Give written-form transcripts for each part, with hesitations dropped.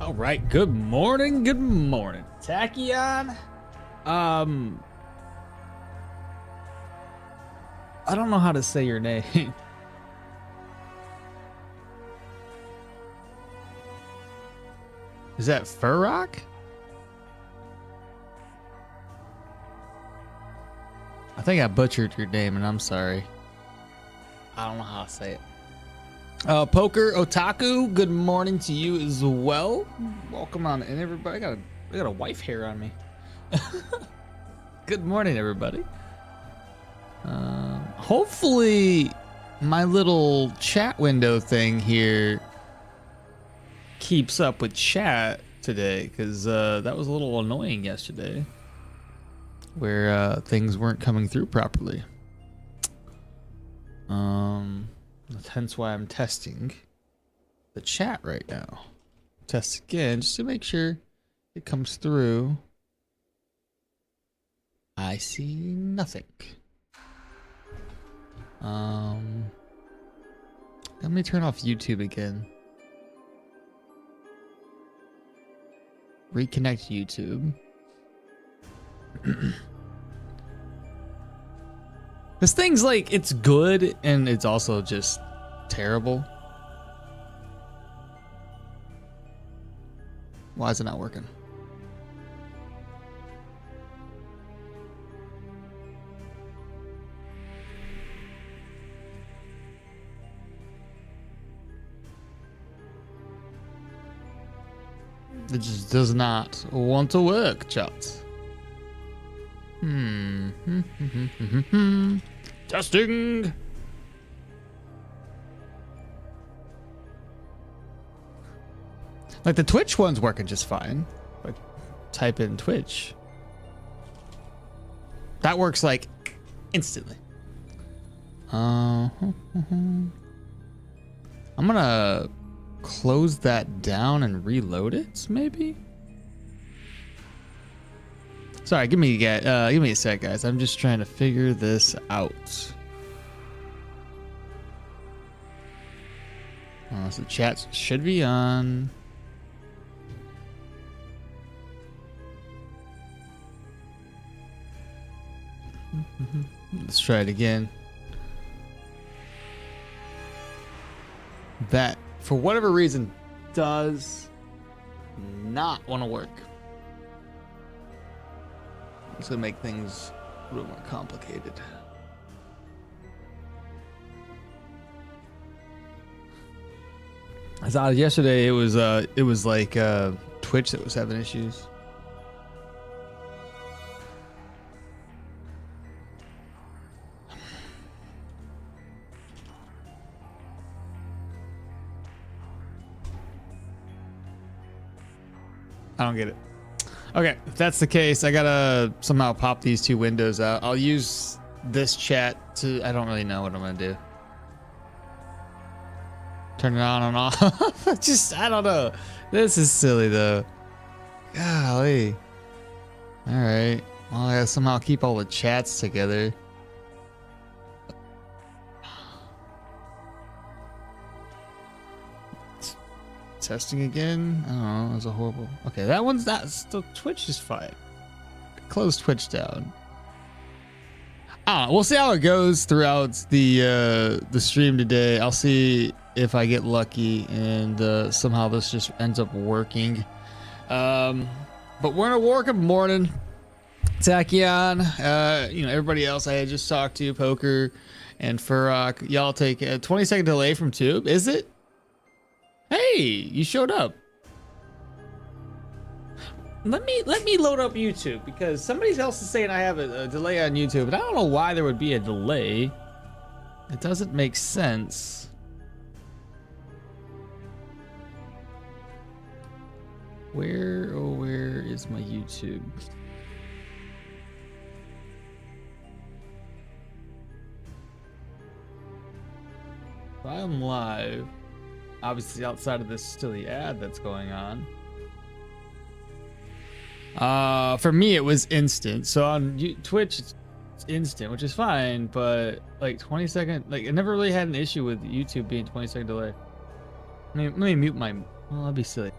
All right, good morning, Tachyon. I don't know how to say your name. Is that Furrock? I think I butchered your name and I'm sorry. I don't know how to say it. Poker Otaku, good morning to you as well. Welcome on in, everybody. I got a wife hair on me. Good morning, everybody. Hopefully my little chat window thing here keeps up with chat today, because that was a little annoying yesterday where things weren't coming through properly. Hence why I'm testing the chat right now. Test again just to make sure it comes through. I see nothing. Let me turn off YouTube again. Reconnect YouTube. This thing's like, it's good and it's also just terrible. Why is it not working? It just does not want to work, chat. Testing. Like the Twitch one's working just fine. Like type in Twitch. That works like instantly. I'm gonna close that down and reload it, maybe. Sorry, give me a sec, guys. I'm just trying to figure this out. So chat should be on. Let's try it again. That, for whatever reason, does not want to work. It's gonna make things a little more complicated. I thought yesterday it was like Twitch that was having issues. I don't get it. Okay, if that's the case, I gotta somehow pop these two windows out. I'll use this chat to, I don't really know what I'm gonna do. Turn it on and off. I don't know. This is silly though. Golly. All right. Well, I gotta somehow keep all the chats together. Testing again. I don't know. That was a horrible. Okay, that one's not. Still, Twitch is fine. Close Twitch down. We'll see how it goes throughout the stream today. I'll see if I get lucky and somehow this just ends up working. But we're in a working morning. Tachyon, everybody else I had just talked to, Poker and Furrock. Y'all take a 20-second delay from Tube. Is it? Hey, you showed up. Let me load up YouTube, because somebody else is saying I have a delay on YouTube, and I don't know why there would be a delay. It doesn't make sense. Where is my YouTube? If I'm live, obviously outside of this silly ad that's going on. For me it was instant. So on Twitch it's instant, which is fine, but like 20-second, like I never really had an issue with YouTube being 20-second delay. Let me mute my, well, that'd be silly.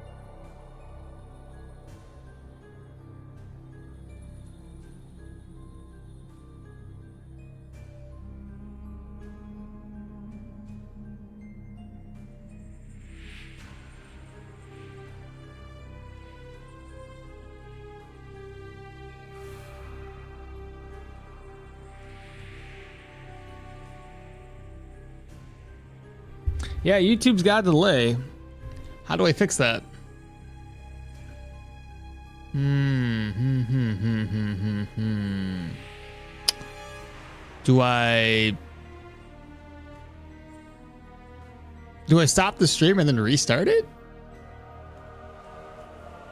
Yeah, YouTube's got a delay. How do I fix that? Do I stop the stream and then restart it?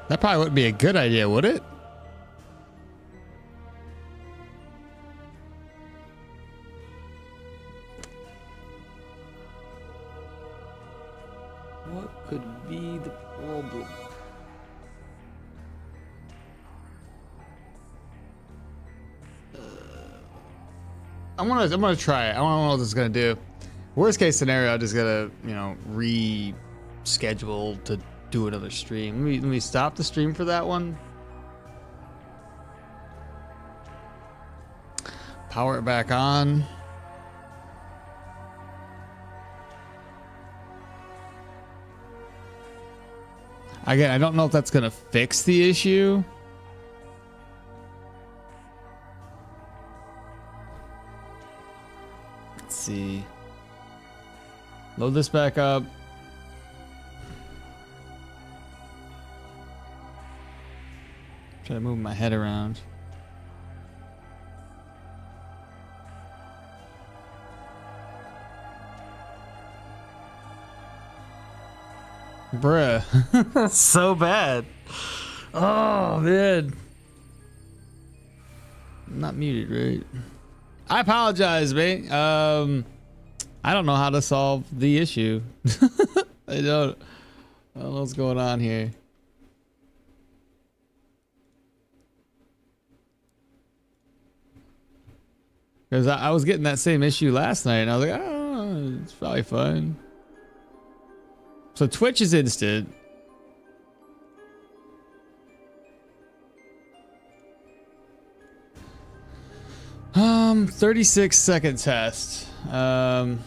That probably wouldn't be a good idea, would it? What could be the problem? I'm gonna try it. I don't know what this is gonna do. Worst case scenario, I just gotta, you know, reschedule to do another stream. Let me stop the stream for that one. Power it back on. Again, I don't know if that's gonna fix the issue. Let's see. Load this back up. Try to move my head around. Bruh. So bad. Oh, man. I'm not muted, right? I apologize, mate. I don't know how to solve the issue. I don't know what's going on here. Because I was getting that same issue last night, and I was like, oh, it's probably fine. So Twitch is instant. 36-second test. How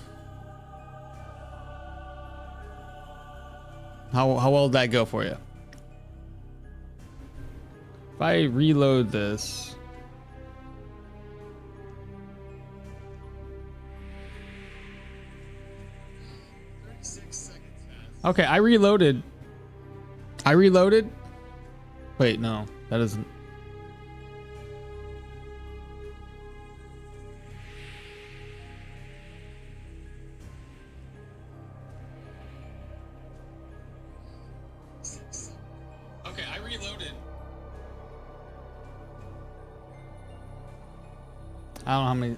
well did that go for you? If I reload this. Okay, I reloaded. Wait, no, that isn't. Okay, I reloaded. I don't know how many.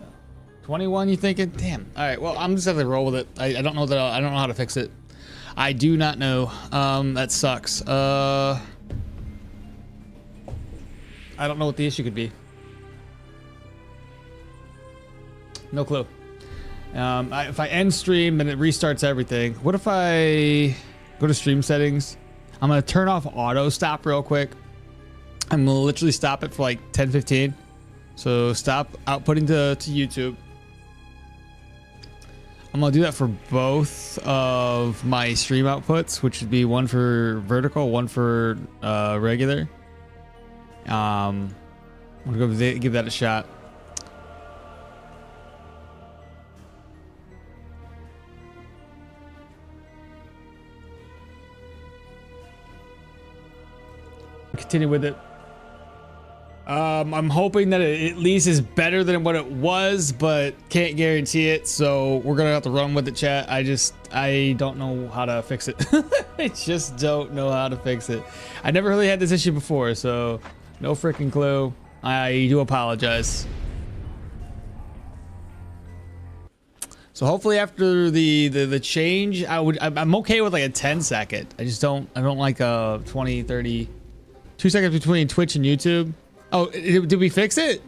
21, you thinking? Damn. All right. Well, I'm just gonna roll with it. I don't know that. I don't know how to fix it. I do not know. That sucks. I don't know what the issue could be. No clue. If I end stream, then it restarts everything. What if I go to stream settings? I'm gonna turn off auto stop real quick. I'm gonna literally stop it for like 10-15. So stop outputting to YouTube. I'm gonna do that for both of my stream outputs, which would be one for vertical, one for regular. I'm gonna go give that a shot. Continue with it. I'm hoping that it at least is better than what it was, but can't guarantee it. So we're gonna have to run with it, chat. I don't know how to fix it. I just don't know how to fix it. I never really had this issue before, so no freaking clue. I do apologize. So hopefully after the change, I'm okay with like a 10-second. I don't like a 20, 30, 2 seconds between Twitch and YouTube. Oh, did we fix it?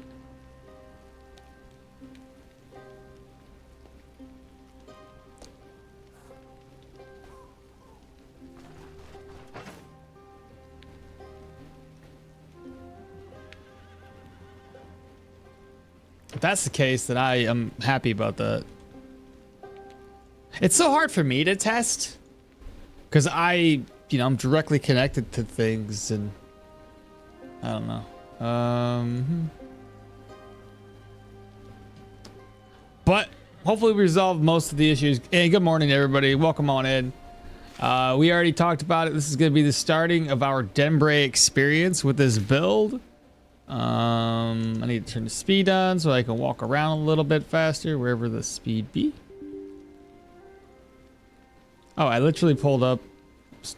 If that's the case, then I am happy about that. It's so hard for me to test because I'm directly connected to things, and I don't know. But hopefully we resolved most of the issues. And good morning, everybody. Welcome on in. We already talked about it. This is going to be the starting of our Denbray experience with this build. I need to turn the speed on so I can walk around a little bit faster wherever the speed be. Oh, I literally pulled up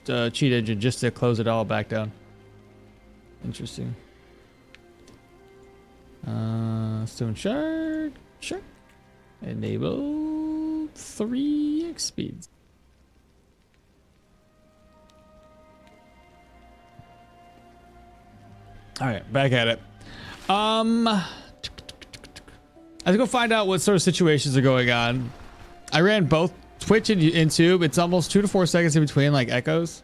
cheat engine just to close it all back down. Interesting. Stoneshard, sure. Enable 3x speeds. All right, back at it. Let's go find out what sort of situations are going on. I ran both Twitch and YouTube. It's almost 2 to 4 seconds in between, like echoes.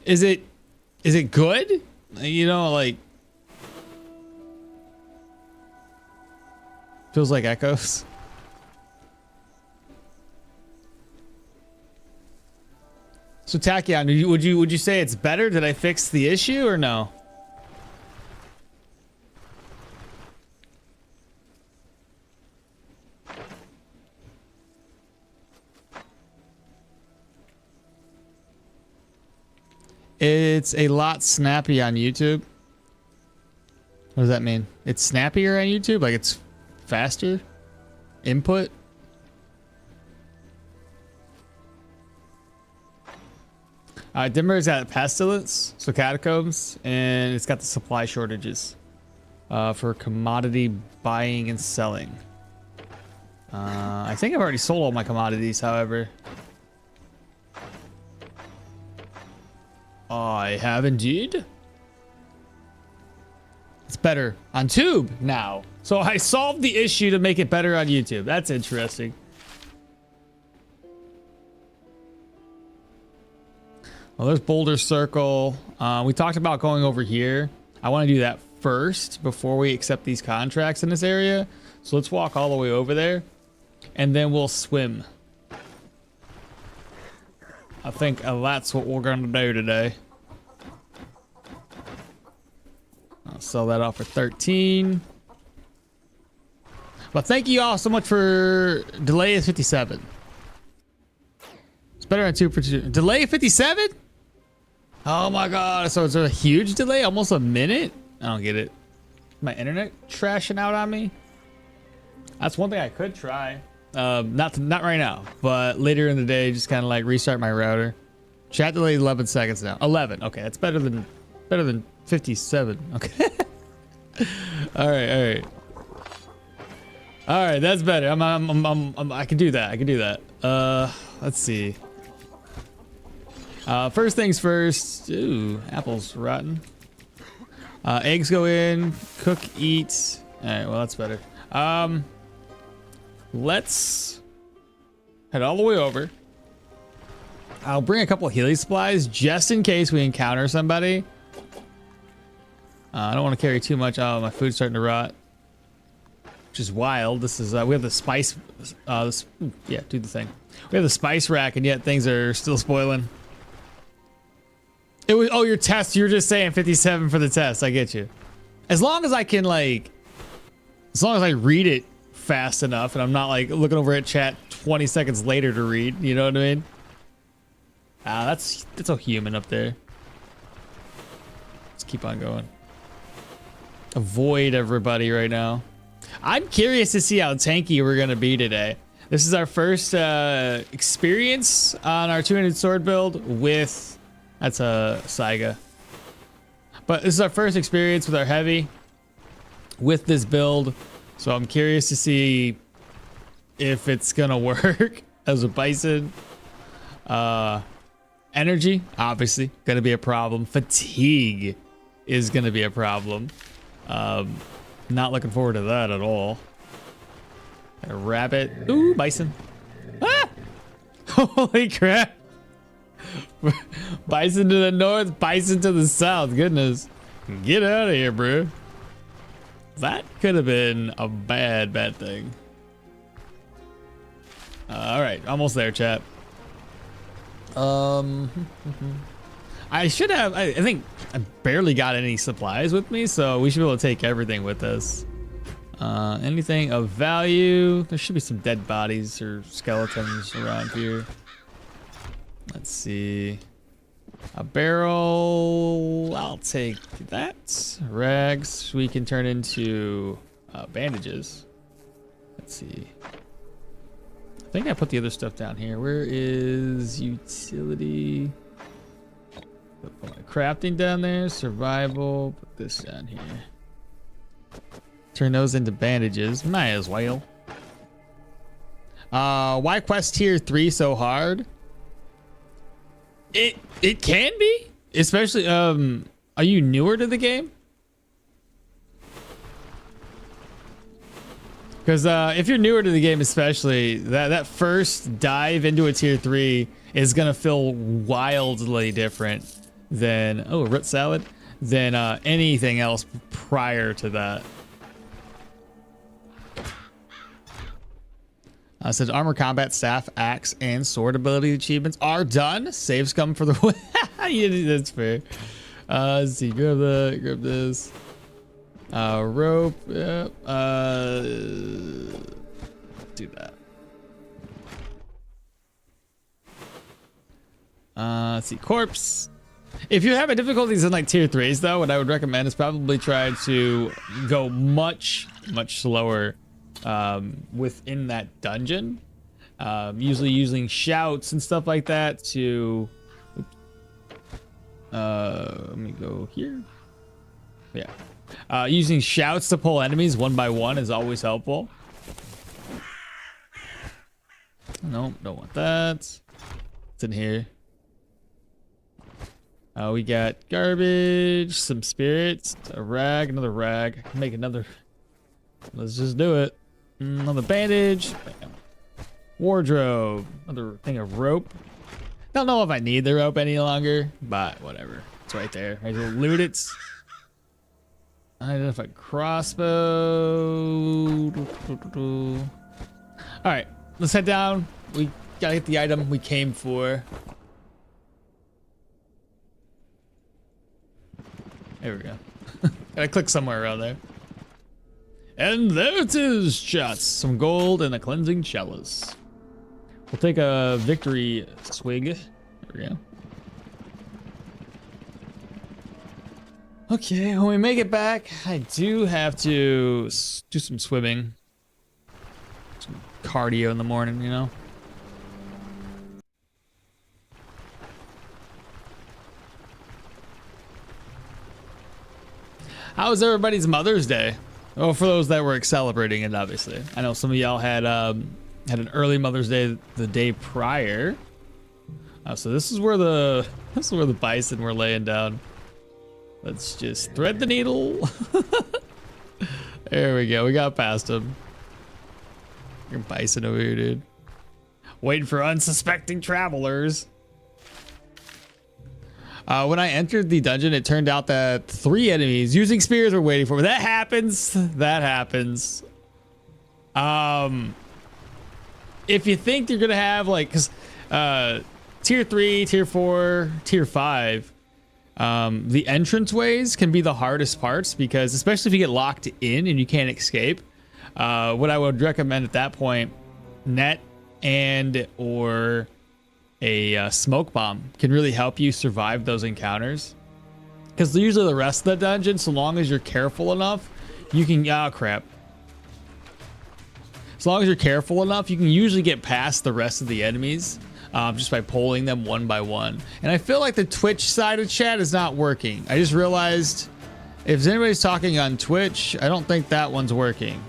Is it good? You know, like feels like echoes. So Tachyon, would you say it's better? Did I fix the issue or no? It's a lot snappy on YouTube. What does that mean? It's snappier on YouTube? Like it's faster? Input? Dimmer's got pestilence, so catacombs, and it's got the supply shortages for commodity buying and selling. I think I've already sold all my commodities, however. I have indeed. It's better on Tube now. So I solved the issue to make it better on YouTube. That's interesting. Well, there's Boulder Circle. We talked about going over here. I want to do that first before we accept these contracts in this area. So let's walk all the way over there and then we'll swim. I think that's what we're going to do today. I'll sell that off for 13. But thank you all so much for delay is 57. It's better on 2 for 2. Delay 57? Oh my god, so it's a huge delay? Almost a minute? I don't get it. My internet trashing out on me? That's one thing I could try. Not right now, but later in the day, just kind of like restart my router. Chat delay 11 seconds now. 11. Okay, that's better than 57. Okay. All right. All right, that's better. I can do that. I can do that. Let's see. First things first. Ooh, apples rotten. Eggs go in. Cook, eat. All right, well that's better. Let's head all the way over. I'll bring a couple of healing supplies just in case we encounter somebody. I don't want to carry too much. Oh, my food's starting to rot, which is wild. This is we have the spice. Yeah, do the thing. We have the spice rack, and yet things are still spoiling. It was your test. You're just saying 57 for the test. I get you. As long as I can as long as I read it fast enough, and I'm not like looking over at chat 20 seconds later to read. You know what I mean? That's a human up there. Let's keep on going. Avoid everybody right now. I'm curious to see how tanky we're gonna be today. This is our first experience on our 200 sword build with. That's a Saiga. But this is our first experience with our heavy with this build. So I'm curious to see if it's gonna work as a bison. Energy, obviously, gonna be a problem. Fatigue is gonna be a problem. Not looking forward to that at all. A rabbit. Ooh, bison. Ah! Holy crap. Bison to the north, bison to the south. Goodness. Get out of here, bro. That could have been a bad thing. All right, almost there, chat. I should have, I think I barely got any supplies with me, so we should be able to take everything with us. Anything of value? There should be some dead bodies or skeletons around here. Let's see. A barrel. I'll take that. Rags we can turn into bandages. Let's see. I think I put the other stuff down here. Where is utility? Put my crafting down there. Survival. Put this down here. Turn those into bandages. Might as well. Why quest tier 3 so hard? It can be, especially are you newer to the game? Because if you're newer to the game, especially that first dive into a tier 3 is gonna feel wildly different than a root salad than anything else prior to that. Says armor, combat, staff, axe, and sword ability achievements are done. Saves come for the win. Yeah, that's fair. Let's see. Grab this. Rope. Yep. Do that. Let's see. Corpse. If you're having difficulties in like tier 3s, though, what I would recommend is probably try to go much slower. Within that dungeon, usually using shouts and stuff like that to let me go here. Yeah, using shouts to pull enemies one by one is always helpful. No, don't want that. It's in here. We got garbage, some spirits, a rag, another rag. I can make another. Let's just do it. Another bandage. Bam. Wardrobe. Another thing of rope. Don't know if I need the rope any longer, but whatever. It's right there. I will loot it. Identify crossbow. Alright, let's head down. We gotta get the item we came for. There we go. Gotta click somewhere around there. And there it is, shots. Some gold and a cleansing chalice. We'll take a victory swig. There we go. Okay, when we make it back, I do have to do some swimming. Some cardio in the morning, you know? How was everybody's Mother's Day? Oh, for those that were celebrating it, obviously. I know some of y'all had an early Mother's Day the day prior. So this is where the bison were laying down. Let's just thread the needle. There we go. We got past him. Your bison over here, dude. Waiting for unsuspecting travelers. When I entered the dungeon, it turned out that 3 enemies using spears were waiting for me. That happens. That happens. If you think you're gonna have like, cause tier 3, tier 4, tier 5, the entranceways can be the hardest parts because especially if you get locked in and you can't escape. What I would recommend at that point, net and or a smoke bomb can really help you survive those encounters, because usually the rest of the dungeon, so long as you're careful enough, you can crap. As long as you're careful enough, you can usually get past the rest of the enemies just by pulling them one by one. And I feel like the Twitch side of chat is not working. I just realized if anybody's talking on Twitch, I don't think that one's working.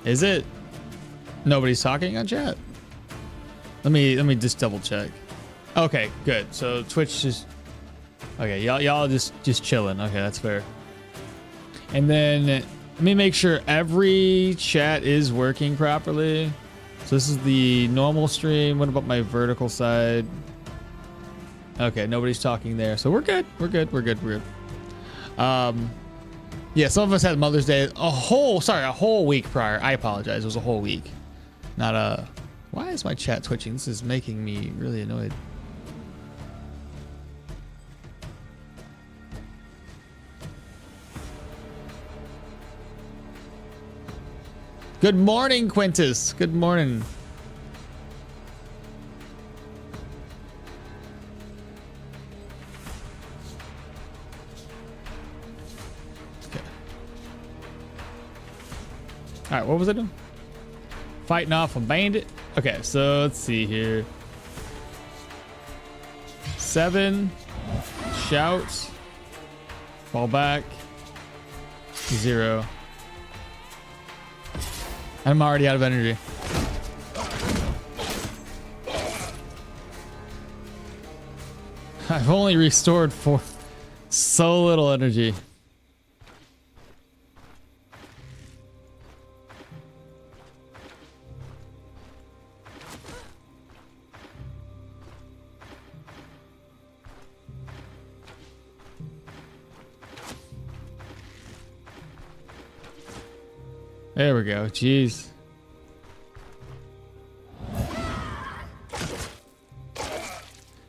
Is it? Nobody's talking on chat. Let me just double check. Okay, good. So Twitch just okay. Y'all just chilling. Okay, that's fair. And then let me make sure every chat is working properly. So this is the normal stream. What about my vertical side? Okay, nobody's talking there. So we're good. We're good. We're good. We're good. Yeah, some of us had Mother's Day a whole week prior. I apologize. It was a whole week, not a. Why is my chat twitching? This is making me really annoyed. Good morning, Quintus. Good morning. Okay. All right, what was I doing? Fighting off a bandit. Okay, so let's see here. 7. Shout. Fall back. 0. I'm already out of energy. I've only restored for so little energy. There we go. Jeez.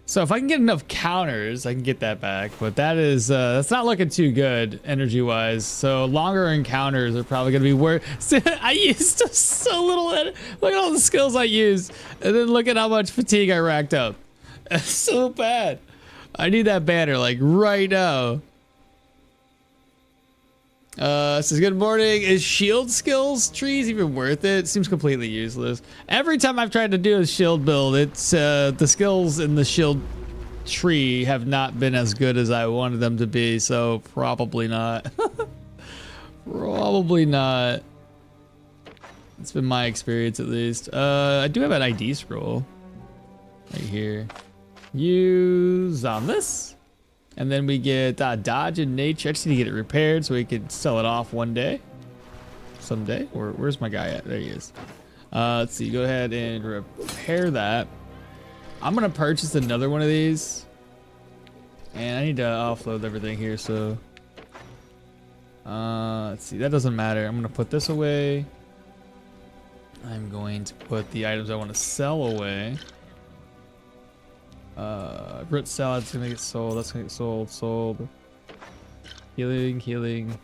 So if I can get enough counters, I can get that back. But that is that's not looking too good energy-wise. So longer encounters are probably gonna be worth. I used so little. Look at all the skills I used, and then look at how much fatigue I racked up. That's so bad. I need that banner like right now. Says good morning. Is shield skills trees even worth it? Seems completely useless. Every time I've tried to do a shield build, it's the skills in the shield tree have not been as good as I wanted them to be, so probably not. Probably not. It's been my experience at least. I do have an ID scroll right here. Use on this. And then we get dodge in nature. I just need to get it repaired so we can sell it off one day. Someday. Or where's my guy at? There he is. Let's see. Go ahead and repair that. I'm going to purchase another one of these. And I need to offload everything here. So let's see. That doesn't matter. I'm going to put this away. I'm going to put the items I want to sell away. Root salad's gonna get sold. That's gonna get sold. Healing.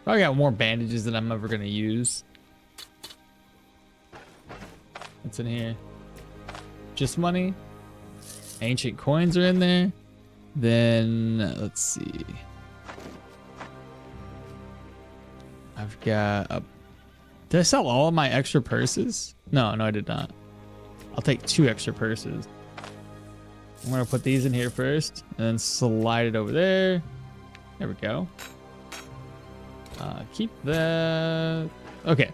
Probably got more bandages than I'm ever gonna use. What's in here? Just money. Ancient coins are in there. Then let's see. I've got. Did I sell all of my extra purses? No, I did not. I'll take 2 extra purses. I'm gonna put these in here first and then slide it over there. There we go. Keep that. Okay.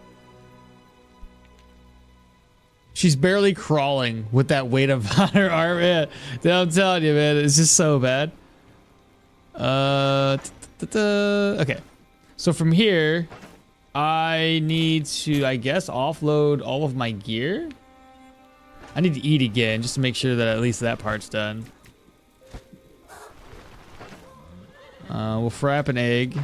She's barely crawling with that weight of on her arm. Yeah, I'm telling you, man, it's just so bad. Okay. So from here, I need to, I guess, offload all of my gear. I need to eat again just to make sure that at least that part's done. We'll fry up an egg.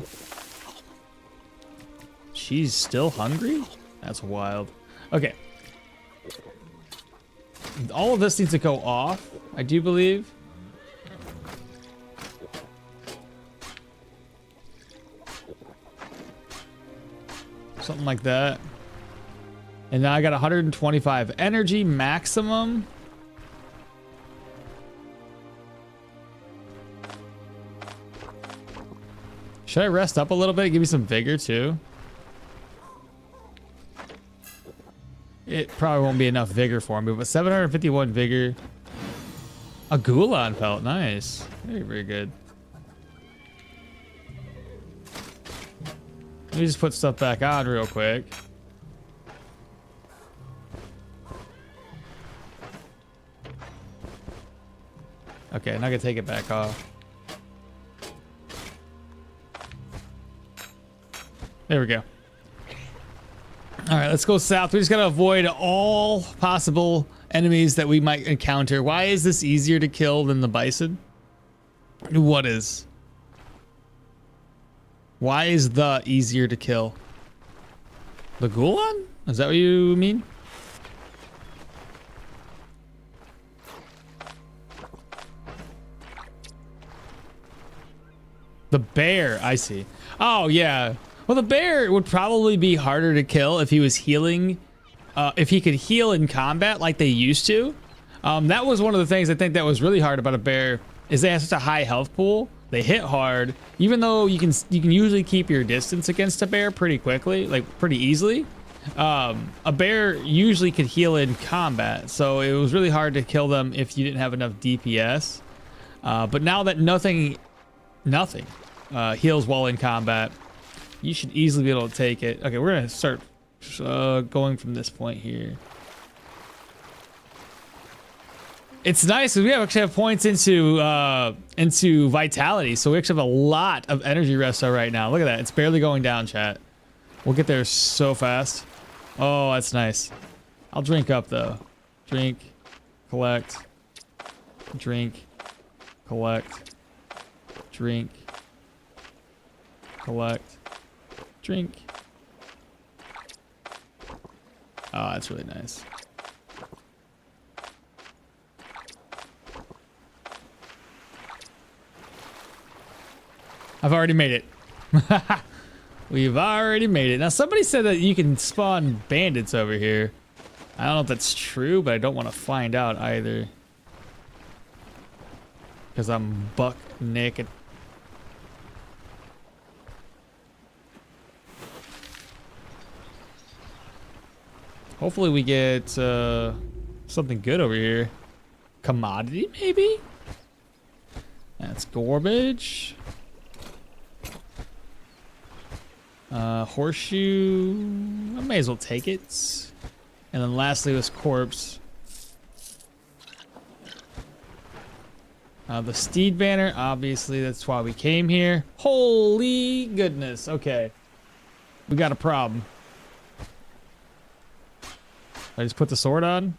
She's still hungry? That's wild. Okay. All of this needs to go off, I do believe. Something like that. And now I got 125 energy maximum. Should I rest up a little bit? Give me some vigor too. It probably won't be enough vigor for me, but 751 vigor. A Gulan pelt, nice. Very, very good. Let me just put stuff back on real quick. Okay, now I can take it back off. There we go. All right, let's go south. We just gotta avoid all possible enemies that we might encounter. Why is this easier to kill than the bison? What is? Why is the easier to kill? The Gulan? Is that what you mean? The bear, I see. Oh, yeah. Well, the bear would probably be harder to kill if he was healing, if he could heal in combat like they used to. That was one of the things I think that was really hard about a bear, is they have such a high health pool. They hit hard, even though you can usually keep your distance against a bear pretty quickly, like pretty easily. A bear usually could heal in combat, so it was really hard to kill them if you didn't have enough DPS. But now that nothing heals while in combat, you should easily be able to take it. Okay, we're gonna start going from this point here. It's nice because we actually have points into vitality, so we actually have a lot of energy resto right now. Look at that, it's barely going down, chat. We'll get there so fast. Oh, that's nice. I'll drink up though. Drink, collect, drink, collect, drink, collect, drink. Oh, that's really nice. I've already made it. We've already made it. Now, somebody said that you can spawn bandits over here. I don't know if that's true, but I don't want to find out either. Because I'm buck naked. Hopefully we get something good over here. Commodity, maybe? That's garbage. Horseshoe, I may as well take it. And then lastly was corpse. The steed banner, obviously that's why we came here. Holy goodness, okay. We got a problem. I just put the sword on.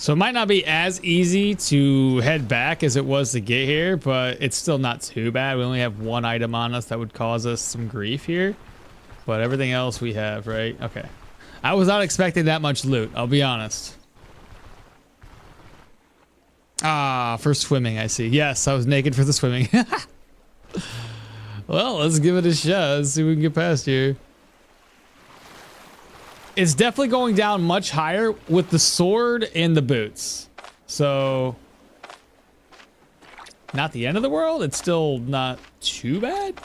So it might not be as easy to head back as it was to get here, but it's still not too bad. We only have one item on us that would cause us some grief here, but everything else we have, right? Okay. I was not expecting that much loot, I'll be honest. Ah, for swimming, I see. Yes, I was naked for the swimming. Well, let's give it a shot. Let's see if we can get past here. It's definitely going down much higher with the sword and the boots. So, not the end of the world. It's still not too bad.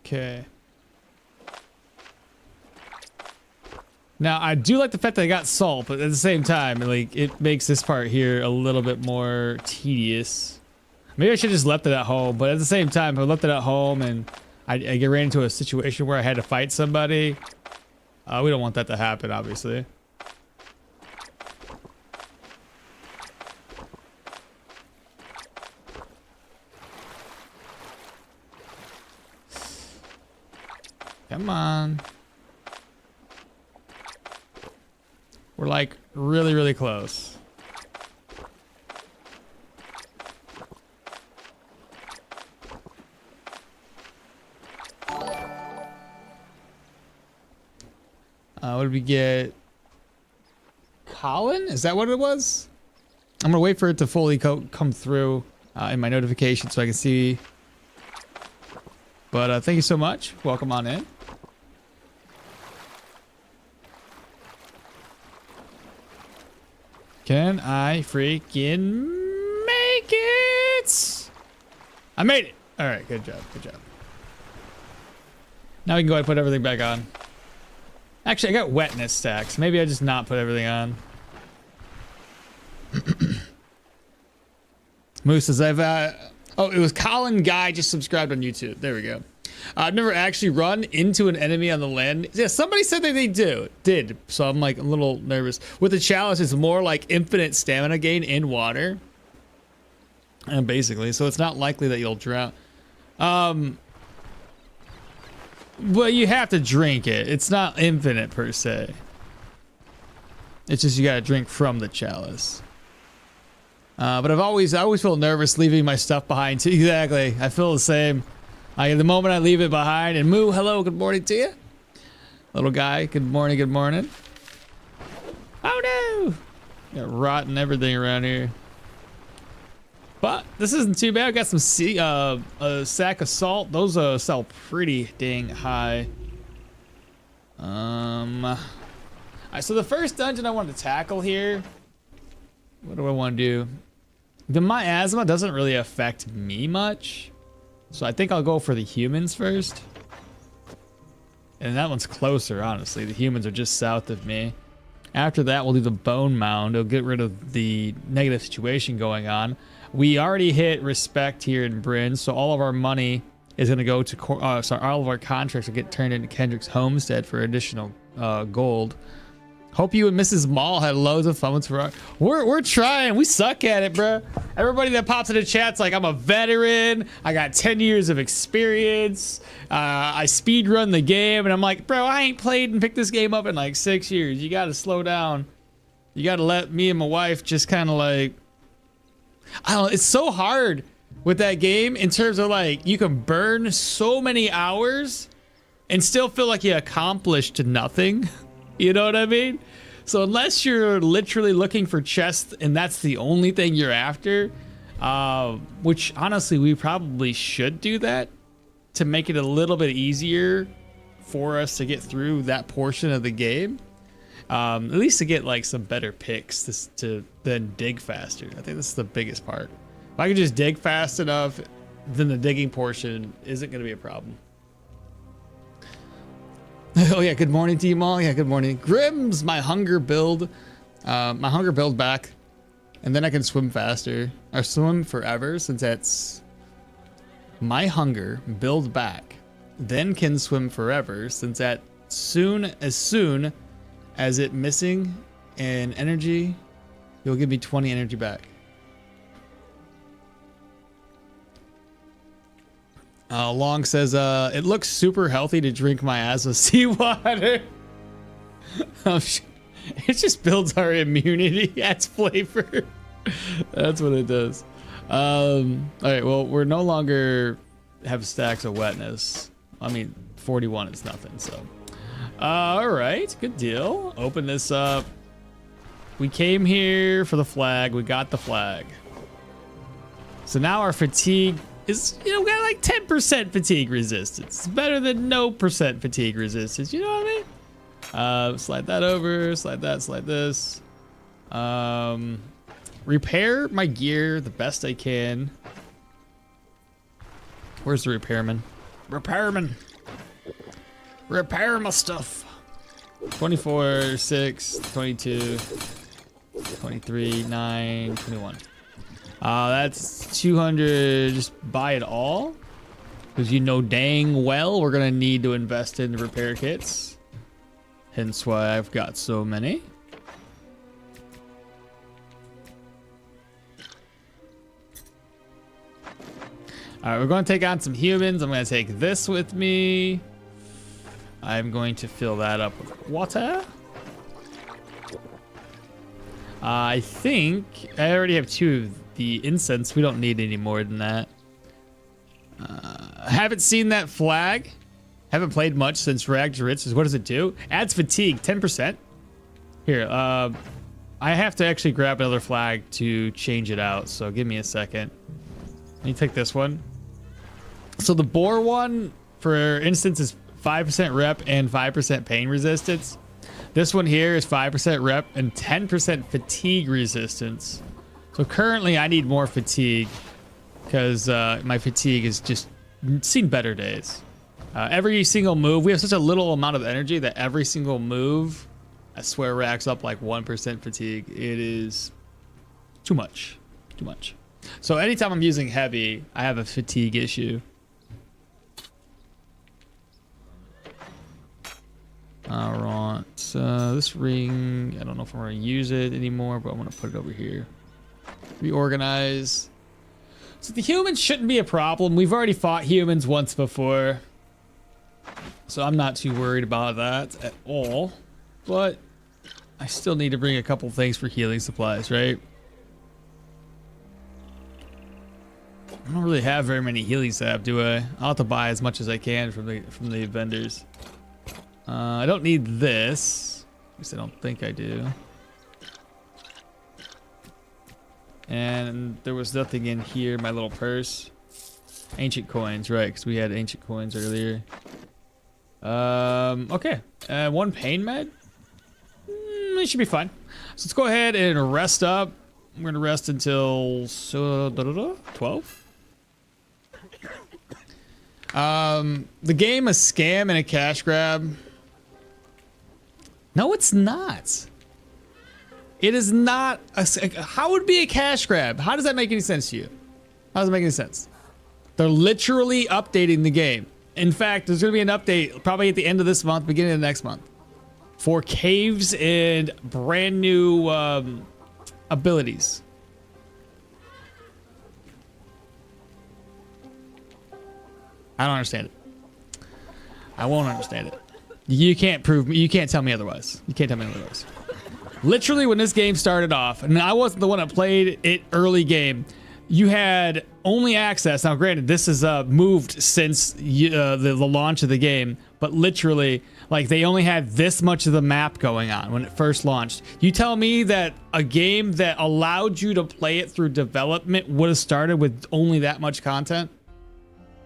Okay. Now, I do like the fact that I got salt, but at the same time, like, it makes this part here a little bit more tedious. Maybe I should have just left it at home, but at the same time, if I left it at home and I ran into a situation where I had to fight somebody, we don't want that to happen, obviously. Come on. We're like really, really close. What did we get? Colin? Is that what it was? I'm gonna wait for it to fully come through in my notification so I can see. But thank you so much. Welcome on in. Can I freaking make it? I made it. All right, good job, good job. Now we can go ahead and put everything back on. Actually, I got wetness stacks. Maybe I just not put everything on. Moose says oh, it was Colin Guy just subscribed on YouTube. There we go. I've never actually run into an enemy on the land. Yeah, somebody said that they did. So I'm like a little nervous. With the chalice, it's more like infinite stamina gain in water. And basically, so it's not likely that you'll drown. Well, you have to drink it. It's not infinite per se. It's just you gotta drink from the chalice. But I always feel nervous leaving my stuff behind too. Exactly. I feel the same. The moment I leave it behind, and Moo, hello, good morning to you. Little guy, good morning, good morning. Oh no! Got rotten everything around here. But this isn't too bad. I got some a sack of salt. Those sell pretty dang high. Alright, so the first dungeon I want to tackle here. What do I want to do? The miasma doesn't really affect me much. So I think I'll go for the humans first. And that one's closer, honestly. The humans are just south of me. After that, we'll do the bone mound. It'll get rid of the negative situation going on. We already hit respect here in Bryn, so all of our money is going to go to... all of our contracts will get turned into Kendrick's homestead for additional gold. Hope you and Mrs. Mall had loads of fun with Ferrari. We're trying. We suck at it, bro. Everybody that pops in the chat's like, I'm a veteran. I got 10 years of experience. I speed run the game. And I'm like, bro, I ain't played and picked this game up in like 6 years. You got to slow down. You got to let me and my wife just kind of like... I don't know. It's so hard with that game in terms of like, you can burn so many hours and still feel like you accomplished nothing. You know what I mean? So unless you're literally looking for chests and that's the only thing you're after, which honestly we probably should do that to make it a little bit easier for us to get through that portion of the game. At least to get like some better picks to then dig faster. I think this is the biggest part. If I can just dig fast enough, then the digging portion isn't going to be a problem. Oh yeah, good morning to you all. Yeah, good morning. Grimm's my hunger build. My hunger build back. And then I can swim faster. Or swim forever, since that's my hunger build back. Then can swim forever, since that as soon as it missing in energy, you'll give me 20 energy back. Long says, it looks super healthy to drink miasma seawater. It just builds our immunity, adds flavor. That's what it does. All right, well, we're no longer have stacks of wetness. I mean, 41 is nothing, so. All right, good deal. Open this up. We came here for the flag. We got the flag. So now our fatigue is, we got like 10% fatigue resistance. It's better than no percent fatigue resistance. You know what I mean? Slide that over, slide that, slide this. Repair my gear the best I can. Where's the repairman? Repairman. Repair my stuff. 24, 6, 22, 23, 9, 21. That's 200. Just buy it all. Because you know dang well we're going to need to invest in repair kits. Hence why I've got so many. All right, we're going to take on some humans. I'm going to take this with me. I'm going to fill that up with water. I think I already have 2 of the incense. We don't need any more than that. Haven't seen that flag. Haven't played much since Rag to Riches. What does it do? Adds fatigue, 10%. Here, I have to actually grab another flag to change it out. So give me a second. Let me take this one. So the boar one, for instance, is 5% rep and 5% pain resistance. This one here is 5% rep and 10% fatigue resistance. So currently I need more fatigue. because my fatigue has just seen better days. Every single move, we have such a little amount of energy that every single move, I swear, racks up like 1% fatigue. It is too much. Too much. So anytime I'm using heavy, I have a fatigue issue. All right. This ring, I don't know if I'm going to use it anymore, but I'm going to put it over here. Reorganize. So the humans shouldn't be a problem. We've already fought humans once before. So I'm not too worried about that at all. But I still need to bring a couple things for healing supplies, right? I don't really have very many healing sap, do I? I'll have to buy as much as I can from the vendors. I don't need this. At least I don't think I do. And there was nothing in here, my little purse. Ancient coins, right, because we had ancient coins earlier. Okay. One pain med? It should be fine. So let's go ahead and rest up. We're going to rest until 12. The game a scam and a cash grab. No, it's not. It is not. How would it be a cash grab? How does that make any sense to you? How does it make any sense? They're literally updating the game. In fact, there's going to be an update probably at the end of this month, beginning of next month, for caves and brand new abilities. I don't understand it. I won't understand it. You can't prove me. You can't tell me otherwise. You can't tell me otherwise. Literally, when this game started off, and I wasn't the one that played it early game, you had only access. Now, granted, this has moved since the launch of the game, but literally, like, they only had this much of the map going on when it first launched. You tell me that a game that allowed you to play it through development would have started with only that much content?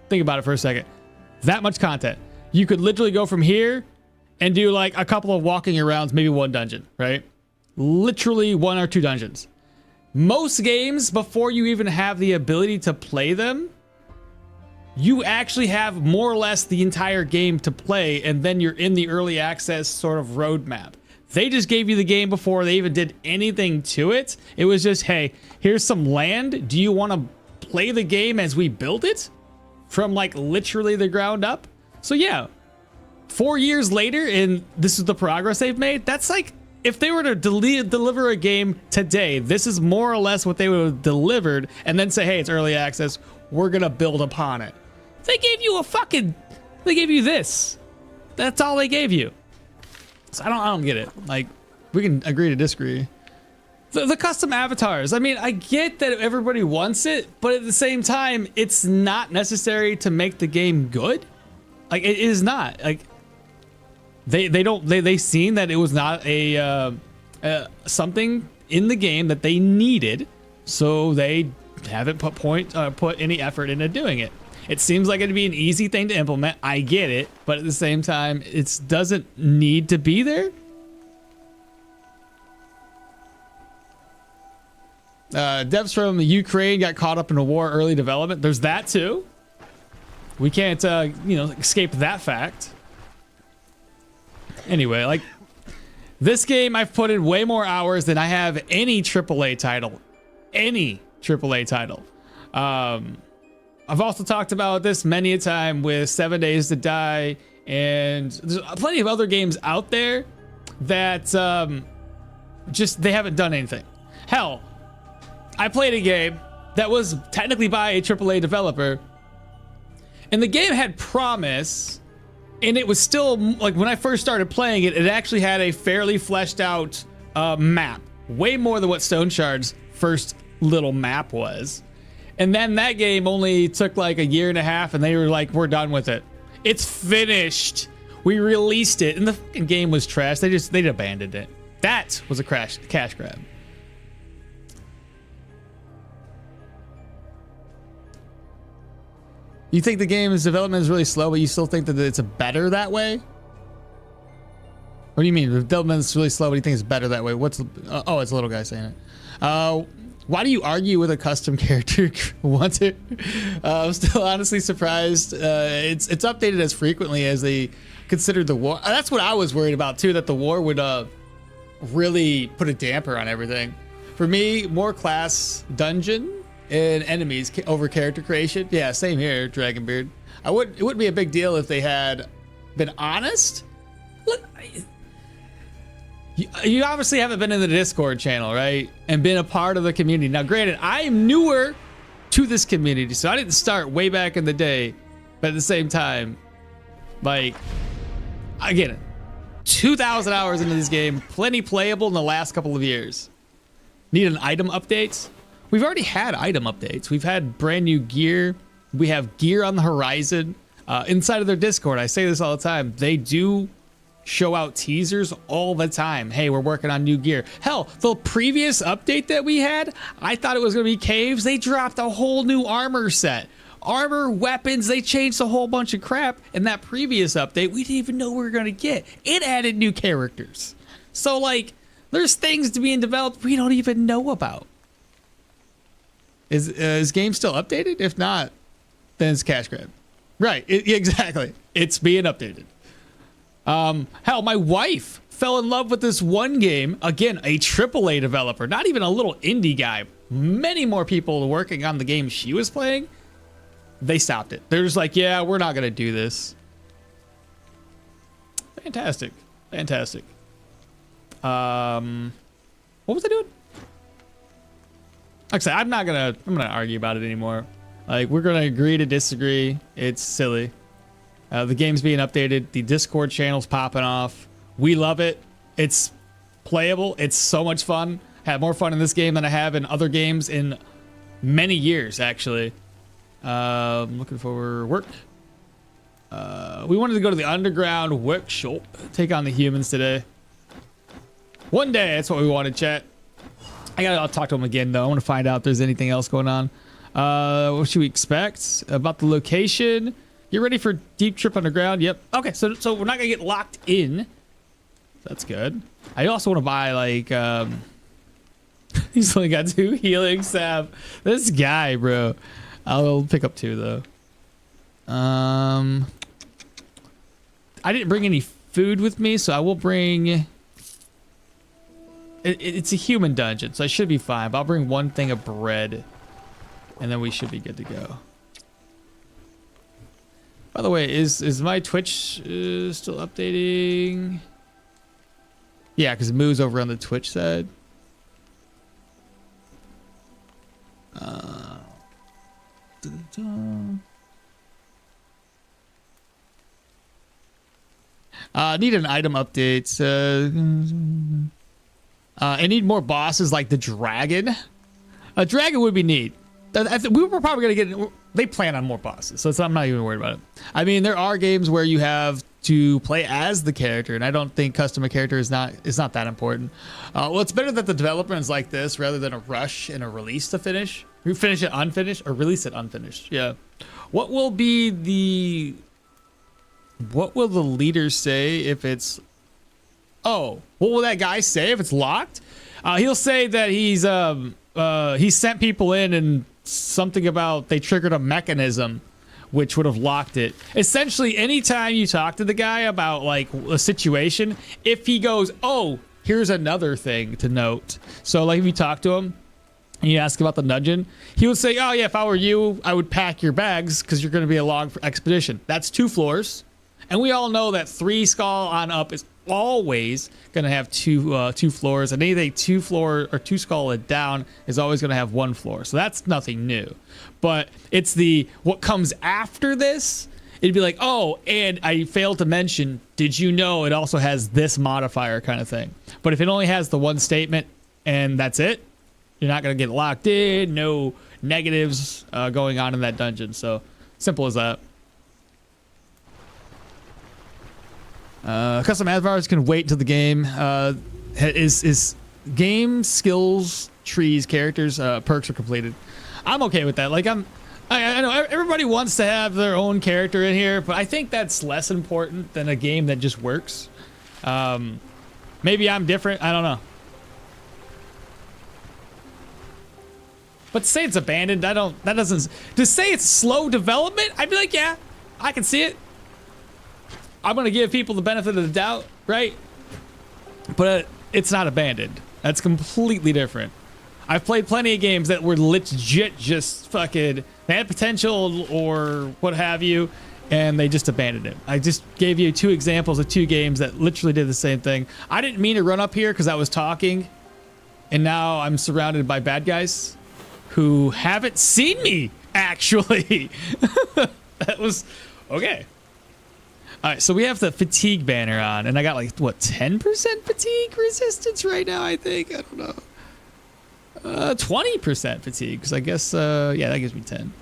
Think about it for a second. That much content. You could literally go from here and do like a couple of walking arounds, maybe one dungeon, right? Literally 1 or 2 dungeons. Most games, before you even have the ability to play them, you actually have more or less the entire game to play, and then you're in the early access sort of roadmap. They just gave you the game before they even did anything to it. It was just, hey, here's some land. Do you want to play the game as we build it? From like literally the ground up. So yeah, 4 years later, and this is the progress they've made. That's like, if they were to deliver a game today, this is more or less what they would have delivered, and then say, hey, it's early access, we're gonna build upon it. They gave you they gave you this. That's all they gave you. So I don't get it. Like, we can agree to disagree. The custom avatars. I mean, I get that everybody wants it, but at the same time, it's not necessary to make the game good. Like, it is not. Like, they seen that it was not a something in the game that they needed, so they haven't put any effort into doing it. It seems like it'd be an easy thing to implement. I get it, but at the same time, it doesn't need to be there. Devs from the Ukraine got caught up in a war early development. There's that too. We can't, escape that fact. Anyway, like, this game, I've put in way more hours than I have any AAA title. Any AAA title. I've also talked about this many a time with 7 Days to Die, and there's plenty of other games out there that just, they haven't done anything. Hell, I played a game that was technically by a AAA developer, and the game had promise, and it was still, like, when I first started playing it, it actually had a fairly fleshed out map, way more than what Stoneshard's first little map was. And then that game only took like a year and a half, and they were like, we're done with it. It's finished. We released it, and the fucking game was trash. They abandoned it. That was a cash grab. You think the game's development is really slow, but you still think that it's better that way? What do you mean? The development is really slow, but you think it's better that way? Oh, it's a little guy saying it. Why do you argue with a custom character? Want to? I'm still honestly surprised. It's updated as frequently as they considered the war. That's what I was worried about too, that the war would really put a damper on everything. For me, more class dungeon and enemies over character creation. Yeah, same here, Dragonbeard. It wouldn't be a big deal if they had been honest. Look, you obviously haven't been in the Discord channel, right? And been a part of the community. Now, granted, I am newer to this community, so I didn't start way back in the day. But at the same time, like, again, 2,000 hours into this game, plenty playable in the last couple of years. Need an item update? We've already had item updates. We've had brand new gear. We have gear on the horizon. Inside of their Discord, I say this all the time, they do show out teasers all the time. Hey, we're working on new gear. Hell, the previous update that we had, I thought it was going to be caves. They dropped a whole new armor set. Armor, weapons, they changed a whole bunch of crap. In that previous update, we didn't even know we were going to get. It added new characters. So, like, there's things to being developed we don't even know about. Is game still updated? If not, then it's cash grab. Right, exactly. It's being updated. Hell, my wife fell in love with this one game. Again, a AAA developer, not even a little indie guy. Many more people working on the game she was playing. They stopped it. They're just like, yeah, we're not going to do this. Fantastic. Fantastic. What was I doing? Like I said, I'm gonna argue about it anymore. Like, we're gonna agree to disagree. It's silly. The game's being updated. The Discord channel's popping off. We love it. It's playable. It's so much fun. Had more fun in this game than I have in other games in many years, actually. Looking for work. We wanted to go to the underground workshop, take on the humans today. One day, that's what we wanted, chat. I'll talk to him again, though. I want to find out if there's anything else going on. What should we expect? About the location. You ready for deep trip underground? Yep. Okay, so we're not gonna get locked in. That's good. I also want to buy, like, he's only got 2 healing salve. This guy, bro. I'll pick up 2, though. I didn't bring any food with me, so I will bring... It's a human dungeon, so I should be fine. But I'll bring 1 thing of bread, and then we should be good to go. By the way, is my Twitch still updating? Yeah, because it moves over on the Twitch side. Need an item update. I need more bosses like the dragon. A dragon would be neat. We were probably gonna get. They plan on more bosses, so I'm not even worried about it. I mean, there are games where you have to play as the character, and I don't think custom a character is not that important. Well, it's better that the development is like this rather than a rush and a release to finish. You finish it unfinished or release it unfinished. Yeah. What will the leader say if it's? Oh, what will that guy say if it's locked? He'll say that he sent people in and something about they triggered a mechanism which would have locked it. Essentially, anytime you talk to the guy about like a situation, if he goes, oh, here's another thing to note. So like if you talk to him and you ask about the dungeon, he would say, oh yeah, if I were you, I would pack your bags because you're going to be a long expedition. That's 2 floors. And we all know that 3 skull on up is always going to have 2 floors, and anything 2 floor or 2 skull and down is always going to have 1 floor. So that's nothing new. But it's what comes after this. It'd be like, oh, and I failed to mention, did you know it also has this modifier kind of thing? But if it only has the 1 statement and that's it, you're not going to get locked in. No negatives going on in that dungeon. So simple as that. Custom avatars can wait until the game is game skills trees characters perks are completed. I'm okay with that. Like I know everybody wants to have their own character in here, but I think that's less important than a game that just works. Maybe I'm different. I don't know. But to say it's abandoned, that doesn't, to say it's slow development, I'd be like, yeah, I can see it. I'm gonna give people the benefit of the doubt, right? But it's not abandoned. That's completely different. I've played plenty of games that were legit just fucking, they had potential or what have you, and they just abandoned it. I just gave you 2 examples of 2 games that literally did the same thing. I didn't mean to run up here because I was talking, and now I'm surrounded by bad guys who haven't seen me, actually. That was, okay. All right, so we have the fatigue banner on, and I got like, what, 10% fatigue resistance right now, I think? I don't know. 20% fatigue, because I guess, yeah, that gives me 10.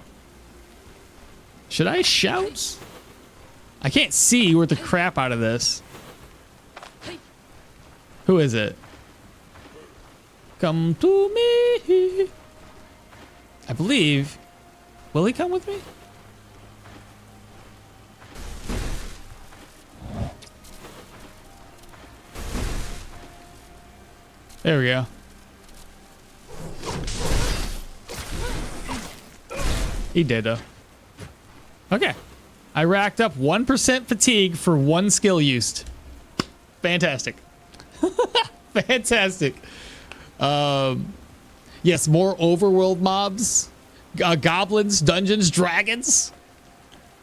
Should I shout? I can't see worth the crap out of this. Who is it? Come to me. I believe. Will he come with me? There we go. He did though. Okay. I racked up 1% fatigue for 1 skill used. Fantastic. Fantastic. Yes, more overworld mobs. Goblins, dungeons, dragons.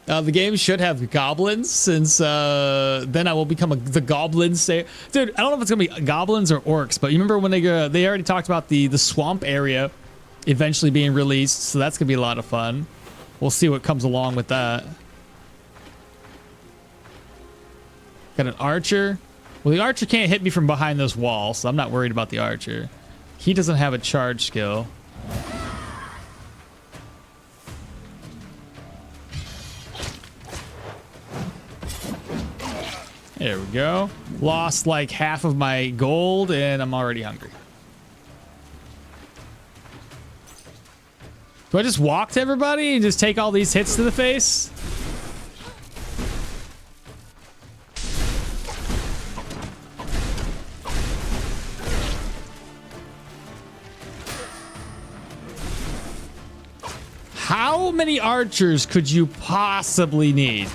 The game should have goblins, since then I will become the goblin slayer. Dude, I don't know if it's gonna be goblins or orcs, but you remember when they already talked about the swamp area eventually being released, so that's gonna be a lot of fun. We'll see what comes along with that. Got an archer. Well, the archer can't hit me from behind this wall, so I'm not worried about the archer. He doesn't have a charge skill. There we go. Lost like half of my gold, and I'm already hungry. Do I just walk to everybody and just take all these hits to the face? How many archers could you possibly need?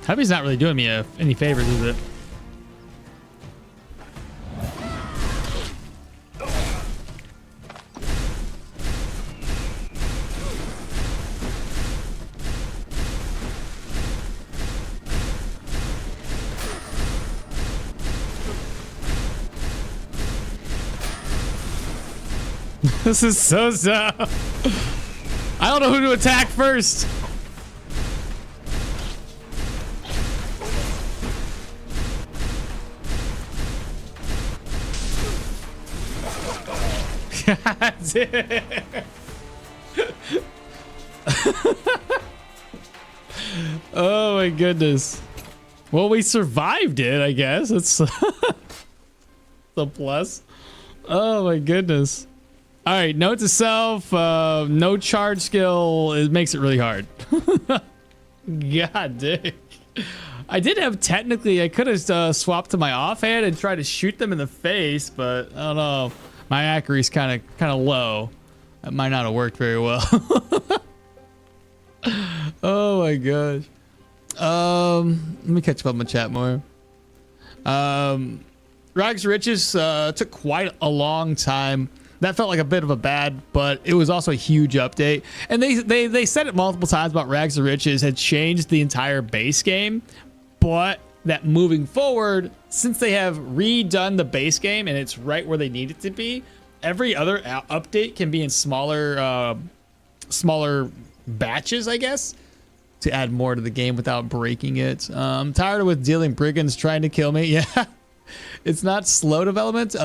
Hubby's not really doing me any favors, is it? This is so I don't know who to attack first. God damn. Oh my goodness. Well, we survived it, I guess. It's the plus. Oh my goodness. All right, note to self, no charge skill. It makes it really hard. God dang. I did have technically, I could have swapped to my offhand and tried to shoot them in the face, but I don't know. My accuracy's kind of low. That might not have worked very well. Oh my gosh. Let me catch up on my chat more. Rags to Riches took quite a long time. That felt like a bit of a bad, but it was also a huge update. And they said it multiple times about Rags to Riches had changed the entire base game, but that moving forward, since they have redone the base game and it's right where they need it to be, every other update can be in smaller batches, I guess, to add more to the game without breaking it. I'm tired with dealing brigands trying to kill me. Yeah. It's not slow development.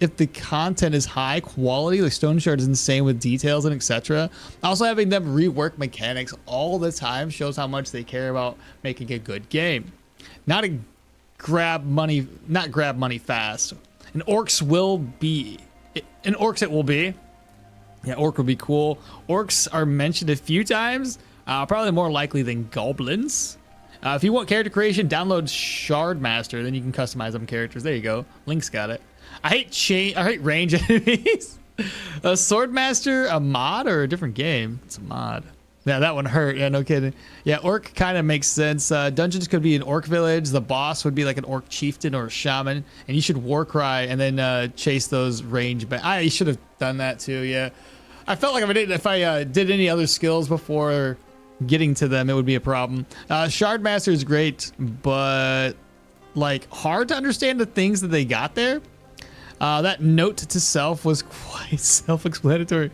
If the content is high quality, like Stoneshard is insane with details and etc. Also having them rework mechanics all the time shows how much they care about making a good game. Not grab money fast. And orcs will be. And orcs it will be. Yeah, orc would be cool. Orcs are mentioned a few times. Probably more likely than goblins. If you want character creation, download Shardmaster. Then you can customize them characters. There you go. Link's got it. I hate range enemies. A Swordmaster, a mod or a different game? It's a mod. Yeah, that one hurt. Yeah, no kidding. Yeah, orc kind of makes sense. Dungeons could be an orc village. The boss would be like an orc chieftain or a shaman. And you should war cry and then chase those range back. I should have done that too, yeah. I felt like if I did any other skills before getting to them, it would be a problem. Shardmaster is great, but like hard to understand the things that they got there. That note to self was quite self-explanatory.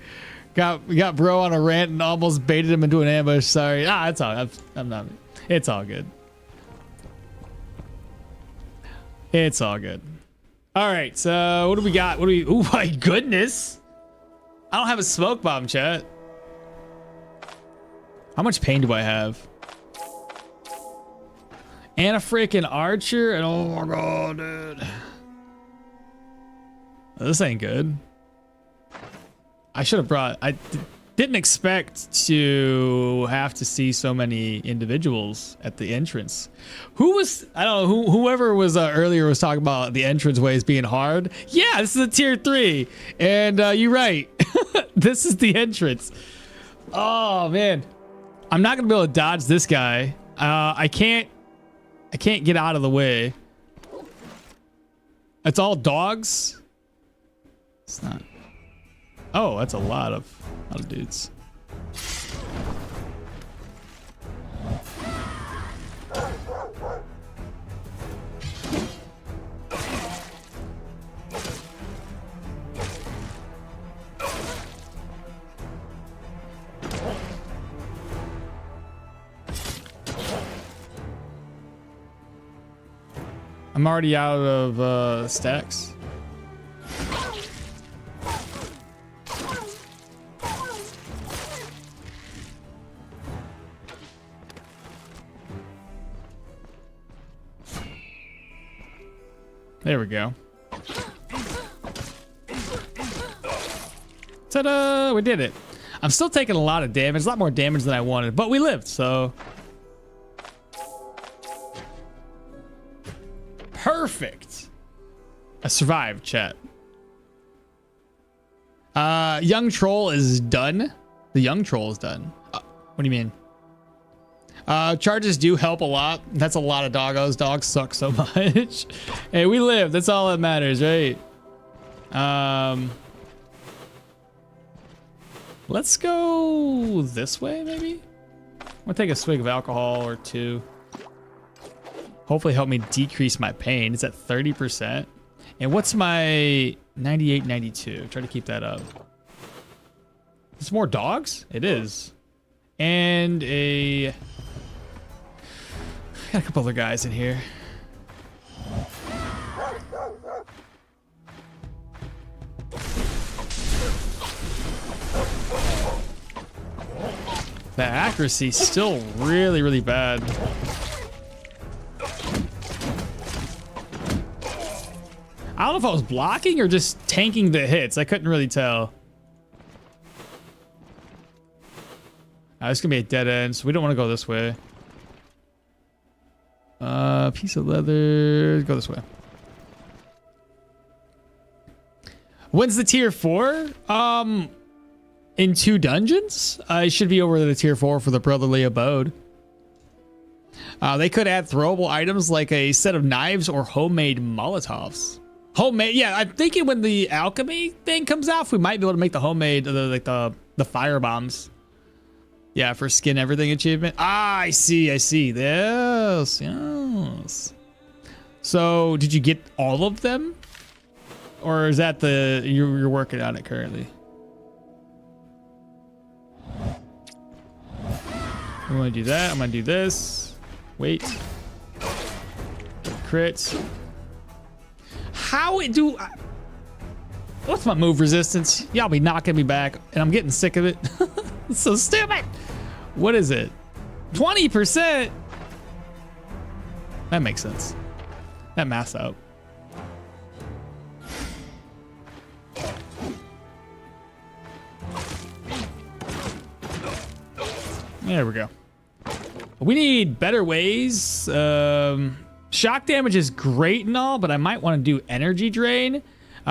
Got bro on a rant and almost baited him into an ambush. Sorry. It's all. I'm not. It's all good. It's all good. All right. So what do we got? Oh my goodness. I don't have a smoke bomb, chat. How much pain do I have? And a freaking archer. And oh my god, dude. This ain't good. I should have brought. I didn't expect to have to see so many individuals at the entrance. I don't know, whoever was earlier was talking about the entrance ways being hard. Yeah, this is a tier 3. And you're right. This is the entrance. Oh, man. I'm not going to be able to dodge this guy. I can't get out of the way. It's all dogs. It's not. Oh, that's a lot of dudes. I'm already out of stacks. There we go. Ta-da! We did it. I'm still taking a lot of damage, a lot more damage than I wanted, but we lived, so. Perfect. I survived, chat. Young troll is done. The young troll is done. What do you mean? Charges do help a lot. That's a lot of doggos. Dogs suck so much. Hey, we live. That's all that matters, right? Let's go this way, maybe? I'm gonna take a swig of alcohol or two. Hopefully help me decrease my pain. It's at 30%. And what's my 98, 92? Try to keep that up. It's more dogs? It is. And got a couple other guys in here. The accuracy's still really, really bad. I don't know if I was blocking or just tanking the hits. I couldn't really tell. This is gonna be a dead end, so we don't want to go this way. Piece of leather. Go this way. When's the tier 4? In 2 dungeons? I should be over the tier 4 for the Brotherly Abode. They could add throwable items like a set of knives or homemade Molotovs. Homemade, yeah. I'm thinking when the alchemy thing comes out, we might be able to make the homemade, like the fire bombs. Yeah, for skin everything achievement. Ah, I see. Yes, yes. So, did you get all of them, or is that you're working on it currently? I'm gonna do that. I'm gonna do this. Wait. Crit. What's my move resistance? Y'all be knocking me back, and I'm getting sick of it. It's so stupid. What is it? 20%? That makes sense. That maths out. There we go. We need better ways. Shock damage is great and all, but I might want to do energy drain.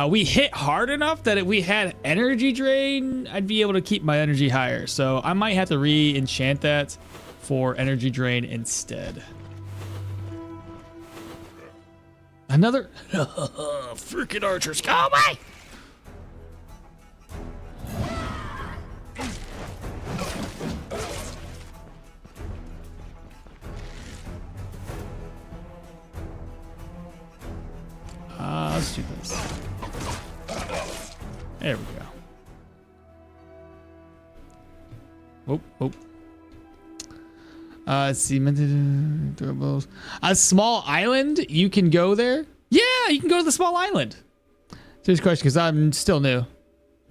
We hit hard enough that if we had energy drain, I'd be able to keep my energy higher. So I might have to re-enchant that for energy drain instead. Another freaking archers, go away! Let's do this. There we go. Oh. Let's see. Durables. A small island. You can go there. Yeah, you can go to the small island. Serious question, because I'm still new.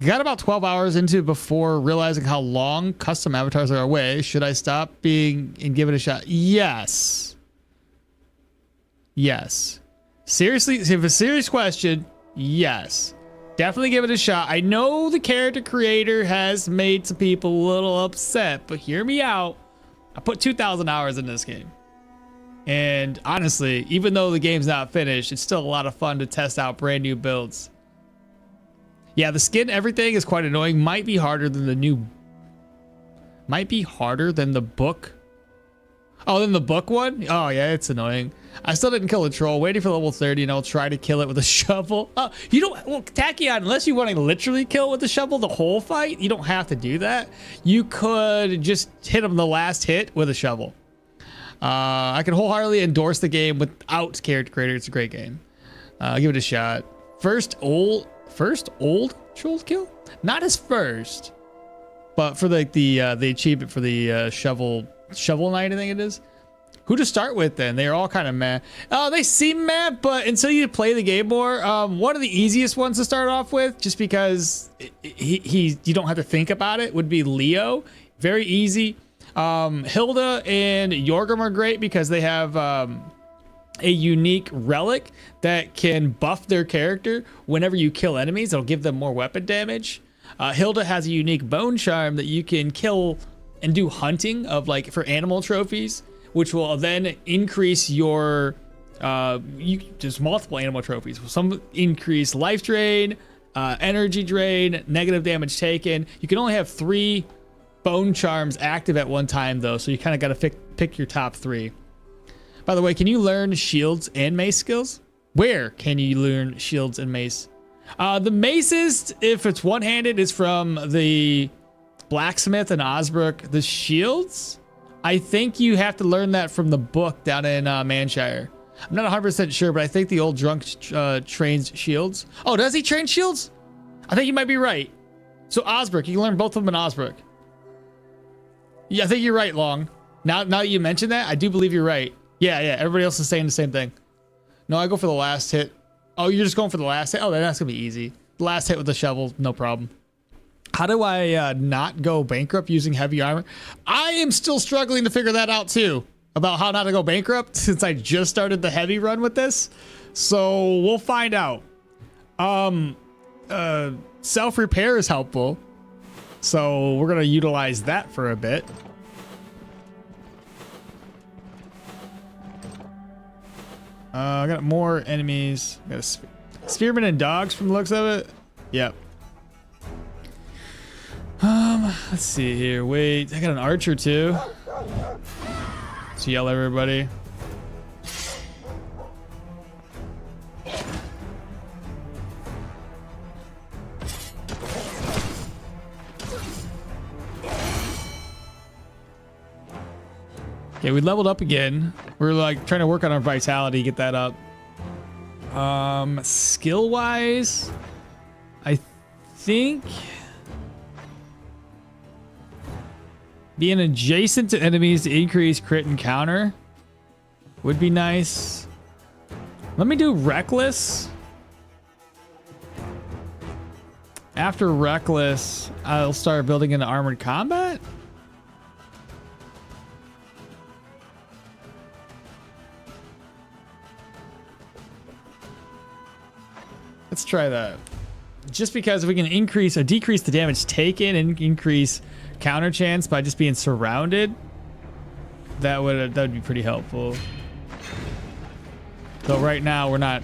Got about 12 hours into it before realizing how long custom avatars are away. Should I stop being and give it a shot? Yes. Yes. Seriously, if a serious question, yes. Definitely give it a shot. I know the character creator has made some people a little upset, but hear me out. I put 2,000 hours in this game. And honestly, even though the game's not finished, it's still a lot of fun to test out brand new builds. Yeah, the skin, everything is quite annoying. Might be harder than the book. Oh, then the book one? Oh, yeah, it's annoying. I still didn't kill a troll. Waiting for level 30, and I'll try to kill it with a shovel. Oh, you don't... Well, Tachyon, unless you want to literally kill it with a shovel the whole fight, you don't have to do that. You could just hit him the last hit with a shovel. I can wholeheartedly endorse the game without character creator. It's a great game. Give it a shot. First old troll kill? Not his first, but for the achievement for the shovel knight, I think it is. Who to start with then? They're all kind of meh. Oh, they seem meh, but until you play the game more, one of the easiest ones to start off with, just because you don't have to think about it, would be Leo. Very easy. Hilda and Yorgrim are great because they have a unique relic that can buff their character whenever you kill enemies. It'll give them more weapon damage. Hilda has a unique bone charm that you can kill and do hunting of, like, for animal trophies, which will then increase your just multiple animal trophies. Some increase life drain, energy drain, negative damage taken. You can only have 3 bone charms active at one time though, so you kind of got to pick your top 3. By the way, can you learn shields and mace skills? Where can you learn shields and mace? The maces, if it's one-handed, is from the blacksmith in Osbrook. The shields, I think you have to learn that from the book down in Manshire. I'm not 100% sure, but I think the old drunk trains shields. Oh, does he train shields? I think you might be right. So Osbrook, you can learn both of them in Osbrook. Yeah, I think you're right, Long. Now that you mention that, I do believe you're right. Yeah, everybody else is saying the same thing. No, I go for the last hit. Oh, you're just going for the last hit? Oh, that's gonna be easy. The last hit with the shovel, no problem. How do I not go bankrupt using heavy armor? I am still struggling to figure that out too, about how not to go bankrupt, since I just started the heavy run with this. So we'll find out. Self-repair is helpful, so we're gonna utilize that for a bit. I got more enemies. Got a spearmen and dogs from the looks of it. Yep. Let's see here. Wait, I got an archer too. So yell at everybody. Okay, we leveled up again. We're like trying to work on our vitality, get that up. Skill wise, I think being adjacent to enemies to increase crit and counter would be nice. Let me do reckless. After reckless, I'll start building into armored combat. Let's try that. just because if we can increase or decrease the damage taken and increase counter chance by just being surrounded, that would be pretty helpful. Though right now we're not.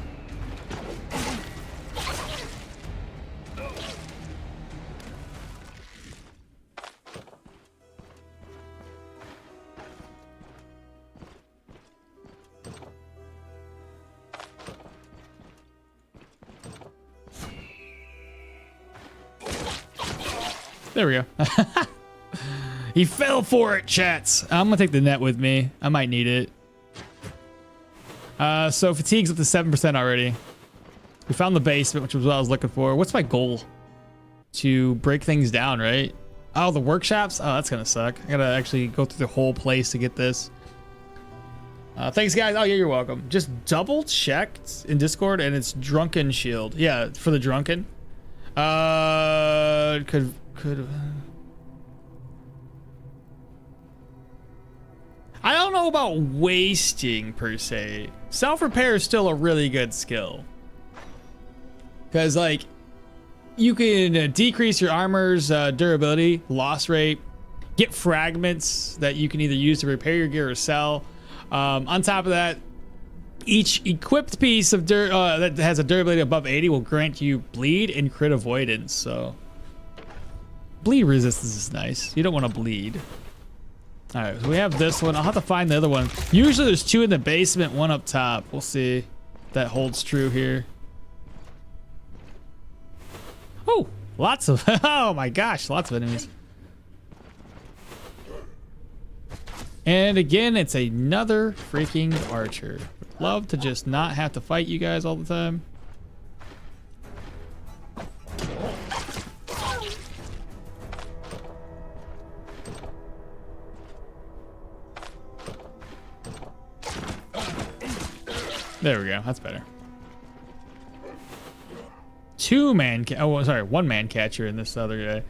There we go. He fell for it, chats. I'm gonna take the net with me. I might need it. So fatigue's up to 7% already. We found the basement, which was what I was looking for. What's my goal? To break things down, right? Oh, the workshops? Oh, that's gonna suck. I gotta actually go through the whole place to get this. Thanks, guys. Oh, yeah, you're welcome. Just double checked in Discord, and it's Drunken Shield. Yeah, for the Drunken. Could I don't know about wasting per se. Self-repair is still a really good skill. Because, like, you can decrease your armor's durability, loss rate, get fragments that you can either use to repair your gear or sell. On top of that, each equipped piece of that has a durability above 80 will grant you bleed and crit avoidance. So, bleed resistance is nice. You don't want to bleed. All right, so we have this one. I'll have to find the other one. Usually there's 2 in the basement, 1 up top. We'll see if that holds true here. Oh, lots of, oh my gosh, lots of enemies. And again, it's another freaking archer. Would love to just not have to fight you guys all the time. There we go. That's better. 2-man. Oh, sorry. 1-man catcher in this other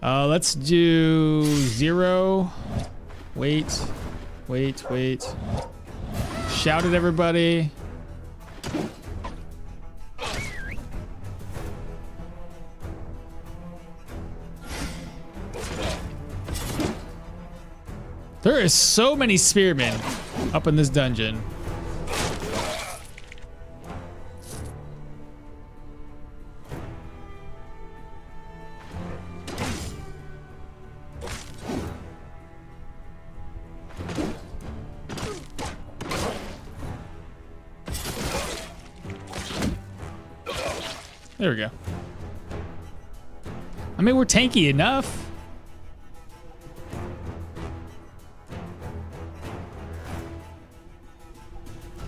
guy. Let's do 0. Wait. Shout at everybody. There is so many spearmen up in this dungeon. There we go. I mean, we're tanky enough.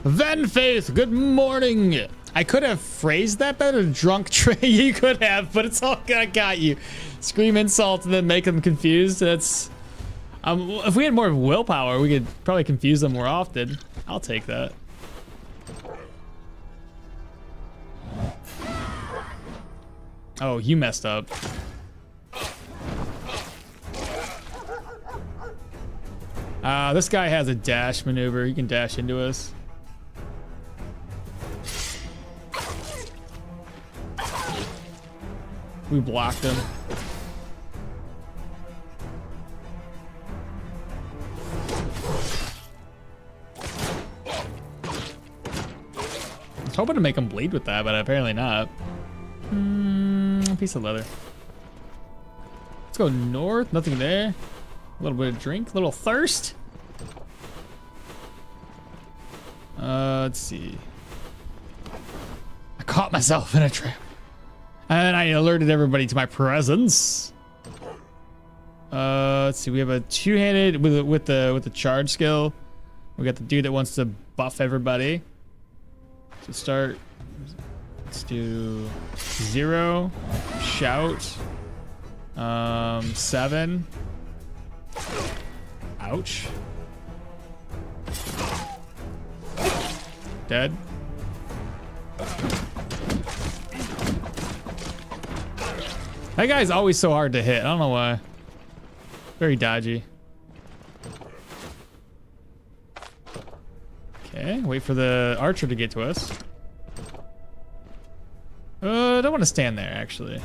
Van Faith, good morning. I could have phrased that better. Drunk Trey, you could have, but it's all I got you. Scream insult and then make them confused. That's if we had more willpower, we could probably confuse them more often. I'll take that. Oh, you messed up. This guy has a dash maneuver. He can dash into us. We blocked him. I was hoping to make him bleed with that, but apparently not. Piece of leather. Let's go north. Nothing there. A little bit of drink. A little thirst. Let's see. I caught myself in a trap. And I alerted everybody to my presence. Let's see. We have a 2-handed with the charge skill. We got the dude that wants to buff everybody. So start. Let's do 0. Shout. 7. Ouch. Dead. That guy's always so hard to hit. I don't know why. Very dodgy. Okay, wait for the archer to get to us. don't want to stand there, actually.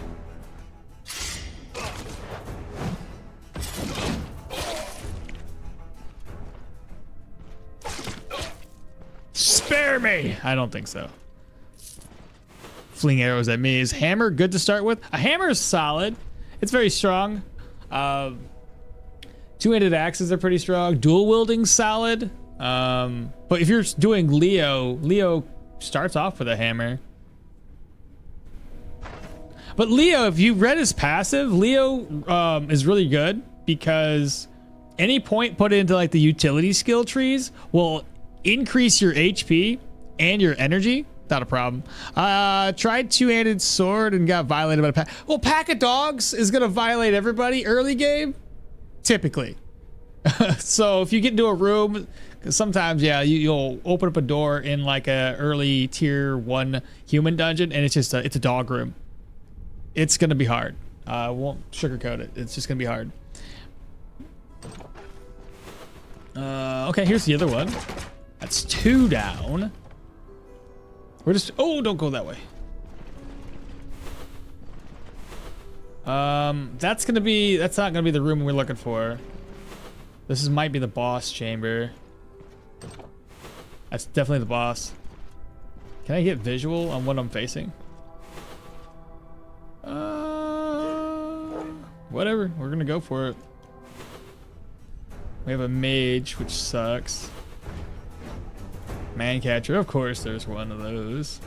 Spare me! I don't think so. Fling arrows at me. Is hammer good to start with? A hammer is solid. It's very strong. Two-handed axes are pretty strong. Dual wielding's solid. But if you're doing Leo starts off with a hammer. But Leo, if you read his passive, Leo is really good because any point put into like the utility skill trees will increase your HP and your energy. Not a problem. Tried two-handed sword and got violated by a pack. Well, pack of dogs is gonna violate everybody early game, typically. So if you get into a room, because sometimes, yeah, you'll open up a door in like a early tier 1 human dungeon, and it's just it's a dog room. It's gonna be hard. I won't sugarcoat it. It's just gonna be hard. Okay, here's the other one. That's 2 down. We're just, oh, don't go that way. That's not gonna be the room we're looking for. This might be the boss chamber. That's definitely the boss. Can I get visual on what I'm facing? Whatever, we're gonna go for it. We have a mage, which sucks. Man catcher, of course there's one of those.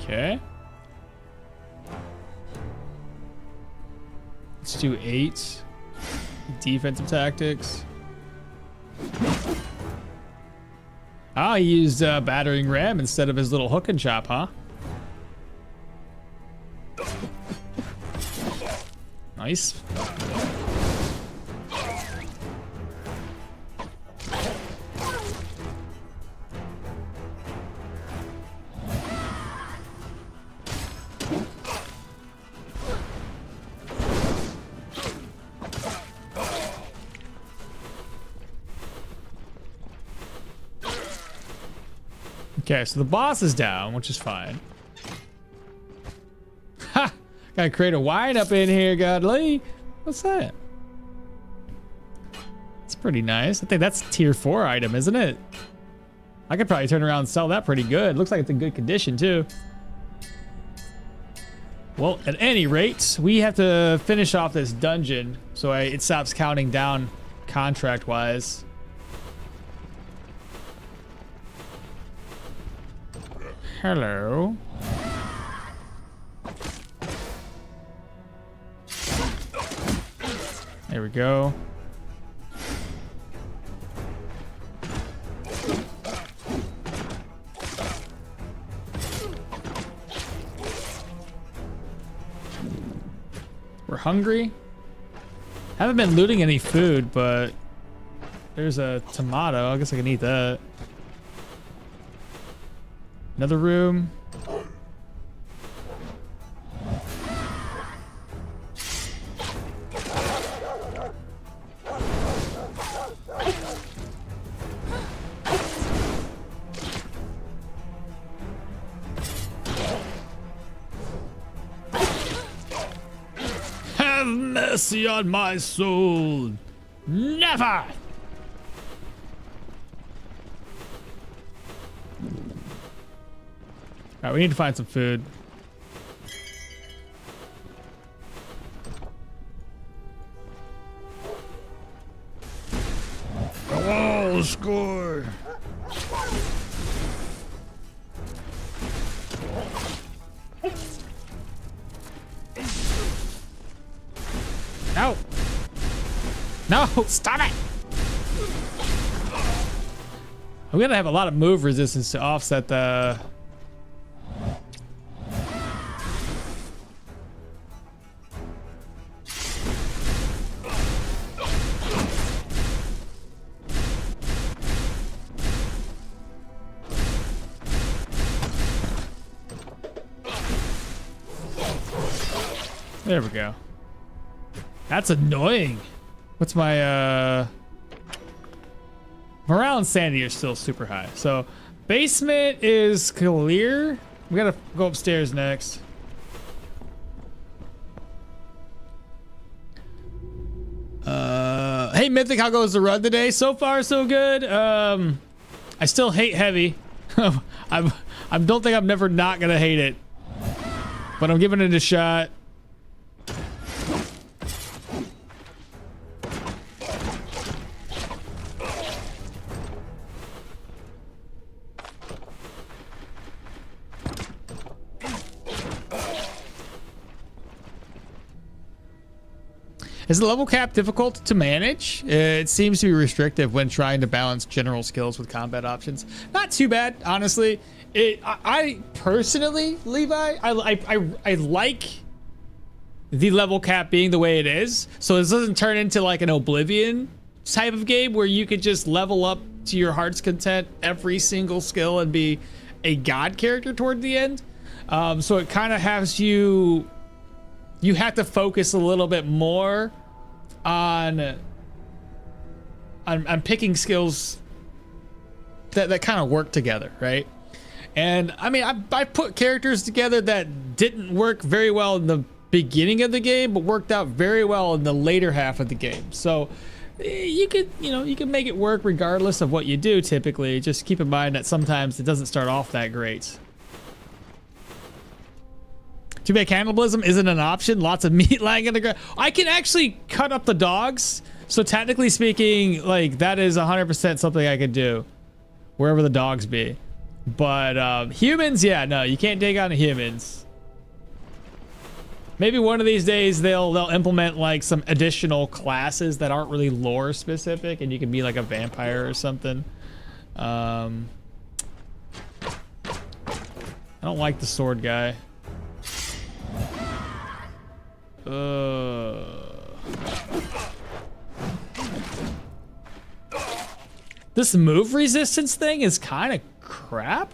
Okay. Let's do 8 defensive tactics. Ah, he used battering ram instead of his little hook and chop, huh? Nice. Okay, so the boss is down, which is fine. Ha! Gotta create a wine up in here, godly. What's that? It's pretty nice. I think that's a tier 4 item, isn't it? I could probably turn around and sell that pretty good. Looks like it's in good condition, too. Well, at any rate, we have to finish off this dungeon so it stops counting down contract-wise. Hello. There we go. We're hungry. Haven't been looting any food, but there's a tomato. I guess I can eat that. Another room. Have mercy on my soul. Never! Alright, we need to find some food. Oh, score! No! No! Stop it! I'm gonna have a lot of move resistance to offset the... There we go. That's annoying. What's my morale and sanity are still super high. So basement is clear. We gotta go upstairs next. Hey Mythic, how goes the run today? So far so good. I still hate heavy. I don't think I'm never not gonna hate it, but I'm giving it a shot. Is the level cap difficult to manage? It seems to be restrictive when trying to balance general skills with combat options. Not too bad, honestly. I personally, Levi, I like the level cap being the way it is, so this doesn't turn into like an Oblivion type of game where you could just level up to your heart's content every single skill and be a god character toward the end. So it kind of has you have to focus a little bit more on picking skills that kind of work together, right? And I mean, I put characters together that didn't work very well in the beginning of the game, but worked out very well in the later half of the game. So you can make it work regardless of what you do typically. Just keep in mind that sometimes it doesn't start off that great. Too bad cannibalism isn't an option. Lots of meat lying in the ground. I can actually cut up the dogs. So technically speaking, like that is 100% something I could do wherever the dogs be. But humans, yeah, no, you can't take on the humans. Maybe one of these days they'll implement like some additional classes that aren't really lore specific, and you can be like a vampire or something. I don't like the sword guy. This move resistance thing is kind of crap.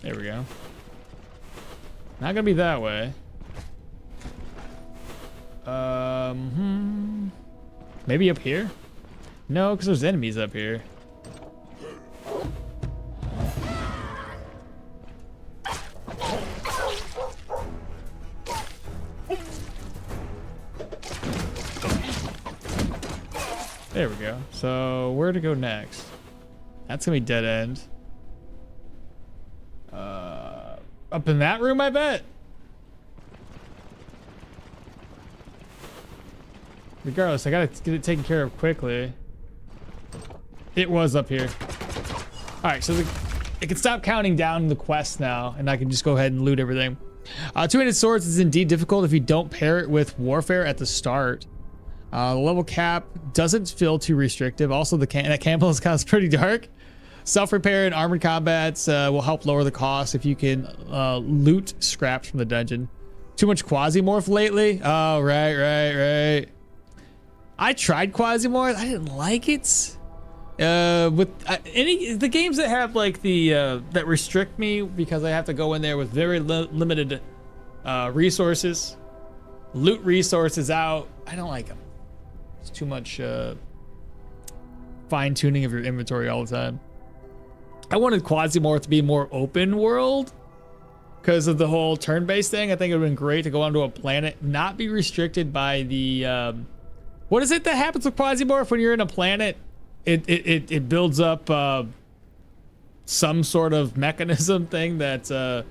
There we go. Not gonna be that way. Maybe up here? No, because there's enemies up here. There we go. So where to go next? That's gonna be dead end. Up in that room, I bet. Regardless, I gotta get it taken care of quickly. It was up here. All right, so it can stop counting down the quest now, and I can just go ahead and loot everything. Two-handed swords is indeed difficult if you don't pair it with warfare at the start. The level cap doesn't feel too restrictive. Also, that cannibalism cost is pretty dark. Self-repair and armored combats will help lower the cost if you can loot scraps from the dungeon. Too much Quasimorph lately? Oh, right. I tried Quasimorph. I didn't like it. With the games that have like the that restrict me because I have to go in there with very limited resources, loot resources out. I don't like them. It's too much fine-tuning of your inventory all the time. I wanted Quasimorph to be more open world because of the whole turn-based thing. I think it would have been great to go onto a planet, not be restricted by the what is it that happens with Quasimorph when you're in a planet? It builds up some sort of mechanism thing that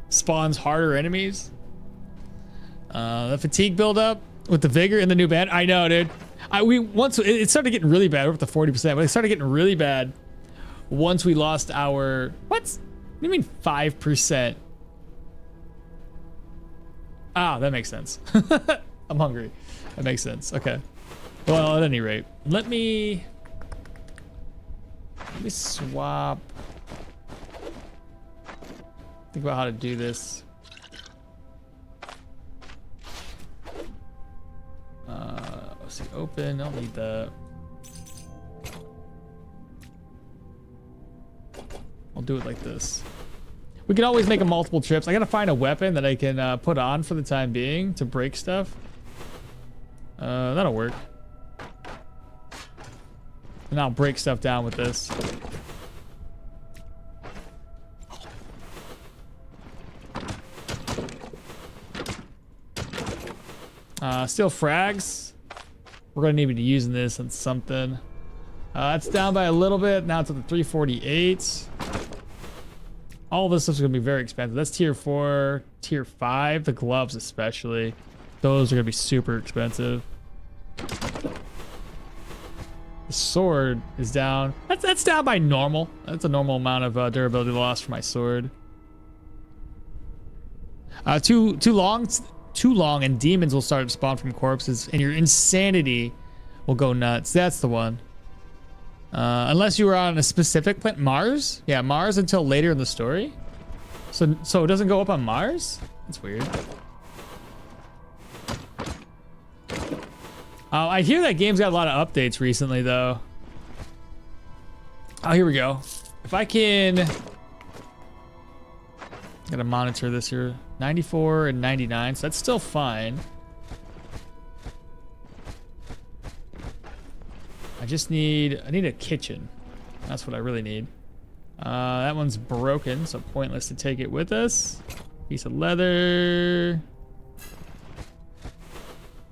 spawns harder enemies. The fatigue buildup with the vigor in the new band. I know, dude. Once it started getting really bad. We're up to 40%, but it started getting really bad once we lost our what do you mean 5%? Ah, that makes sense. I'm hungry. That makes sense. Okay. Well, at any rate, let me swap. Think about how to do this. Let's see, open. I'll need that. I'll do it like this. We can always make a multiple trips. I gotta find a weapon that I can put on for the time being to break stuff. That'll work. And I'll break stuff down with this. Still frags. We're gonna need to be using this on something. It's down by a little bit. Now it's at the 348. All this stuff's gonna be very expensive. That's tier 4, tier 5. The gloves especially. Those are gonna be super expensive. The sword is down. That's down by normal. That's a normal amount of durability loss for my sword. Too long and demons will start to spawn from corpses and your insanity will go nuts. That's the one. Unless you were on a specific planet. Mars? Yeah, Mars until later in the story. So it doesn't go up on Mars? That's weird. I hear that game's got a lot of updates recently, though. Oh, here we go. If I can... Gotta monitor this here. 94 and 99, so that's still fine. I need a kitchen. That's what I really need. That one's broken, so pointless to take it with us. Piece of leather.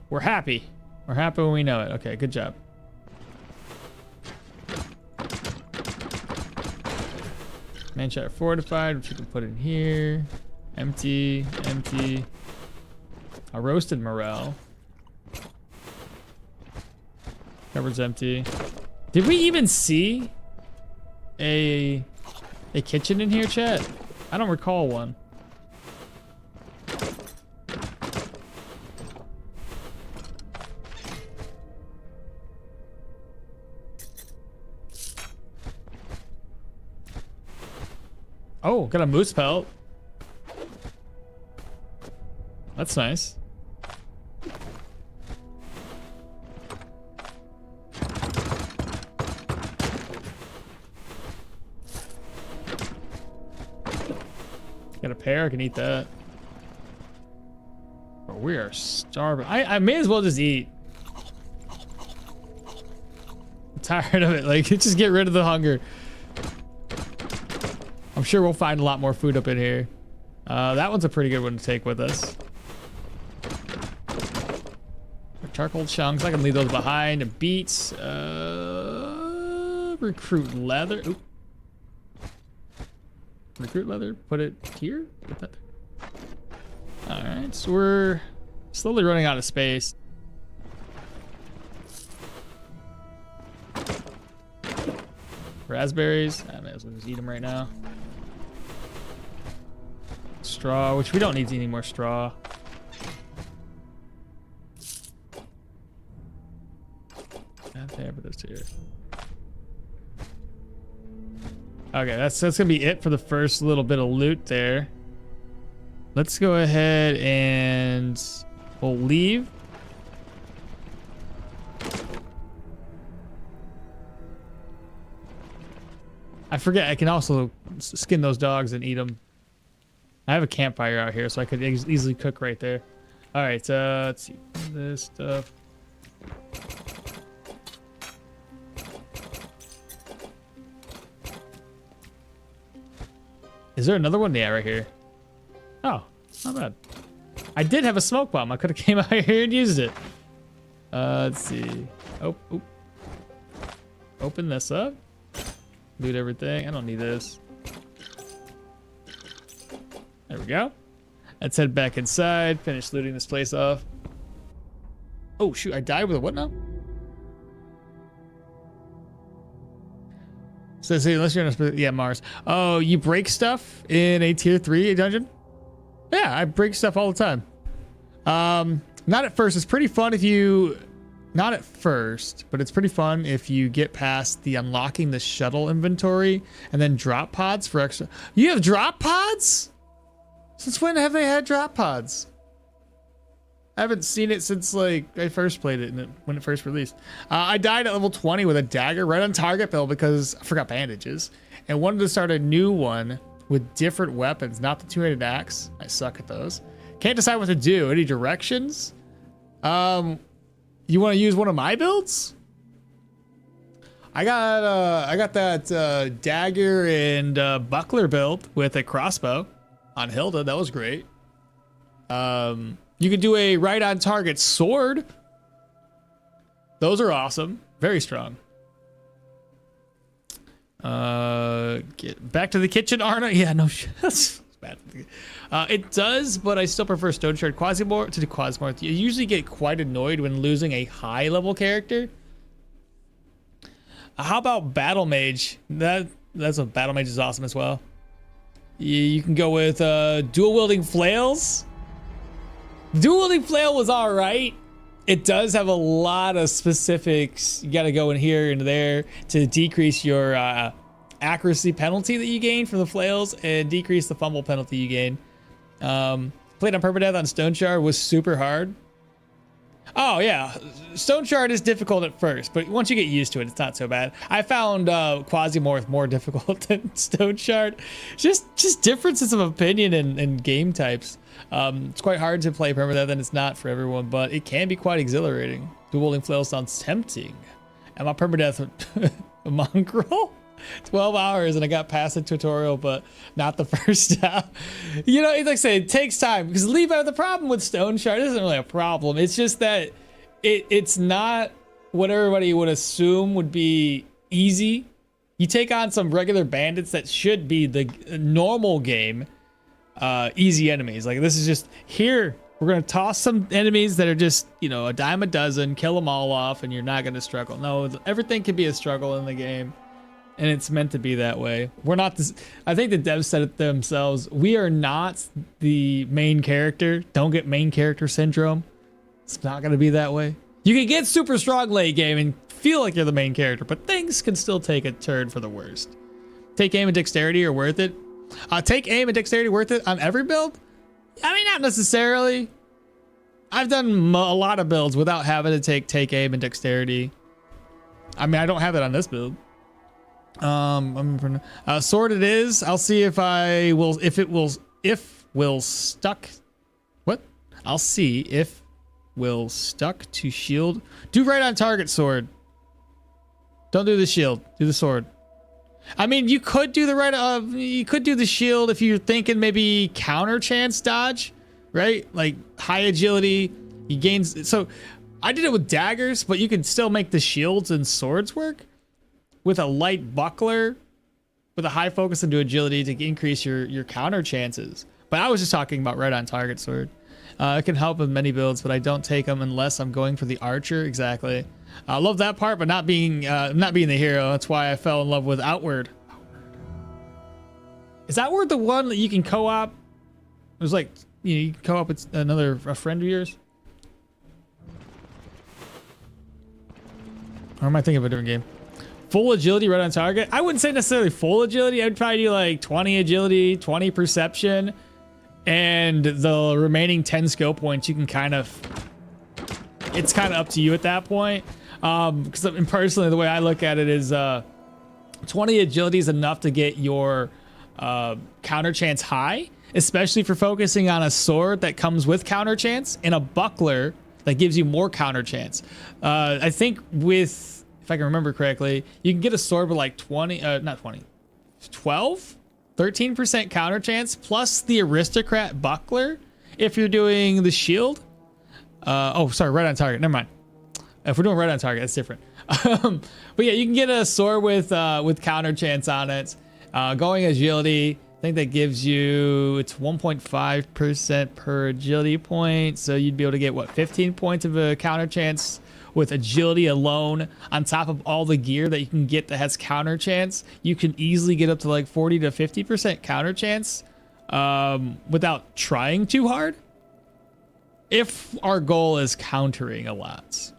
We're happy. We're happy when we know it. Okay, good job. Manchester fortified, which we can put in here. Empty, empty. A roasted morel. Cupboard's empty. Did we even see a kitchen in here, chat? I don't recall one. Oh, got a moose pelt. That's nice. Got a pear, I can eat that. But we are starving. I may as well just eat. I'm tired of it. Like, just get rid of the hunger. I'm sure we'll find a lot more food up in here. That one's a pretty good one to take with us. Charcoal chunks, I can leave those behind. And beets. Recruit leather. Oop. Recruit leather, put it here. Put that there. All right, so we're slowly running out of space. Raspberries, I may as well just eat them right now. Straw, which we don't need any more straw. Not there, but there's here. Okay, that's gonna be it for the first little bit of loot there. Let's go ahead and we'll leave. I forget, I can also skin those dogs and eat them. I have a campfire out here, so I could easily cook right there. All right, let's see this stuff. Is there another one? Yeah, right here. Oh, not bad. I did have a smoke bomb. I could have came out here and used it. Let's see. Oh. Open this up. Loot everything. I don't need this. There we go. Let's head back inside. Finish looting this place off. Oh, shoot. I died with a what now? So see, unless you're in a, yeah, Mars. Oh, you break stuff in a tier 3 dungeon? Yeah, I break stuff all the time. Not at first. It's pretty fun if you, not at first, but it's pretty fun if you get past the unlocking the shuttle inventory and then drop pods for extra. You have drop pods? Since when have they had drop pods? I haven't seen it since like I first played it when it first released. I died at level 20 with a dagger right on target build because I forgot bandages and wanted to start a new one with different weapons, not the two-handed axe. I suck at those. Can't decide what to do. Any directions? You want to use one of my builds? I got that dagger and buckler build with a crossbow on Hilda. That was great. You could do a right on target sword. Those are awesome. Very strong. Get back to the kitchen, Arna. Yeah, no shit. That's bad. It does, but I still prefer Stoneshard Quasimore to Quasimore. You usually get quite annoyed when losing a high level character. How about Battle Mage? That's a Battle Mage is awesome as well. You can go with dual wielding flails. Dual wielding flail was all right. It does have a lot of specifics. You got to go in here and there to decrease your accuracy penalty that you gain from the flails and decrease the fumble penalty you gain. Played on permadeath on Stoneshard was super hard. Oh yeah, Stoneshard is difficult at first, but once you get used to it, it's not so bad. I found Quasimorph more difficult than Stoneshard. Just differences of opinion and game types. It's quite hard to play permadeath, and it's not for everyone, but it can be quite exhilarating. Dual wielding flail sounds tempting. Am I permadeath a mongrel? 12 hours and I got past the tutorial, but not the first half. You know, like I say, it takes time because the problem with Stoneshard isn't really a problem. It's just that it's not what everybody would assume would be easy. You take on some regular bandits that should be the normal game, easy enemies. Like this is just here. We're going to toss some enemies that are just, you know, a dime a dozen, kill them all off, and you're not going to struggle. No, everything can be a struggle in the game. And it's meant to be that way. We're not this. I think the devs said it themselves. We are not the main character. Don't get main character syndrome. It's not going to be that way. You can get super strong late game and feel like you're the main character, but things can still take a turn for the worst. Take aim and dexterity are worth it. Take aim and dexterity worth it on every build? I mean, not necessarily. I've done a lot of builds without having to take aim and dexterity. I mean, I don't have it on this build. Sword it is. I'll see if will stuck. What? I'll see if will stuck to shield. Do right on target sword. Don't do the shield. Do the sword. I mean, you could do the you could do the shield if you're thinking maybe counter chance dodge, right? Like high agility. You gain. So I did it with daggers, but you can still make the shields and swords work. With a light buckler, with a high focus into agility to increase your counter chances. But I was just talking about right on target sword. It can help with many builds, but I don't take them unless I'm going for the archer. Exactly. I love that part, but not being the hero. That's why I fell in love with Outward. Is Outward the one that you can co-op? It was like, you can co-op with a friend of yours. Or am I thinking of a different game? Full agility right on target. I wouldn't say necessarily full agility. I'd probably do like 20 agility, 20 perception, and the remaining 10 skill points. You can it's kind of up to you at that point. Because personally, the way I look at it is 20 agility is enough to get your counter chance high, especially for focusing on a sword that comes with counter chance and a buckler that gives you more counter chance. I think with, if I can remember correctly, you can get a sword with like 13% counter chance plus the aristocrat buckler if you're doing the shield. Oh, sorry, right on target. Never mind. If we're doing right on target, that's different. But yeah, you can get a sword with counter chance on it. Going agility, I think that gives you, it's 1.5% per agility point. So you'd be able to get what, 15 points of a counter chance with agility alone, on top of all the gear that you can get that has counter chance. You can easily get up to like 40 to 50% counter chance without trying too hard, if our goal is countering a lot.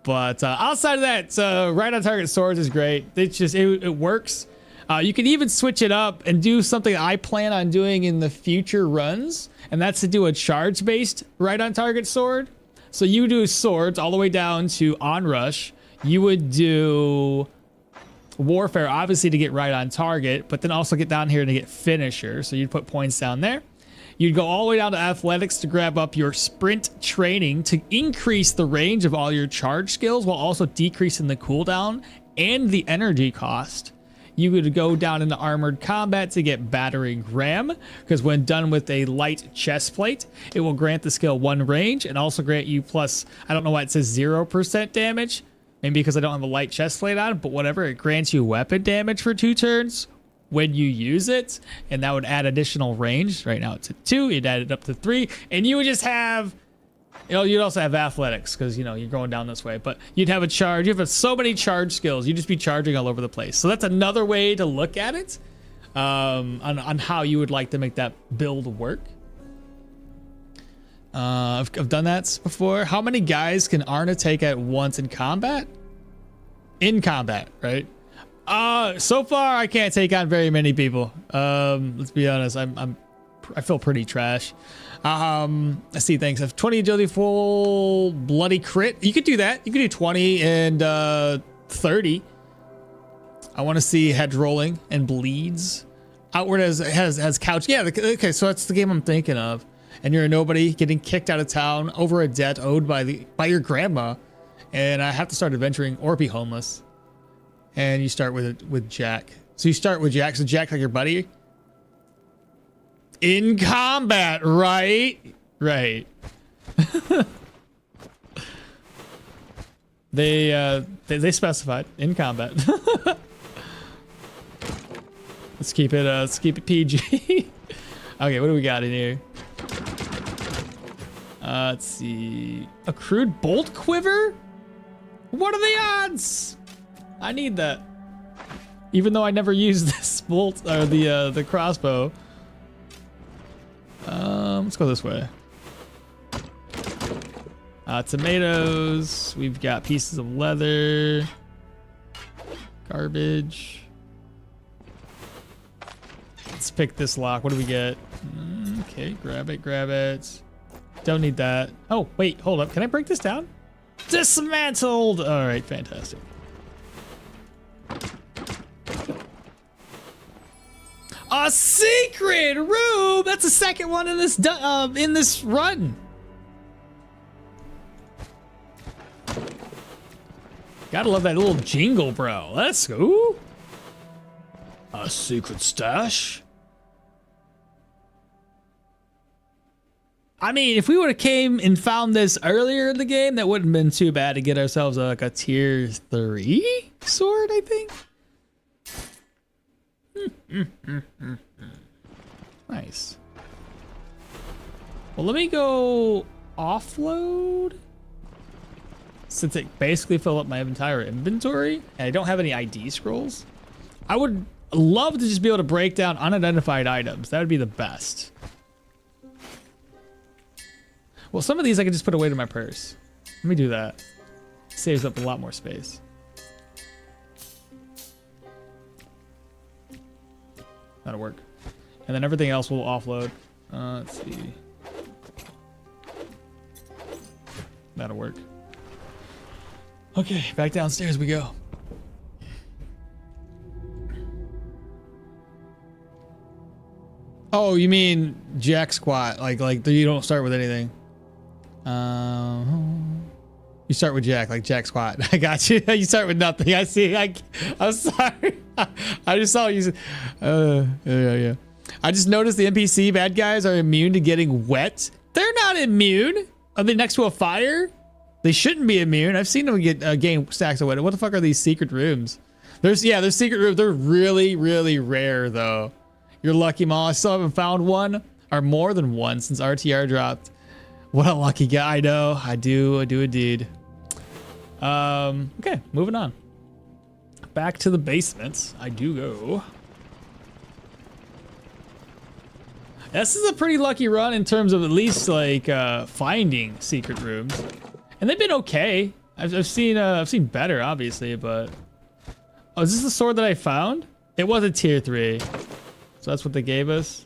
But outside of that, right on target swords is great. It works. You can even switch it up and do something I plan on doing in the future runs, and that's to do a charge-based right-on-target sword. So you do swords all the way down to onrush. You would do warfare, obviously, to get right on target, but then also get down here to get finisher. So you'd put points down there. You'd go all the way down to athletics to grab up your sprint training to increase the range of all your charge skills while also decreasing the cooldown and the energy cost. You would go down into armored combat to get battering ram, because when done with a light chest plate, it will grant the skill 1 range and also grant you plus, I don't know why it says 0% damage, maybe because I don't have a light chest plate on, but whatever, it grants you weapon damage for 2 turns when you use it, and that would add additional range. Right now it's at 2, you'd add it up to 3, and you would just have, you know, you'd also have athletics because, you know, you're going down this way, but you'd have a charge. You have so many charge skills. You'd just be charging all over the place. So that's another way to look at it, on how you would like to make that build work. I've done that before. How many guys can Arna take at once in combat? In combat, right? So far I can't take on very many people. Let's be honest. I feel pretty trash. Let's see, thanks. I have 20 agility, full bloody crit. You could do that. You could do 20 and 30. I want to see head rolling and bleeds. Outward has couch. Yeah, okay, so that's the game I'm thinking of. And you're a nobody getting kicked out of town over a debt owed by your grandma, and I have to start adventuring or be homeless. And you start with Jack. So you start with Jack. So Jack, like your buddy. In combat, right? Right. They specified in combat. Let's keep it PG. Okay, what do we got in here? Let's see. Accrued bolt quiver? What are the odds? I need that. Even though I never used this bolt or the crossbow. Let's go this way. Tomatoes. We've got pieces of leather. Garbage. Let's pick this lock. What do we get? Okay, grab it. Don't need that. Oh, wait, hold up. Can I break this down? Dismantled! All right, fantastic. A secret room! That's the second one in this run. Gotta love that little jingle, bro. Let's go. A secret stash? I mean, if we would have came and found this earlier in the game, that wouldn't have been too bad to get ourselves like a tier 3 sword, I think. Nice. Well, let me go offload. Since it basically filled up my entire inventory, and I don't have any ID scrolls, I would love to just be able to break down unidentified items. That would be the best. Well, some of these I can just put away to my purse. Let me do that. Saves up a lot more space. That'll work. And then everything else will offload. Let's see. That'll work. Okay, back downstairs we go. Oh, you mean Jack squat? Like you don't start with anything. You start with Jack, like Jack squat. I got you. You start with nothing. I see. I'm sorry. I just saw you. Yeah. I just noticed the NPC bad guys are immune to getting wet. They're not immune. Are they next to a fire? They shouldn't be immune. I've seen them gain stacks of wet. What the fuck are these secret rooms? There's secret rooms. They're really, really rare though. You're lucky, Maul. I still haven't found one or more than one since RTR dropped. What a lucky guy. I know. I do indeed. Okay, moving on. Back to the basement. I do go. This is a pretty lucky run in terms of at least like finding secret rooms, and they've been okay. I've seen better, obviously, but oh, is this the sword that I found? It was a tier 3. So that's what they gave us.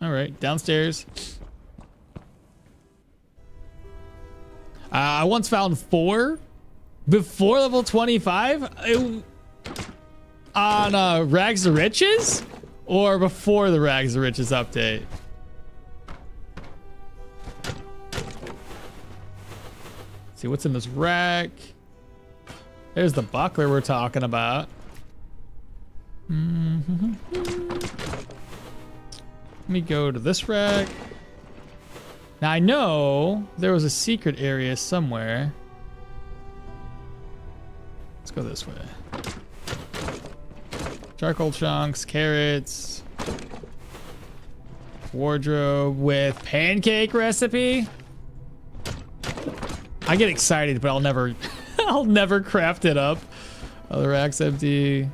All right, downstairs. I once found 4 before level 25 on Rags to Riches, or before the Rags to Riches update. Let's see what's in this rack. There's the buckler we're talking about. Let me go to this rack. Now I know there was a secret area somewhere. Let's go this way. Charcoal chunks, carrots, wardrobe with pancake recipe. I get excited, but I'll never, I'll never craft it up. Other rack's empty.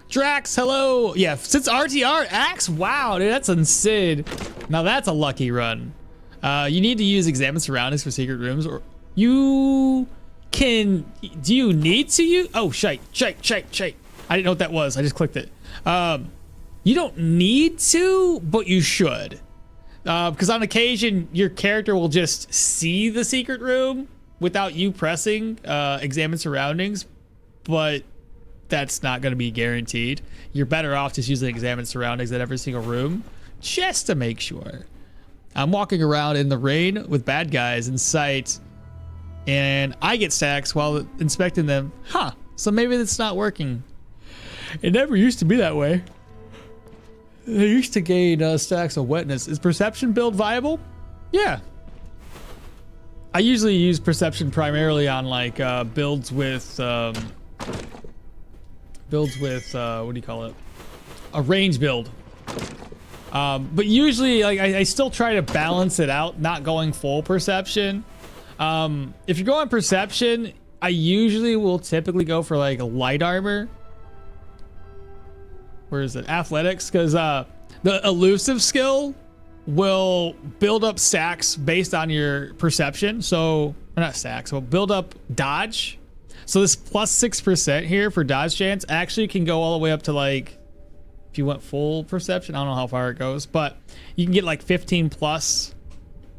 Drax, hello. Yeah, since RTR, Axe. Wow, dude, that's insane. Now that's a lucky run. You need to use examine surroundings for secret rooms, or you can. Do you need to use? Oh, shite. I didn't know what that was. I just clicked it. You don't need to, but you should, because on occasion your character will just see the secret room without you pressing examine surroundings, but that's not going to be guaranteed. You're better off just using examine surroundings at every single room just to make sure. I'm walking around in the rain with bad guys in sight, and I get stacks while inspecting them. Huh, so maybe it's not working. It never used to be that way. They used to gain stacks of wetness. Is perception build viable? Yeah. I usually use perception primarily on like builds with what do you call it? A range build. But usually, like, I still try to balance it out, not going full perception. If you're going perception, I usually will typically go for like a light armor. Where is it? Athletics, because the elusive skill will build up stacks based on your perception. So, or not stacks, will build up dodge. So this plus 6% here for dodge chance actually can go all the way up to like, if you went full perception, I don't know how far it goes, but you can get like 15 plus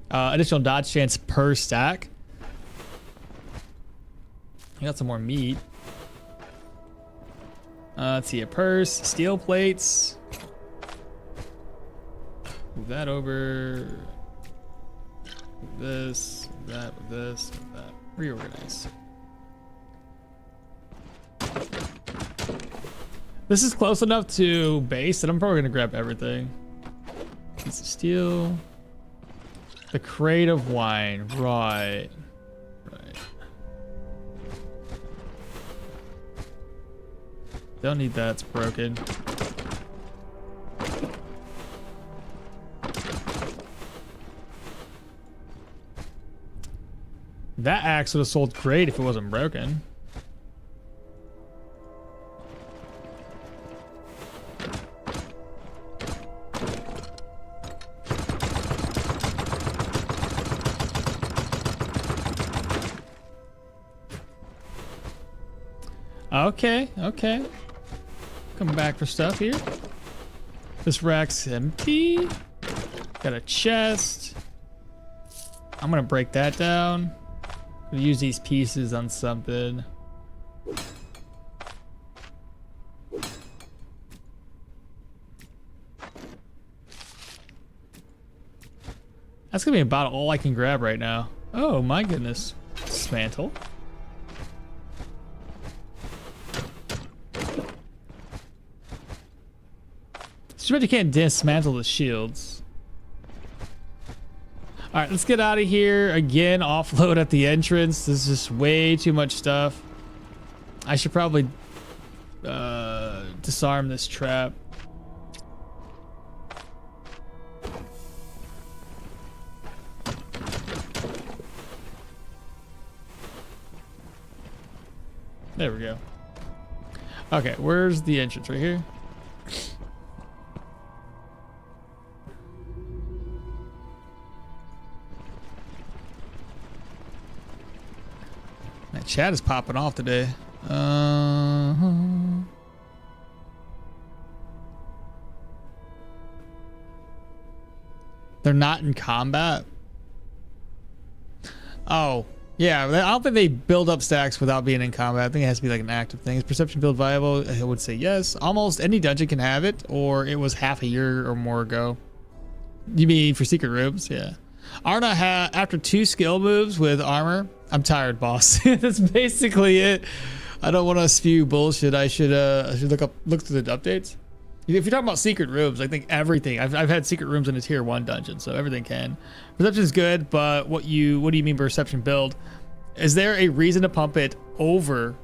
additional dodge chance per stack. I got some more meat. Let's see, a purse, steel plates. Move that over. Move this, move that, with this, with that. Reorganize. This is close enough to base that I'm probably gonna grab everything. Piece of steel. The crate of wine, right. Don't need that, it's broken. That axe would have sold great if it wasn't broken. Okay. Come back for stuff here. This rack's empty. Got a chest. I'm gonna break that down. Gonna use these pieces on something. That's gonna be about all I can grab right now. Oh my goodness. Dismantle. Too bad you can't dismantle the shields. All right, let's get out of here. Again, offload at the entrance. This is just way too much stuff. I should probably disarm this trap. There we go. Okay, where's the entrance? Right here? Chat is popping off today. They're not in combat. Oh, yeah. I don't think they build up stacks without being in combat. I think it has to be like an active thing. Is perception build viable? I would say yes. Almost any dungeon can have it, or it was half a year or more ago. You mean for secret rooms? Yeah. Arna after 2 skill moves with armor. I'm tired, boss. That's basically it. I don't want to spew bullshit. I should look through the updates. If you're talking about secret rooms, I think everything. I've had secret rooms in a tier 1 dungeon, so everything can. Perception is good, but what do you mean by perception build? Is there a reason to pump it over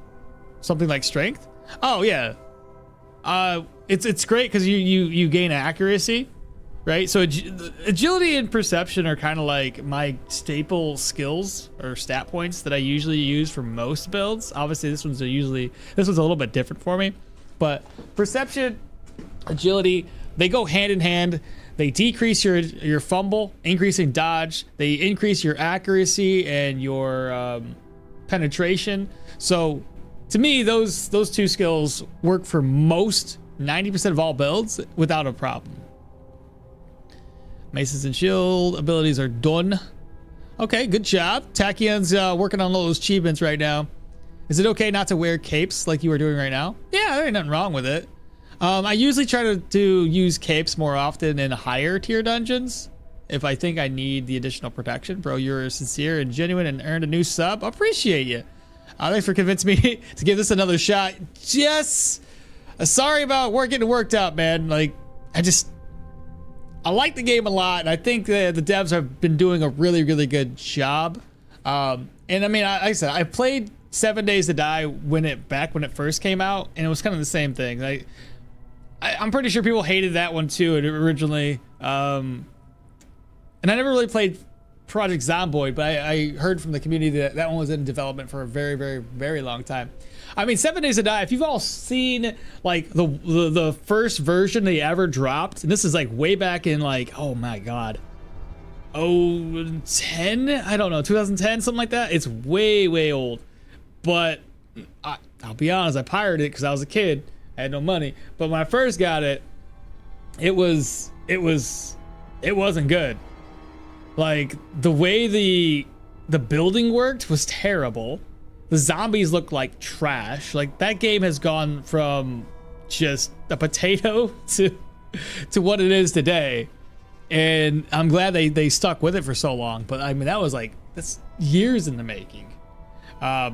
something like strength? Oh yeah. It's great because you gain accuracy, right? So agility and perception are kind of like my staple skills or stat points that I usually use for most builds. Obviously, this one's a little bit different for me, but perception, agility, they go hand in hand. They decrease your fumble, increasing dodge. They increase your accuracy and your penetration. So to me, those 2 skills work for most 90% of all builds without a problem. Maces and shield abilities are done. Okay, good job. Tachion's working on all those achievements right now. Is it okay not to wear capes like you are doing right now? Yeah, there ain't nothing wrong with it. I usually try to use capes more often in higher tier dungeons if I think I need the additional protection. Bro, you're sincere and genuine and earned a new sub. Appreciate you. Thanks for convincing me to give this another shot. Yes. Sorry about getting worked out, man. Like, I like the game a lot, and I think the devs have been doing a really, really good job. And I mean, like I said, I played 7 Days to Die when it first came out, and it was kind of the same thing. Like, I'm pretty sure people hated that one too originally. And I never really played Project Zomboid, but I heard from the community that one was in development for a very, very, very long time. I mean, 7 Days to Die, if you've all seen like the first version they ever dropped, and this is like way back in like, oh my God, 10? I don't know, 2010, something like that. It's way, way old. But I'll be honest, I pirated it because I was a kid. I had no money, but when I first got it, it wasn't good. Like the way the building worked was terrible. The zombies looked like trash. Like that game has gone from just a potato to what it is today. And I'm glad they stuck with it for so long. But I mean, that's years in the making.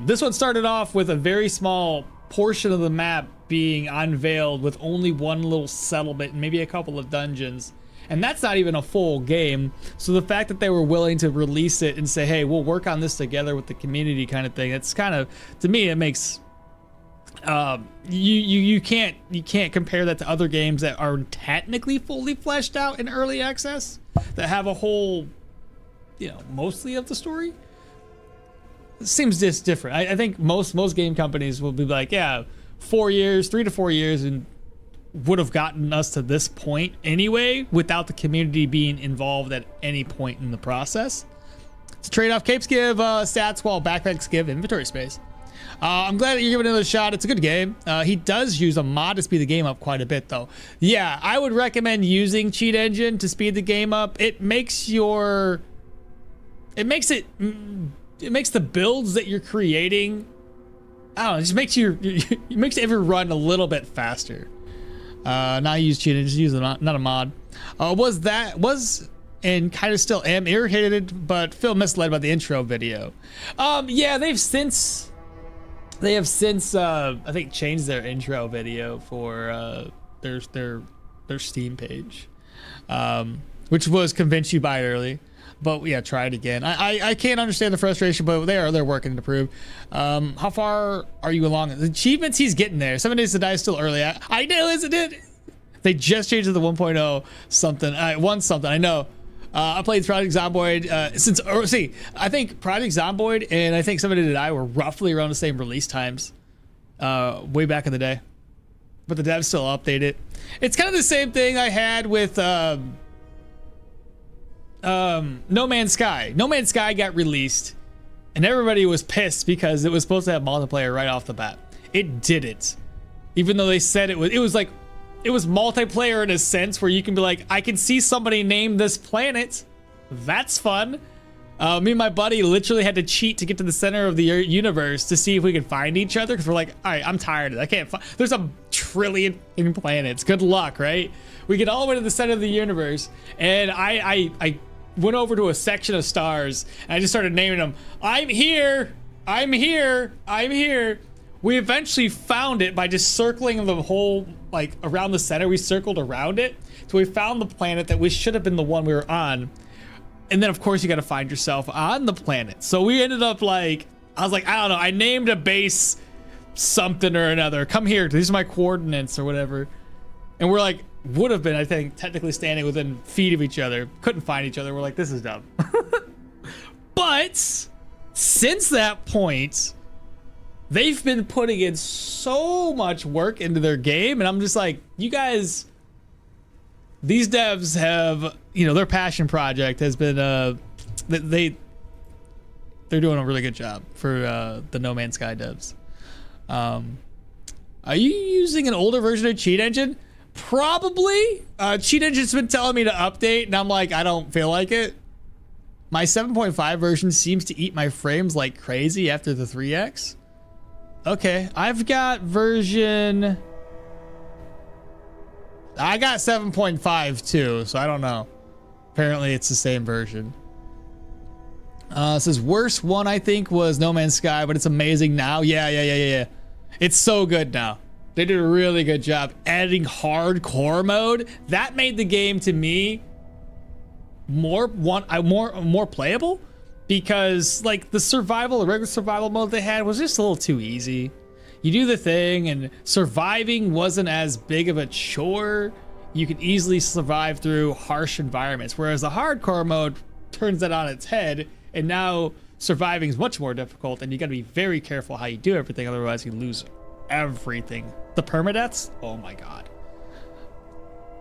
This one started off with a very small portion of the map being unveiled with only one little settlement and maybe a couple of dungeons, and that's not even a full game. So the fact that they were willing to release it and say, hey, we'll work on this together with the community kind of thing, it's kind of, to me, it makes you can't compare that to other games that are technically fully fleshed out in early access that have a whole, mostly of the story. It seems just different. I think most game companies will be like, yeah, 4 years, 3 to 4 years, and would have gotten us to this point anyway without the community being involved at any point in the process. It's a trade-off. Capes give stats while backpacks give inventory space. I'm glad that you're giving it another shot. It's a good game. He does use a mod to speed the game up quite a bit, though. Yeah, I would recommend using Cheat Engine to speed the game up. It makes the builds that you're creating, I don't know, it just makes every run a little bit faster. Not use Cheat Engine, just use not a mod. Was and kind of still am irritated, but feel misled by the intro video. Yeah, they have since I think changed their intro video for their Steam page, which was convinced you buy early. But yeah, try it again. I can't understand the frustration, but they're working to improve. How far are you along? The achievements, he's getting there. 7 Days to Die is still early. I know, isn't it? They just changed it to 1.0 something. I know. I played Project Zomboid I think Project Zomboid and I think 7 Days to Die were roughly around the same release times way back in the day. But the devs still update it. It's kind of the same thing I had with No Man's Sky. No Man's Sky got released And everybody was pissed because it was supposed to have multiplayer right off the bat. It didn't. Even though they said it was multiplayer in a sense where you can be like, I can see somebody name this planet. That's fun. Me and my buddy literally had to cheat to get to the center of the universe to see if we could find each other, because we're like, all right, I'm tired of it. I can't find. There's a trillion planets. Good luck, right? We get all the way to the center of the universe, and I went over to a section of stars, and I just started naming them. I'm here. I'm here. I'm here. We eventually found it by just circling the whole, like, around the center. We circled around it, so we found the planet that we should have been the one we were on. And then, of course, you got to find yourself on the planet. So we ended up like, I was like, I don't know. I named a base something or another. Come here. These are my coordinates or whatever. And we're like, would have been, I think, technically standing within feet of each other. Couldn't find each other. We're like, this is dumb. But since that point, they've been putting in so much work into their game. And I'm just like, you guys... These devs have, you know, their passion project has been, they're doing a really good job for the No Man's Sky devs. Are you using an older version of Cheat Engine? Probably. Cheat Engine's been telling me to update, and I'm like, I don't feel like it. My 7.5 version seems to eat my frames like crazy after the 3x. Okay, I've got version... I got 7.5 too, so I don't know. Apparently it's the same version. It says worst one I think was No Man's Sky, but it's amazing now. Yeah. It's so good now. They did a really good job adding hardcore mode. That made the game to me more playable, because like the regular survival mode they had was just a little too easy. You do the thing, and surviving wasn't as big of a chore. You could easily survive through harsh environments, whereas the hardcore mode turns that on its head, and now surviving is much more difficult, and you gotta be very careful how you do everything, otherwise you lose everything. The permadeaths? Oh my god.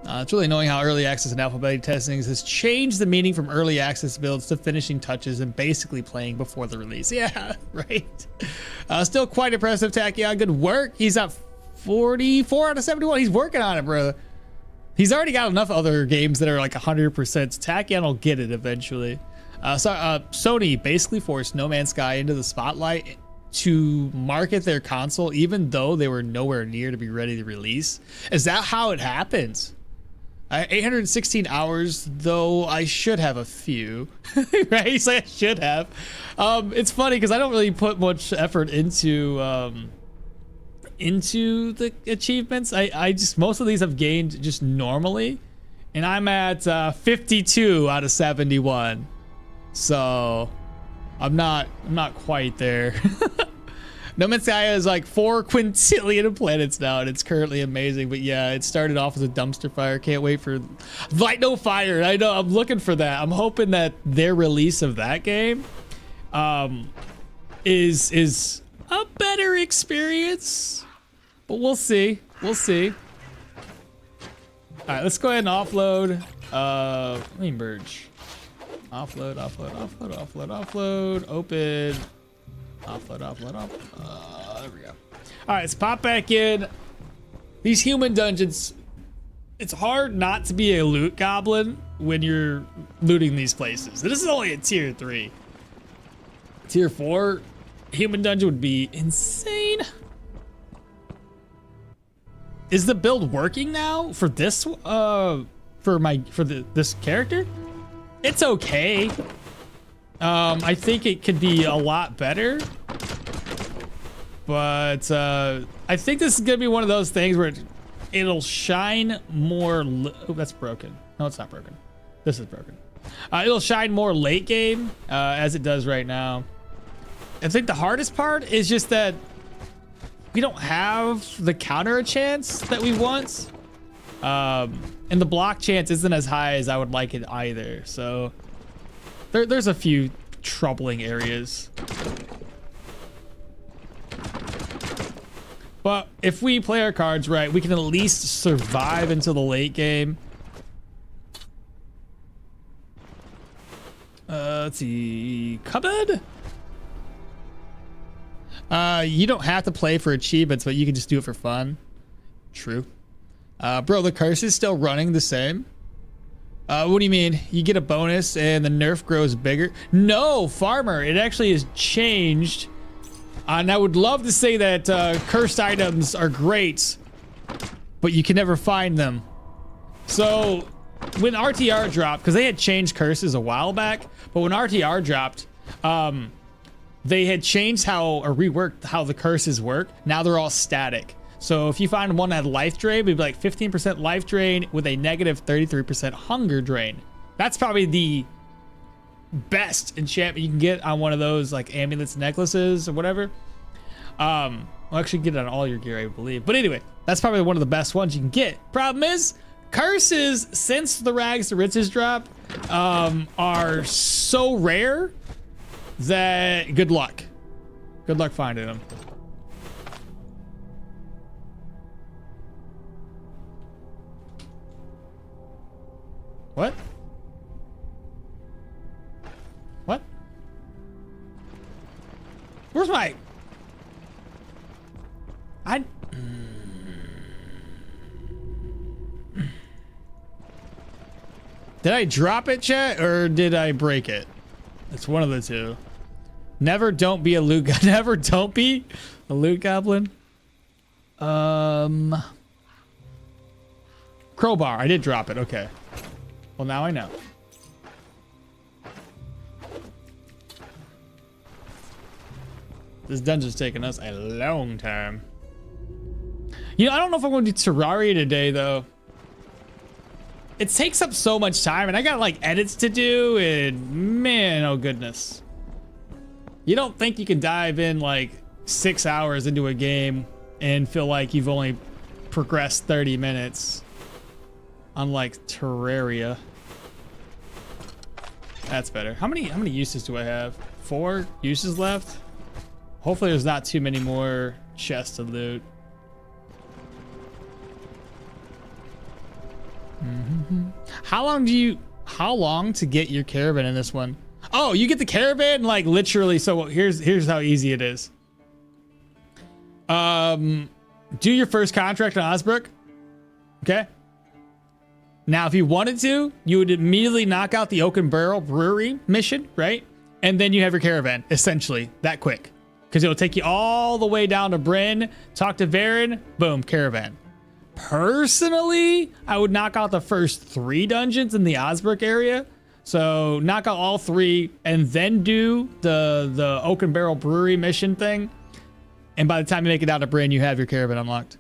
It's really annoying how early access and alpha beta testing has changed the meaning from early access builds to finishing touches and basically playing before the release. Yeah, right. Still quite impressive, Tachyon. Good work. He's at 44 out of 71. He's working on it, bro. He's already got enough other games that are like 100%. Tachyon will get it eventually. Sony basically forced No Man's Sky into the spotlight to market their console, even though they were nowhere near to be ready to release. Is that how it happens? 816 hours, though I should have a few, right? So I should have. It's funny because I don't really put much effort into the achievements. I just, most of these I've gained just normally, and I'm at 52 out of 71. So I'm not quite there. No Man's Sky has like 4 quintillion planets now, and it's currently amazing. But yeah, it started off as a dumpster fire. Can't wait for Light No Fire. I know, I'm looking for that. I'm hoping that their release of that game is a better experience. But we'll see. We'll see. All right, let's go ahead and offload. Let me merge. Offload, open. Offload. There we go. All right, let's pop back in. These human dungeons, it's hard not to be a loot goblin when you're looting these places. This is only a tier 3. Tier 4 human dungeon would be insane. Is the build working now for this this character? It's okay. I think it could be a lot better, but I think this is gonna be one of those things where it'll shine more. Oh, that's broken. No, it's not broken. This is broken. It'll shine more late game as it does right now. I think the hardest part is just that we don't have the counter chance that we want, and the block chance isn't as high as I would like it either. So there's a few troubling areas. But if we play our cards right, we can at least survive until the late game. Let's see. Cupboard? You don't have to play for achievements, but you can just do it for fun. True. Bro, the curse is still running the same. What do you mean? You get a bonus and the nerf grows bigger? No, farmer, it actually has changed. And I would love to say that cursed items are great, but you can never find them. So when RTR dropped, because they had changed curses a while back, but when RTR dropped, they had changed how, or reworked how the curses work. Now they're all static. So if you find one that had life drain, it'd be like 15% life drain with a negative 33% hunger drain. That's probably the best enchantment you can get on one of those like amulets, necklaces, or whatever. Well, actually get it on all your gear, I believe. But anyway, that's probably one of the best ones you can get. Problem is, curses, since the Rags to Riches drop, are so rare that good luck. Good luck finding them. What? What? Where's my... Did I drop it, chat, or did I break it? It's one of the two. Never don't be a loot never don't be a loot goblin. Crowbar, I did drop it, okay. Well, now I know. This dungeon's taking us a long time. You know, I don't know if I'm going to do Terraria today, though. It takes up so much time, and I got, like, edits to do, and man, oh goodness. You don't think you can dive in, like, 6 hours into a game and feel like you've only progressed 30 minutes. Unlike Terraria. That's better. How many uses do I have? 4 uses left? Hopefully there's not too many more chests to loot. How long to get your caravan in this one? Oh, you get the caravan like literally. So here's how easy it is. Do your first contract on Osbrook. Okay. Now, if you wanted to, you would immediately knock out the Oak and Barrel Brewery mission, right? And then you have your caravan, essentially, that quick. Because it'll take you all the way down to Bryn, talk to Varen, boom, caravan. Personally, I would knock out the first 3 dungeons in the Osbrook area. So knock out all 3 and then do the Oak and Barrel Brewery mission thing. And by the time you make it down to Bryn, you have your caravan unlocked.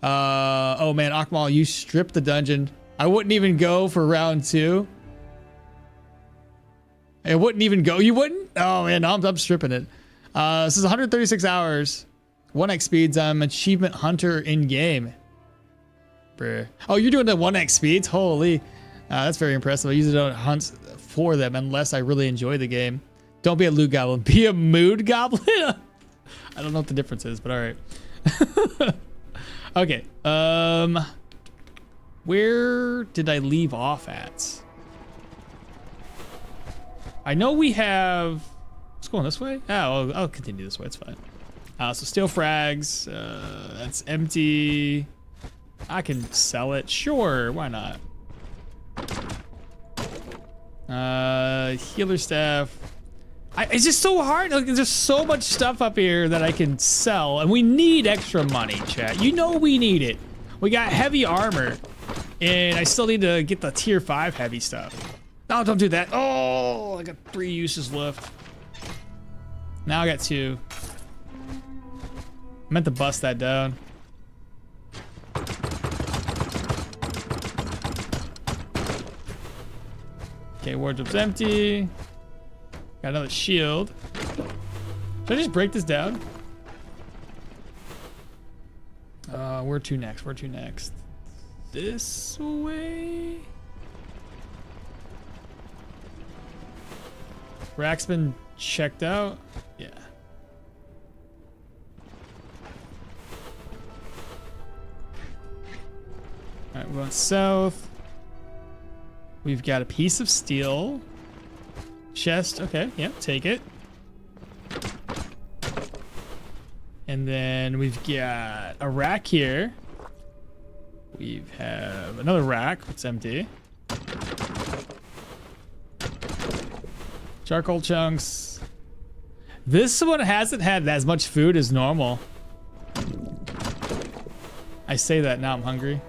Oh man, Akmal, you stripped the dungeon. I wouldn't even go for round 2. It wouldn't even go. You wouldn't? Oh man, I'm stripping it. This is 136 hours. 1x speeds. I'm achievement hunter in game. Bruh. Oh, you're doing the 1x speeds? Holy. That's very impressive. I usually don't hunt for them unless I really enjoy the game. Don't be a loot goblin. Be a mood goblin? I don't know what the difference is, but all right. Okay. Where did I leave off at? I know we have... Let's go this way? Oh, I'll continue this way. It's fine. So steel frags. That's empty. I can sell it. Sure, why not? Healer staff. It's just so hard. Like, there's so much stuff up here that I can sell, and we need extra money, chat. You know we need it. We got heavy armor, and I still need to get the tier 5 heavy stuff. No, don't do that. Oh, I got 3 uses left. Now I got 2. I meant to bust that down. Okay, wardrobe's empty. Got another shield. Should I just break this down? Where to next? Where to next? This way? Rack's been checked out? Yeah. Alright, we're going south. We've got a piece of steel. Chest, okay, yep, take it. And then we've got a rack here. We have another rack that's empty. Charcoal chunks. This one hasn't had as much food as normal. I say that now I'm hungry.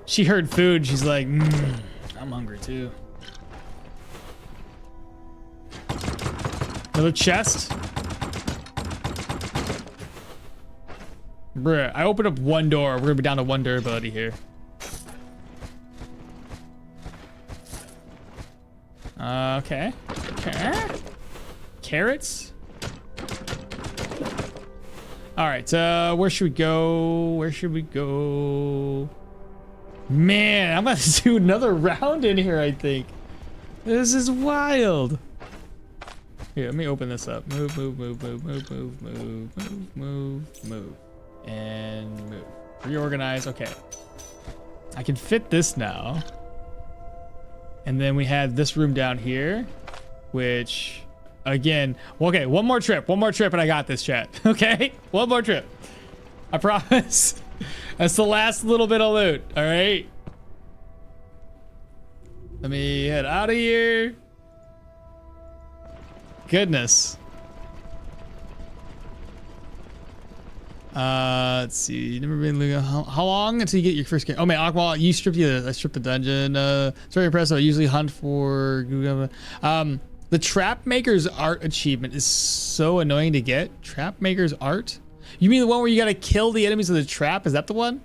She heard food. She's like, I'm hungry too. Another chest. Bruh, I opened up one door. We're gonna be down to 1 durability here. Okay. Carrots. All right. Where should we go? Where should we go? Man, I'm gonna do another round in here. I think this is wild. Here, let me open this up. Move, and move. Reorganize. Okay. I can fit this now. And then we had this room down here, which, again, okay, one more trip, and I got this, chat. Okay, one more trip. I promise. That's the last little bit of loot, all right? Let me head out of here. Goodness. Let's see. Never been how long until you get your first game? Oh man, Aqua, you stripped the dungeon. It's very impressive. I usually hunt for the Trap Maker's Art achievement is so annoying to get. Trap Maker's Art? You mean the one where you gotta kill the enemies of the trap? Is that the one?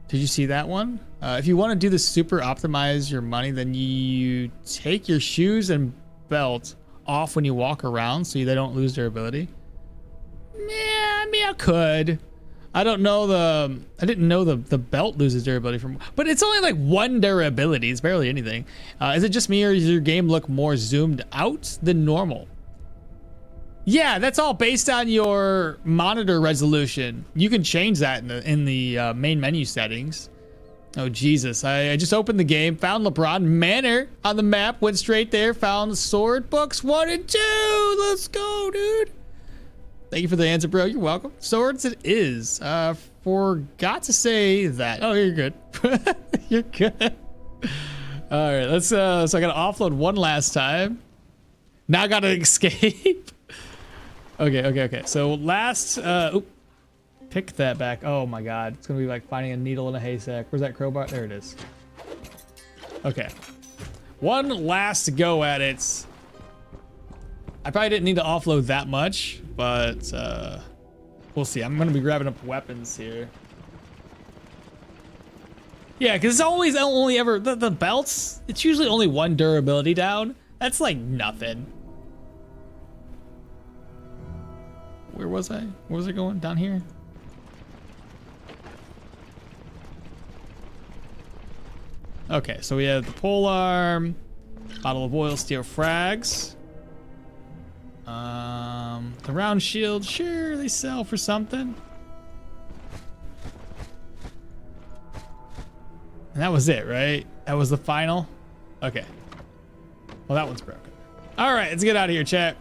Did you see that one? If you want to do the super optimize your money, then you take your shoes and belt off when you walk around so they don't lose their ability. Yeah, I mean, I could. I didn't know the belt loses durability from, but it's only like 1 durability. It's barely anything. Is it just me, or does your game look more zoomed out than normal? Yeah, that's all based on your monitor resolution. You can change that in the main menu settings. Oh Jesus! I just opened the game, found LeBron Manor on the map, went straight there, found sword books 1 and 2. Let's go, dude. Thank you for the answer, bro. You're welcome. Swords it is. Forgot to say that. Oh, you're good. You're good. All right, let's, so I gotta offload one last time. Now I gotta escape. Okay. So last, pick that back. Oh my God. It's gonna be like finding a needle in a haystack. Where's that crowbar? There it is. Okay. One last go at it. I probably didn't need to offload that much, but we'll see. I'm gonna be grabbing up weapons here. Yeah, because it's always only ever the belts. It's usually only 1 durability down. That's like nothing. Where was I? Where was I going? Down here? Okay, so we have the pole arm, bottle of oil, steel frags. The round shield, sure, they sell for something. And that was it, right? That was the final? Okay. Well, that one's broken. All right, let's get out of here, chat.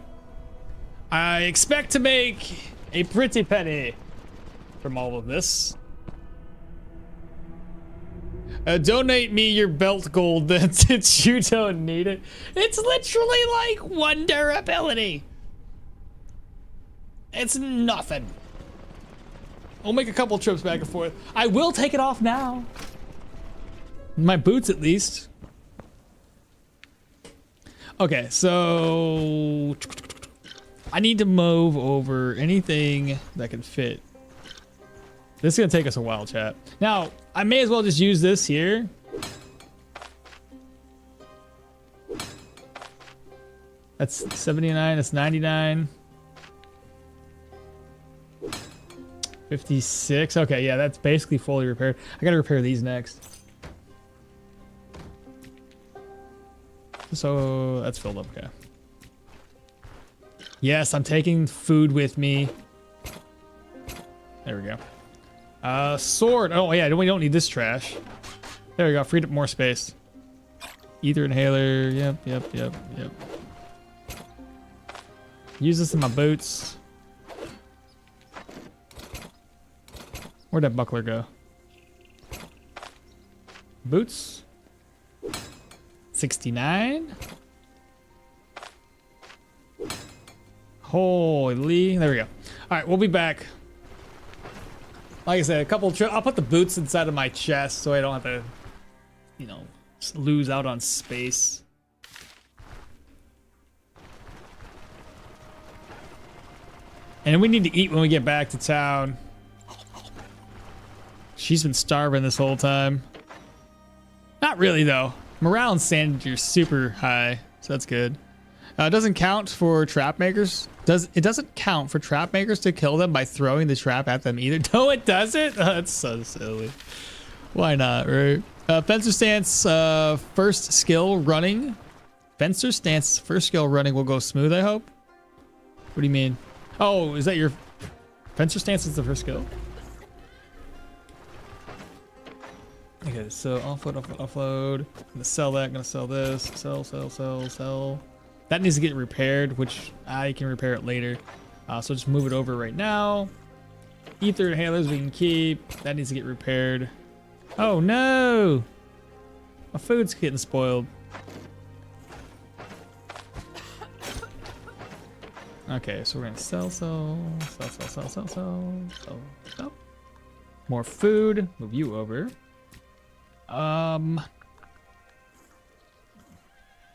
I expect to make a pretty penny from all of this. Donate me your belt gold then, since you don't need it. It's literally like 1 durability. It's nothing. We'll make a couple trips back and forth. I will take it off now. My boots, at least. Okay, so I need to move over anything that can fit. This is gonna take us a while, chat. Now, I may as well just use this here. That's 79, that's 99. 56, okay, yeah, that's basically fully repaired. I gotta repair these next. So, that's filled up, okay. Yes, I'm taking food with me. There we go. Sword, oh yeah, we don't need this trash. There we go, freed up more space. Ether inhaler, yep. Use this in my boots. Where'd that buckler go? Boots. 69. Holy, there we go. All right, we'll be back. Like I said, I'll put the boots inside of my chest so I don't have to, you know, lose out on space. And we need to eat when we get back to town. She's been starving this whole time. Not really, though. Morale and sanity are super high, so that's good. It doesn't count for trap makers. It doesn't count for trap makers to kill them by throwing the trap at them either. No, it doesn't? Oh, that's so silly. Why not, right? Fencer stance, first skill running. Fencer stance, first skill running will go smooth, I hope. What do you mean? Oh, is that your... Fencer stance is the first skill? Okay, so offload. I'm gonna sell that, I'm gonna sell this. Sell. That needs to get repaired, which I can repair it later. So just move it over right now. Ether inhalers we can keep. That needs to get repaired. Oh no! My food's getting spoiled. Okay, so we're gonna sell. More food. Move you over.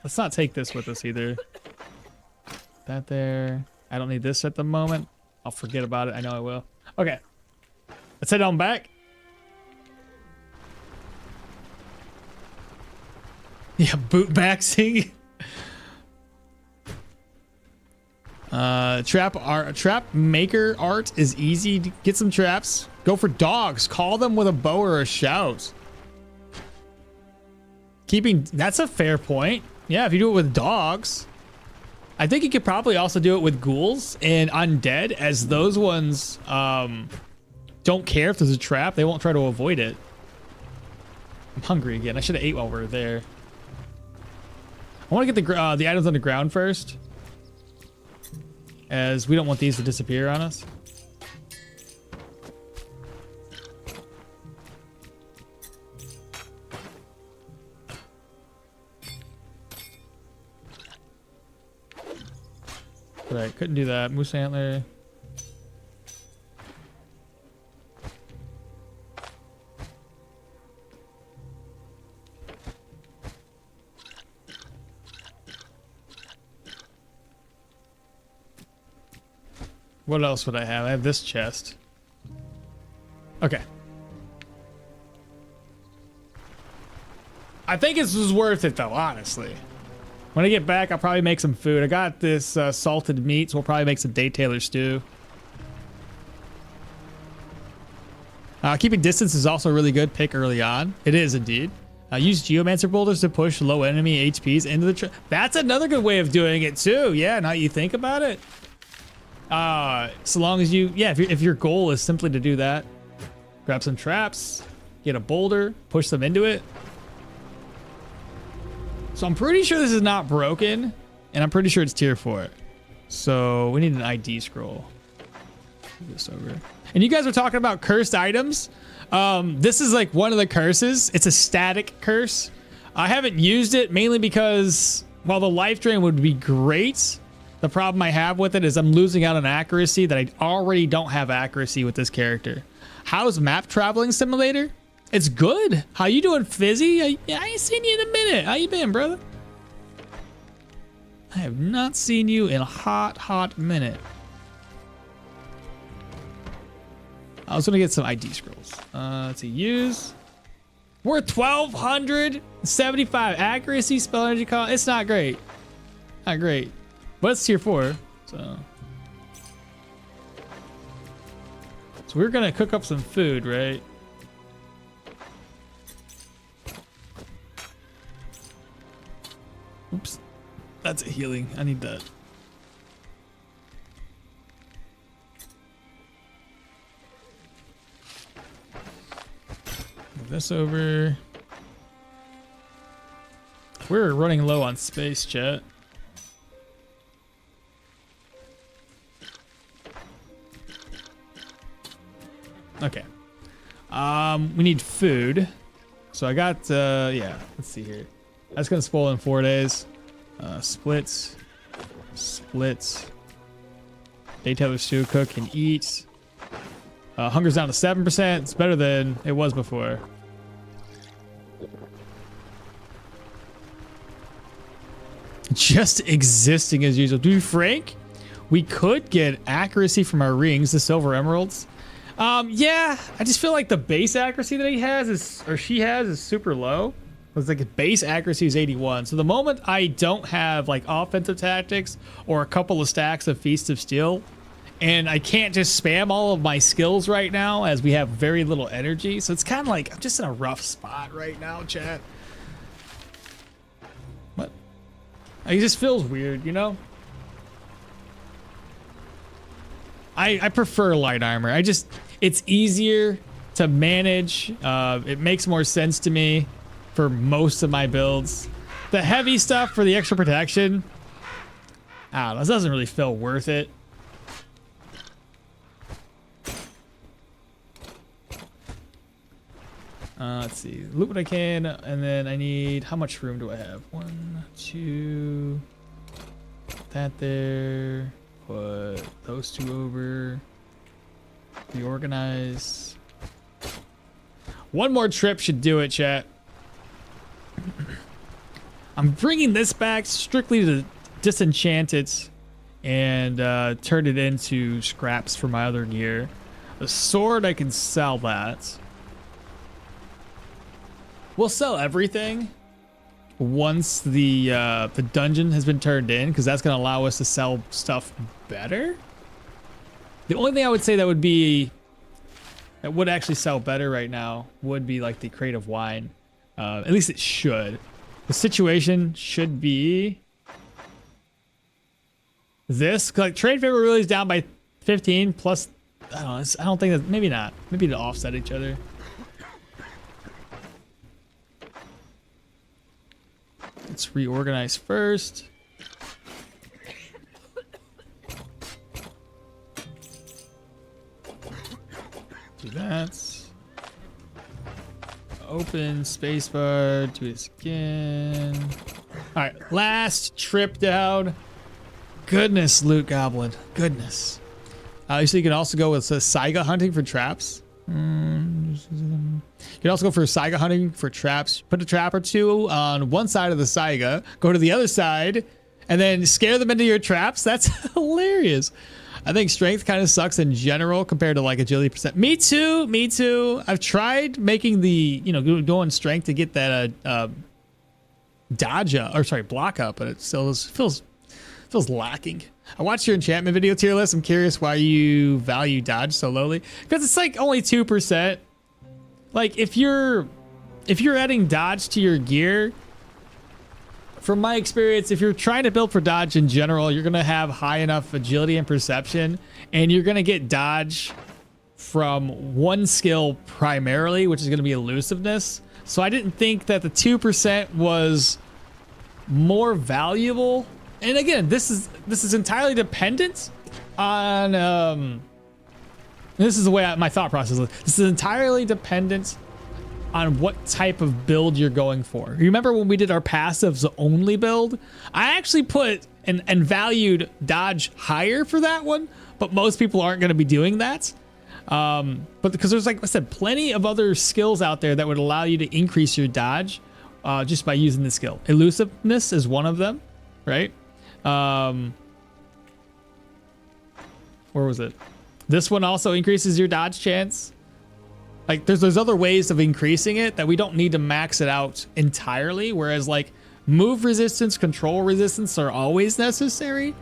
Let's not take this with us either. That there. I don't need this at the moment. I'll forget about it. I know I will. Okay. Let's head on back. Yeah, boot maxing. Trap maker art is easy to get some traps. Go for dogs. Call them with a bow or a shout. That's a fair point. Yeah, if you do it with dogs. I think you could probably also do it with ghouls and undead, as those ones don't care if there's a trap. They won't try to avoid it. I'm hungry again. I should have ate while we were there. I want to get the items on the ground first, as we don't want these to disappear on us. But I couldn't do that. Moose antler. What else would I have? I have this chest. Okay. I think this was worth it though, honestly. When I get back, I'll probably make some food. I got this salted meat, so we'll probably make some day tailor stew. Keeping distance is also a really good pick early on. It is indeed. Use geomancer boulders to push low enemy HPs into the That's another good way of doing it too. Yeah, now you think about it. So long as you, yeah, if your goal is simply to do that, grab some traps, get a boulder, push them into it. So I'm pretty sure this is not broken, and I'm pretty sure it's tier 4. So we need an ID scroll. Move this over. And you guys were talking about cursed items. This is like one of the curses. It's a static curse. I haven't used it mainly because while the life drain would be great, the problem I have with it is I'm losing out on accuracy that I already don't have accuracy with this character. How's map traveling simulator? It's good. How you doing, Fizzy? I ain't seen you in a minute. How you been, brother? I have not seen you in a hot minute. I was gonna get some ID scrolls. Let's see, use. We're 1275 accuracy, spell energy cost. It's not great. Not great. But it's tier 4, so. So we're gonna cook up some food, right? Oops, that's a healing. I need that. Move this over. We're running low on space, chat. Okay. We need food. So I got, yeah, let's see here. That's gonna spoil in 4 days. Splits. Daytailor stew, cook and eat. Hunger's down to 7%. It's better than it was before. Just existing as usual. To be frank, we could get accuracy from our rings, the silver emeralds. Yeah, I just feel like the base accuracy that he has is, or she has, is super low. It's like base accuracy is 81. So the moment I don't have like offensive tactics or a couple of stacks of Feast of Steel, and I can't just spam all of my skills right now as we have very little energy. So it's kind of like I'm just in a rough spot right now, chat. What? It just feels weird, you know? I prefer light armor. It's easier to manage. It makes more sense to me for most of my builds. The heavy stuff for the extra protection, I don't know, it doesn't really feel worth it. Let's see, loot what I can, and then I need, how much room do I have? 1, 2, put that there, put those 2 over, reorganize. One more trip should do it, chat. I'm bringing this back strictly to disenchant it and turn it into scraps for my other gear. The sword, I can sell that. We'll sell everything once the dungeon has been turned in, because that's going to allow us to sell stuff better. The only thing I would say that would actually sell better right now would be like the crate of wine. At least it should. The situation should be this. Like trade favor really is down by 15 plus. I don't know. I don't think that, maybe not. Maybe to offset each other. Let's reorganize first. Do that. Open spacebar. Do this again. All right, last trip down. Goodness, loot goblin. Goodness. So you can also go with Saiga hunting for traps. You can also go for Saiga hunting for traps. Put a trap or 2 on one side of the Saiga. Go to the other side, and then scare them into your traps. That's hilarious. I think strength kind of sucks in general compared to like agility percent. Me too. Me too. I've tried making the, going strength to get that dodge up, or sorry, block up, but it still feels lacking. I watched your enchantment video tier list. I'm curious why you value dodge so lowly, because it's like only 2%. Like if you're adding dodge to your gear, from my experience, if you're trying to build for dodge in general, you're going to have high enough agility and perception, and you're going to get dodge from one skill primarily, which is going to be elusiveness. So I didn't think that the 2% was more valuable. And again, this is entirely dependent on this is the way my thought process is. This is entirely dependent on what type of build you're going for. You remember when we did our passives only build? I actually put and valued dodge higher for that one, but most people aren't going to be doing that. But because there's, like I said, plenty of other skills out there that would allow you to increase your dodge just by using the skill. Elusiveness is one of them, right? Where was it? This one also increases your dodge chance. Like there's other ways of increasing it that we don't need to max it out entirely. Whereas like move resistance, control resistance are always necessary.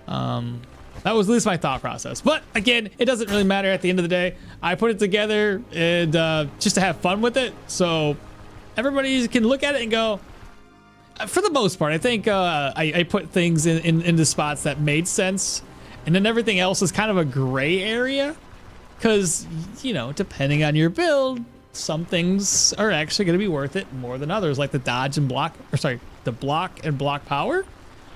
That was at least my thought process. But again, it doesn't really matter at the end of the day. I put it together and just to have fun with it. So everybody can look at it and go, for the most part, I think I put things into spots that made sense. And then everything else is kind of a gray area. Because, depending on your build, some things are actually going to be worth it more than others, like the dodge and block, the block and block power.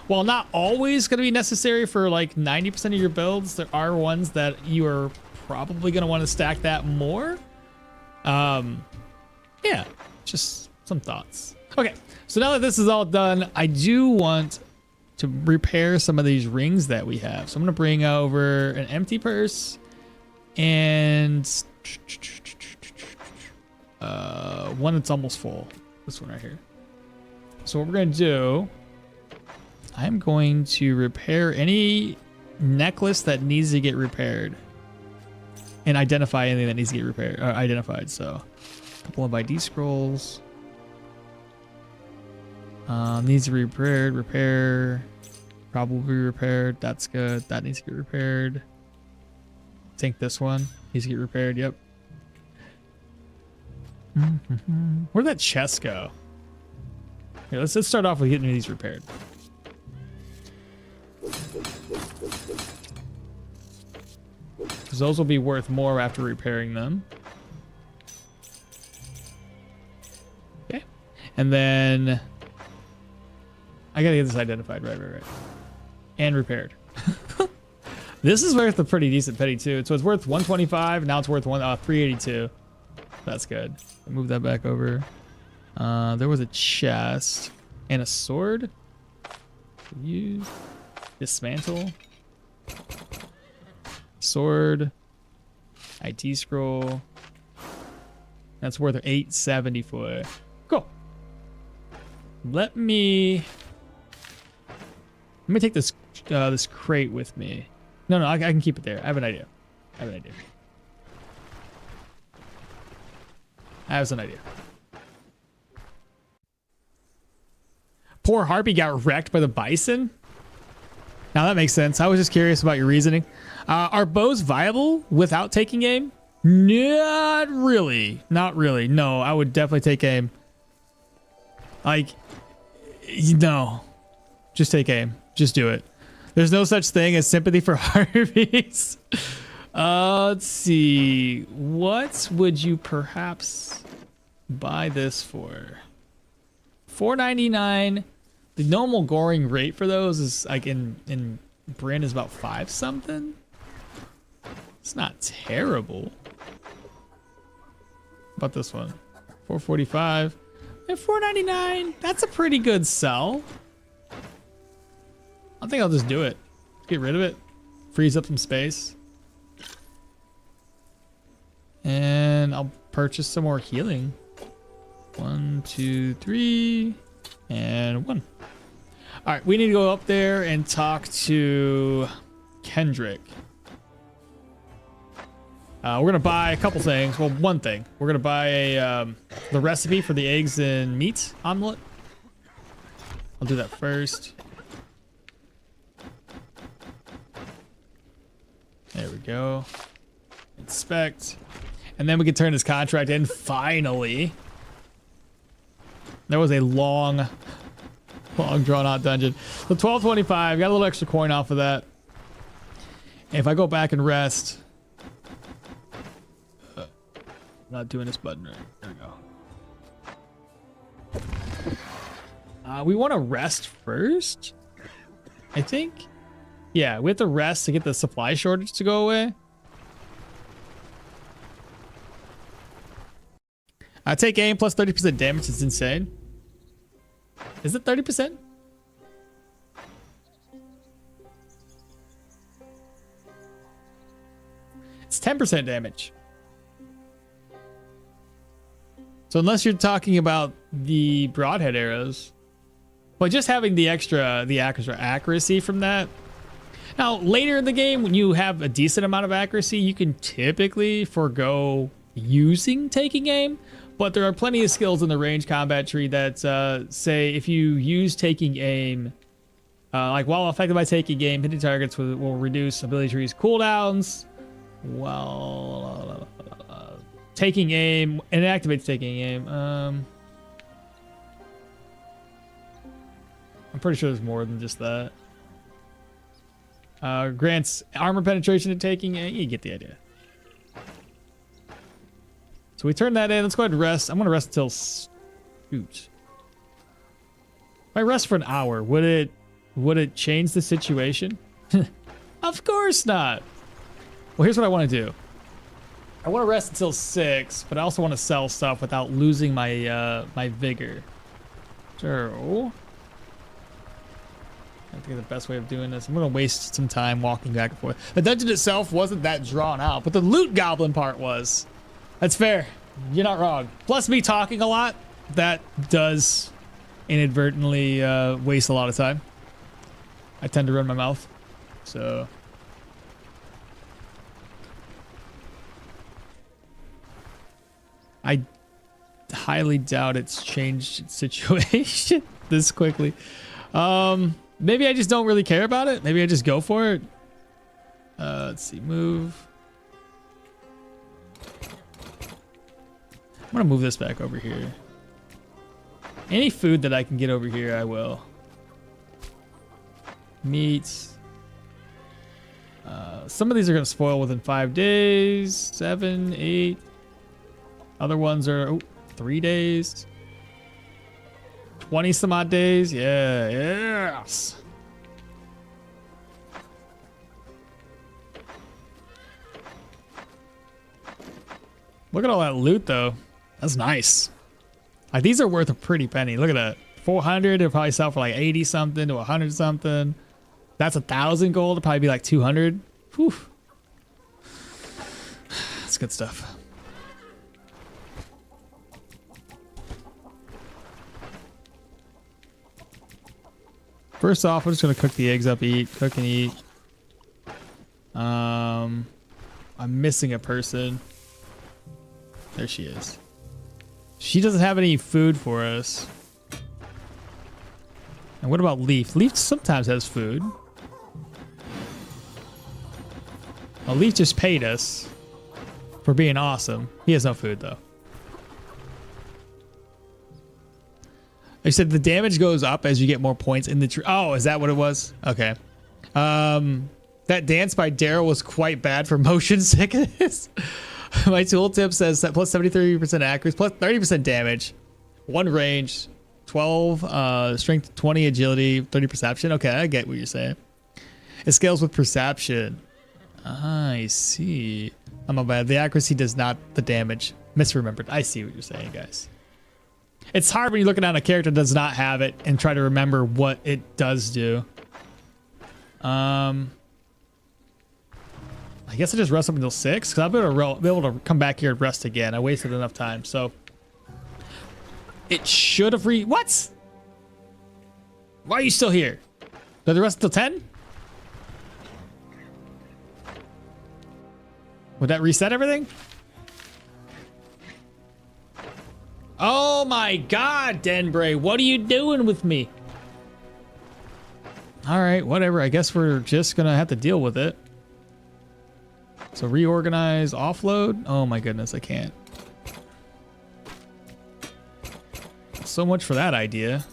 While not always going to be necessary for like 90% of your builds, there are ones that you are probably going to want to stack that more. Yeah, just some thoughts. Okay, so now that this is all done, I do want to repair some of these rings that we have. So I'm gonna bring over an empty purse and one that's almost full. This one right here. So what we're gonna do, I'm going to repair any necklace that needs to get repaired and identify anything that needs to get repaired or identified. So a couple of ID scrolls. Needs to be repaired. Repair. Probably repaired. That's good. That needs to get repaired. I think this one needs to get repaired. Yep. Where'd that chest go? Here, let's start off with getting these repaired. Because those will be worth more after repairing them. Okay. And then I gotta get this identified. Right. And repaired. This is worth a pretty decent penny too. So it's worth 125. Now it's worth 382. That's good. I'll move that back over. There was a chest and a sword. Use. Dismantle. Sword. IT scroll. That's worth 874. Cool. Let me take this this crate with me. No, I can keep it there. I have an idea. I have an idea. Poor Harpy got wrecked by the bison. Now that makes sense. I was just curious about your reasoning. Are bows viable without taking aim? Not really. No, I would definitely take aim. Like, no. Just take aim. Just do it. There's no such thing as sympathy for Harpies. Let's see. What would you perhaps buy this for? $4.99. The normal going rate for those is like in Brand is about 5 something. It's not terrible. How about this one? $4.45 and $4.99. That's a pretty good sell. I think I'll just do it. Get rid of it. Freeze up some space. And I'll purchase some more healing. 1, 2, 3, and 1. All right, we need to go up there and talk to Kendrick. We're gonna buy a couple things. Well, one thing. We're gonna buy the recipe for the eggs and meat omelet. I'll do that first. There we go. Inspect. And then we can turn this contract in finally. There was a long drawn out dungeon. So 1225, got a little extra coin off of that. And if I go back and rest, not doing this button right. There we go. We want to rest first, I think. Yeah, we have to rest to get the supply shortage to go away. I take aim plus 30% damage. It's insane. Is it 30%? It's 10% damage. So unless you're talking about the broadhead arrows, but just having the extra accuracy from that. Now, later in the game, when you have a decent amount of accuracy, you can typically forego using taking aim. But there are plenty of skills in the range combat tree that say if you use taking aim, like while affected by taking aim, hitting targets will reduce ability trees cooldowns. While taking aim, and it activates taking aim. I'm pretty sure there's more than just that. Grants armor penetration to taking aim. You get the idea. So we turn that in. Let's go ahead and rest. I'm going to rest until... Shoot. If I rest for an hour, would it change the situation? Of course not. Well, here's what I want to do. I want to rest until 6, but I also want to sell stuff without losing my my vigor. So I think the best way of doing this, I'm gonna waste some time walking back and forth. The dungeon itself wasn't that drawn out, but the loot goblin part was. That's fair. You're not wrong. Plus me talking a lot, that does inadvertently waste a lot of time. I tend to run my mouth, so. I highly doubt it's changed its situation this quickly. Maybe I just don't really care about it. Maybe I just go for it. Let's see, move. I'm gonna move this back over here. Any food that I can get over here, I will. Meats. Some of these are gonna spoil within 5 days, 7, 8. Other ones are 3 days. 20 some odd days. Yeah, yes. Look at all that loot though. That's nice. Like these are worth a pretty penny. Look at that. 400, it'll probably sell for like 80 something to 100 something. That's 1,000 gold. It'll probably be like 200. Whew. That's good stuff. First off, I'm just gonna cook the eggs up, cook and eat. I'm missing a person. There she is. She doesn't have any food for us. And what about Leaf? Leaf sometimes has food. Well, Leaf just paid us for being awesome. He has no food though. I said the damage goes up as you get more points in the tree. Oh, is that what it was? Okay. That dance by Daryl was quite bad for motion sickness. My tooltip says that plus 73% accuracy, plus 30% damage, 1 range, 12 strength, 20 agility, 30 perception. Okay, I get what you're saying. It scales with perception. I see. I'm not bad. The accuracy does not the damage. Misremembered. I see what you're saying, guys. It's hard when you're looking at a character that does not have it and try to remember what it does do. I guess I just rest up until 6 because I'll be able to come back here and rest again. I wasted enough time, so it should have what? Why are you still here? Did the rest until 10? Would that reset everything? Oh my God, Denbray, what are you doing with me? All right, whatever. I guess we're just gonna have to deal with it. So reorganize, offload. Oh my goodness, I can't. So much for that idea.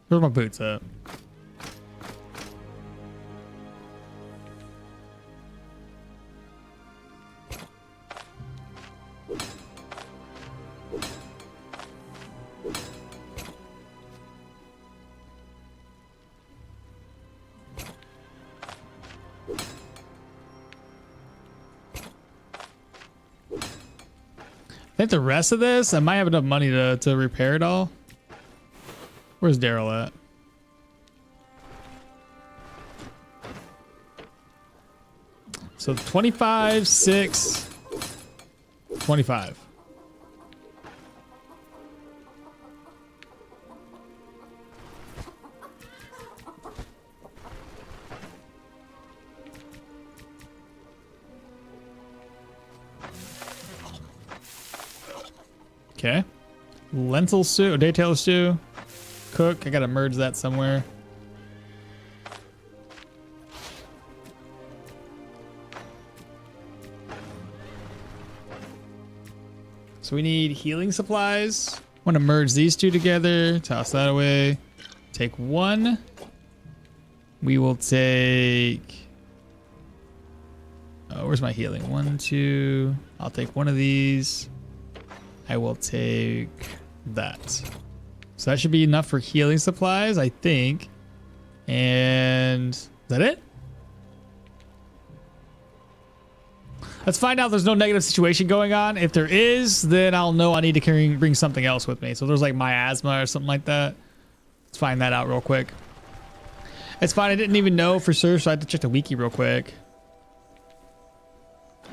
Where's my boots at? I think the rest of this, I might have enough money to repair it all. Where's Daryl at? So 25, 6, 25. Okay. Lentil stew, daytail stew. Cook. I gotta merge that somewhere. So we need healing supplies. Want to merge these two together. Toss that away. Take one. We will take... where's my healing? 1, 2. I'll take one of these. I will take that. So that should be enough for healing supplies, I think. And is that it? Let's find out there's no negative situation going on. If there is, then I'll know I need to bring something else with me. So there's like miasma or something like that. Let's find that out real quick. It's fine. I didn't even know for sure, so I had to check the wiki real quick.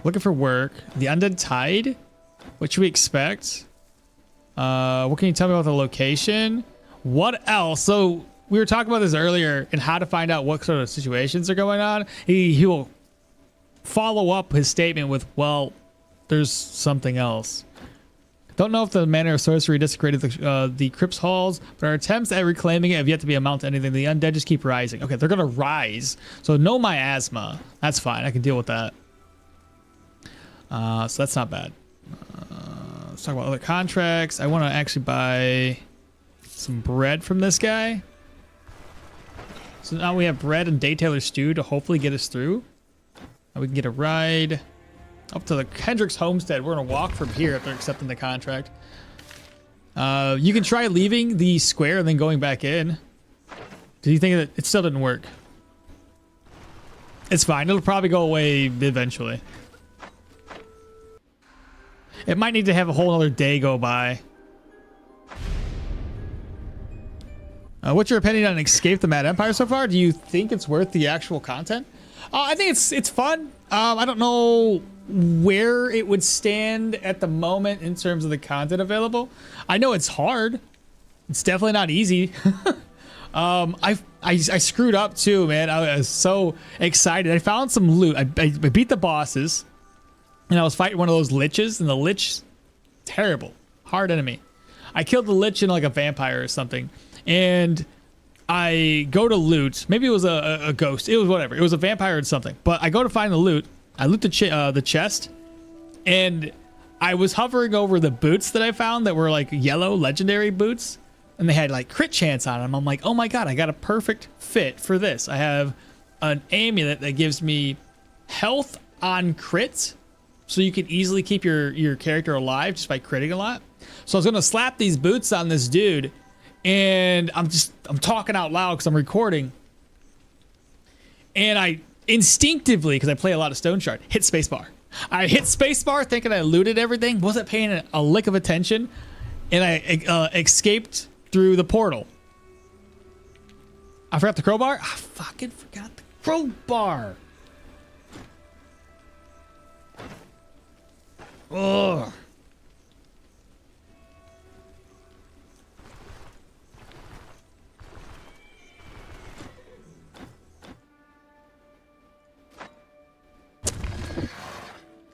Looking for work. The Undead Tide. What should we expect? What can you tell me about the location? What else? So we were talking about this earlier and how to find out what sort of situations are going on. He will follow up his statement with, well, there's something else. Don't know if the manner of sorcery desecrated the crypt's halls, but our attempts at reclaiming it have yet to be amount to anything. The undead just keep rising. Okay, they're gonna rise. So no miasma. That's fine. I can deal with that. So that's not bad. Let's talk about other contracts. I want to actually buy some bread from this guy. So now we have bread and Daytailor stew to hopefully get us through. Now we can get a ride up to the Kendrick's homestead. We're going to walk from here if they're accepting the contract. You can try leaving the square and then going back in. Do you think that it still didn't work? It's fine. It'll probably go away eventually. It might need to have a whole other day go by. What's your opinion on Escape the Mad Empire so far? Do you think it's worth the actual content? I think it's fun. I don't know where it would stand at the moment in terms of the content available. I know it's hard. It's definitely not easy. I screwed up too, man. I was so excited. I found some loot. I beat the bosses. And I was fighting one of those liches, and the lich, terrible, hard enemy. I killed the lich in like a vampire or something, and I go to loot. Maybe it was a ghost. It was whatever. It was a vampire or something. But I go to find the loot. I loot the chest, and I was hovering over the boots that I found that were like yellow legendary boots, and they had like crit chance on them. I'm like, oh my god, I got a perfect fit for this. I have an amulet that gives me health on crit. So you can easily keep your character alive just by critting a lot. So I was gonna slap these boots on this dude, and I'm talking out loud because I'm recording. And I instinctively, because I play a lot of Stoneshard, hit spacebar. I hit spacebar thinking I looted everything, wasn't paying a lick of attention, and I escaped through the portal. I forgot the crowbar? I fucking forgot the crowbar. Ugh.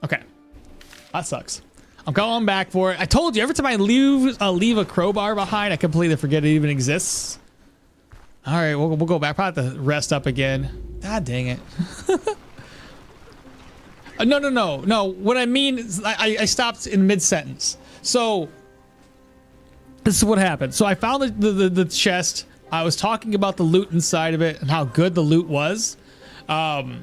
Okay. That sucks. I'm going back for it. I told you, every time I leave a crowbar behind, I completely forget it even exists. All right, we'll go back. Probably have to rest up again. God dang it. No. What I mean is I stopped in mid-sentence. So this is what happened. So I found the chest. I was talking about the loot inside of it and how good the loot was. And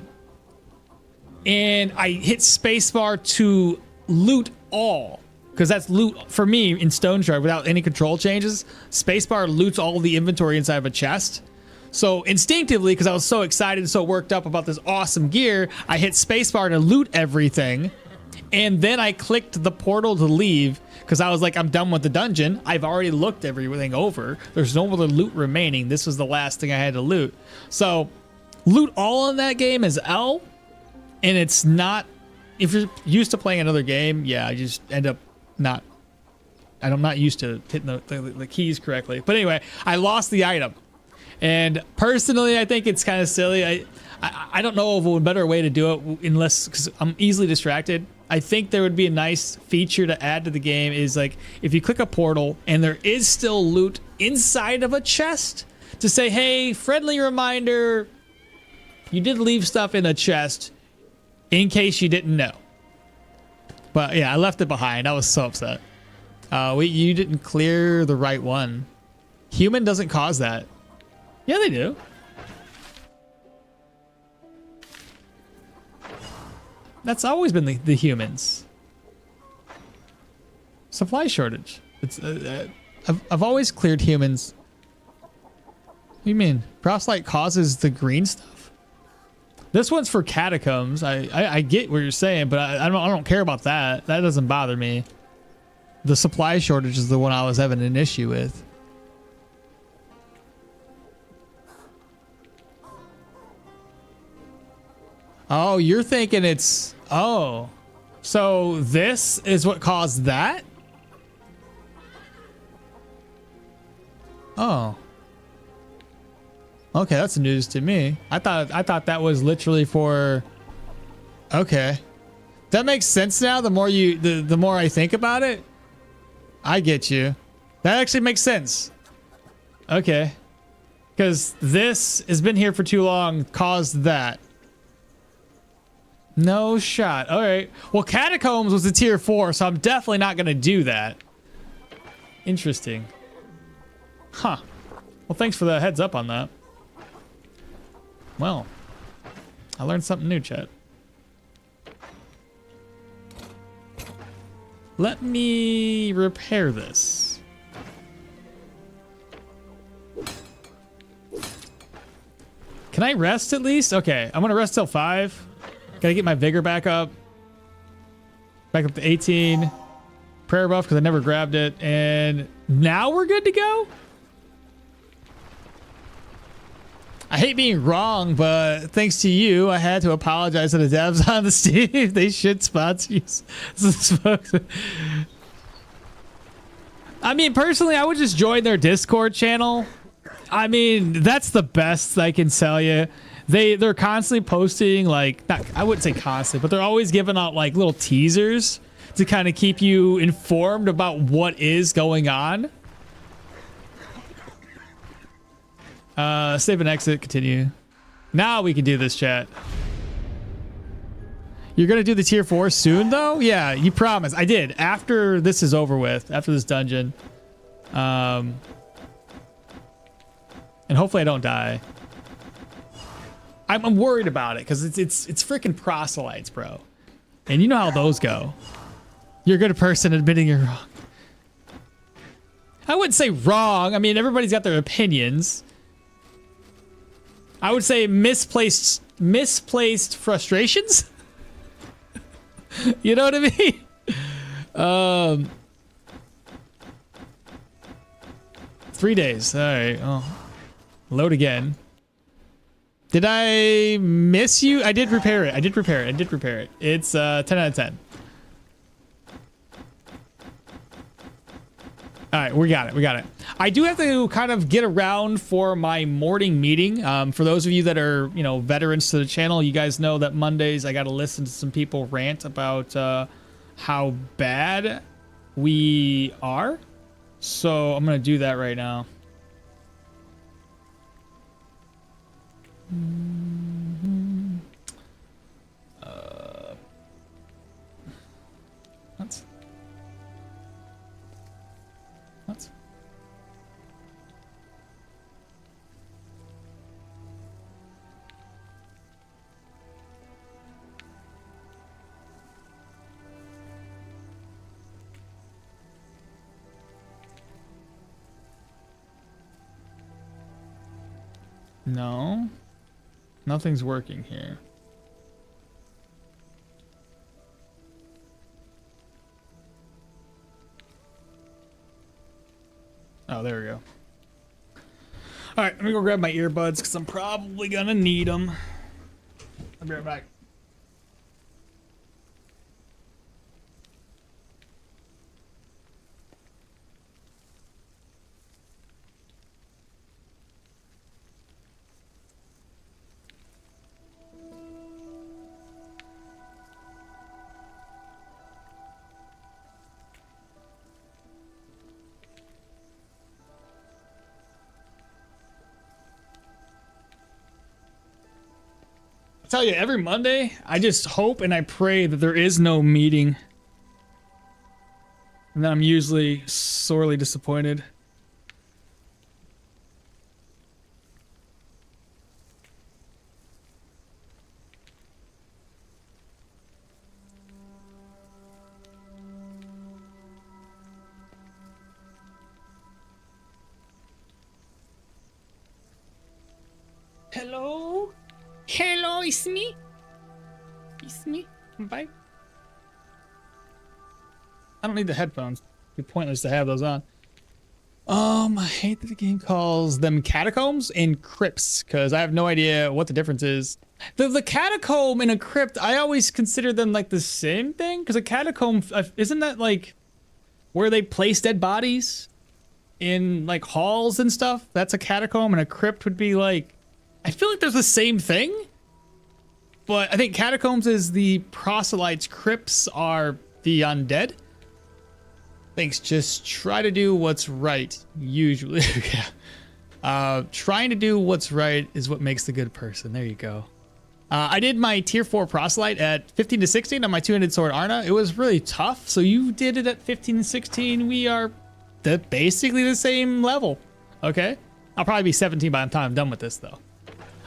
I hit spacebar to loot all. Because that's loot for me in Stoneshard without any control changes. Spacebar loots all the inventory inside of a chest. So instinctively, because I was so excited and so worked up about this awesome gear, I hit spacebar to loot everything. And then I clicked the portal to leave because I was like, I'm done with the dungeon. I've already looked everything over. There's no other loot remaining. This was the last thing I had to loot. So loot all in that game is L. And it's not, if you're used to playing another game, yeah, I just end up not, I'm not used to hitting the keys correctly. But anyway, I lost the item. And personally, I think it's kind of silly. I don't know of a better way to do it unless, because I'm easily distracted. I think there would be a nice feature to add to the game is like, if you click a portal and there is still loot inside of a chest, to say, hey, friendly reminder, you did leave stuff in a chest in case you didn't know. But yeah, I left it behind. I was so upset. You didn't clear the right one. Human doesn't cause that. Yeah, they do. That's always been the humans. Supply shortage. It's I've always cleared humans. What do you mean? Frostlight causes the green stuff? This one's for catacombs. I get what you're saying, but I don't care about that. That doesn't bother me. The supply shortage is the one I was having an issue with. Oh, you're thinking it's... Oh. So this is what caused that? Oh. Okay, that's news to me. I thought that was literally for... Okay. That makes sense now. The more I think about it. I get you. That actually makes sense. Okay. Because this has been here for too long, caused that. No shot. All right. Well, Catacombs was a tier 4, so I'm definitely not going to do that. Interesting. Huh. Well, thanks for the heads up on that. Well, I learned something new, chat. Let me repair this. Can I rest at least? Okay, I'm gonna rest till 5. Gotta get my vigor back up. Back up to 18. Prayer buff because I never grabbed it. And now we're good to go? I hate being wrong, but thanks to you, I had to apologize to the devs on the Steam. They should sponsor you. I mean, personally, I would just join their Discord channel. I mean, that's the best I can tell you. They're constantly posting, like, not, I wouldn't say constantly, but they're always giving out like little teasers to kind of keep you informed about what is going on. Save and exit, continue. Now we can do this, chat. You're gonna do the tier 4 soon though? Yeah, you promised. I did. After this is over with, after this dungeon. And hopefully I don't die. I'm worried about it because it's freaking proselytes, bro. And you know how those go. You're a good person admitting you're wrong. I wouldn't say wrong. I mean, everybody's got their opinions. I would say misplaced frustrations. You know what I mean? 3 days. All right. Oh. Load again. Did I miss you? I did repair it. I did repair it. It's 10 out of 10. All right, we got it. I do have to kind of get around for my morning meeting. For those of you that are, you know, veterans to the channel, you guys know that Mondays I got to listen to some people rant about how bad we are. So I'm going to do that right now. What? No. Nothing's working here. Oh, there we go. All right, let me go grab my earbuds because I'm probably gonna need them. I'll be right back. Tell you, every Monday, I just hope and I pray that there is no meeting. And then I'm usually sorely disappointed. Hello? Hello, it's me? It's me? Bye. I don't need the headphones. It'd be pointless to have those on. I hate that the game calls them catacombs and crypts, because I have no idea what the difference is. The catacomb and a crypt, I always consider them like the same thing, because a catacomb, isn't that like where they place dead bodies in like halls and stuff? That's a catacomb, and a crypt would be like, I feel like there's the same thing, but I think catacombs is the proselytes, crypts are the undead. Thanks, just try to do what's right, usually. Yeah. Trying to do what's right is what makes the good person. There you go. I did my tier 4 proselyte at 15 to 16 on my two-handed sword Arna. It was really tough, so you did it at 15 and 16. We are basically the same level, okay? I'll probably be 17 by the time I'm done with this, though.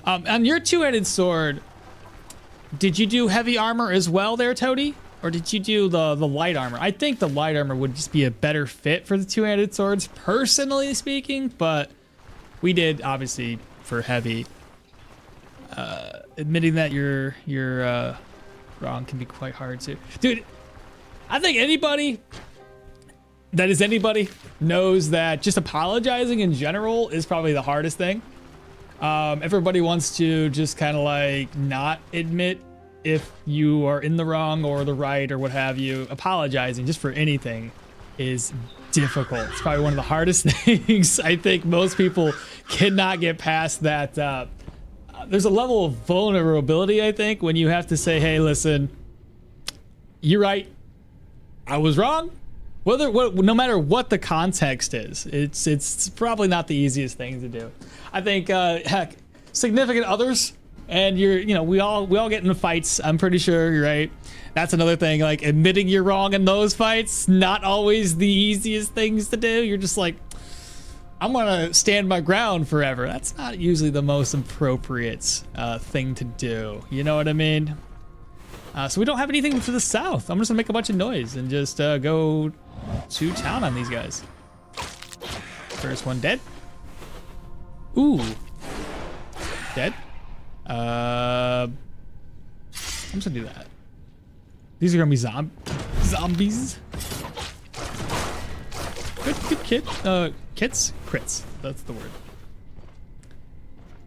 On your two-handed sword, did you do heavy armor as well there, Toady? Or did you do the light armor? I think the light armor would just be a better fit for the two-handed swords, personally speaking, but we did, obviously, for heavy. Admitting that you're wrong can be quite hard, too. Dude, I think anybody that is anybody knows that just apologizing in general is probably the hardest thing. Everybody wants to just kind of like not admit if you are in the wrong or the right or what have you. Apologizing just for anything is difficult. It's probably one of the hardest things. I think most people cannot get past that. There's a level of vulnerability, I think, when you have to say, hey, listen, you're right. I was wrong. No matter what the context is, it's probably not the easiest thing to do. I think, heck, significant others, and we all get into fights. I'm pretty sure you're right. That's another thing. Like admitting you're wrong in those fights, not always the easiest things to do. You're just like, I'm gonna stand my ground forever. That's not usually the most appropriate thing to do. You know what I mean? So we don't have anything to the south. I'm just gonna make a bunch of noise and just go to town on these guys. First one dead. Ooh. Dead. I'm just gonna do that. These are gonna be zombies. Good kid. Kits? Crits. That's the word.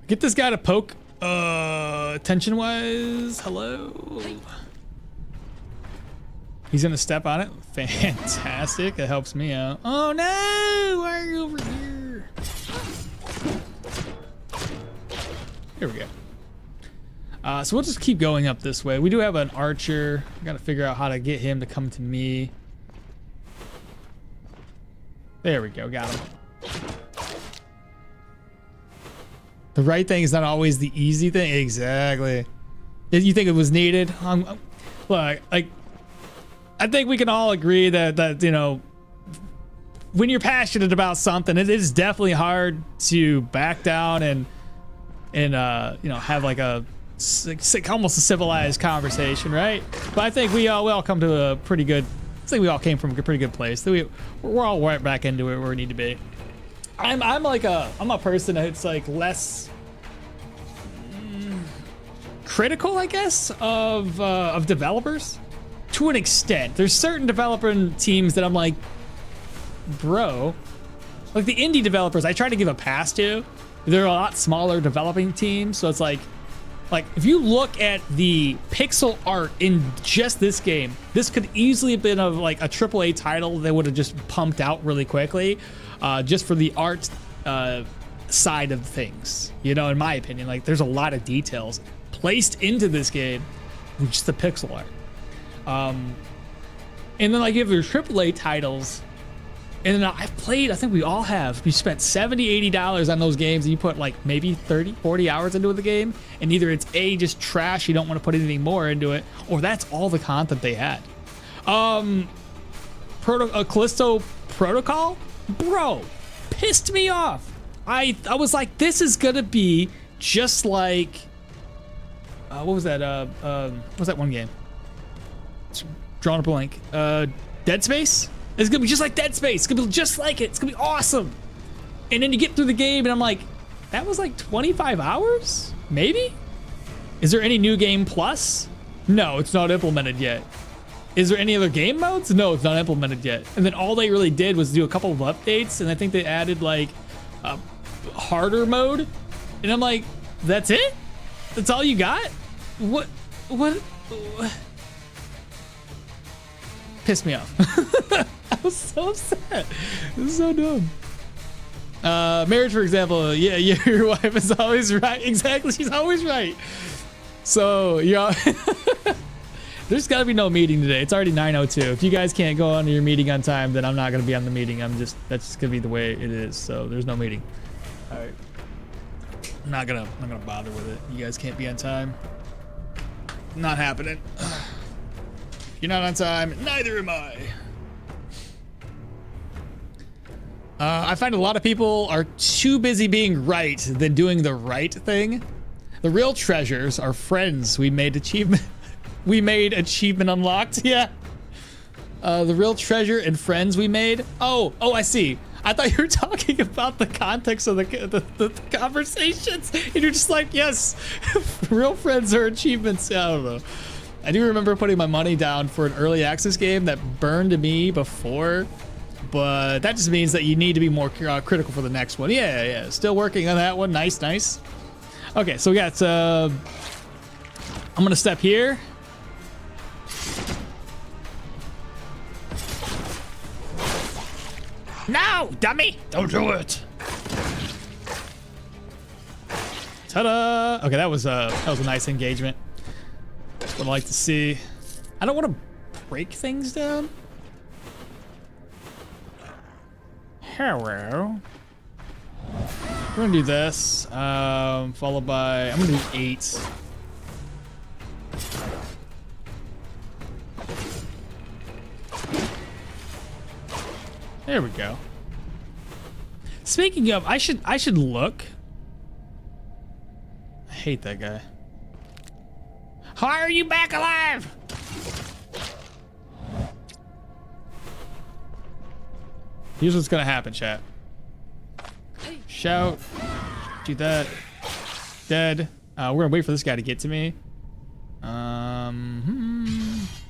Get this guy to poke. Attention-wise, hello. He's gonna step on it. Fantastic. That helps me out. Oh no! Why are you over here? Here we go. So we'll just keep going up this way. We do have an archer. I gotta figure out how to get him to come to me. There we go. Got him. The right thing is not always the easy thing. Exactly. You think it was needed? Look, like, I think we can all agree that you know, when you're passionate about something, it is definitely hard to back down and you know, have like almost a civilized conversation, right? But I think we all come to a pretty good. I think we all came from a pretty good place. We're all right back into it where we need to be. I'm a person that's like less critical, I guess, of developers to an extent. There's certain developer teams that I'm like, bro, like the indie developers I try to give a pass to. They're a lot smaller developing teams, so it's like if you look at the pixel art in just this game, this could easily have been like a AAA title that would have just pumped out really quickly, just for the art side of things. You know, in my opinion, like there's a lot of details placed into this game with just the pixel art. And then like you have your AAA titles, and then I've played, I think we all have, you spent $70, $80 on those games, and you put like maybe 30, 40 hours into the game, and either it's just trash, you don't want to put anything more into it, or that's all the content they had. Callisto Protocol, bro, pissed me off. I was like, this is gonna be just like what was that? What was that one game? It's drawing a blank. Dead Space. It's gonna be just like Dead Space. It's gonna be just like it. It's gonna be awesome. And then you get through the game, and I'm like, that was like 25 hours, maybe. Is there any new game plus? No, it's not implemented yet. Is there any other game modes? No, it's not implemented yet. And then all they really did was do a couple of updates, and I think they added like a harder mode. And I'm like, that's it? That's all you got? What? Pissed me off. I was so upset. This is so dumb. Marriage, for example, yeah, your wife is always right. Exactly, she's always right. So, yeah, there's got to be no meeting today. It's already 9:02. If you guys can't go on to your meeting on time, then I'm not going to be on the meeting. That's just going to be the way it is. So there's no meeting. All right. I'm not gonna bother with it. You guys can't be on time. Not happening. You're not on time. Neither am I. I find a lot of people are too busy being right than doing the right thing. The real treasures are friends we made achievement. We made achievement unlocked. Yeah. The real treasure and friends we made. Oh, I see. I thought you were talking about the context of the conversations, and you're just like, yes, real friends are achievements. I don't know. I do remember putting my money down for an early access game that burned me before, but that just means that you need to be more critical for the next one. Yeah. Still working on that one. Nice. Okay, so we got, I'm gonna step here. No, dummy! Don't do it. Ta-da! Okay, that was a nice engagement. That's what I like to see. I don't want to break things down. Hello. We're gonna do this, followed by, I'm gonna do 8. There we go. Speaking of, I should look. I hate that guy. How are you back alive? Here's what's gonna happen, chat. Shout. Do that. Dead. We're gonna wait for this guy to get to me.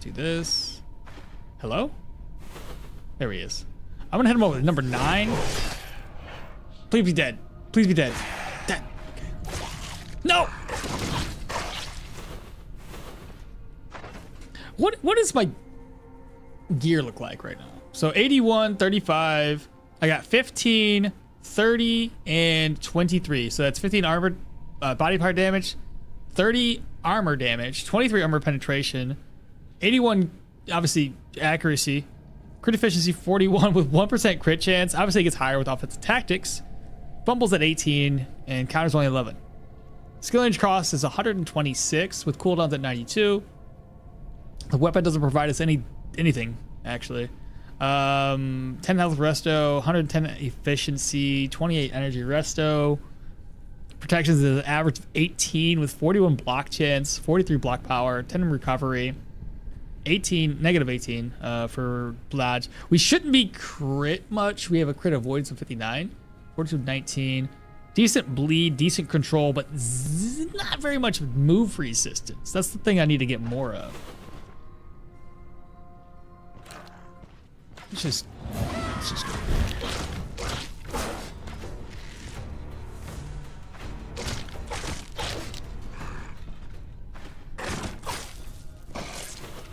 Do this. Hello? There he is. I'm gonna hit him over with number 9. Please be dead. Please be dead. Dead. Okay. No! What does my gear look like right now? So 81, 35. I got 15, 30, and 23. So that's 15 armor, body part damage, 30 armor damage, 23 armor penetration, 81 obviously accuracy. Crit efficiency 41 with 1% crit chance. Obviously it gets higher with offensive tactics. Fumbles at 18 and counters only 11. Skill range cost is 126 with cooldowns at 92. The weapon doesn't provide us anything actually. 10 health resto, 110 efficiency, 28 energy resto. Protections is an average of 18 with 41 block chance, 43 block power, 10 recovery. 18, negative 18 for dodge. We shouldn't be crit much. We have a crit avoidance of 59, 42, 19. Decent bleed, decent control, but not very much move resistance. That's the thing I need to get more of. It's just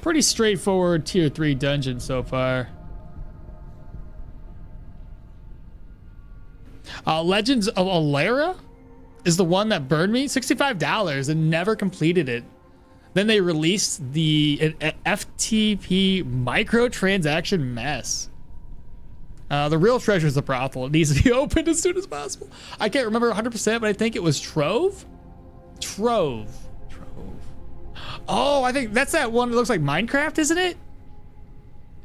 pretty straightforward tier 3 dungeon so far. Legends of Alera is the one that burned me. $65 and never completed it. Then they released the FTP microtransaction mess. The real treasure is the brothel. It needs to be opened as soon as possible. I can't remember 100%, but I think it was Trove. Oh, I think that's that one that looks like Minecraft, isn't it?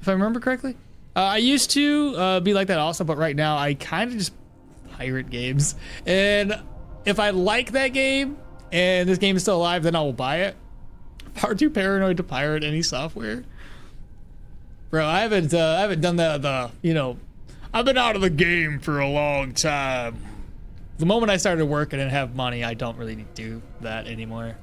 If I remember correctly. I used to be like that also, but right now I kind of just pirate games. And if I like that game and this game is still alive, then I will buy it. Far too paranoid to pirate any software. Bro, I haven't done that. I've been out of the game for a long time. The moment I started working and have money, I don't really do that anymore.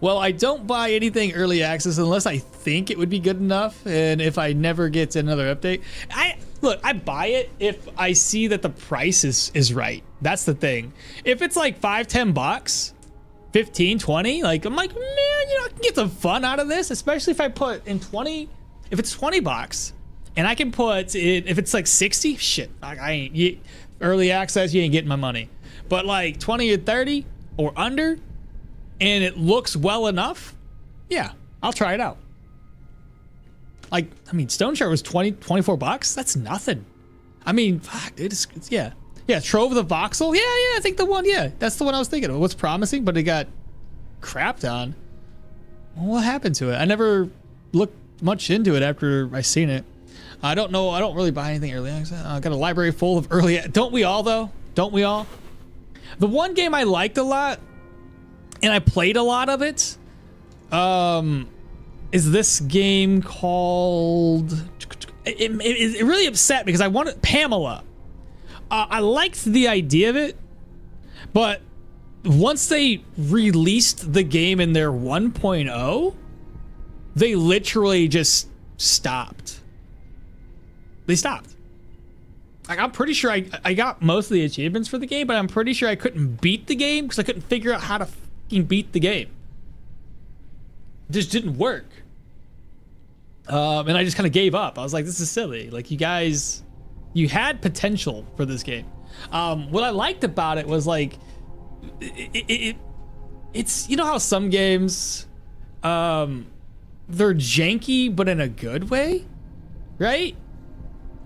Well, I don't buy anything early access unless I think it would be good enough, and if I never get another update. I buy it if I see that the price is right. That's the thing. If it's like $5-10, 15, 20, like I'm like, man, I can get some fun out of this, especially if I put in 20. If it's $20 and I can put it, if it's like 60, shit, early access, you ain't getting my money. But like 20 or 30 or under, and it looks well enough, yeah, I'll try it out. Like, I mean, Stoneshard was 24 bucks. That's nothing. I mean, fuck, dude, yeah. Trove the Voxel. Yeah, I think the one. Yeah, that's the one I was thinking of. It was promising, but it got crapped on. What happened to it? I never looked much into it after I seen it. I don't know. I don't really buy anything early access. I got a library full of early. Don't we all though? Don't we all? The one game I liked a lot, and I played a lot of it, is this game called? It really upset because I wanted Pamela. I liked the idea of it, but once they released the game in their 1.0, they literally just stopped. They stopped. Like, I'm pretty sure I got most of the achievements for the game, but I'm pretty sure I couldn't beat the game because I couldn't figure out how to fucking beat the game. It just didn't work. And I just kind of gave up. I was like, this is silly. Like, you guys, you had potential for this game. What I liked about it was like, it's, you know how some games, they're janky, but in a good way, right?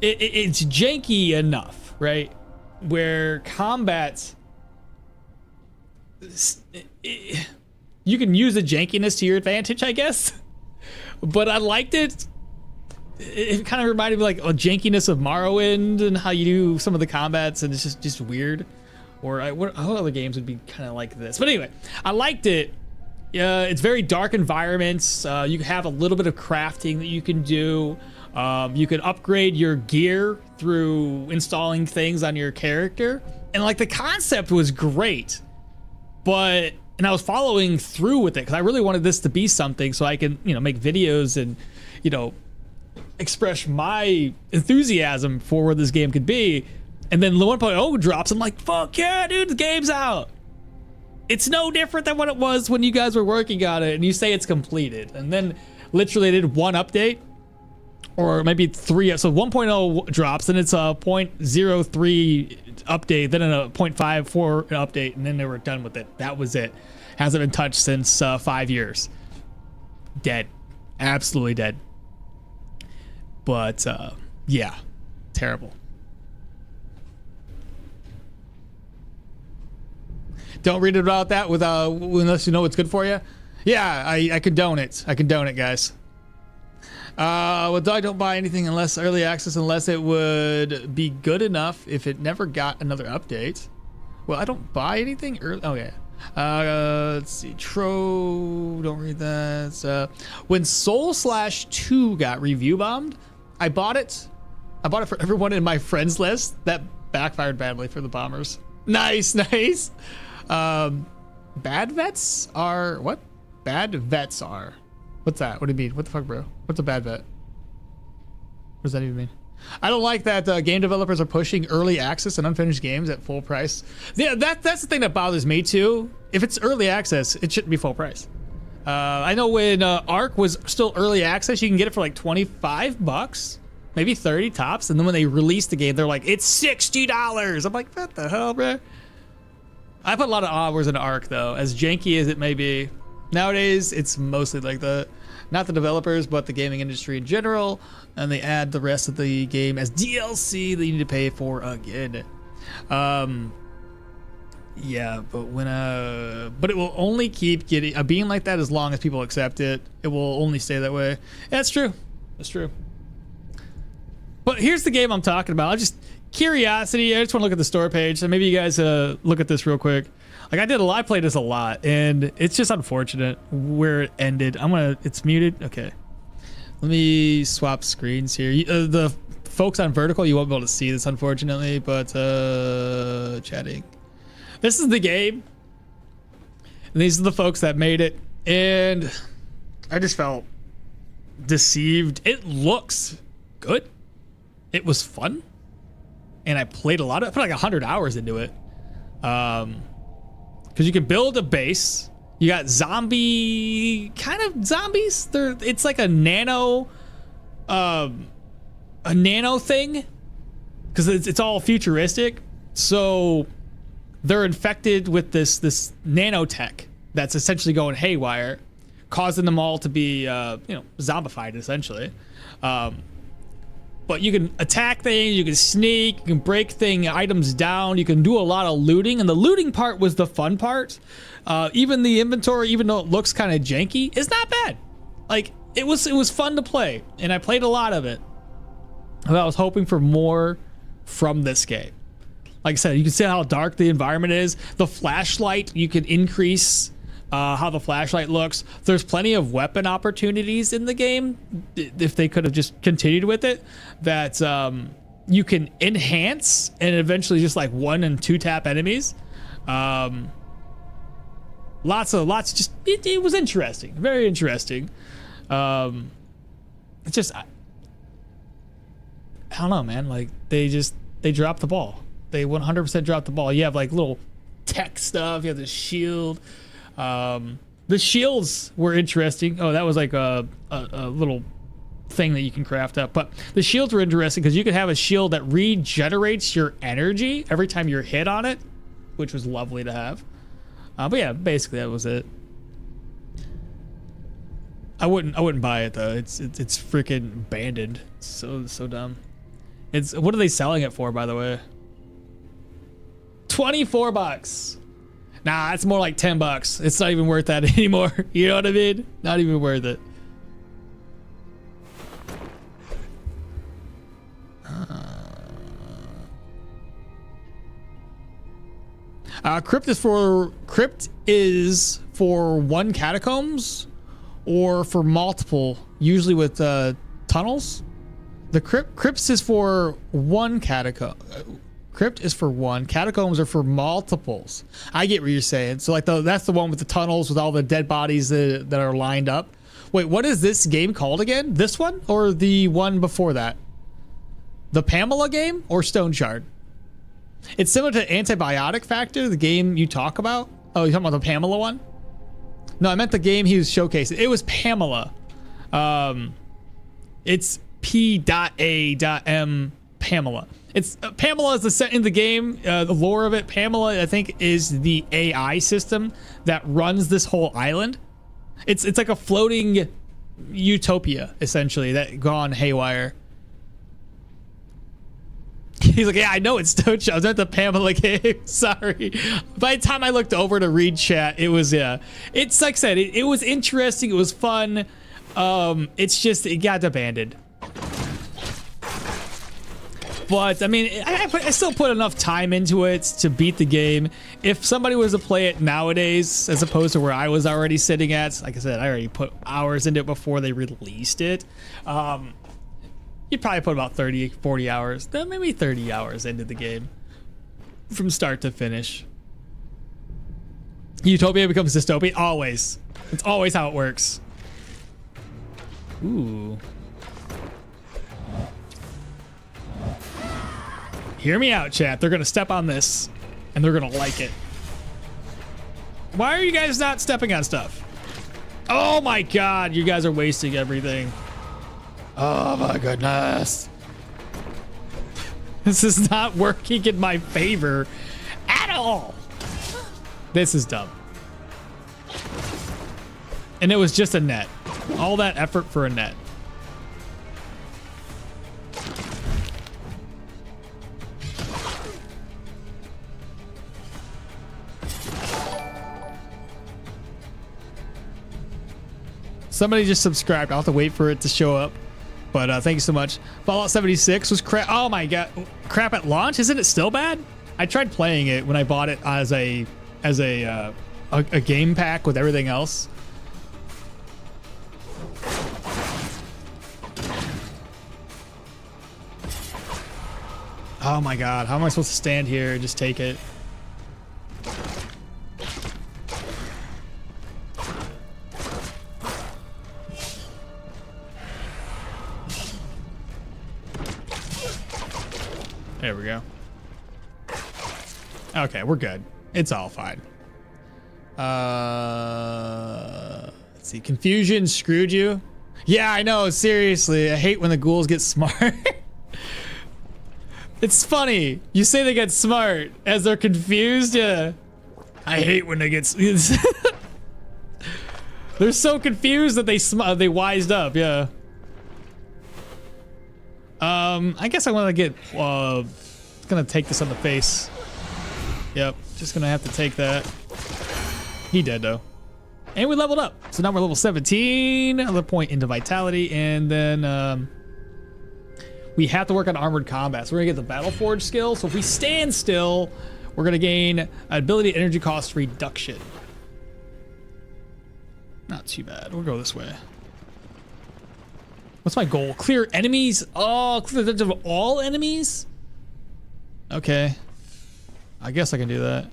It's janky enough, right? Where combat, you can use the jankiness to your advantage, I guess. But I liked it. It kind of reminded me like a jankiness of Morrowind and how you do some of the combats, and it's just weird. Or what other games would be kind of like this? But anyway, I liked it. It's very dark environments. You have a little bit of crafting that you can do. You can upgrade your gear through installing things on your character. And like the concept was great, and I was following through with it because I really wanted this to be something so I can, make videos and, express my enthusiasm for where this game could be. And then the 1.0 drops. I'm like, fuck yeah, dude, the game's out. It's no different than what it was when you guys were working on it and you say it's completed. And then literally they did one update or maybe three. So 1.0 drops, then it's a 0.03 update, then a 0.54 update, and then they were done with it. That was it. Hasn't been touched since 5 years. Dead. Absolutely dead. But yeah, terrible. Don't read about that unless you know what's good for you. Yeah, I condone it. I condone it, guys. Well, I don't buy anything unless early access, unless it would be good enough if it never got another update. Well, I don't buy anything early. Oh yeah. Let's see. Don't read that. When Soul/2 got review bombed, I bought it. I bought it for everyone in my friends list. That backfired badly for the bombers. Nice. Bad vets are what? Bad vets are. What's that? What do you mean? What the fuck, bro? What's a bad vet? What does that even mean? I don't like that game developers are pushing early access and unfinished games at full price. Yeah, that's the thing that bothers me too. If it's early access, it shouldn't be full price. I know when Ark was still early access, you can get it for like $25, maybe 30 tops. And then when they released the game, they're like, it's $60. I'm like, what the hell, bro? I put a lot of hours into Ark though, as janky as it may be. Nowadays, it's mostly like not the developers, but the gaming industry in general, and they add the rest of the game as DLC that you need to pay for again. Yeah, but it will only keep being like that as long as people accept it. It will only stay that way. Yeah, that's true. That's true. But here's the game I'm talking about. I just curiosity. I just want to look at the store page. So maybe you guys look at this real quick. Like I played this a lot, and it's just unfortunate where it ended. It's muted. Okay. Let me swap screens here. The folks on vertical, you won't be able to see this, unfortunately, but chatting. This is the game. And these are the folks that made it, and I just felt deceived. It looks good. It was fun, and I played a lot. I put like 100 hours into it. Because you can build a base. You got kind of zombies. It's like a nano thing, because it's all futuristic. So they're infected with this nanotech that's essentially going haywire, causing them all to be zombified essentially. But you can attack things, you can sneak, you can break items down, you can do a lot of looting, and the looting part was the fun part. Even the inventory, even though it looks kind of janky, is not bad. Like it was fun to play, and I played a lot of it. And I was hoping for more from this game. Like I said, you can see how dark the environment is. The flashlight, you can increase how the flashlight looks. There's plenty of weapon opportunities in the game, if they could have just continued with it, that you can enhance and eventually just like 1 and 2 tap enemies. Lots just it was interesting, very interesting. It's just I don't know, man. Like they dropped the ball. They 100% dropped the ball. You have like little tech stuff, you have the shield. The shields were interesting. Oh, that was like a little thing that you can craft up. But the shields were interesting because you could have a shield that regenerates your energy every time you're hit on it, which was lovely to have. But yeah, basically that was it. I wouldn't buy it though. It's freaking abandoned. So dumb. What are they selling it for, by the way? $24. Nah, it's more like $10. It's not even worth that anymore. You know what I mean? Not even worth it. Crypt is for 1 catacombs or for multiple, usually with tunnels. The crypts is for 1 catacomb. Crypt is for 1. Catacombs are for multiples. I get what you're saying. So like that's the one with the tunnels with all the dead bodies that are lined up. Wait, what is this game called again? This one or the one before that? The Pamela game or Stoneshard? It's similar to Antibiotic Factor, the game you talk about. Oh, you're talking about the Pamela one? No, I meant the game he was showcasing. It was Pamela. It's P.A.M. Pamela. It's Pamela is the set in the game. The lore of it, Pamela, I think, is the AI system that runs this whole island. It's like a floating utopia essentially that gone haywire. He's like, yeah, I know it's Stone Shop. I was at the Pamela game. Sorry. By the time I looked over to read chat, it was it's like I said, it was interesting. It was fun. It's just it got abandoned. But I mean, I still put enough time into it to beat the game. If somebody was to play it nowadays, as opposed to where I was already sitting at, like I said, I already put hours into it before they released it. You'd probably put about 30, 40 hours, maybe 30 hours into the game from start to finish. Utopia becomes dystopia, always. It's always how it works. Ooh. Hear me out, chat. They're gonna step on this, and they're gonna like it. Why are you guys not stepping on stuff? Oh my god, you guys are wasting everything. Oh my goodness. This is not working in my favor at all. This is dumb. And it was just a net. All that effort for a net. Somebody just subscribed. I'll have to wait for it to show up. But thank you so much. Fallout 76 was crap. Oh my god, crap at launch. Isn't it still bad? I tried playing it when I bought it as a game pack with everything else. Oh my god, how am I supposed to stand here and just take it? There we go. Okay, we're good. It's all fine. Let's see. Confusion screwed you. Yeah, I know. Seriously, I hate when the ghouls get smart. It's funny. You say they get smart as they're confused. Yeah. I hate when they get. They're so confused that they wised up. Yeah. I guess I want to get. Gonna take this on the face. Yep. Just gonna have to take that. He dead though. And we leveled up. So now we're level 17. Another point into vitality, and then we have to work on armored combat. So we're gonna get the battle forge skill. So if we stand still, we're gonna gain ability energy cost reduction. Not too bad. We'll go this way. What's my goal? Clear enemies? Oh, clear the dungeon of all enemies? Okay. I guess I can do that.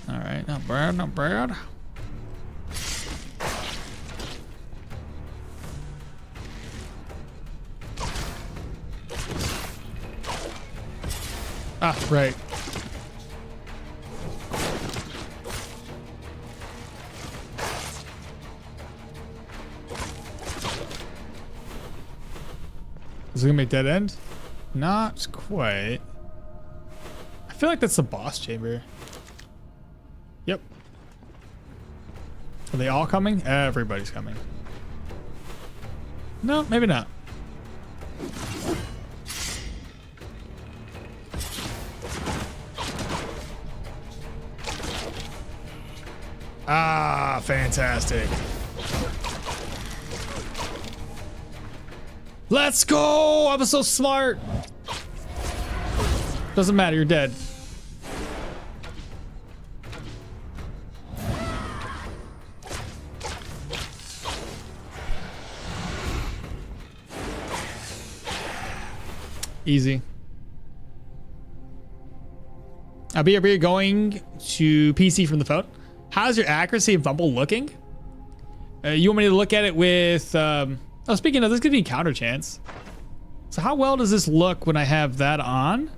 All right, not bad, not bad. Ah, right. Is it gonna be a dead end? Not quite. I feel like that's the boss chamber. Yep. Are they all coming? Everybody's coming. No, maybe not. Ah, fantastic. Let's go! I was so smart. Doesn't matter, you're dead. Easy. I'll be going to PC from the phone. How's your accuracy and fumble looking? You want me to look at it with... oh, speaking of, this could be counter chance. So how well does this look when I have that on?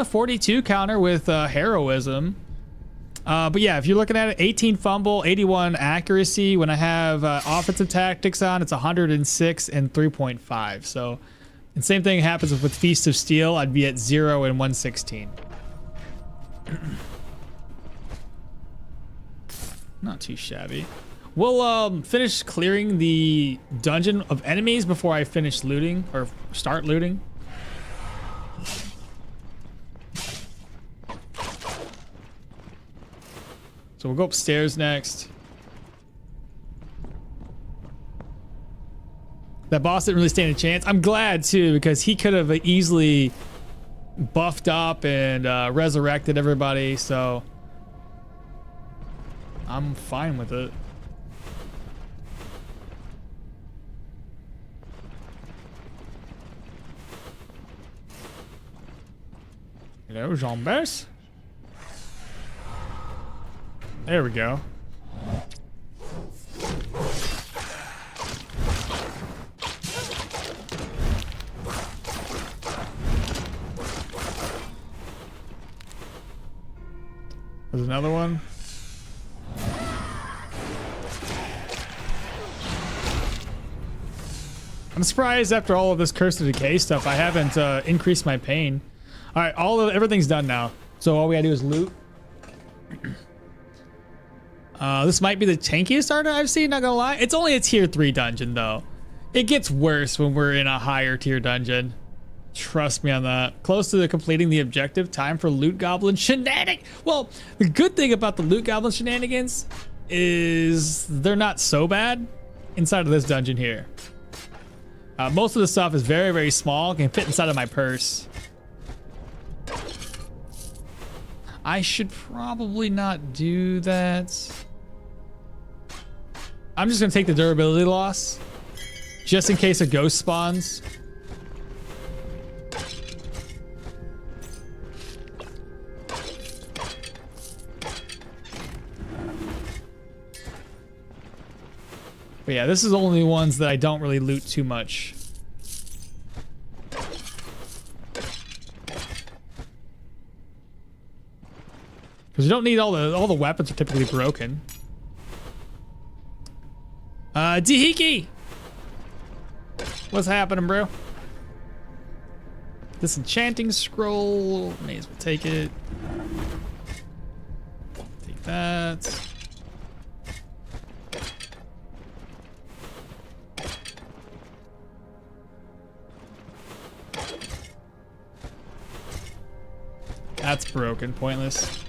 42 counter with heroism. But yeah, if you're looking at it, 18 fumble, 81 accuracy. When I have offensive tactics on, it's 106 and 3.5. So, and same thing happens with Feast of Steel. I'd be at 0 and 116. Not too shabby. We'll finish clearing the dungeon of enemies before I finish looting or start looting. So we'll go upstairs next. That boss didn't really stand a chance. I'm glad too, because he could have easily buffed up and resurrected everybody. So I'm fine with it. Hello, zombies. There we go. There's another one. I'm surprised after all of this Curse to Decay stuff, I haven't increased my pain. All right, everything's done now. So all we gotta do is loot. This might be the tankiest Arna I've seen, not gonna lie. It's only a tier 3 dungeon though. It gets worse when we're in a higher tier dungeon. Trust me on that. Close to completing the objective. Time for loot goblin shenanigans. Well, the good thing about the loot goblin shenanigans is they're not so bad inside of this dungeon here. Most of the stuff is very, very small. Can fit inside of my purse. I should probably not do that. I'm just gonna take the durability loss just in case a ghost spawns. But yeah, this is the only ones that I don't really loot too much. Because you don't need all the weapons are typically broken. Dihiki! What's happening, bro? This enchanting scroll, may as well take it. Take that. That's broken, pointless.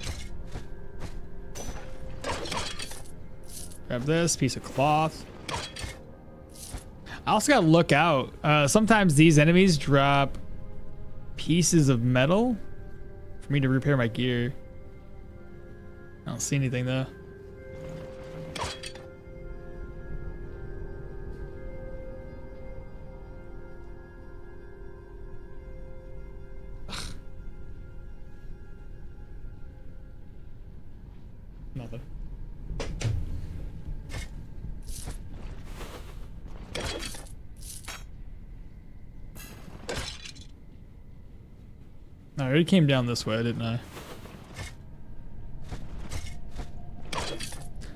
Grab this piece of cloth. I also gotta look out. Sometimes these enemies drop pieces of metal for me to repair my gear. I don't see anything though. Nothing. I already came down this way, didn't I?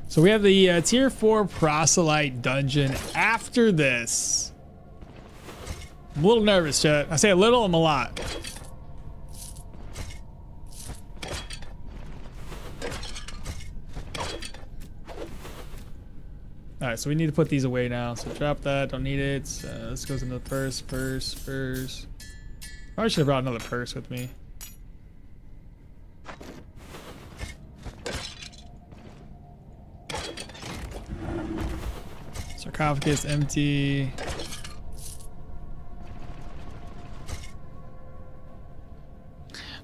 So we have the tier 4 proselyte dungeon after this. I'm a little nervous, chat. I say a little, I'm a lot. All right, so we need to put these away now. So drop that, don't need it. This goes into the purse. Probably should have brought another purse with me. Sarcophagus empty.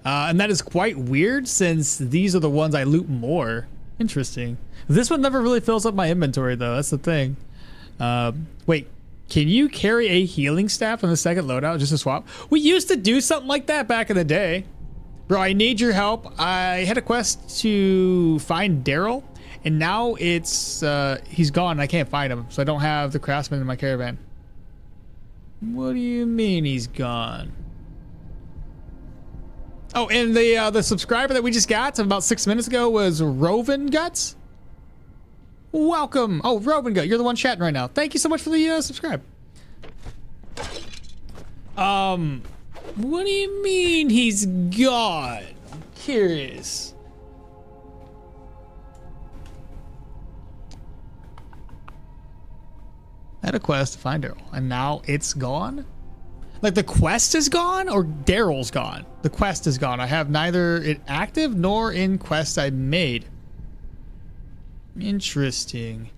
And that is quite weird since these are the ones I loot more. Interesting. This one never really fills up my inventory though. That's the thing. Wait, can you carry a healing staff on the second loadout just to swap? We used to do something like that back in the day. Bro, I need your help. I had a quest to find Daryl and now it's, he's gone and I can't find him. So I don't have the craftsman in my caravan. What do you mean he's gone? Oh, and the subscriber that we just got about 6 minutes ago was Roven Guts. Welcome. Oh, Roven Gut, you're the one chatting right now. Thank you so much for the subscribe. What do you mean he's gone? I'm curious. I had a quest to find Daryl, and now it's gone? Like the quest is gone or Daryl's gone? The quest is gone. I have neither it active nor in quest I made. Interesting.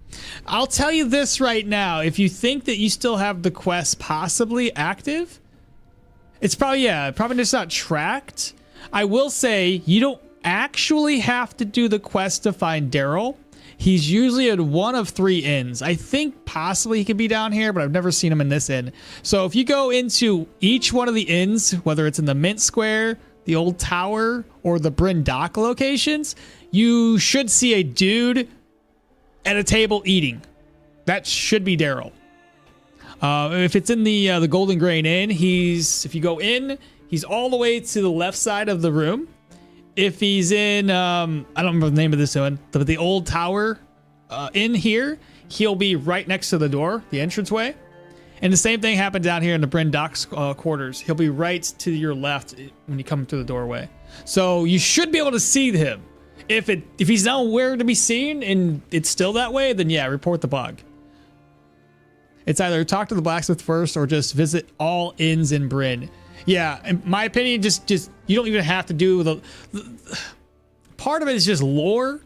I'll tell you this right now. If you think that you still have the quest possibly active, it's probably, yeah, probably just not tracked. I will say you don't actually have to do the quest to find Daryl. He's usually at one of 3 inns. I think possibly he could be down here, but I've never seen him in this inn. So if you go into each one of the inns, whether it's in the Mint Square, the Old Tower, or the Bryn Dock locations, you should see a dude at a table eating. That should be Daryl. If it's in the Golden Grain Inn, if you go in, he's all the way to the left side of the room. If he's in, I don't remember the name of this one, but the Old Tower in here, he'll be right next to the door, the entranceway. And the same thing happened down here in the Bryn Docks quarters. He'll be right to your left when you come through the doorway. So you should be able to see him. If he's nowhere to be seen and it's still that way, then yeah, report the bug. It's either talk to the blacksmith first or just visit all inns in Bryn. Yeah, in my opinion, just you don't even have to do the part of it is just lore.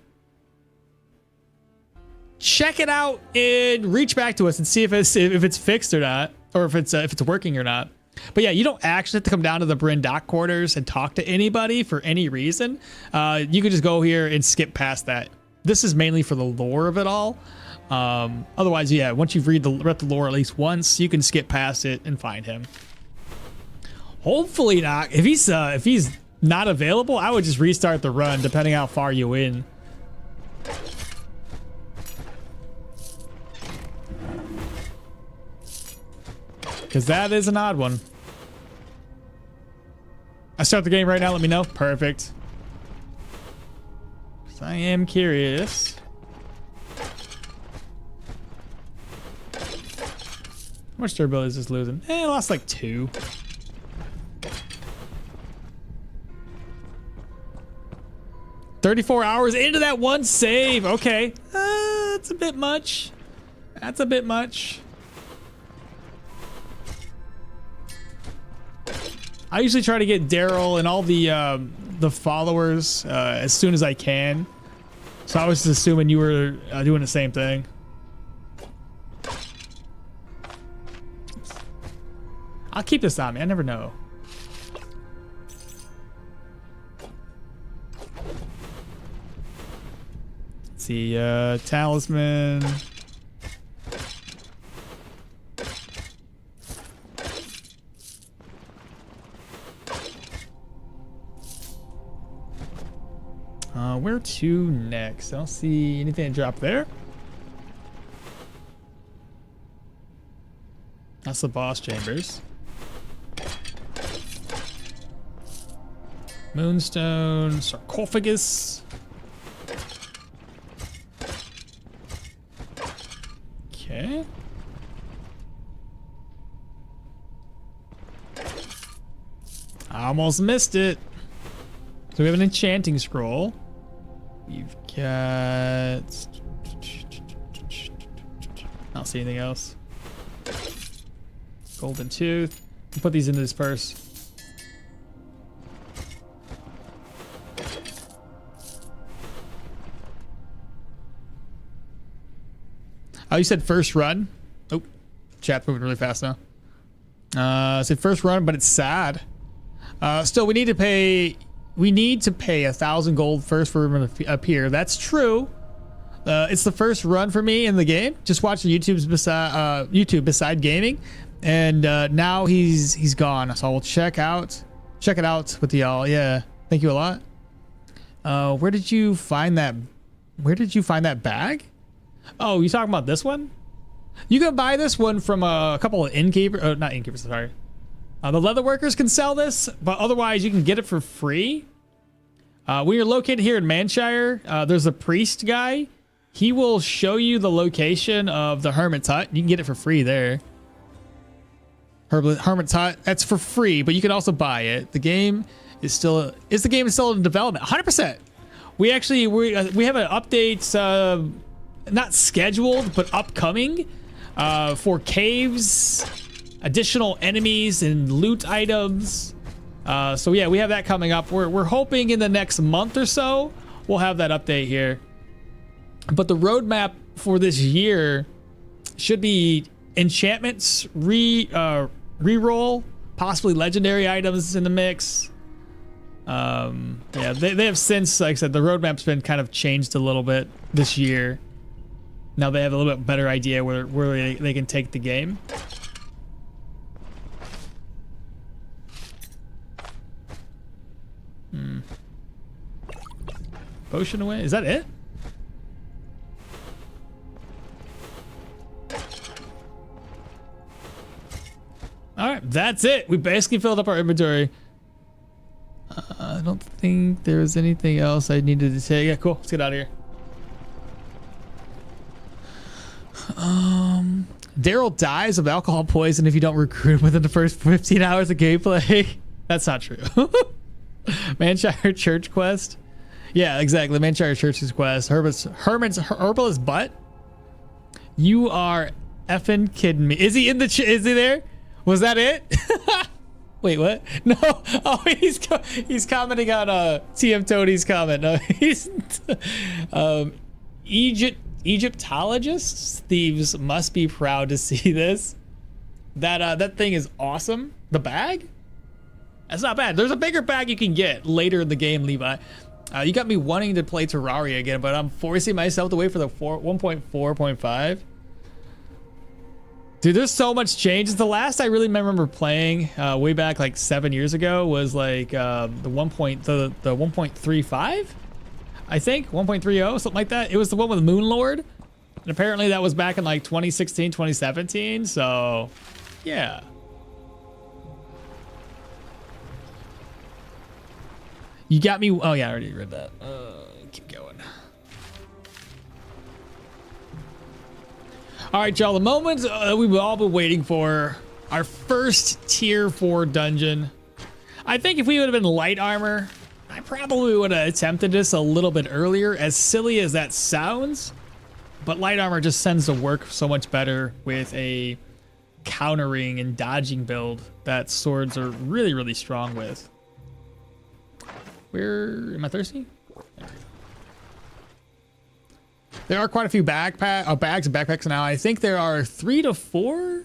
Check it out and reach back to us and see if it's fixed or not, or if it's working or not. But yeah, you don't actually have to come down to the Bryn dock quarters and talk to anybody for any reason. You can just go here and skip past that. This is mainly for the lore of it all. Otherwise, yeah, once you've read the lore at least once, you can skip past it and find him. Hopefully not. If he's not available, I would just restart the run, depending how far you win. Because that is an odd one. I start the game right now. Let me know. Perfect. 'Cause I am curious. How much durability is this losing? I lost like 2. "34 hours into that one save." Okay. That's a bit much. That's a bit much. I usually try to get Daryl and all the followers as soon as I can. So I was just assuming you were doing the same thing. I'll keep this on me. I never know. Let's see, talisman. Where to next? I don't see anything to drop there. That's the boss chambers. Moonstone, sarcophagus. Okay. I almost missed it. So we have an enchanting scroll. We've got... I don't see anything else. Golden tooth. We'll put these into this first. Oh, you said first run? Oh, chat's moving really fast now. I said first run, but it's sad. Still, we need to pay 1,000 gold first for him to appear. That's true. It's the first run for me in the game. Just watching YouTube beside gaming, and now he's gone. So we'll check it out with y'all. Yeah, thank you a lot. Where did you find that? Where did you find that bag? Oh, you talking about this one? You can buy this one from a couple of innkeepers. Not innkeepers, sorry. The leather workers can sell this, but otherwise you can get it for free. When you're located here in Manshire, there's a priest guy. He will show you the location of the Hermit's Hut. You can get it for free there. Hermit's Hut, that's for free, but you can also buy it. The game is still in development, 100%. We have an update, not scheduled, but upcoming, for caves, additional enemies and loot items. So yeah, we have that coming up. We're hoping in the next month or so we'll have that update here. But the roadmap for this year should be enchantments, reroll, possibly legendary items in the mix. Yeah, they have since, like I said, the roadmap's been kind of changed a little bit this year. Now they have a little bit better idea where they can take the game. Potion away? Is that it? All right, that's it. We basically filled up our inventory. I don't think there was anything else I needed to take. Yeah, cool. Let's get out of here. Daryl dies of alcohol poison if you don't recruit him within the first 15 hours of gameplay. That's not true. Manshire Church quest. Yeah, exactly. Manshire Church's quest. Hermit's herbalist butt. You are effing kidding me. Is he in the? Is he there? Was that it? Wait, what? No. Oh, he's commenting on TM Tony's comment. No, he's Egyptologists, thieves must be proud to see this. That thing is awesome. The bag? That's not bad. There's a bigger bag you can get later in the game, Levi. You got me wanting to play Terraria again, but I'm forcing myself to wait for the 1.4.5. Dude, there's so much change. The last I really remember playing way back like 7 years ago was like the 1.35, I think 1.30, something like that. It was the one with Moon Lord, and apparently that was back in like 2016, 2017. So, yeah. You got me. Oh yeah, I already read that. Keep going. All right, y'all. The moment we've all been waiting for, our first tier 4 dungeon. I think if we would have been light armor, I probably would have attempted this a little bit earlier, as silly as that sounds. But light armor just tends to work so much better with a countering and dodging build that swords are really, really strong with. Where am I thirsty? There are quite a few bags and backpacks now. I think there are 3 to 4,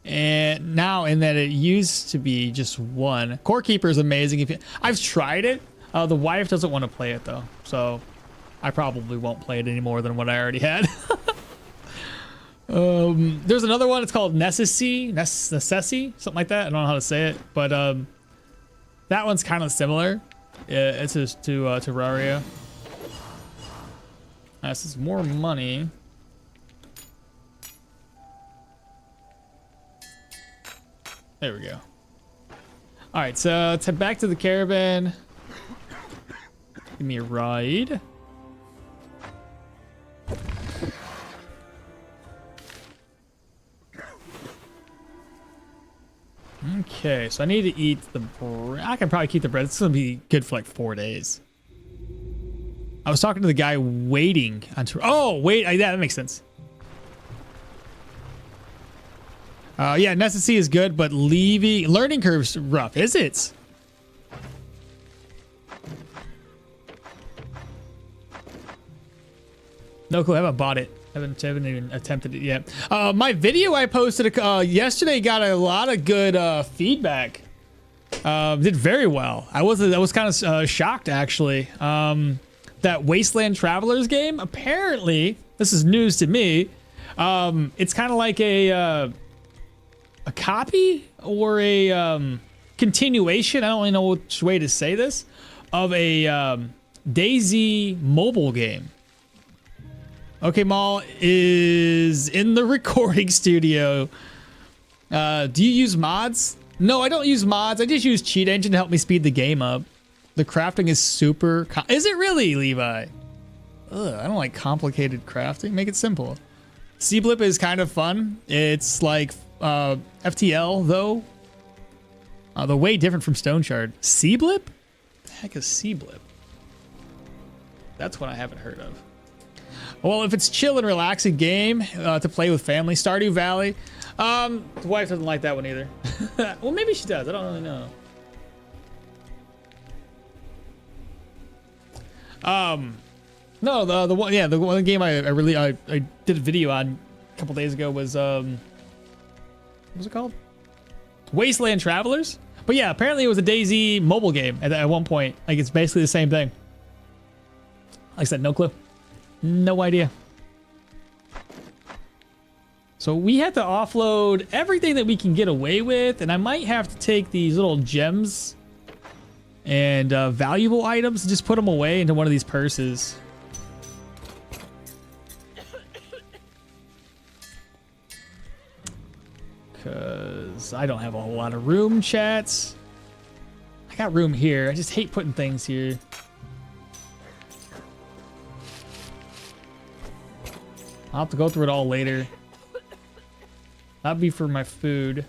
and now in that it used to be just 1. Core Keeper is amazing. I've tried it. The wife doesn't want to play it though, so I probably won't play it any more than what I already had. There's another one. It's called Necessity, something like that. I don't know how to say it, but that one's kind of similar. It's just to Terraria. This is more money. There we go. All right, so let's head back to the caravan. Give me a ride. Okay, so I need to eat the bread. I can probably keep the bread. It's gonna be good for like 4 days. I was talking to the guy waiting on. Oh, wait, yeah, that makes sense. Yeah, necessity is good, but learning curve's rough. Is it? No clue. I haven't bought it. Haven't even attempted it yet. My video I posted yesterday got a lot of good feedback. Did very well. I was kind of shocked actually. That Wasteland Travelers game. Apparently, this is news to me. It's kind of like a copy or a continuation. I don't really know which way to say this, of a DayZ mobile game. Okay, Maul is in the recording studio. Do you use mods? No, I don't use mods. I just use Cheat Engine to help me speed the game up. The crafting is super... Is it really, Levi? Ugh, I don't like complicated crafting. Make it simple. C-Blip is kind of fun. It's like FTL, though. They're way different from Stoneshard. C-Blip? What the heck is C-Blip? That's one I haven't heard of. Well, if it's chill and relaxing game to play with family, Stardew Valley. The wife doesn't like that one either. Well, maybe she does. I don't really know. No, the one game I did a video on a couple days ago was what was it called? Wasteland Travelers. But yeah, apparently it was a DayZ mobile game at one point. Like it's basically the same thing. Like I said, no clue. No idea. So we have to offload everything that we can get away with, and I might have to take these little gems and valuable items and just put them away into one of these purses. Because I don't have a whole lot of room, chats. I got room here. I just hate putting things here. I'll have to go through it all later. That'd be for my food.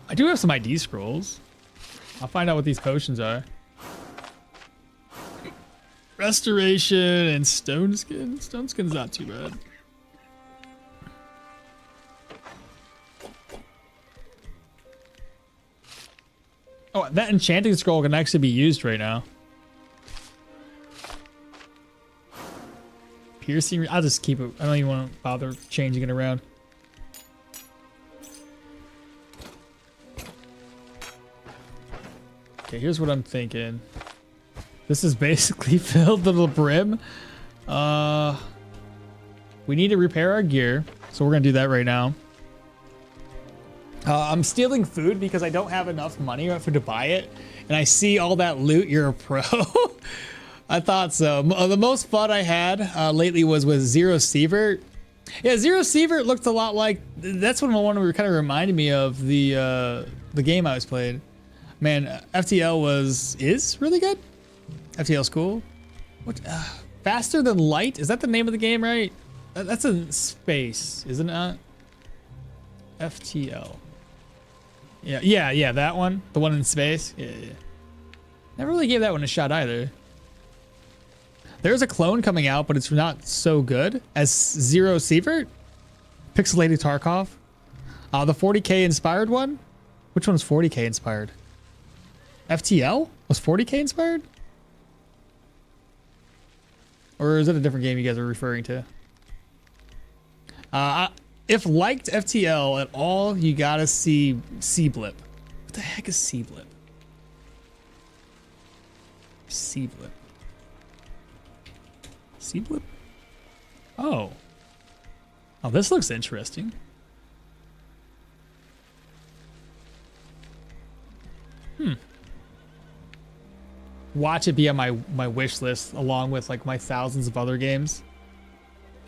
I do have some ID scrolls. I'll find out what these potions are. Restoration and stone skin. Stone skin's not too bad. Oh, that enchanting scroll can actually be used right now. Piercing. I'll just keep it. I don't even want to bother changing it around. Okay, here's what I'm thinking. This is basically filled to the brim. We need to repair our gear, so we're gonna do that right now. I'm stealing food because I don't have enough money to buy it, and I see all that loot. You're a pro. I thought so. The most fun I had lately was with Zero Sievert. Yeah, Zero Sievert looked a lot like. That's when one kind of reminded me of the game I was playing. Man, FTL is really good. FTL's cool. What? Faster than light? Is that the name of the game, right? That's in space, isn't it? FTL. Yeah, that one. The one in space. Yeah. Never really gave that one a shot either. There's a clone coming out, but it's not so good as Zero Sievert. Pixelated Tarkov. The 40k inspired one? Which one's 40k inspired? FTL? Was 40k inspired? Or is it a different game you guys are referring to? If liked FTL at all, you gotta see C-Blip. What the heck is C-Blip? C-Blip. C-Blip? Oh. Oh, this looks interesting. Watch it be on my wish list along with like my thousands of other games.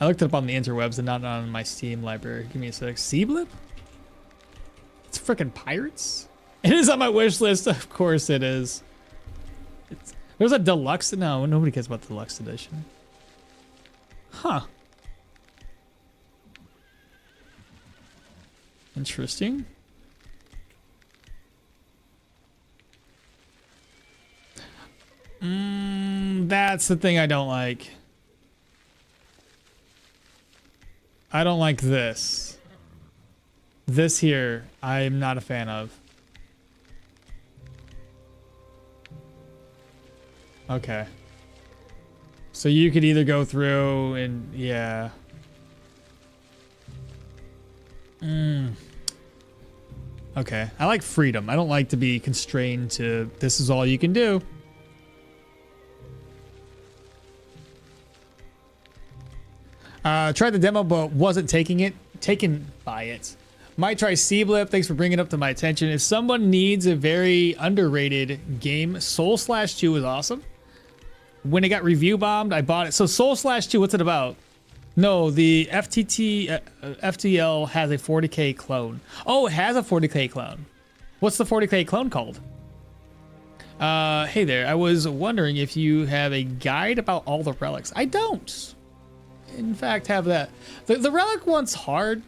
I looked it up on the interwebs and not on my Steam library. Give me a sec. C-Blip? It's freaking pirates? It is on my wish list. Of course it is. There's a deluxe. No, nobody cares about the deluxe edition. Huh. Interesting. That's the thing I don't like. I don't like this. This here, I'm not a fan of. Okay. So you could either go through and, yeah. Okay. I like freedom. I don't like to be constrained to this is all you can do. Tried the demo, but wasn't taken by it. Might try C-Blip. Thanks for bringing it up to my attention. If someone needs a very underrated game, Soul/2 is awesome. When it got review bombed, I bought it. So Soul/2, what's it about? No, the FTL has a 40k clone. Oh, it has a 40k clone. What's the 40k clone called? Hey there. I was wondering if you have a guide about all the relics. I don't. In fact, have that. The relic one's hard.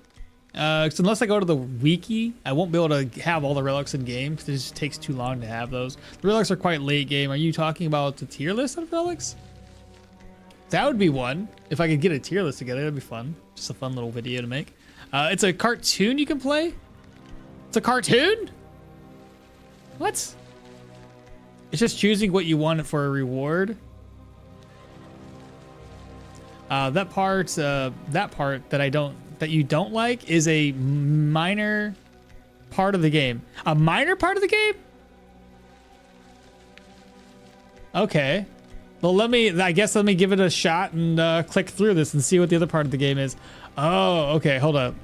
So unless I go to the wiki, I won't be able to have all the relics in game because it just takes too long to have those. The relics are quite late game. Are you talking about the tier list of relics? That would be one. If I could get a tier list together, that'd be fun. Just a fun little video to make. It's a cartoon you can play. It's a cartoon? What? It's just choosing what you want for a reward. That part that you don't like is a minor part of the game. A minor part of the game? Okay. Well, let me give it a shot and click through this and see what the other part of the game is. Oh, okay. Hold up.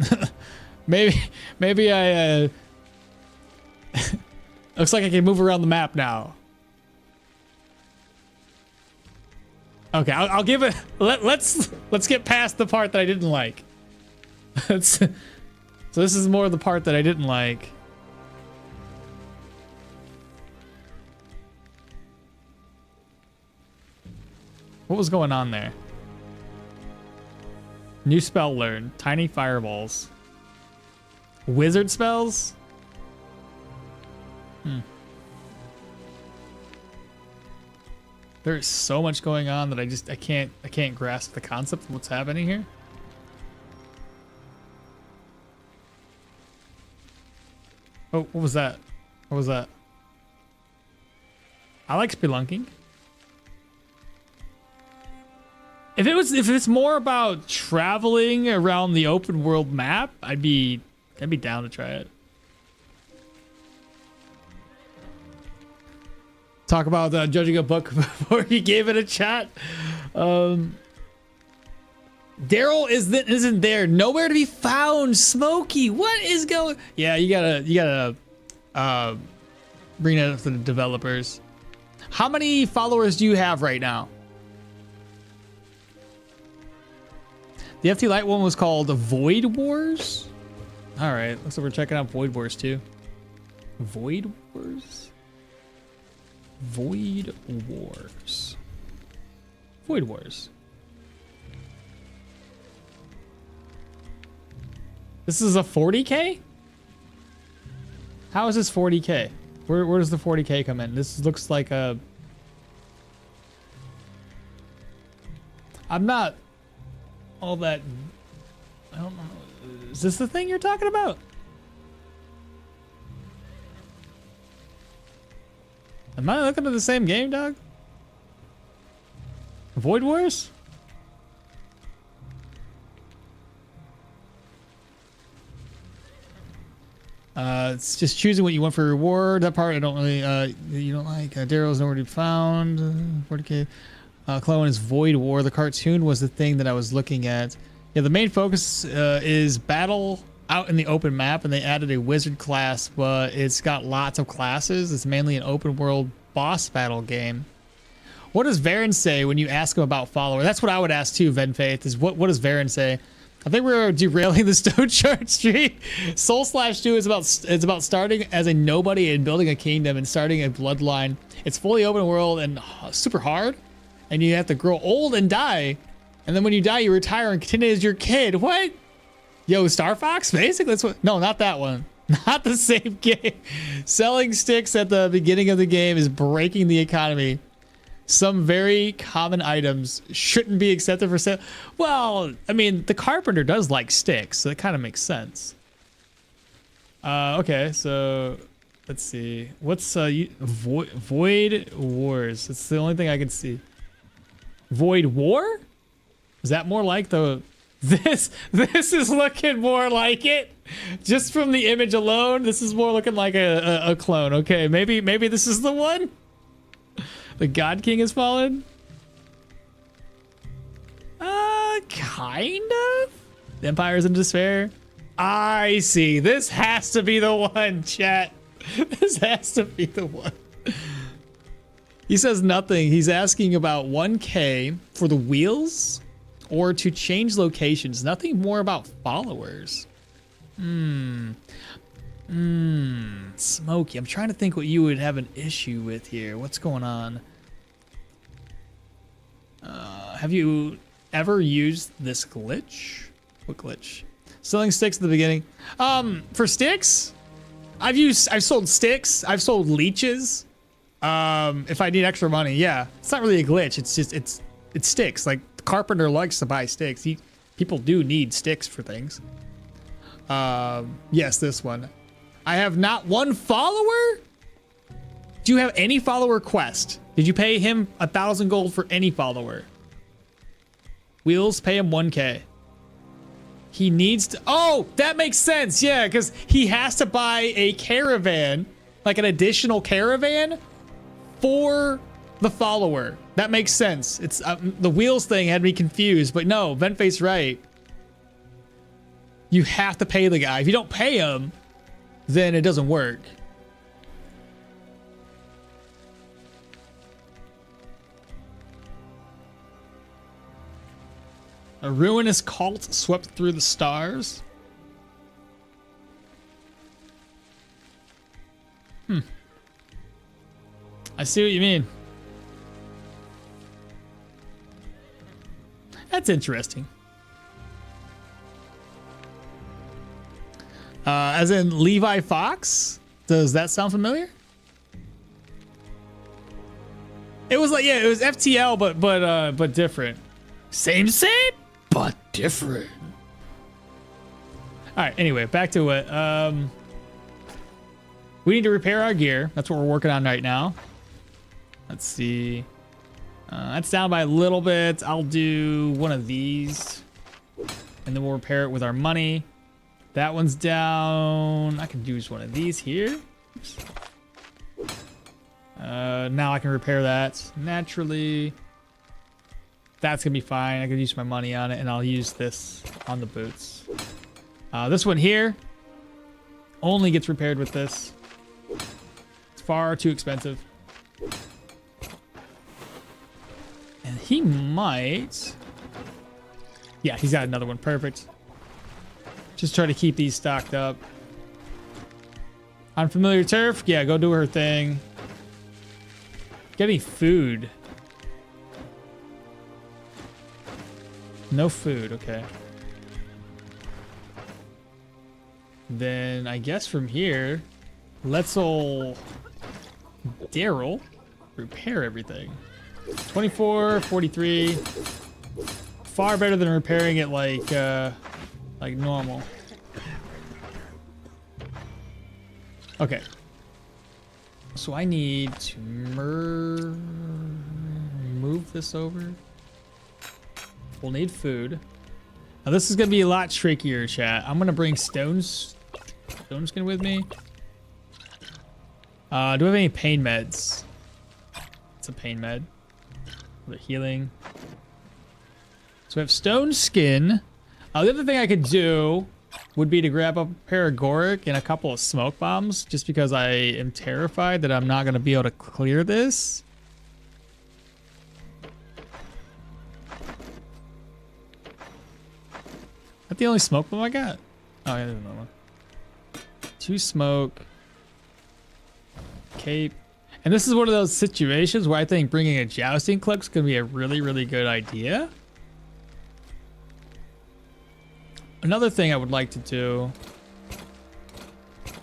maybe I. Looks like I can move around the map now. Okay, I'll give it. Let's get past the part that I didn't like. So this is more the part that I didn't like. What was going on there? New spell learned. Tiny fireballs. Wizard spells? There's so much going on that I can't grasp the concept of what's happening here. Oh, what was that? What was that? I like spelunking. If it's more about traveling around the open world map, I'd be down to try it. Talk about judging a book before you gave it a chat. Daryl isn't there. Nowhere to be found. Smokey, what is going? Yeah, you gotta bring that up to the developers. How many followers do you have right now? The FT Light one was called Void Wars. All right, looks like we're checking out Void Wars too. Void Wars. Void Wars. Void Wars. This is a 40K? How is this 40K? Where does the 40K come in? This looks like a... I'm not all that... I don't know. Is this the thing you're talking about? Am I looking at the same game, dog? Void Wars? It's just choosing what you want for reward. That part I don't really, you don't like. Daryl's nowhere to be found. 40K. Clone is Void War. The cartoon was the thing that I was looking at. Yeah, the main focus is battle out in the open map, and they added a wizard class, but it's got lots of classes. It's mainly an open world boss battle game. What does Varen say when you ask him about follower? That's what I would ask too, Venfaith, is what does Varen say? I think we're derailing the Stoneshard stream. Soul/2 is about starting as a nobody and building a kingdom and starting a bloodline. It's fully open world and super hard, and you have to grow old and die, and then when you die, you retire and continue as your kid. What? Yo, Star Fox? Basically, that's what. No, not that one. Not the same game. Selling sticks at the beginning of the game is breaking the economy. Some very common items shouldn't be accepted for sale. Well, I mean, the carpenter does like sticks, so that kind of makes sense. Okay, so let's see. What's Void Wars? That's the only thing I can see. Void War? Is that more like the... This is looking more like it. Just from the image alone, this is more looking like a clone. Okay, maybe this is the one? The God King has fallen? Kind of? The Empire is in despair? I see. This has to be the one, chat. This has to be the one. He says nothing. He's asking about 1K for the wheels or to change locations. Nothing more about followers. Smokey, I'm trying to think what you would have an issue with here. What's going on? Have you ever used this glitch? What glitch? Selling sticks at the beginning. For sticks, I've sold sticks. I've sold leeches. If I need extra money, yeah. It's not really a glitch. It's just it's sticks. Like the carpenter likes to buy sticks. People do need sticks for things. Yes, this one. I have not one follower? Do you have any follower quest? Did you pay him 1,000 gold for any follower? Wheels, pay him 1K. He needs to, oh, that makes sense. Yeah, because he has to buy a caravan, like an additional caravan for the follower. That makes sense. It's the wheels thing had me confused, but no, Ventface's right. You have to pay the guy. If you don't pay him, then it doesn't work. A ruinous cult swept through the stars. I see what you mean. That's interesting. As in Levi Fox? Does that sound familiar? It was like, yeah, it was FTL, but different. Same, but different. All right, anyway, back to it. We need to repair our gear. That's what we're working on right now. Let's see. That's down by a little bit. I'll do one of these. And then we'll repair it with our money. That one's down. I can do just one of these here. Oops. Now I can repair that naturally. That's gonna be fine. I can use my money on it, and I'll use this on the boots. This one here only gets repaired with this. It's far too expensive. And he might... Yeah, he's got another one. Perfect. Just try to keep these stocked up. Unfamiliar turf? Yeah, go do her thing. Get any food? No food, okay. Then I guess from here, let's all Daryl repair everything. 24, 43. Far better than repairing it like normal. Okay. So I need to move this over. We'll need food. Now this is gonna be a lot trickier, chat. I'm gonna bring Stoneskin with me. Do I have any pain meds? It's a pain med. For the healing. So we have stone skin. The other thing I could do would be to grab up a pair of Goric and a couple of smoke bombs, just because I am terrified that I'm not going to be able to clear this. Is that the only smoke bomb I got? Oh, yeah, there's another one. 2 smoke. Cape. And this is one of those situations where I think bringing a jousting clip is going to be a really, really good idea. Another thing I would like to do,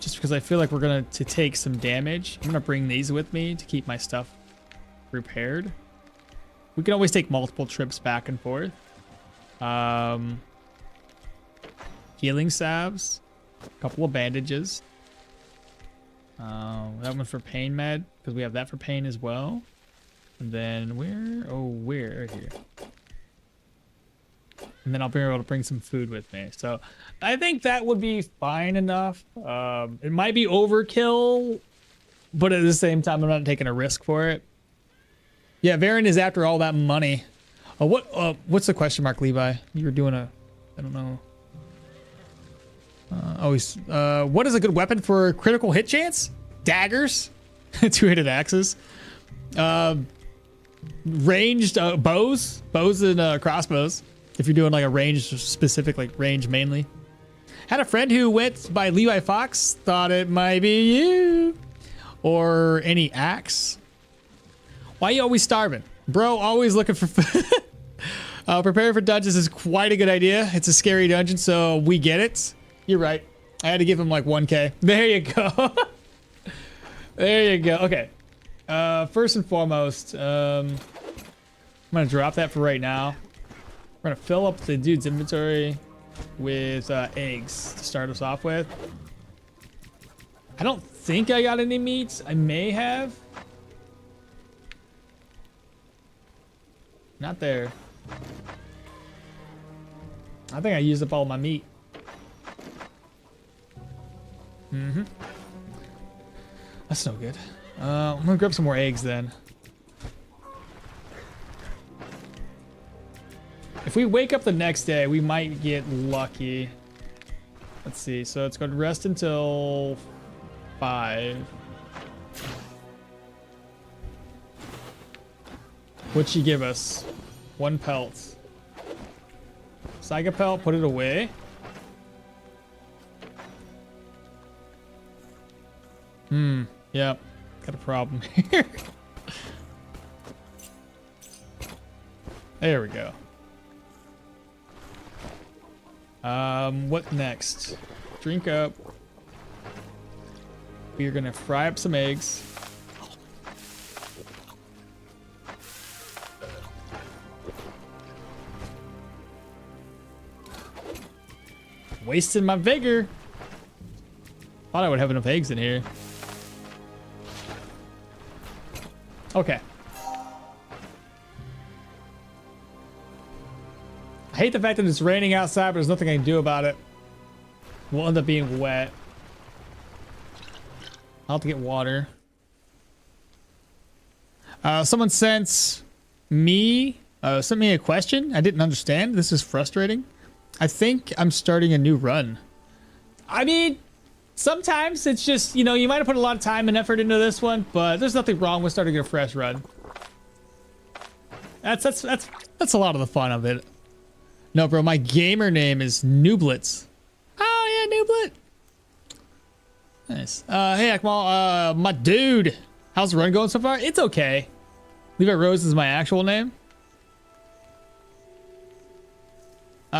just because I feel like we're going to take some damage, I'm going to bring these with me to keep my stuff repaired. We can always take multiple trips back and forth. Healing salves, a couple of bandages. That one for pain med, because we have that for pain as well. And then where? Oh, where? Right here. And then I'll be able to bring some food with me. So I think that would be fine enough. It might be overkill, but at the same time, I'm not taking a risk for it. Yeah, Varen is after all that money. What's the question mark, Levi? You were doing I don't know. What is a good weapon for critical hit chance? Daggers, 2-handed axes, ranged bows and crossbows. If you're doing like a range specific, like range mainly. Had a friend who went by Levi Fox, thought it might be you. Or any axe. Why you always starving? Bro, always looking for food. Preparing for dungeons is quite a good idea. It's a scary dungeon, so we get it. You're right. I had to give him like 1K. There you go. There you go. Okay. First and foremost, I'm gonna drop that for right now. We're gonna fill up the dude's inventory with eggs to start us off with. I don't think I got any meats. I may have. Not there. I think I used up all my meat. Mm-hmm. That's no good. I'm gonna grab some more eggs then. If we wake up the next day, we might get lucky. Let's see. So it's going to rest until 5. What'd she give us? 1 pelt. Saiga pelt, put it away. Yep. Got a problem here. There we go. What next? Drink up. We are gonna fry up some eggs. Wasting my vigor. Thought I would have enough eggs in here. Okay. I hate the fact that it's raining outside, but there's nothing I can do about it. We'll end up being wet. I'll have to get water. Someone sent me a question I didn't understand. This is frustrating. I think I'm starting a new run. I mean, sometimes it's just, you know, you might have put a lot of time and effort into this one, but there's nothing wrong with starting a fresh run. That's a lot of the fun of it. No, bro, my gamer name is Nooblets. Oh yeah, Nooblet. Nice. Hey Akmal, my dude. How's the run going so far? It's okay. Levi Rose is my actual name.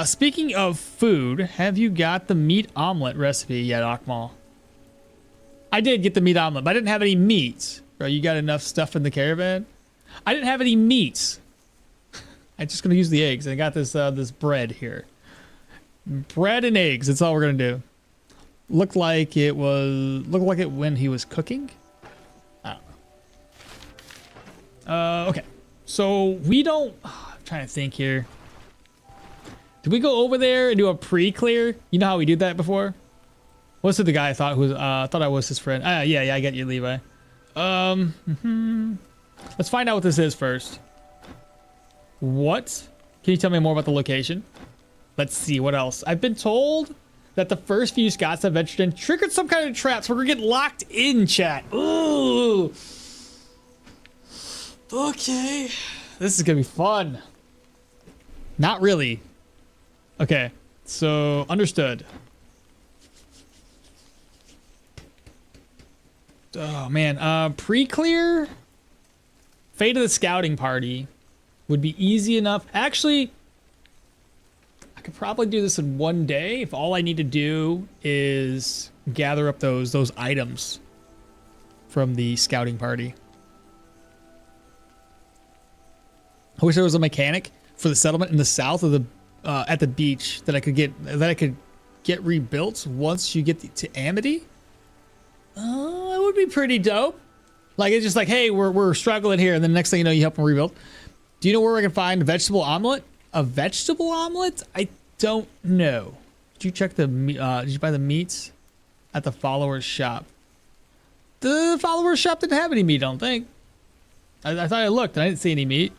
Speaking of food, have you got the meat omelet recipe yet, Akmal? I did get the meat omelet, but I didn't have any meat. Bro, you got enough stuff in the caravan? I didn't have any meat. I'm just gonna use the eggs. I got this this bread here. Bread and eggs. That's all we're gonna do. Looked like it when he was cooking. I don't know. Okay. So we don't. I'm trying to think here. Did we go over there and do a pre-clear? You know how we did that before? What's the guy I thought I was his friend? Yeah, I get you, Levi. Let's find out what this is first. What? Can you tell me more about the location? Let's see, what else? I've been told that the first few Scots that ventured in triggered some kind of trap, so we're gonna get locked in, chat. Ooh. Okay. This is gonna be fun. Not really. Okay, so understood. Oh man, pre-clear Fate of the Scouting Party would be easy enough. Actually, I could probably do this in one day if all I need to do is gather up those items from the scouting party. I wish there was a mechanic for the settlement in the south of the at the beach that I could get rebuilt once you get to Amity. That would be pretty dope. Like, it's just like, hey, we're struggling here, and then the next thing you know, you help them rebuild. Do you know where I can find a vegetable omelet? A vegetable omelet? I don't know. Did you check the did you buy the meats at the followers shop? The followers shop didn't have any meat, I don't think. I thought I looked and I didn't see any meat.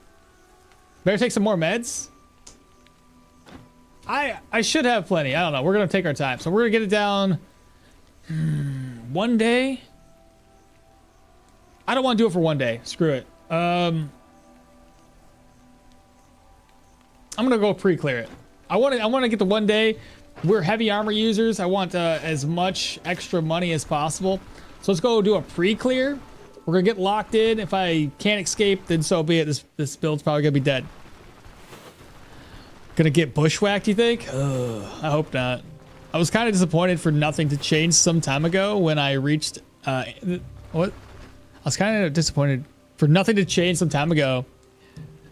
Better take some more meds. I should have plenty. I don't know. We're gonna take our time. So we're gonna get it down one day. I don't want to do it for one day. Screw it. I'm gonna go pre-clear it. I want to get the one day. We're heavy armor users. I want as much extra money as possible. So let's go do a pre-clear. We're gonna get locked in. If I can't escape, then so be it. This build's probably gonna be dead. Gonna get bushwhacked, you think? Ugh, I hope not. I was kind of disappointed for nothing to change some time ago when I reached what? I was kind of disappointed for nothing to change some time ago.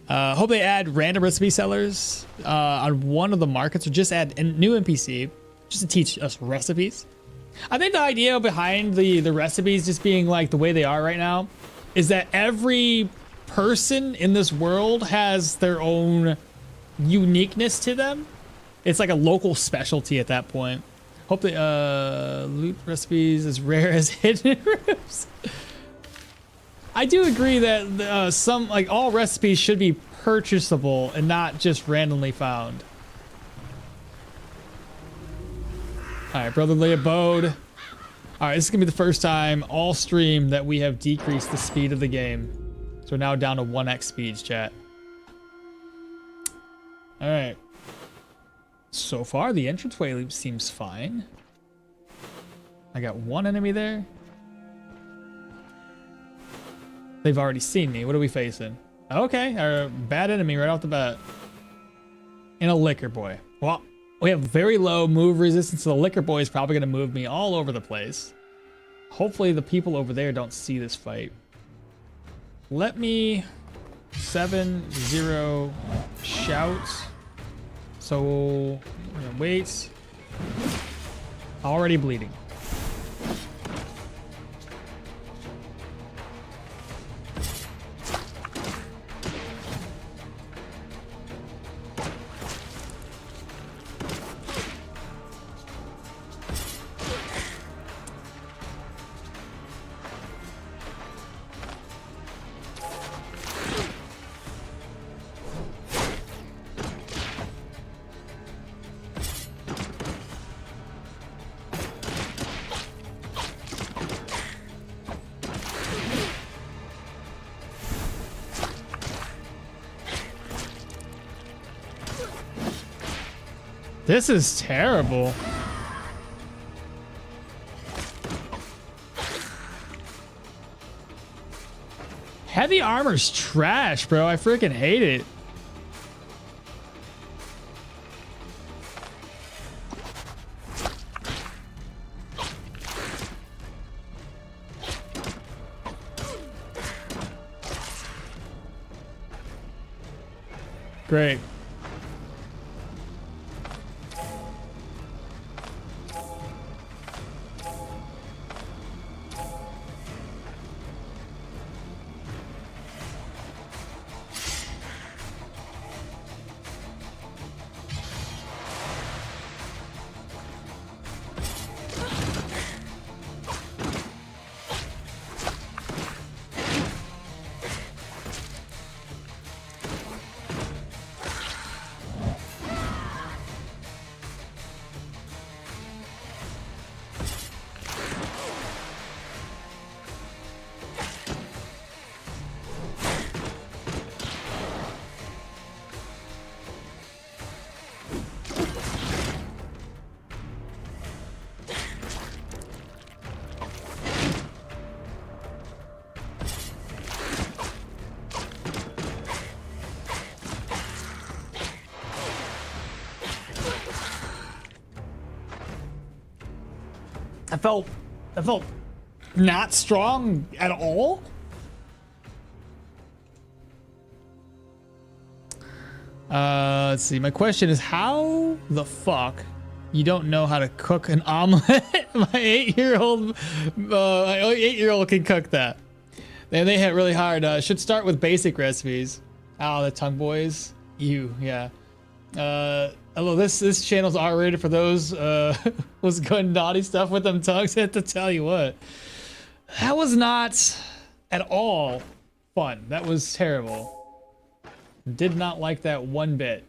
Hope they add random recipe sellers on one of the markets, or just add a new NPC just to teach us recipes. I think the idea behind the recipes just being like the way they are right now is that every person in this world has their own uniqueness to them. It's like a local specialty at that point. Hope they loot recipes as rare as hidden rooms. I do agree that some, like, all recipes should be purchasable and not just randomly found. All right, brotherly abode. All right, this is gonna be the first time all stream that we have decreased the speed of the game. So we're now down to 1x speeds, chat. All right. So far, the entranceway seems fine. I got one enemy there. They've already seen me. What are we facing? Okay, our bad enemy right off the bat. And a liquor boy. Well, we have very low move resistance, so the liquor boy is probably going to move me all over the place. Hopefully the people over there don't see this fight. Let me 7-0 shout. So, wait. Already bleeding. This is terrible. Heavy armor's trash, bro. I freaking hate it. Great. I felt not strong at all. Let's see. My question is, how the fuck you don't know how to cook an omelet? My 8-year-old can cook that. They hit really hard. Should start with basic recipes. Oh, the tongue boys. Yeah. Hello, this channel's R-rated for those was going naughty stuff with them tongues. I have to tell you what, that was not at all fun. That was terrible. Did not like that one bit.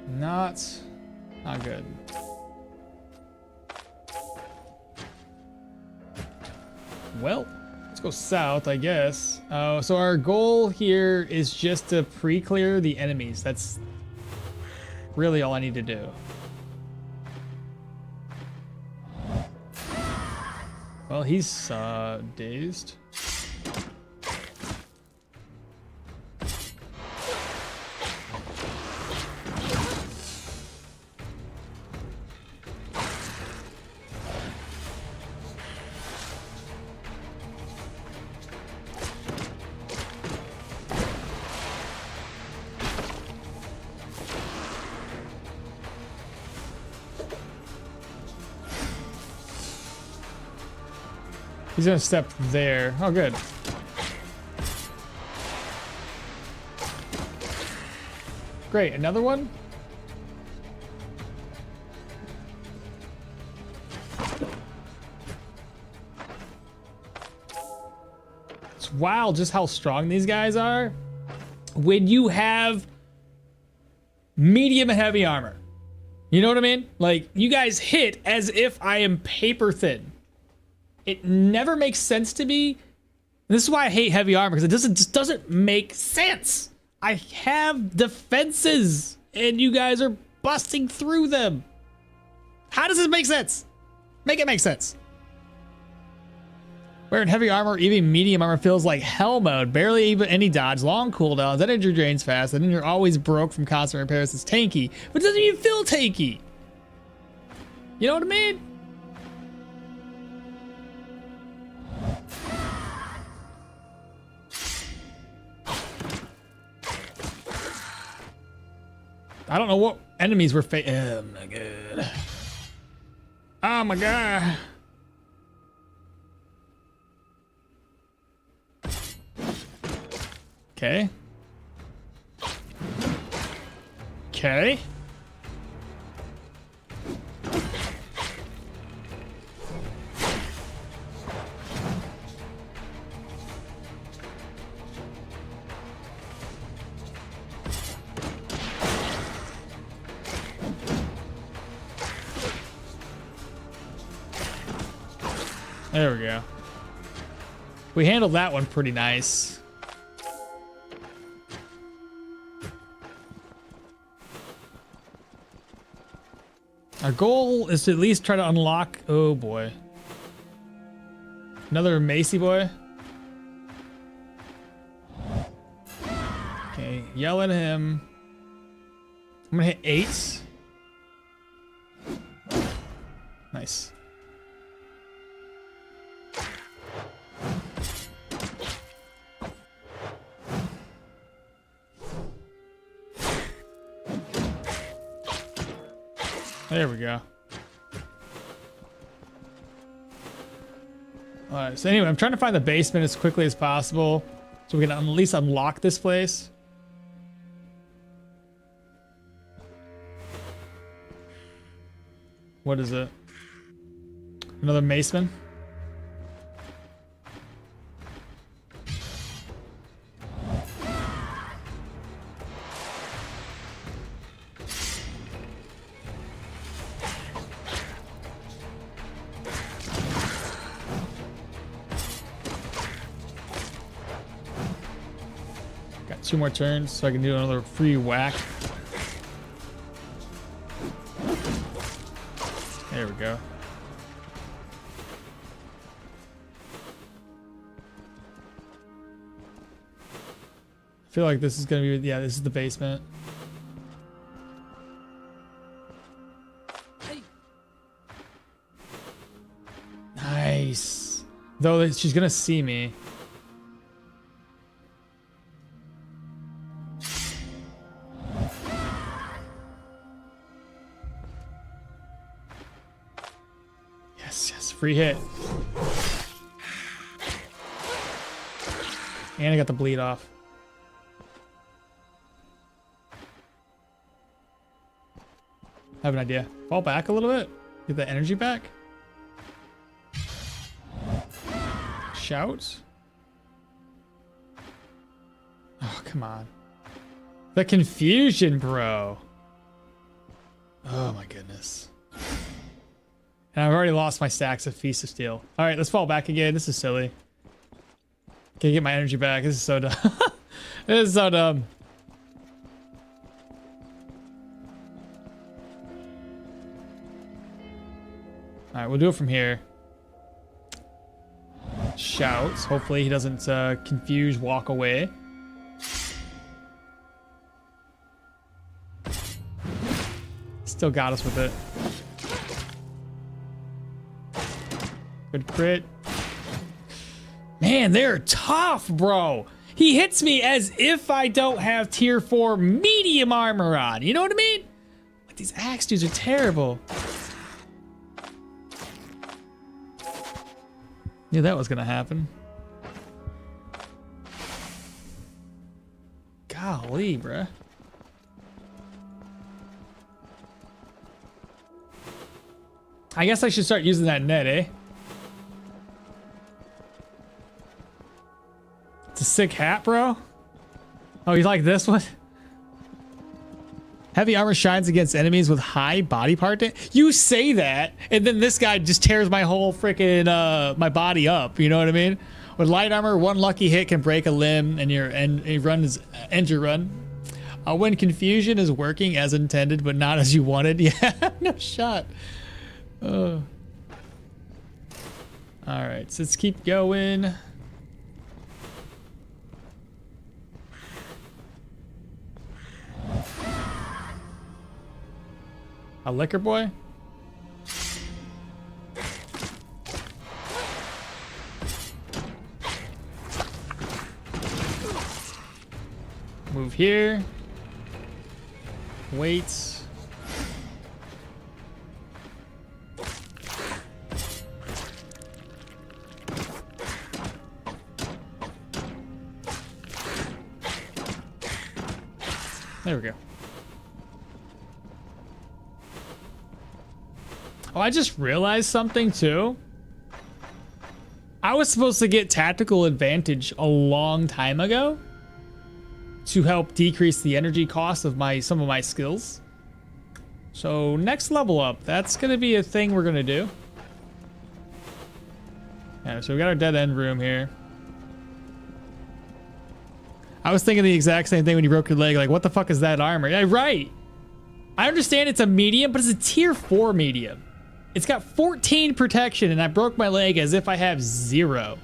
Not good. Well, let's go south, I guess. So our goal here is just to pre-clear the enemies. That's really all I need to do. Well, he's dazed. He's gonna step there. Oh, good. Great, another one? It's wild just how strong these guys are when you have medium and heavy armor. You know what I mean? Like, you guys hit as if I am paper thin. It never makes sense to me. This is why I hate heavy armor, because it just doesn't make sense. I have defenses, and you guys are busting through them. How does this make sense? Make it make sense. Wearing heavy armor, even medium armor, feels like hell mode. Barely even any dodge, long cooldowns, that injury drains fast, and then you're always broke from constant repairs. It's tanky, but it doesn't even feel tanky. You know what I mean? I don't know what enemies we're facing. Oh my god. Oh my god. Okay. Okay. There we go. We handled that one pretty nice. Our goal is to at least try to unlock. Oh boy. Another Macy boy. Okay, yell at him. I'm gonna hit 8. Nice. There we go. Alright, so anyway, I'm trying to find the basement as quickly as possible so we can at least unlock this place. What is it? Another maceman? Got 2 more turns so I can do another free whack. There we go. I feel like this is gonna be, yeah, this is the basement. Nice. Though she's gonna see me. Yes, free hit. And I got the bleed off. I have an idea. Fall back a little bit. Get the energy back. Shout. Oh, come on. The confusion, bro. Oh my goodness. And I've already lost my stacks of Feast of Steel. All right, let's fall back again. This is silly. Can't get my energy back. This is so dumb. This is so dumb. All right, we'll do it from here. Shouts. Hopefully he doesn't confuse, walk away. Still got us with it. Good crit. Man, they're tough, bro. He hits me as if I don't have tier 4 medium armor on. You know what I mean? Like, these axe dudes are terrible. Knew that was gonna happen. Golly, bruh. I guess I should start using that net, eh? It's a sick hat, bro. Oh, you like this one? Heavy armor shines against enemies with high body part. You say that, and then this guy just tears my whole freaking my body up. You know what I mean? With light armor, one lucky hit can break a limb, and your end your run. When confusion is working as intended, but not as you wanted. Yeah, no shot. All right, so let's keep going. A liquor boy? Move here. Wait. There we go. Oh, I just realized something too. I was supposed to get tactical advantage a long time ago to help decrease the energy cost of some of my skills. So next level up, that's gonna be a thing we're gonna do. Yeah, so we got our dead end room here. I was thinking the exact same thing when you broke your leg, like what the fuck is that armor? Yeah, right. I understand it's a medium, but it's a tier 4 medium. It's got 14 protection, and I broke my leg as if I have 0.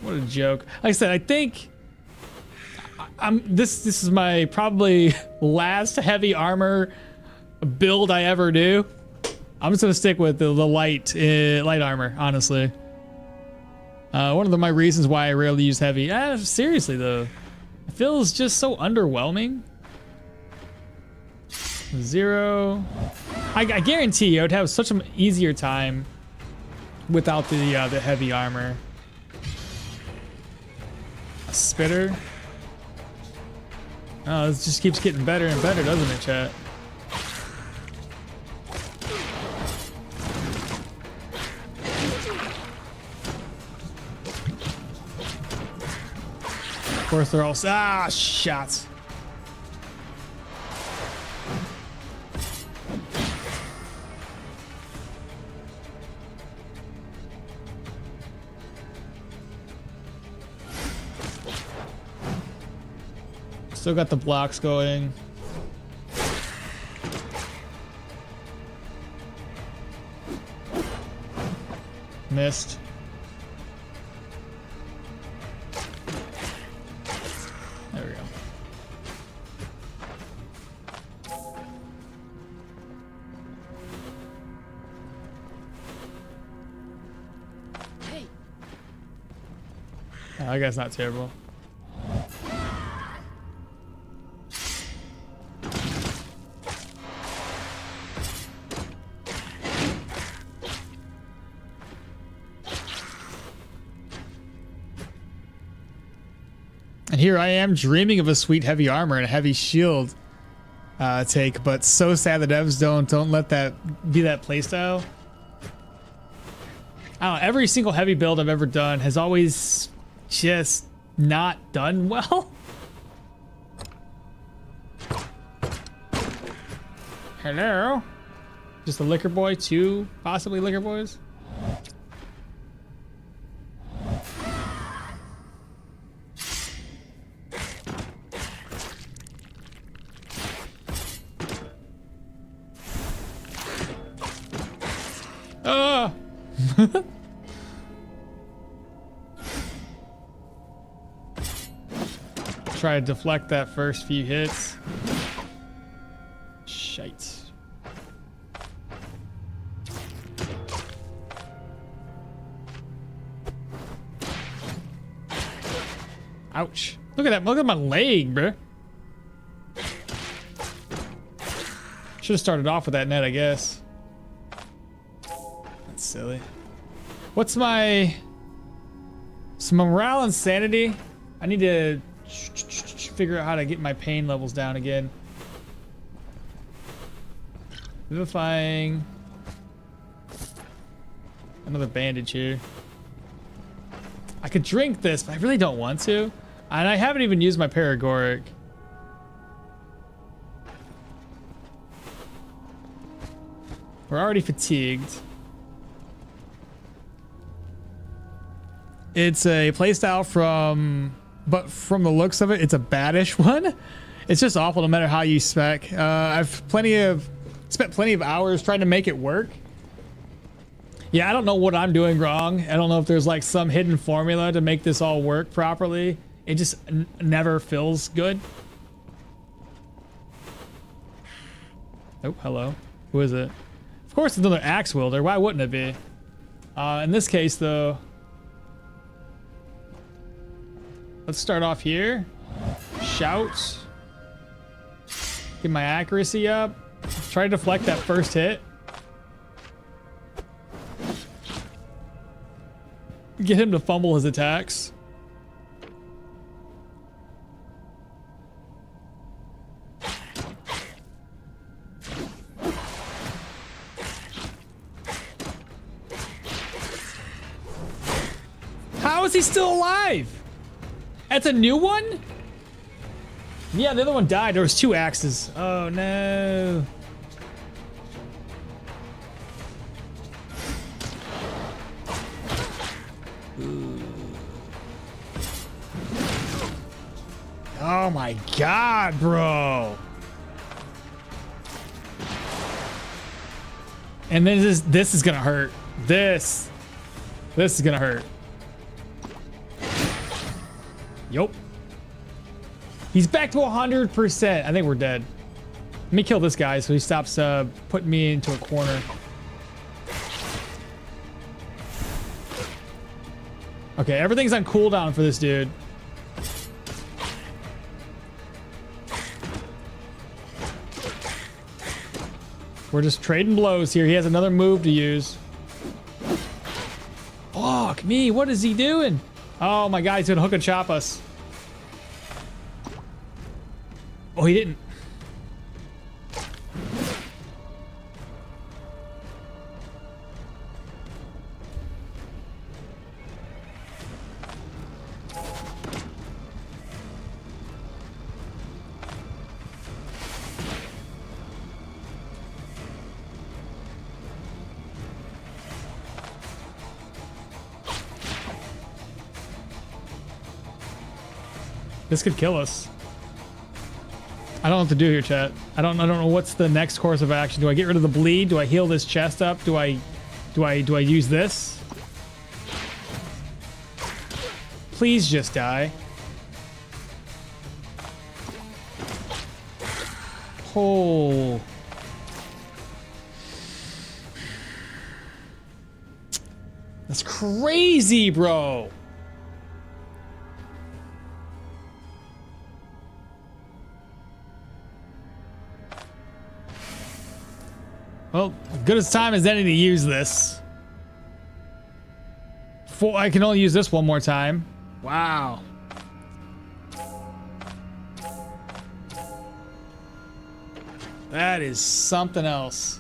What a joke. Like I said, I think this is my probably last heavy armor build I ever do. I'm just gonna stick with the light armor, honestly. One of my reasons why I rarely use heavy. Seriously though, it feels just so underwhelming. 0. I guarantee you, I'd have such an easier time without the heavy armor. A spitter. Oh, this just keeps getting better and better, doesn't it, chat? Of course, they're all shots. Still got the blocks going. Missed. There we go. Hey. Oh, that guy's not terrible. And here I am dreaming of a sweet heavy armor and a heavy shield take, but so sad the devs don't let that be that playstyle. I don't know, every single heavy build I've ever done has always just not done well. Hello? Just a liquor boy, 2 possibly liquor boys? Try to deflect that first few hits. Shite. Ouch. Look at that. Look at my leg, bruh. Should have started off with that net, I guess. That's silly. What's my morale and sanity? I need to figure out how to get my pain levels down again. Vivifying. Another bandage here. I could drink this, but I really don't want to. And I haven't even used my paragoric. We're already fatigued. It's a playstyle but from the looks of it, it's a baddish one. It's just awful no matter how you spec. I've spent plenty of hours trying to make it work. Yeah, I don't know what I'm doing wrong. I don't know if there's like some hidden formula to make this all work properly. It just never feels good. Oh, hello. Who is it? Of course, it's another axe wielder. Why wouldn't it be? In this case, though, let's start off here. Shout. Get my accuracy up. Try to deflect that first hit. Get him to fumble his attacks. How is he still alive? That's a new one? Yeah, the other one died. There was 2 axes. Oh no. Ooh. Oh my god, bro. And then this is gonna hurt. This is gonna hurt. Yup. He's back to 100%. I think we're dead. Let me kill this guy so he stops putting me into a corner. Okay, everything's on cooldown for this dude. We're just trading blows here. He has another move to use. Fuck me, what is he doing? Oh my god, he's gonna hook and chop us. Oh, he didn't. This could kill us. I don't know what to do here, chat. I don't know what's the next course of action. Do I get rid of the bleed? Do I heal this chest up? Do I use this? Please just die. Oh. That's crazy, bro. Well, good as time as any to use this. I can only use this one more time. Wow. That is something else.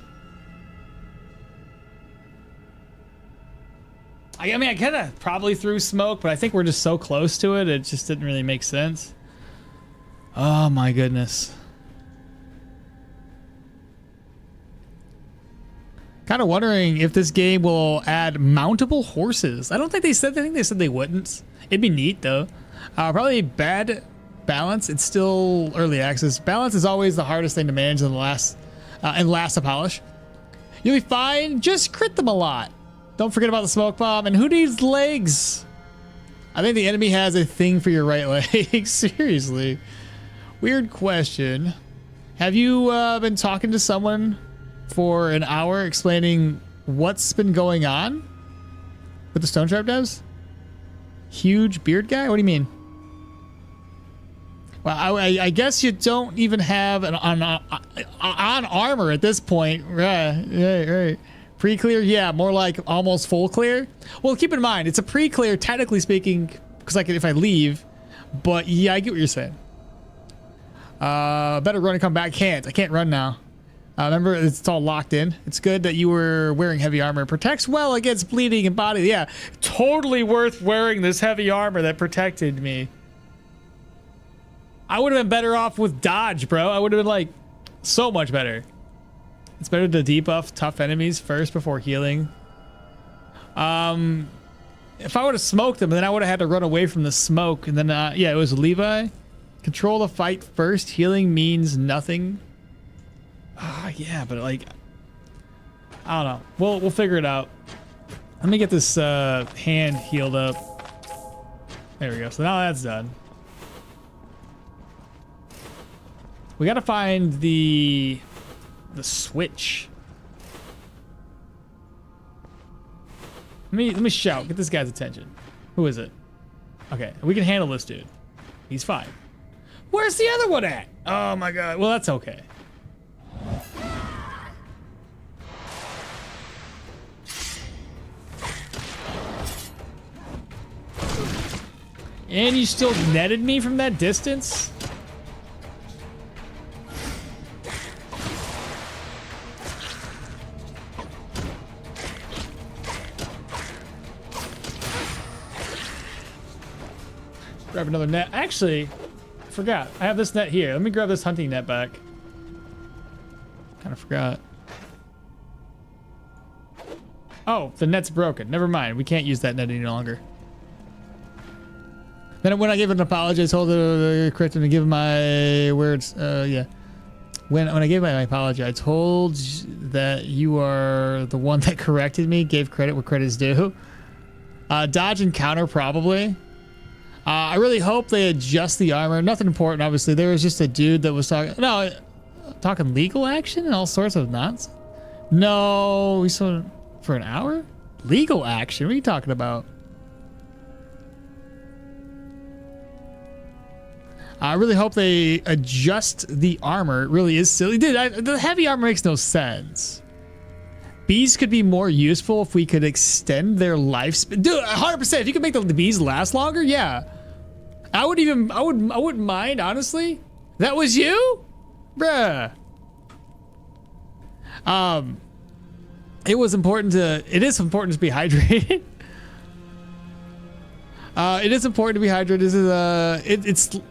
I mean, I could have probably threw smoke, but I think we're just so close to it, it just didn't really make sense. Oh my goodness. Kind of wondering if this game will add mountable horses. I don't think they said. I think they said they wouldn't. It'd be neat though. Probably bad balance. It's still early access. Balance is always the hardest thing to manage in the last to polish. You'll be fine. Just crit them a lot. Don't forget about the smoke bomb. And who needs legs? I think the enemy has a thing for your right leg. Seriously. Weird question. Have you been talking to someone for an hour explaining what's been going on with the Stoneshard devs? Huge beard guy? What do you mean? Well, I guess you don't even have an on armor at this point. Right. Pre-clear? Yeah, more like almost full clear. Well, keep in mind, it's a pre-clear, technically speaking, because if I leave, but yeah, I get what you're saying. Better run and come back. I can't run now. Remember, it's all locked in. It's good that you were wearing heavy armor. It protects well against bleeding and body. Yeah, totally worth wearing this heavy armor that protected me. I would have been better off with dodge, bro. I would have been like so much better. It's better to debuff tough enemies first before healing. If I would have smoked them, then I would have had to run away from the smoke. And then, yeah, it was Levi. Control the fight first. Healing means nothing. Yeah, but like, I don't know. We'll figure it out. Let me get this hand healed up. There we go. So now that's done. We gotta find the switch. Let me shout. Get this guy's attention. Who is it? Okay, we can handle this dude. He's fine. Where's the other one at? Oh my god. Well, that's okay. And you still netted me from that distance? Grab another net. Actually, I forgot. I have this net here. Let me grab this hunting net back. Kind of forgot. Oh, the net's broken. Never mind. We can't use that net any longer. Then when I gave an apology, I told the Krypton to give my words. Yeah. when I gave my apology, I told that you are the one that corrected me, gave credit where credit is due. Dodge and counter, probably. I really hope they adjust the armor. Nothing important, obviously. There was just a dude that was talking legal action and all sorts of nonsense. No, we saw for an hour? Legal action? What are you talking about? I really hope they adjust the armor. It really is silly. Dude, the heavy armor makes no sense. Bees could be more useful if we could extend their lifespan. Dude, 100%. If you could make the bees last longer, yeah. I wouldn't mind, honestly. That was you? Bruh. It is important to be hydrated. It is important to be hydrated. This is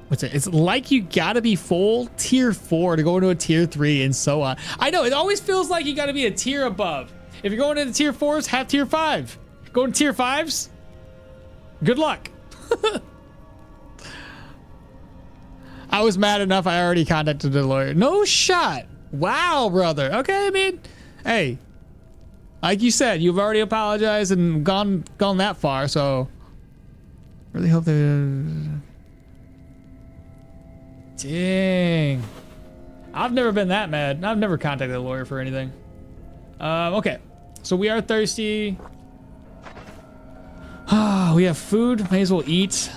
it's like you gotta be full tier 4 to go into a tier 3 and so on. I know, it always feels like you gotta be a tier above. If you're going into tier 4s, have tier 5. Going to tier 5s, good luck. I was mad enough, I already contacted the lawyer. No shot. Wow, brother. Okay, I mean, hey, like you said, you've already apologized and gone that far, so really hope they... Dang. I've never been that mad. I've never contacted a lawyer for anything. Okay. So we are thirsty. We have food. May as well eat.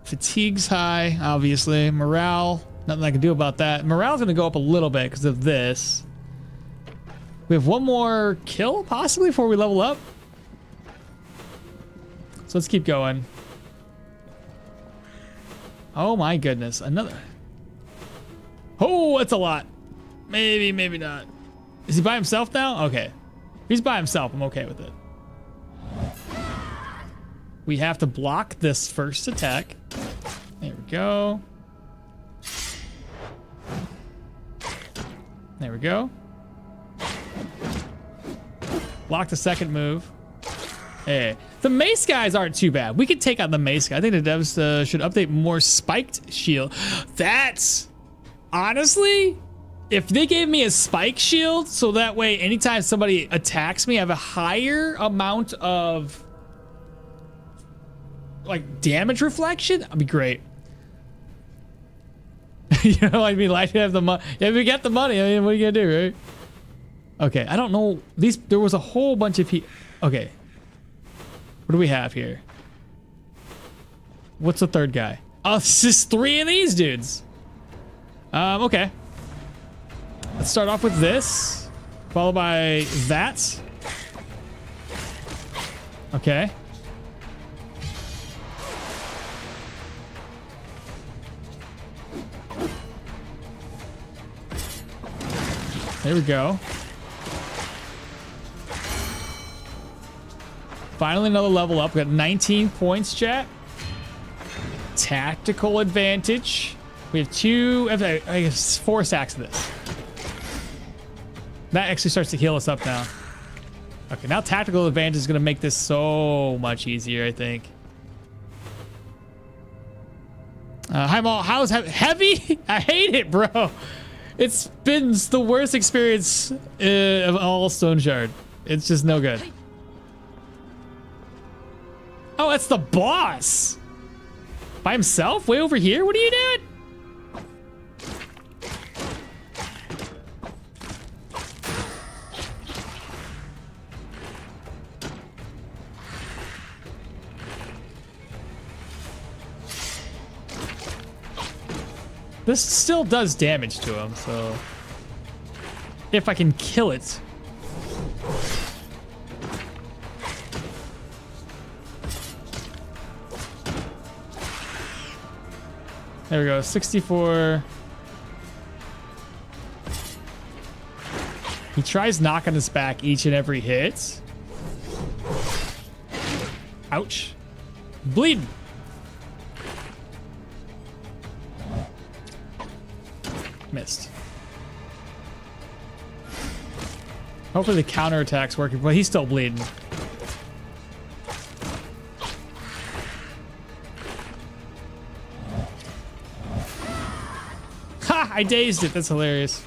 Fatigue's high, obviously. Morale. Nothing I can do about that. Morale's going to go up a little bit because of this. We have one more kill, possibly, before we level up. So let's keep going. Oh my goodness, another. Oh, that's a lot. Maybe, maybe not. Is he by himself now? Okay. If he's by himself, I'm okay with it. We have to block this first attack. There we go. There we go. Block the second move. Hey. The mace guys aren't too bad. We could take out the mace guy. I think the devs should update more spiked shield. That's honestly, if they gave me a spike shield, so that way anytime somebody attacks me, I have a higher amount of like damage reflection. That'd be great. You know, I'd be like to have the money. Yeah, we get the money. I mean, what are you gonna do, right? Okay, I don't know. There was a whole bunch of people. Okay. What do we have here? What's the third guy? Oh, it's just 3 of these dudes. Okay. Let's start off with this, followed by that. Okay. There we go. Finally, another level up. We got 19 points, chat. Tactical advantage. We have I guess 4 stacks of this. That actually starts to heal us up now. Okay, now tactical advantage is going to make this so much easier, I think. Hi, Maul. How's heavy? I hate it, bro. It's been the worst experience of all Stoneshard. It's just no good. Oh, that's the boss. By himself? Way over here? What are you doing? This still does damage to him, so if I can kill it. There we go, 64. He tries knocking us back each and every hit. Ouch. Bleed. Missed. Hopefully the counterattack's working, but he's still bleeding. I dazed it. That's hilarious.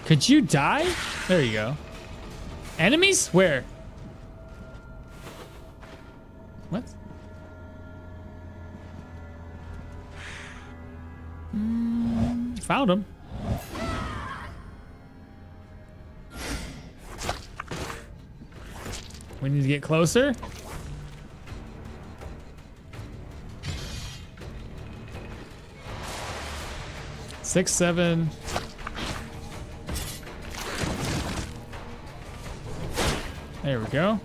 Could you die? There you go. Enemies? Where? What? Found him. We need to get closer. Six, seven. There we go.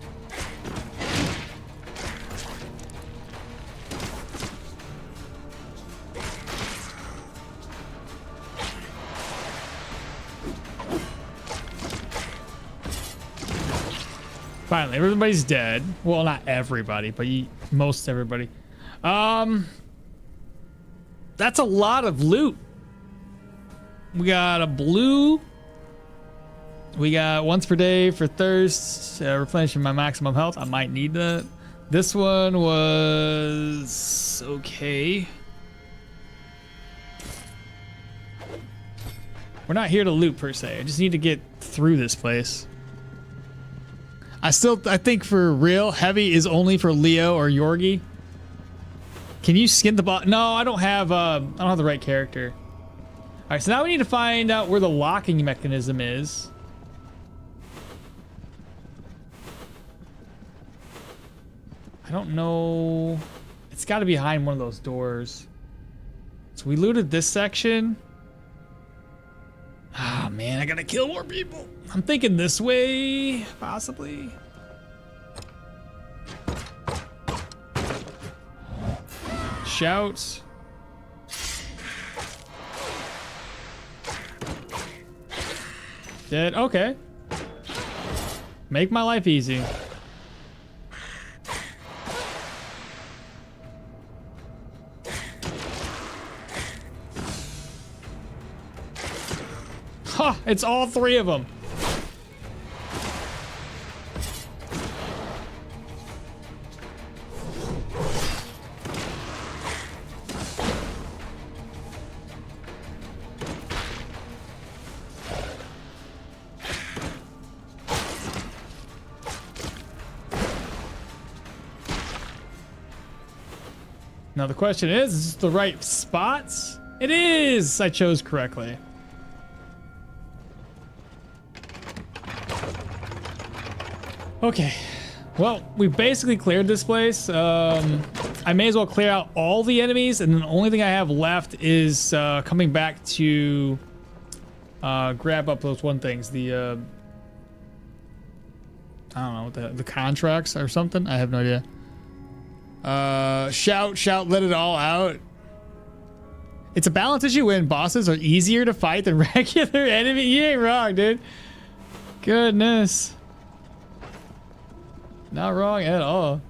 Finally, everybody's dead. Well, not everybody, but most everybody. That's a lot of loot. We got a blue. We got once per day for thirst, replenishing my maximum health. I might need that. This one was okay. We're not here to loot per se. I just need to get through this place. I think for real, heavy is only for Leo or Yorgi. Can you skin the bot? No, I don't have the right character. All right, so now we need to find out where the locking mechanism is. I don't know. It's got to be behind one of those doors. So we looted this section. Ah, man, I gotta kill more people. I'm thinking this way, possibly. Shouts. Dead. Okay. Make my life easy. Ha! It's all three of them. Now the question is this the right spots? It is! I chose correctly. Okay, well, we basically cleared this place. I may as well clear out all the enemies, and the only thing I have left is coming back to grab up those one things. The I don't know, the contracts or something. I have no idea. Shout, let it all out. It's a balance issue when bosses are easier to fight than regular enemy. You ain't wrong, dude. Goodness. Not wrong at all.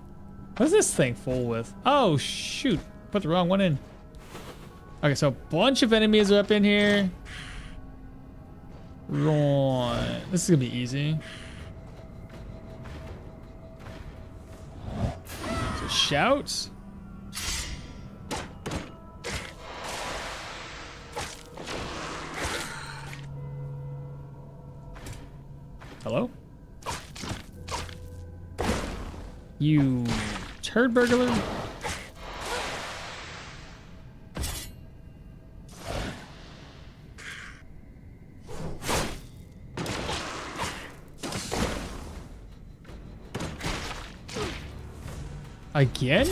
What's this thing full with? Oh, shoot. Put the wrong one in. Okay, so a bunch of enemies are up in here. Right. This is gonna be easy. So shouts. Hello? You turd burglar? Again?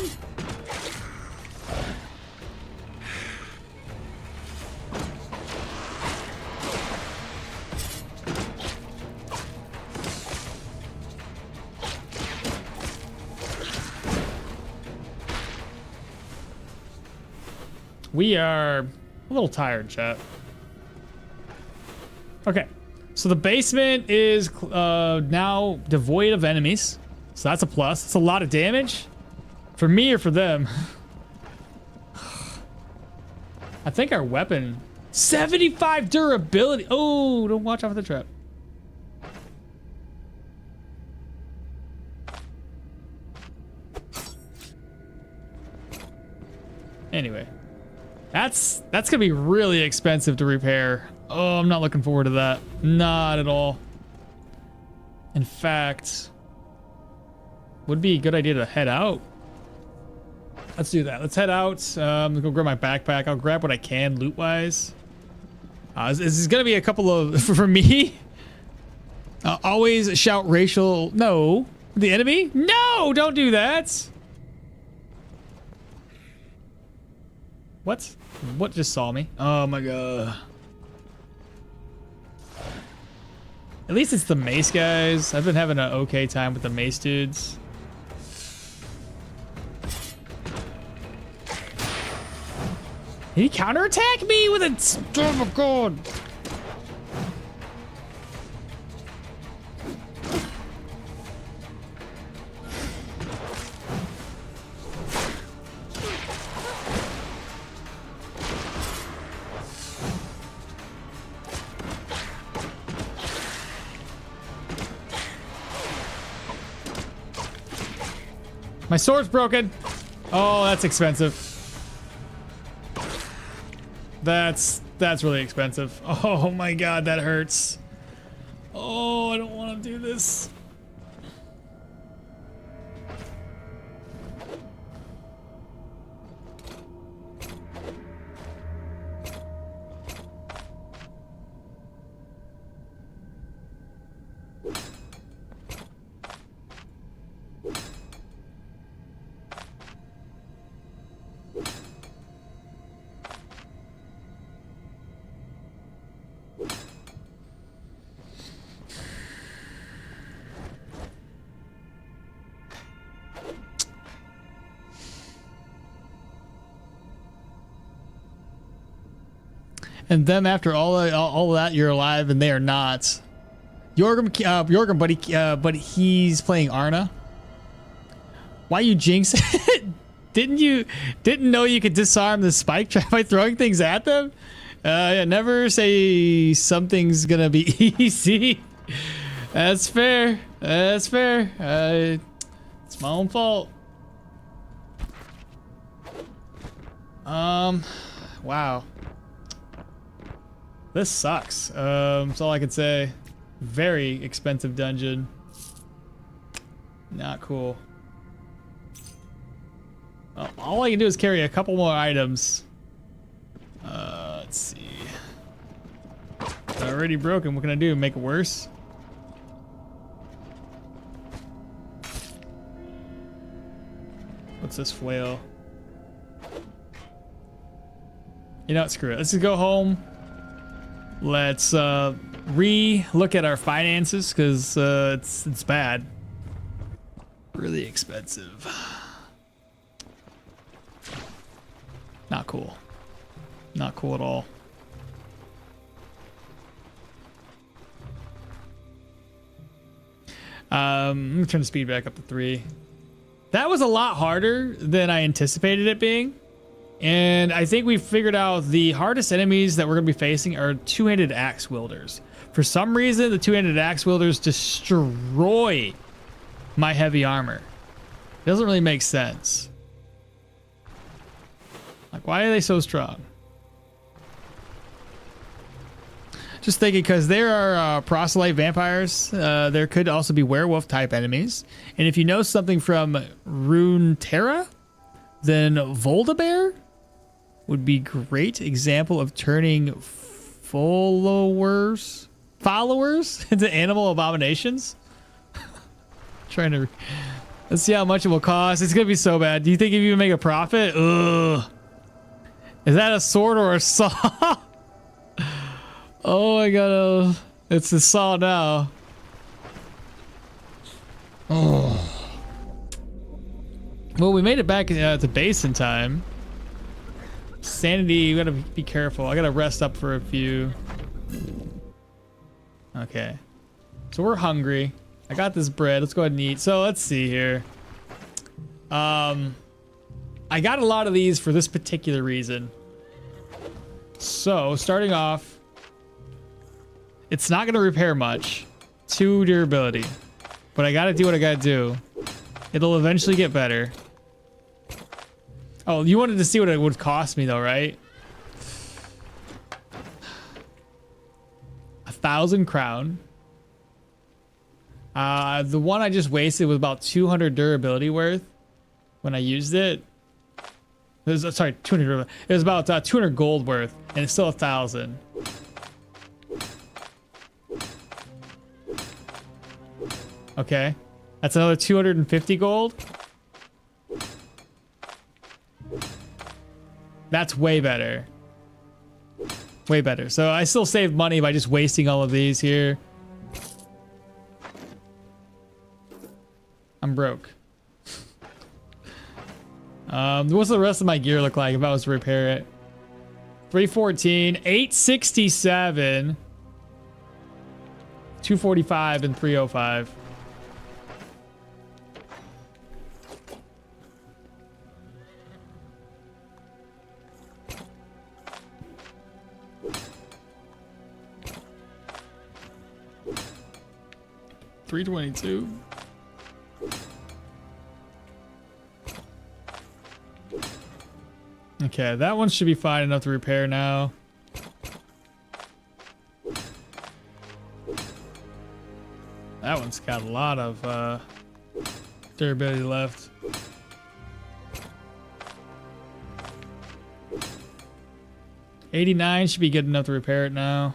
We are a little tired, chat. Okay, so the basement is now devoid of enemies. So that's a plus. It's a lot of damage. For me or for them? I think our weapon... 75 durability! Oh, don't watch out for the trap. Anyway, that's gonna be really expensive to repair. Oh, I'm not looking forward to that. Not at all. In fact, would be a good idea to head out. Let's do that. Let's head out. Go grab my backpack. I'll grab what I can loot-wise. This is gonna be a couple of for me. Always shout racial. No, the enemy. No, don't do that. What? What just saw me? Oh my god. At least it's the mace guys. I've been having an okay time with the mace dudes. Did he counterattack me with a... Oh my god. My sword's broken. Oh, that's expensive. That's really expensive. Oh my god, that hurts. Oh, I don't want to do this. And then after all that, you're alive, and they are not. Jorgen, but he's playing Arna. Why you jinx it? Didn't know you could disarm the spike trap by throwing things at them? Yeah, never say something's gonna be easy. That's fair. That's fair. It's my own fault. Wow. This sucks. That's all I can say. Very expensive dungeon. Not cool. Well, all I can do is carry a couple more items. Let's see. It's already broken. What can I do? Make it worse? What's this flail? You know what? Screw it. Let's just go home. Let's re-look at our finances, because it's bad. Really expensive. Not cool. Not cool at all. Let me turn the speed back up to 3. That was a lot harder than I anticipated it being. And I think we figured out the hardest enemies that we're going to be facing are two-handed axe wielders. For some reason, the two-handed axe wielders destroy my heavy armor. It doesn't really make sense. Like, why are they so strong? Just thinking, because there are proselyte vampires. There could also be werewolf type enemies. And if you know something from Runeterra, then Voldabear would be great example of turning followers into animal abominations. Trying to let's see how much it will cost. It's gonna be so bad. Do you think if you make a profit? Ugh. Is that a sword or a saw? Oh my god, it's a saw now. Oh. Well, we made it back to base in time. Sanity, we gotta be careful. I gotta rest up for a few. Okay. So we're hungry. I got this bread. Let's go ahead and eat. So let's see here. I got a lot of these for this particular reason. So starting off, it's not gonna repair much. 2 durability. But I gotta do what I gotta do. It'll eventually get better. Oh, you wanted to see what it would cost me though, right? 1,000 crown. The one I just wasted was about 200 durability worth when I used it. It was, sorry, 200. It was about 200 gold worth, and it's still 1,000. Okay, that's another 250 gold. That's way better. Way better. So I still saved money by just wasting all of these here. I'm broke. What's the rest of my gear look like if I was to repair it? 314, 867, 245, and 305. $322. Okay, that one should be fine enough to repair now. That one's got a lot of durability left. $89 should be good enough to repair it now.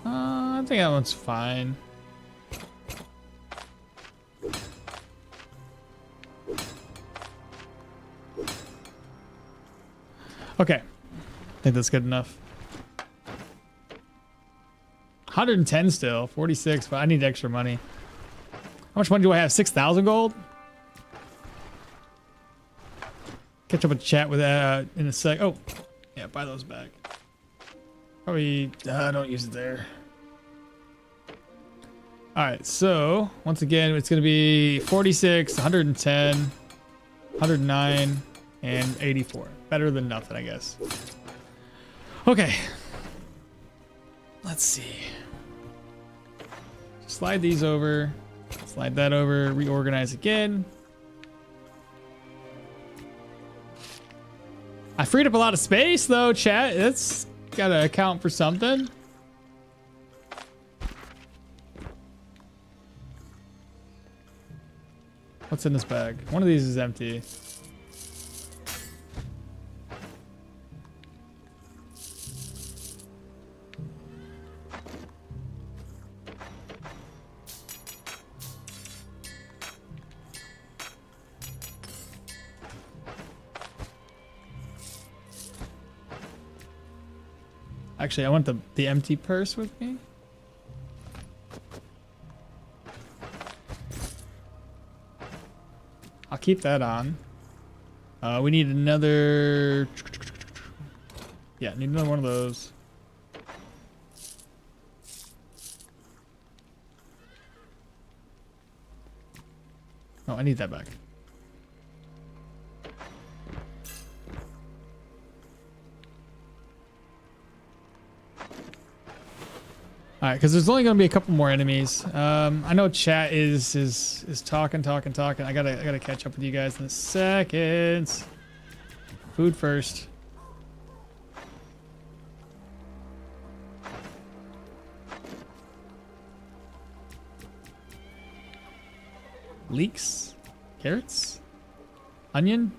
I think that one's fine. Okay, I think that's good enough. 110 still, 46, but I need extra money. How much money do I have? 6,000 gold? Catch up with chat with in a sec. Oh, yeah, buy those back. Probably don't use it there. All right, so once again, it's going to be 46, 110, 109, and 84. Better than nothing, I guess. Okay. Let's see. Slide these over. Slide that over. Reorganize again. I freed up a lot of space, though, chat. That's got to account for something. What's in this bag? One of these is empty. Actually, I want the empty purse with me. I'll keep that on. We need another... Yeah, need another one of those. Oh, I need that back. All right, because there's only going to be a couple more enemies. I know chat is talking. I gotta catch up with you guys in a second. Food first. Leeks, carrots, onion.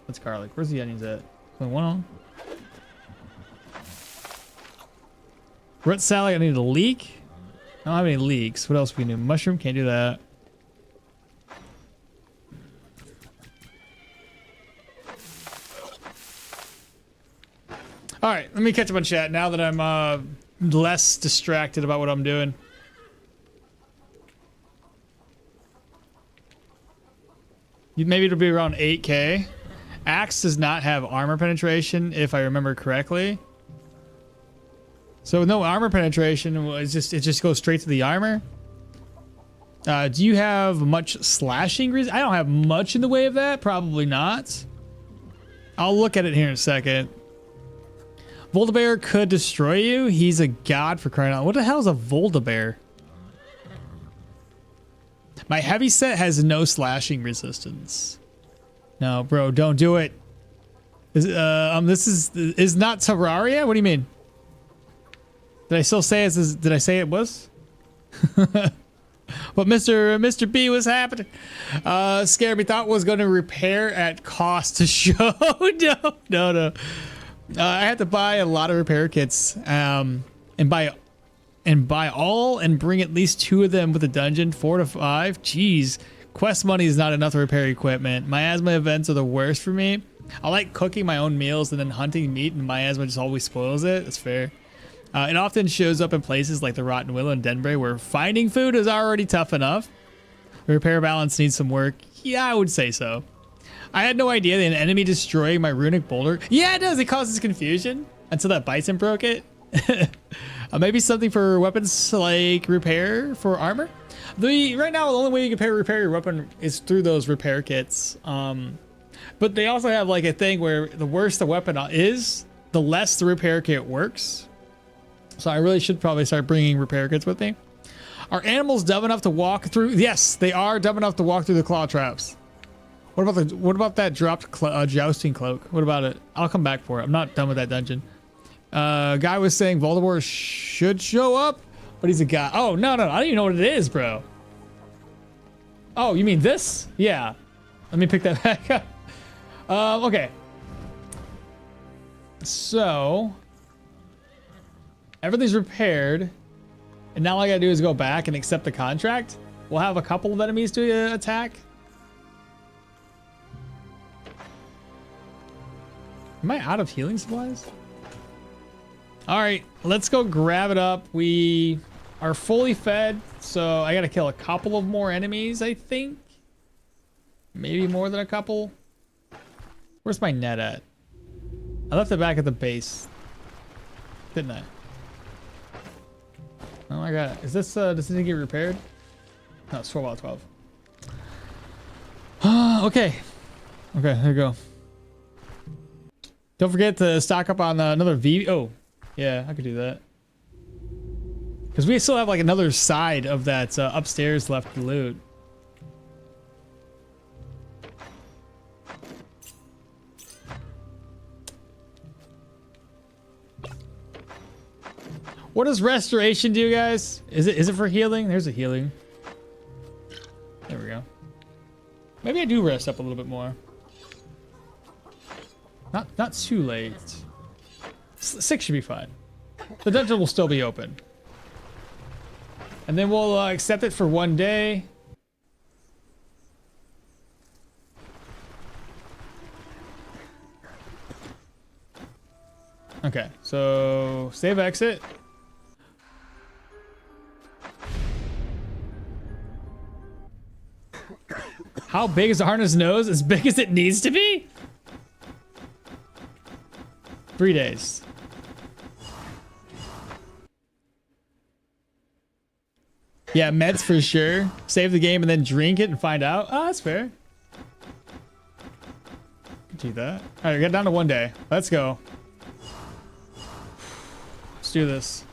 That's garlic. Where's the onions at? Only one on. Root salad, I need a leek. I don't have any leeks. What else we can do? Mushroom, can't do that. All right, let me catch up on chat now that I'm less distracted about what I'm doing. Maybe it'll be around 8K. Axe does not have armor penetration, if I remember correctly. So with no armor penetration, it just goes straight to the armor. Do you have much slashing resist? I don't have much in the way of that. Probably not. I'll look at it here in a second. Voldabear could destroy you. He's a god for crying out. What the hell is a Voldabear? My heavy set has no slashing resistance. No, bro, don't do it. This is not Terraria? What do you mean? Did I still say it? Did I say it was? What Mr. B was happening? Scared me. Thought was going to repair at cost to show. No. I had to buy a lot of repair kits, and buy all and bring at least 2 of them with the dungeon, 4 to 5. Jeez, quest money is not enough to repair equipment. Miasma events are the worst for me. I like cooking my own meals and then hunting meat, and miasma just always spoils it. That's fair. It often shows up in places like the Rotten Willow and Denbury, where finding food is already tough enough. The repair balance needs some work. Yeah, I would say so. I had no idea that an enemy destroying my runic boulder. Yeah, it does. It causes confusion until that bison broke it. Maybe something for weapons like repair for armor. Right now, the only way you can repair your weapon is through those repair kits. But they also have like a thing where the worse the weapon is, the less the repair kit works. So I really should probably start bringing repair kits with me. Are animals dumb enough to walk through? Yes, they are dumb enough to walk through the claw traps. What about that dropped jousting cloak? What about it? I'll come back for it. I'm not done with that dungeon. Guy was saying Voldemort should show up, but he's a guy. Oh, no. I don't even know what it is, bro. Oh, you mean this? Yeah. Let me pick that back up. Okay. So everything's repaired, and now all I gotta do is go back and accept the contract. We'll have a couple of enemies to attack. Am I out of healing supplies? All right, let's go grab it up. We are fully fed, so I gotta kill a couple of more enemies, I think. Maybe more than a couple. Where's my net at? I left it back at the base, didn't I? Oh my god, is this, does it get repaired? No, it's 12 out of 12. Okay, there you go. Don't forget to stock up on another V. Oh, yeah, I could do that. Because we still have like another side of that upstairs left to loot. What does restoration do, guys? Is it for healing? There's a healing. There we go. Maybe I do rest up a little bit more. Not too late. 6 should be fine. The dungeon will still be open. And then we'll accept it for 1 day. Okay, so save exit. How big is Arna's nose? As big as it needs to be? 3 days. Yeah, meds for sure. Save the game and then drink it and find out. Oh, that's fair. Do that. All right, get down to 1 day. Let's go. Let's do this.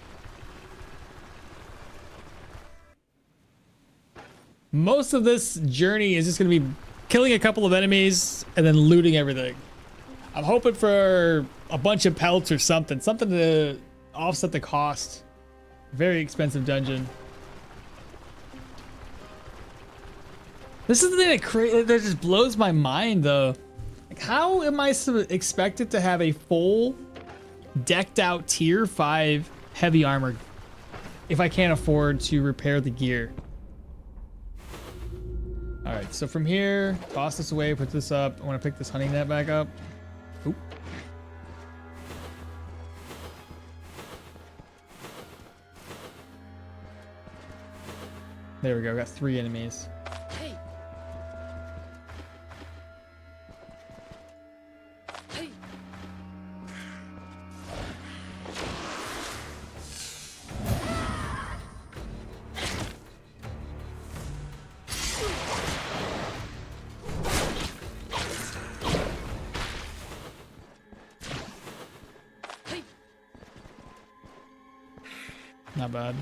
Most of this journey is just going to be killing a couple of enemies and then looting everything. I'm hoping for a bunch of pelts or something to offset the cost. Very expensive dungeon. This is the thing that just blows my mind, though. Like, how am I expected to have a full, decked out tier 5 heavy armor if I can't afford to repair the gear? All right, so from here, toss this away, put this up. I want to pick this hunting net back up. Oop. There we go, got 3 enemies. Hey. Hey. Not bad.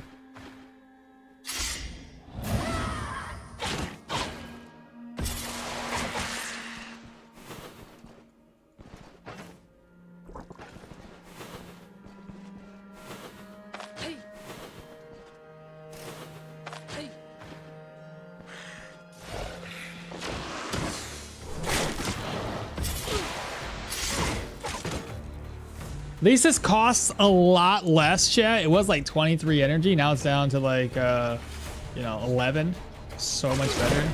At least this costs a lot less, chat. It was like 23 energy. Now it's down to like, you know, 11. So much better.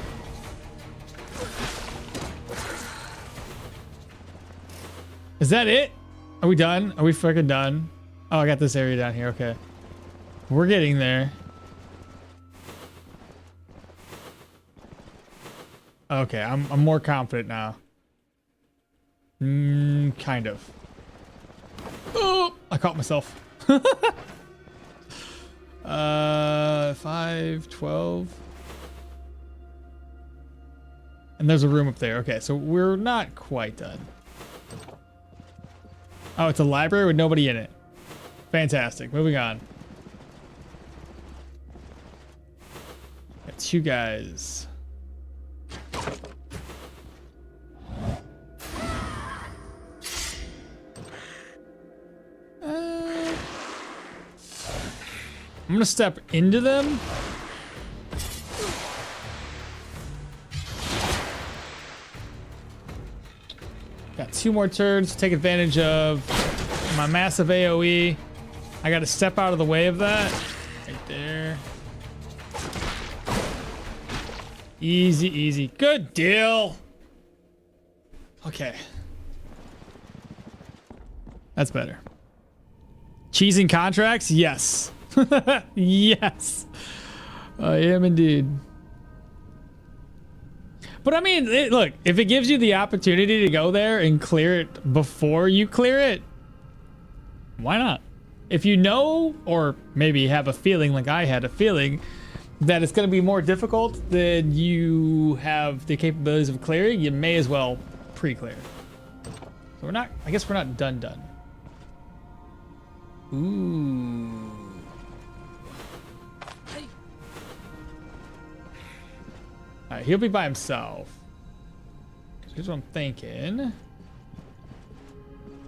Is that it? Are we done? Are we freaking done? Oh, I got this area down here. Okay. We're getting there. Okay, I'm more confident now. Kind of. Oh, I caught myself. 5, 12. And there's a room up there. Okay, so we're not quite done. Oh, it's a library with nobody in it. Fantastic. Moving on. Got 2 guys. I'm gonna step into them. Got 2 more turns to take advantage of my massive AoE. I gotta step out of the way of that. Right there. Easy, easy. Good deal. Okay. That's better. Cheesing contracts? Yes. Yes. I am indeed. But I mean, look, if it gives you the opportunity to go there and clear it before you clear it, why not? If you know, or maybe have a feeling like I had a feeling, that it's going to be more difficult than you have the capabilities of clearing, you may as well pre-clear. So we're not, I guess we're not done. Ooh. All right, he'll be by himself. So here's what I'm thinking.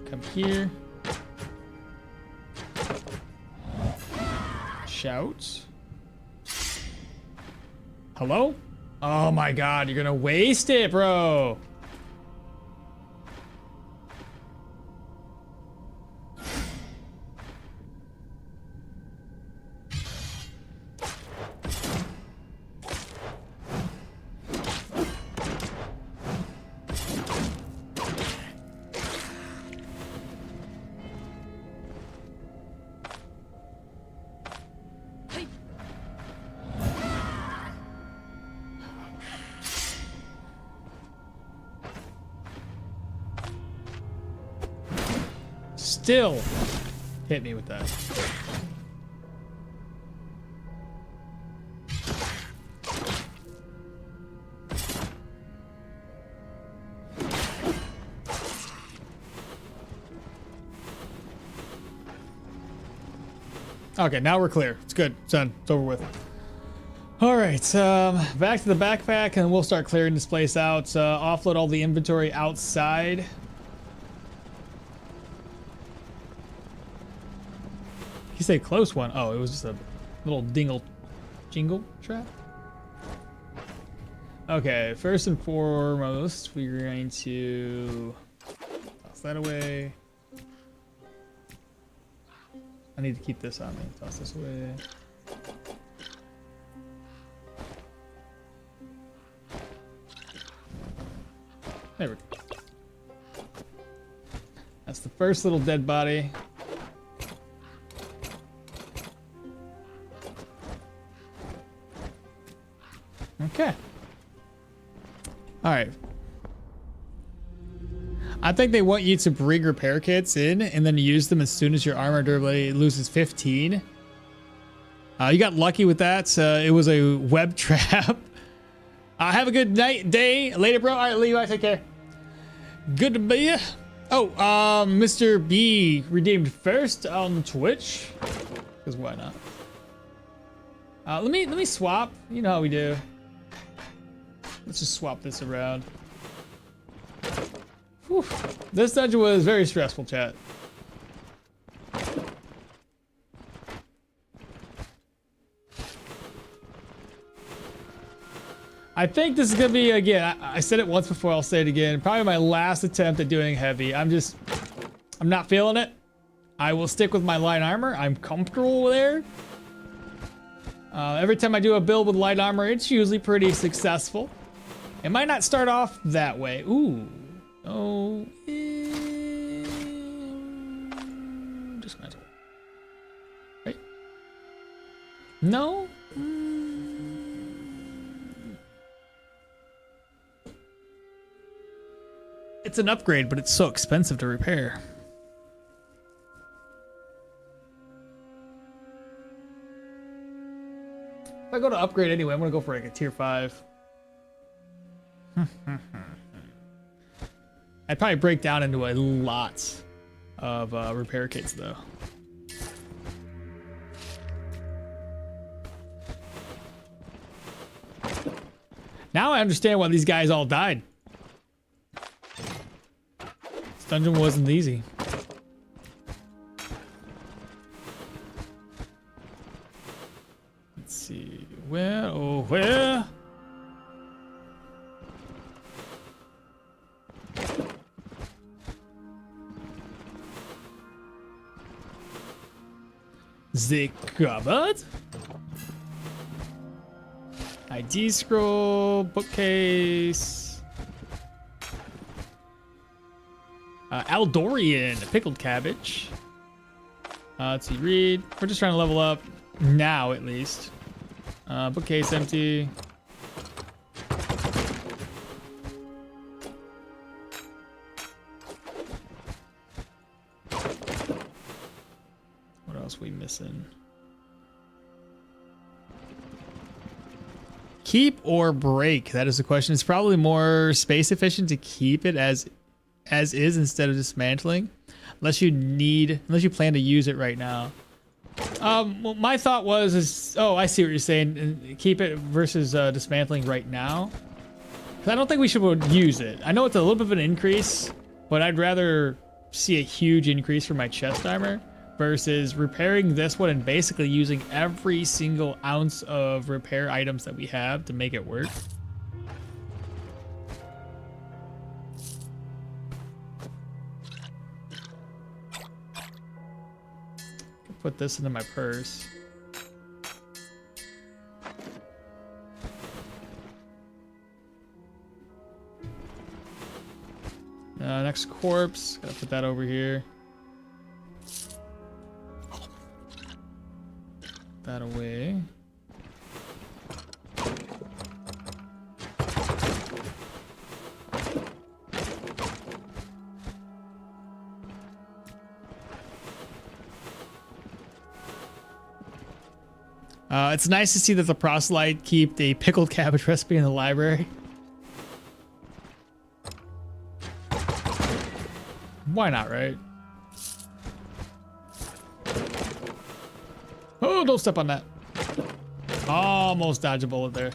Come here. Shout. Hello? Oh my God, you're gonna waste it, bro. Still hit me with that. Okay, now we're clear. It's good. It's done. It's over with. All right, back to the backpack, and we'll start clearing this place out. Offload all the inventory outside. You say close one. Oh, it was just a little jingle trap. Okay, first and foremost, we're going to toss that away. I need to keep this on me. Toss this away. There we go. That's the first little dead body. Okay. All right. I think they want you to bring repair kits in and then use them as soon as your armor durability loses 15. You got lucky with that. It was a web trap. Have a good night, day. Later, bro. All right, Levi, take care. Good to be you. Oh, Mr. B redeemed first on Twitch. Because why not? Let me swap. You know how we do. Let's just swap this around. Whew. This dungeon was very stressful, chat. I think this is gonna be, again, I said it once before, I'll say it again, probably my last attempt at doing heavy. I'm not feeling it. I will stick with my light armor. I'm comfortable there. Every time I do a build with light armor, it's usually pretty successful. It might not start off that way. Ooh. Oh. Dismantle. Right? No? It's an upgrade, but it's so expensive to repair. If I go to upgrade anyway, I'm gonna go for like a tier 5. I'd probably break down into a lot of repair kits though. Now I understand why these guys all died. This dungeon wasn't easy. Let's see, where, oh, where? The cupboard? ID scroll, bookcase. Aldorian, pickled cabbage. Let's see, read. We're just trying to level up now, at least. Bookcase empty. What else are we missing? Keep or break? That is the question. It's probably more space efficient to keep it as is instead of dismantling, unless you plan to use it right now. Well, my thought was oh, I see what you're saying. Keep it versus dismantling right now. 'Cause I don't think we should use it. I know it's a little bit of an increase, but I'd rather see a huge increase for my chest armor versus repairing this one and basically using every single ounce of repair items that we have to make it work. Put this into my purse. Next corpse, gotta put that over here. That away. It's nice to see that the proselyte keep the pickled cabbage recipe in the library. Why not, right? Oh, don't step on that. Almost dodge a bullet there.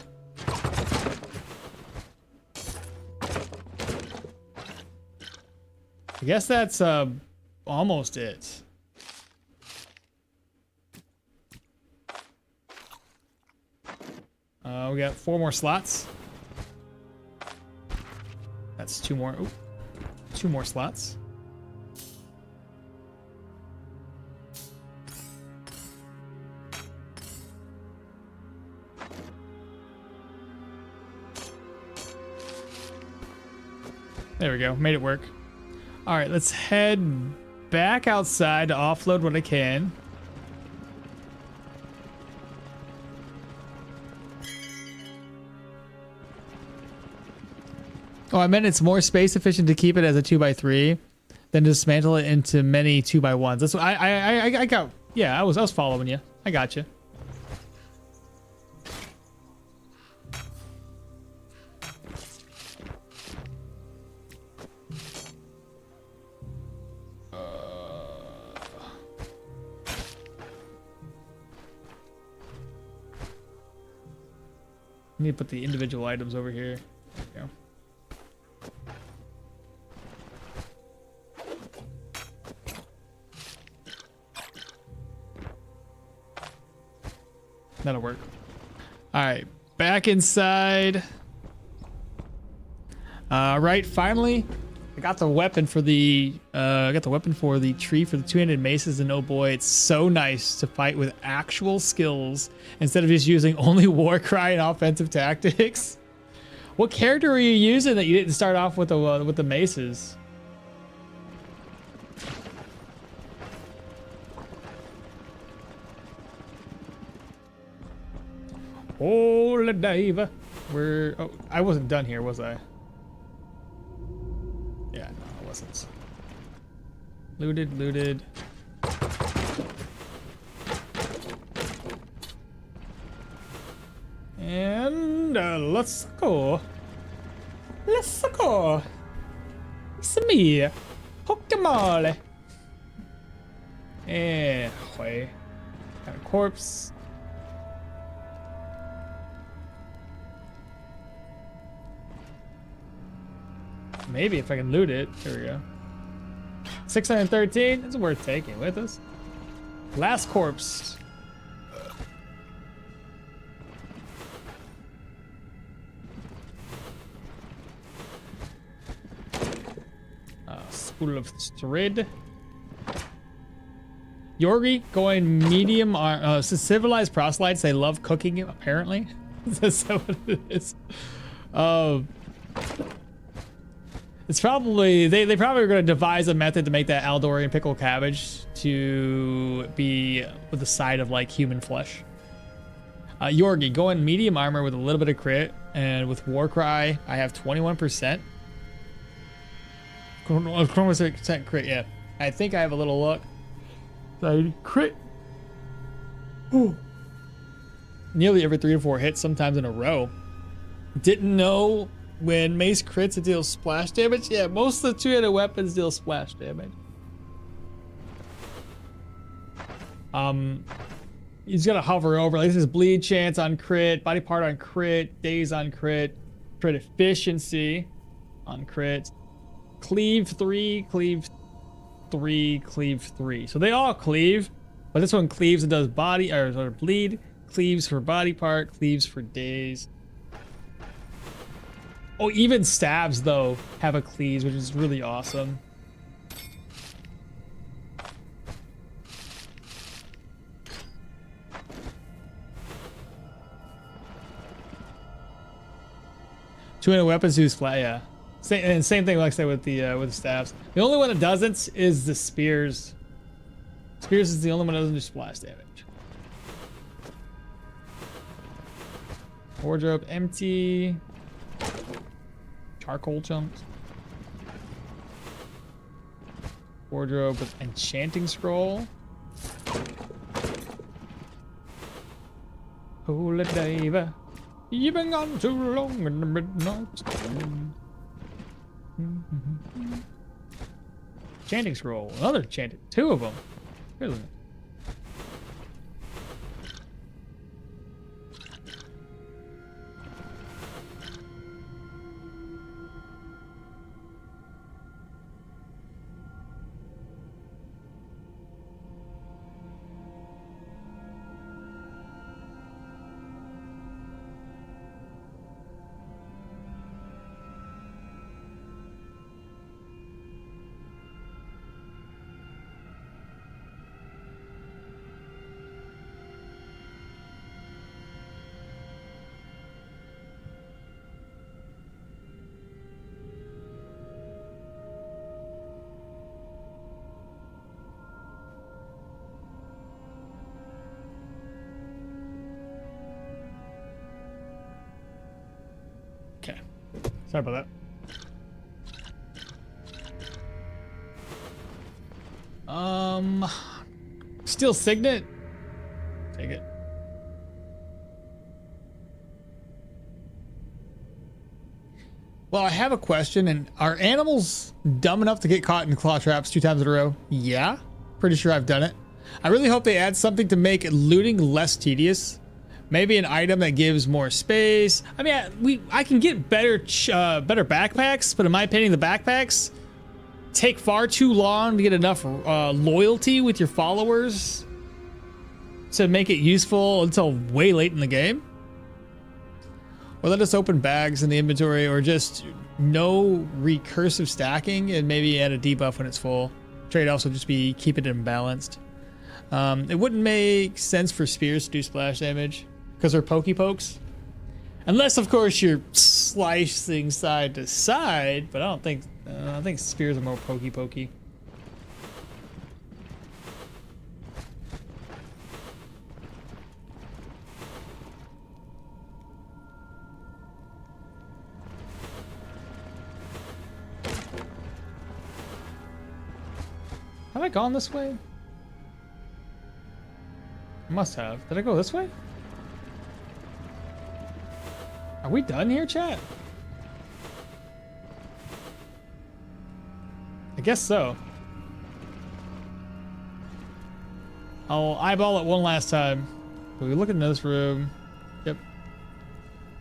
I guess that's almost it. We got 4 more slots. That's 2 more. Ooh, 2 more slots. There we go. Made it work. All right, let's head back outside to offload what I can. Oh, I meant it's more space efficient to keep it as a 2x3 than dismantle it into many 2x1s. That's what I got. Yeah, I was following you. I got you. need to put the individual items over here. There we go. That'll work. All right, back inside. Right, finally, I got the weapon for the tree for the two-handed maces, and oh boy, it's so nice to fight with actual skills instead of just using only war cry and offensive tactics. What character are you using that you didn't start off with the maces? Holy diva. Oh, I wasn't done here, was I? Yeah, no, I wasn't. Looted. And let's go. It's me, Pokemon. And wait, got a corpse. Maybe if I can loot it. There we go. 613. It's worth taking with us. Last corpse. School of Thread. Yorgi going medium. Civilized proselytes. They love cooking, apparently. That's what it is. It's probably they probably are going to devise a method to make that Aldorian pickle cabbage to be with the side of like human flesh. Yorgi going medium armor with a little bit of crit, and with Warcry I have 21%. 21% crit, yeah. I think I have a little luck. So crit. Ooh. Nearly every 3 to 4 hits, sometimes in a row. Didn't know. When mace crits, it deals splash damage. Yeah, most of the two-handed weapons deal splash damage. You just gotta hover over. Like this is bleed chance on crit, body part on crit, daze on crit, crit efficiency on crit, cleave 3, cleave 3, cleave 3. So they all cleave, but this one cleaves and does body or bleed, cleaves for body part, cleaves for daze. Oh, even stabs, though, have a cleave, which is really awesome. Two-handed weapons use flat, yeah. Same thing, like I say, with the staves. The only one that doesn't is the spears. Spears is the only one that doesn't do splash damage. Wardrobe empty. Charcoal chunks. Wardrobe with enchanting scroll. Holy diva, you've been gone too long in the midnight time. Enchanting scroll, another enchanting, 2 of them. Really? Okay. Sorry about that. Steel Signet? Take it. Well, I have a question, and are animals dumb enough to get caught in claw traps 2 times in a row? Yeah, pretty sure I've done it. I really hope they add something to make looting less tedious. Maybe an item that gives more space. I mean, I can get better backpacks, but in my opinion, the backpacks take far too long to get enough loyalty with your followers to make it useful until way late in the game. Or let us open bags in the inventory, or just no recursive stacking and maybe add a debuff when it's full. Trade-offs will just be keep it imbalanced. It wouldn't make sense for spears to do splash damage because they're pokey pokes. Unless, of course, you're slicing side to side, but I think spears are more pokey pokey. Have I gone this way? I must have. Did I go this way? Are we done here, chat? I guess so. I'll eyeball it one last time. But we look into this room. Yep.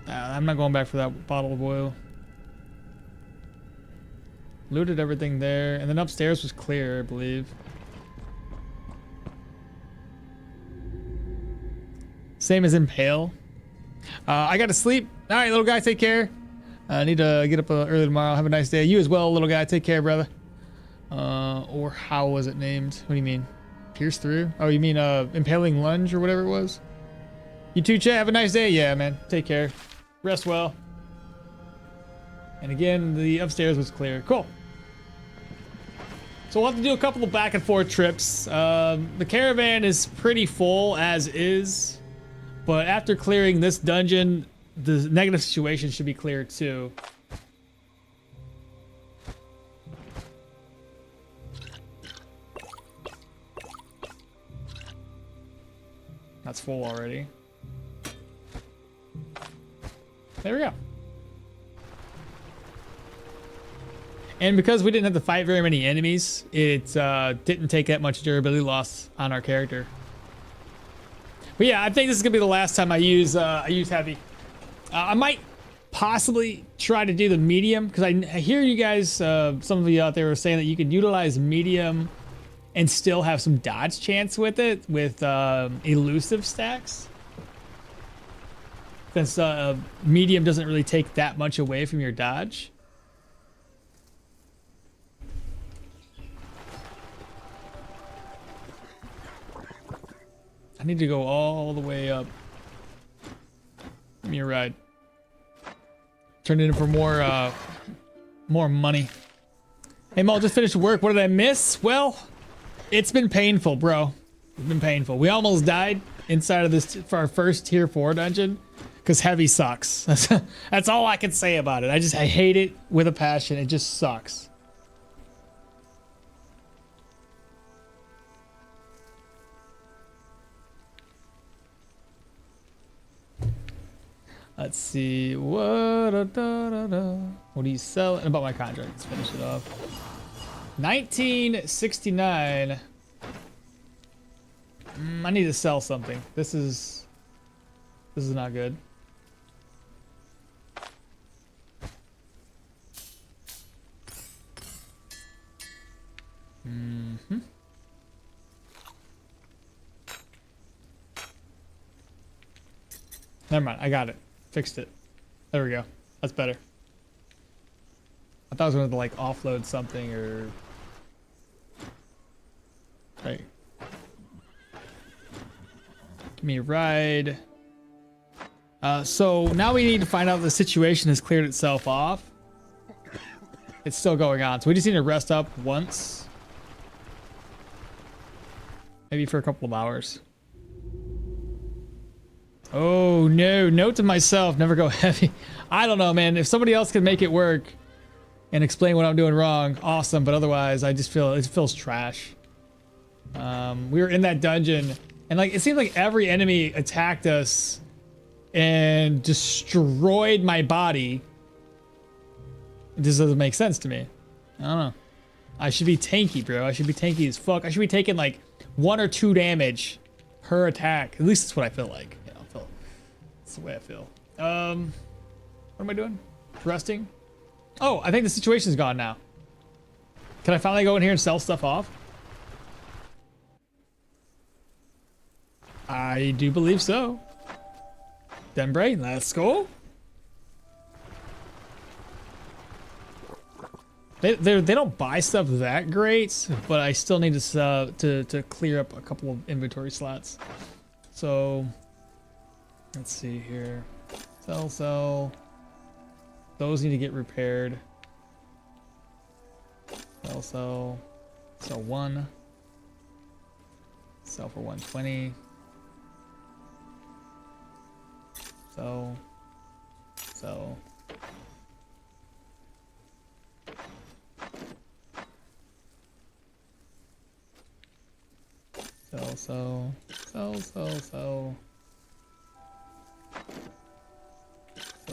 I'm not going back for that bottle of oil. Looted everything there, and then upstairs was clear, I believe. Same as Impale. I got to sleep. All right, little guy, take care. I need to get up early tomorrow. Have a nice day. You as well, little guy. Take care, brother. Or how was it named? What do you mean? Pierce through? Oh, you mean impaling lunge or whatever it was? You too, chat. Have a nice day. Yeah, man. Take care. Rest well. And again, the upstairs was clear. Cool. So we'll have to do a couple of back and forth trips. The caravan is pretty full as is, but after clearing this dungeon, the negative situation should be cleared too. That's full already. There we go. And because we didn't have to fight very many enemies, it didn't take that much durability loss on our character. But yeah, I think this is gonna be the last time I use heavy. I might possibly try to do the medium, because I hear you guys, some of you out there are saying that you can utilize medium and still have some dodge chance with it, with elusive stacks. Since medium doesn't really take that much away from your dodge. I need to go all the way up. Give me a ride. Turn it in for more money. Hey, Mo, just finished work. What did I miss? Well, it's been painful, bro. It's been painful. We almost died inside of this for our first tier 4 dungeon because heavy sucks. That's all I can say about it. I hate it with a passion. It just sucks. Let's see. What do you sell? And about my contract. Let's finish it off. 1969. I need to sell something. This is not good. Never mind. I got it. Fixed it. There we go. That's better. I thought I was going to like offload something or... Right. Give me a ride. So now we need to find out if the situation has cleared itself off. It's still going on. So we just need to rest up once. Maybe for a couple of hours. Oh no, note to myself, never go heavy. I don't know, man. If somebody else can make it work and explain what I'm doing wrong, awesome. But otherwise, I just feel it feels trash. We were in that dungeon and like it seemed like every enemy attacked us and destroyed my body. It just doesn't make sense to me. I don't know. I should be tanky, bro. I should be tanky as fuck. I should be taking like 1 or 2 damage per attack. At least that's what I feel like. That's the way I feel. What am I doing? Resting? Oh, I think the situation's gone now. Can I finally go in here and sell stuff off? I do believe so. Denbray, let's go. They don't buy stuff that great, but I still need to clear up a couple of inventory slots. So let's see here. Sell. Those need to get repaired. Sell. Sell one. Sell for 120. Sell. Sell.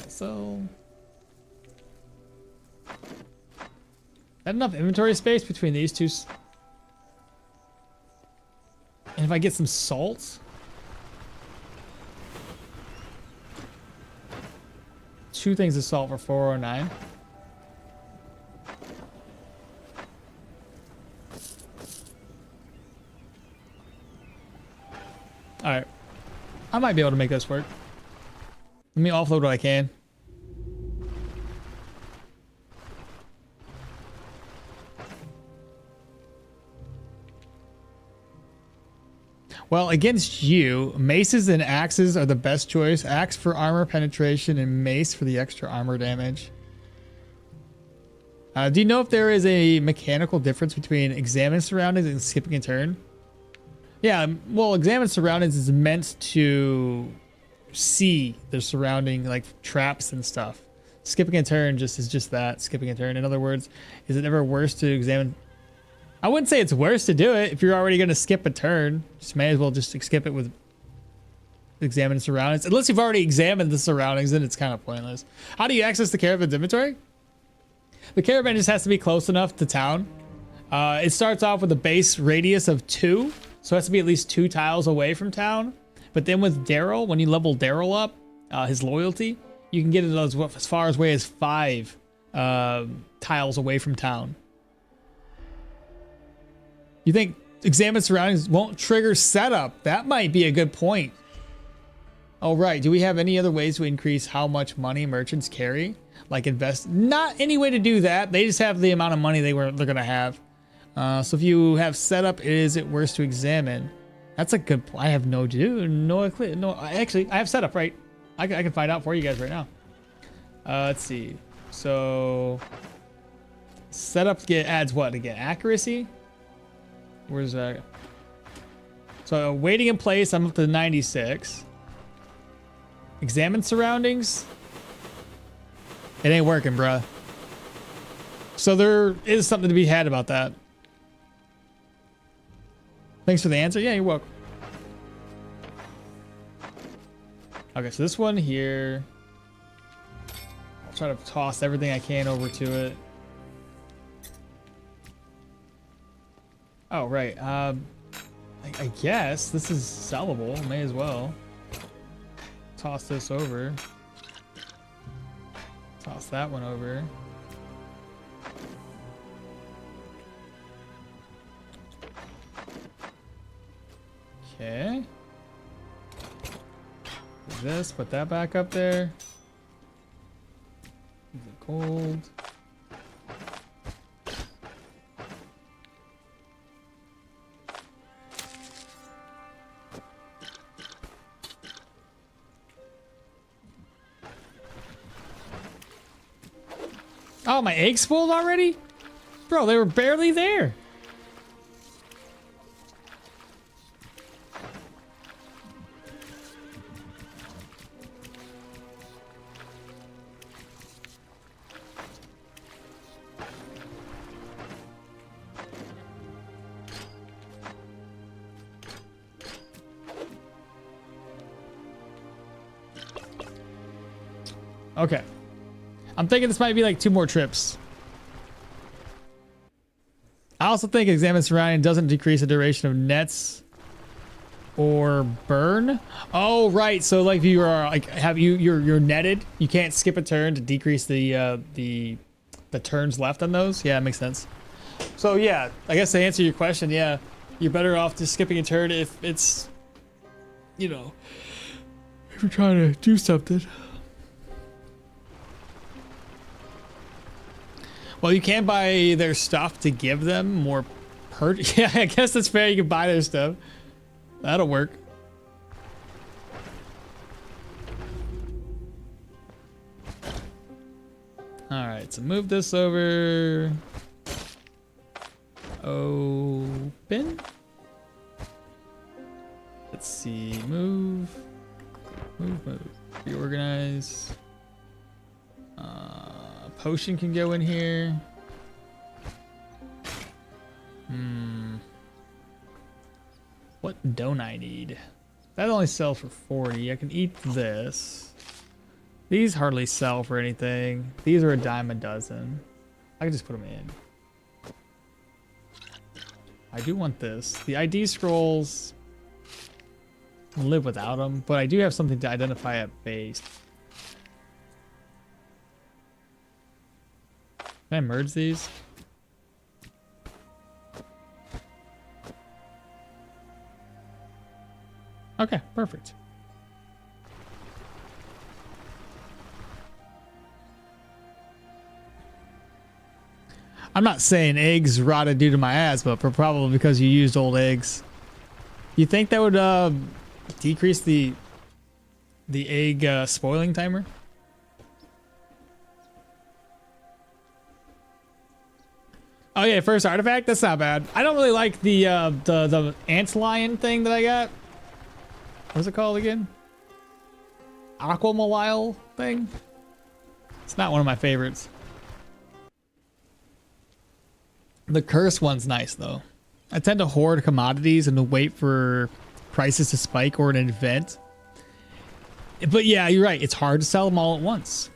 Sell. Got enough inventory space between these two. And if I get some salt, 2 things of salt for 409. All right, I might be able to make this work. Let me offload what I can. Well, against you, maces and axes are the best choice. Axe for armor penetration and mace for the extra armor damage. Do you know if there is a mechanical difference between examine surroundings and skipping a turn? Yeah, well, examine surroundings is meant to see the surrounding, like traps and stuff. Skipping a turn is just that, skipping a turn. In other words, is it ever worse to examine? I wouldn't say it's worse to do it if you're already going to skip a turn. Just may as well just skip it with examine surroundings. Unless you've already examined the surroundings, then it's kind of pointless. How do you access the caravan's inventory? The caravan just has to be close enough to town. It starts off with a base radius of 2, so it has to be at least 2 tiles away from town. But then with Daryl, when you level Daryl up, his loyalty, you can get it as far away as 5 tiles away from town. You think examine surroundings won't trigger setup? That might be a good point. All right. Do we have any other ways to increase how much money merchants carry? Like invest? Not any way to do that. They just have the amount of money they're gonna have. So if you have setup, is it worse to examine? That's a good point. I have no clue. No, actually, I have setup, right? I can find out for you guys right now. Let's see. So setup adds what again? Accuracy. Where's that? So waiting in place, I'm up to 96. Examine surroundings. It ain't working, bruh. So there is something to be had about that. Thanks for the answer. Yeah, you're welcome. Okay, so this one here. I'll try to toss everything I can over to it. Oh, right. I guess this is sellable. May as well. Toss this over. Toss that one over. Okay. Do this, put that back up there. Use the gold. Oh, my eggs spoiled already? Bro, they were barely there. Okay. I'm thinking this might be like 2 more trips. I also think examine surrounding doesn't decrease the duration of nets. or burn. Oh, right. So like if you are like you're netted, you can't skip a turn to decrease the turns left on those. Yeah, it makes sense. So yeah, I guess to answer your question, yeah, you're better off just skipping a turn if it's, you know, if you're trying to do something. Well, you can buy their stuff to give them more yeah, I guess that's fair. You can buy their stuff. That'll work. All right, so move this over. Open. Let's see. Move. Reorganize. Potion can go in here. What don't I need? That only sells for 40. I can eat this. These hardly sell for anything. These are a dime a dozen. I can just put them in. I do want this. The ID scrolls can live without them, but I do have something to identify at base. Can I merge these? Okay, perfect. I'm not saying eggs rotted due to my ass, but probably because you used old eggs. You think that would decrease the egg spoiling timer? Oh yeah, first artifact. That's not bad. I don't really like the antlion thing that I got. What's it called again? Aquamalile thing? It's not one of my favorites. The curse one's nice though. I tend to hoard commodities and to wait for prices to spike or an event. But yeah, you're right. It's hard to sell them all at once.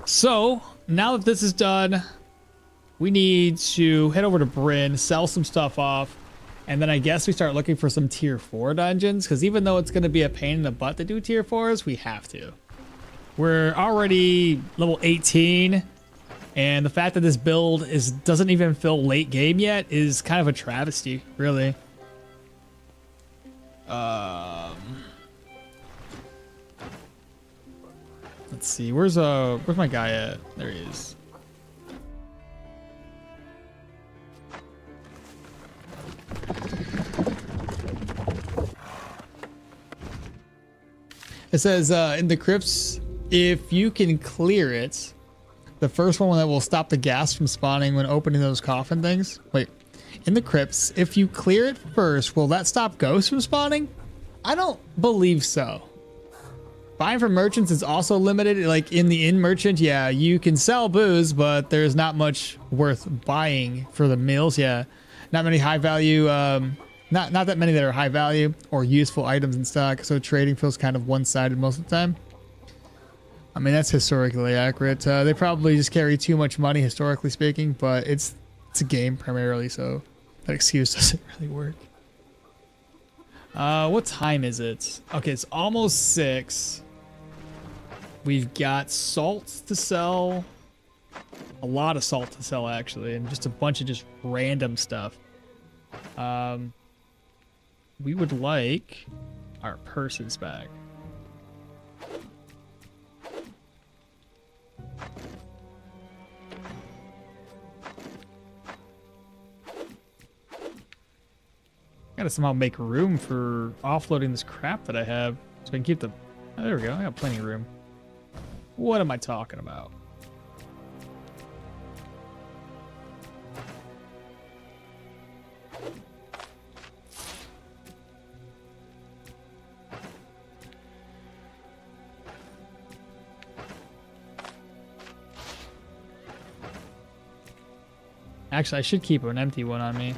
So now that this is done, we need to head over to Bryn, sell some stuff off. And then I guess we start looking for some tier 4 dungeons, because even though it's going to be a pain in the butt to do tier 4s, we have to. We're already level 18, and the fact that this build doesn't even feel late game yet is kind of a travesty, really. Let's see, where's my guy at? There he is. It says in the crypts, if you can clear it, the first one that will stop the gas from spawning when opening those coffin things. Wait, in the crypts, if you clear it first, will that stop ghosts from spawning? I don't believe so. Buying from merchants is also limited. Like in the inn merchant, yeah, you can sell booze, but there's not much worth buying for the meals. Yeah, not many high value. Not that many that are high value or useful items in stock, so trading feels kind of one-sided most of the time. I mean, that's historically accurate. They probably just carry too much money, historically speaking, but it's a game primarily, so that excuse doesn't really work. What time is it? Okay, it's almost 6. We've got salt to sell. A lot of salt to sell, actually, and just a bunch of just random stuff. We would like our purses back. Gotta somehow make room for offloading this crap that I have so I can keep the... Oh, there we go. I got plenty of room. What am I talking about? Actually, I should keep an empty one on me.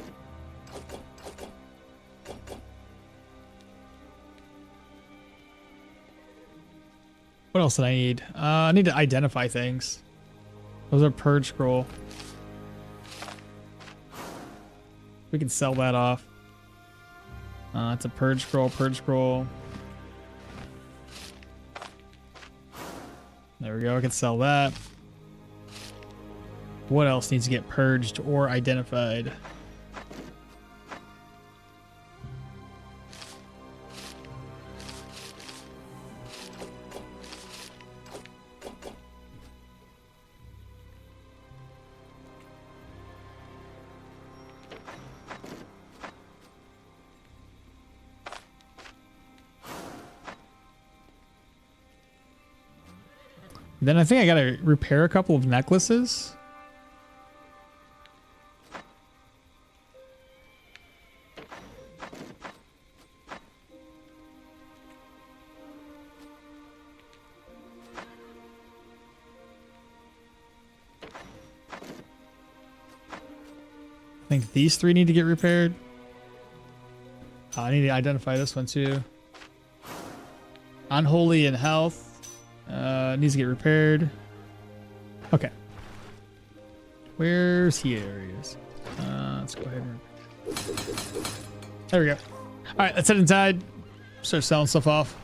What else did I need? I need to identify things. Those are purge scroll. We can sell that off. It's a purge scroll, purge scroll. There we go. I can sell that. What else needs to get purged or identified? Then I think I gotta repair a couple of necklaces. I think these 3 need to get repaired. I need to identify this one too. Unholy in health. Needs to get repaired. Okay. Where's he? There he is. Let's go ahead and... There we go. All right, let's head inside. Start selling stuff off.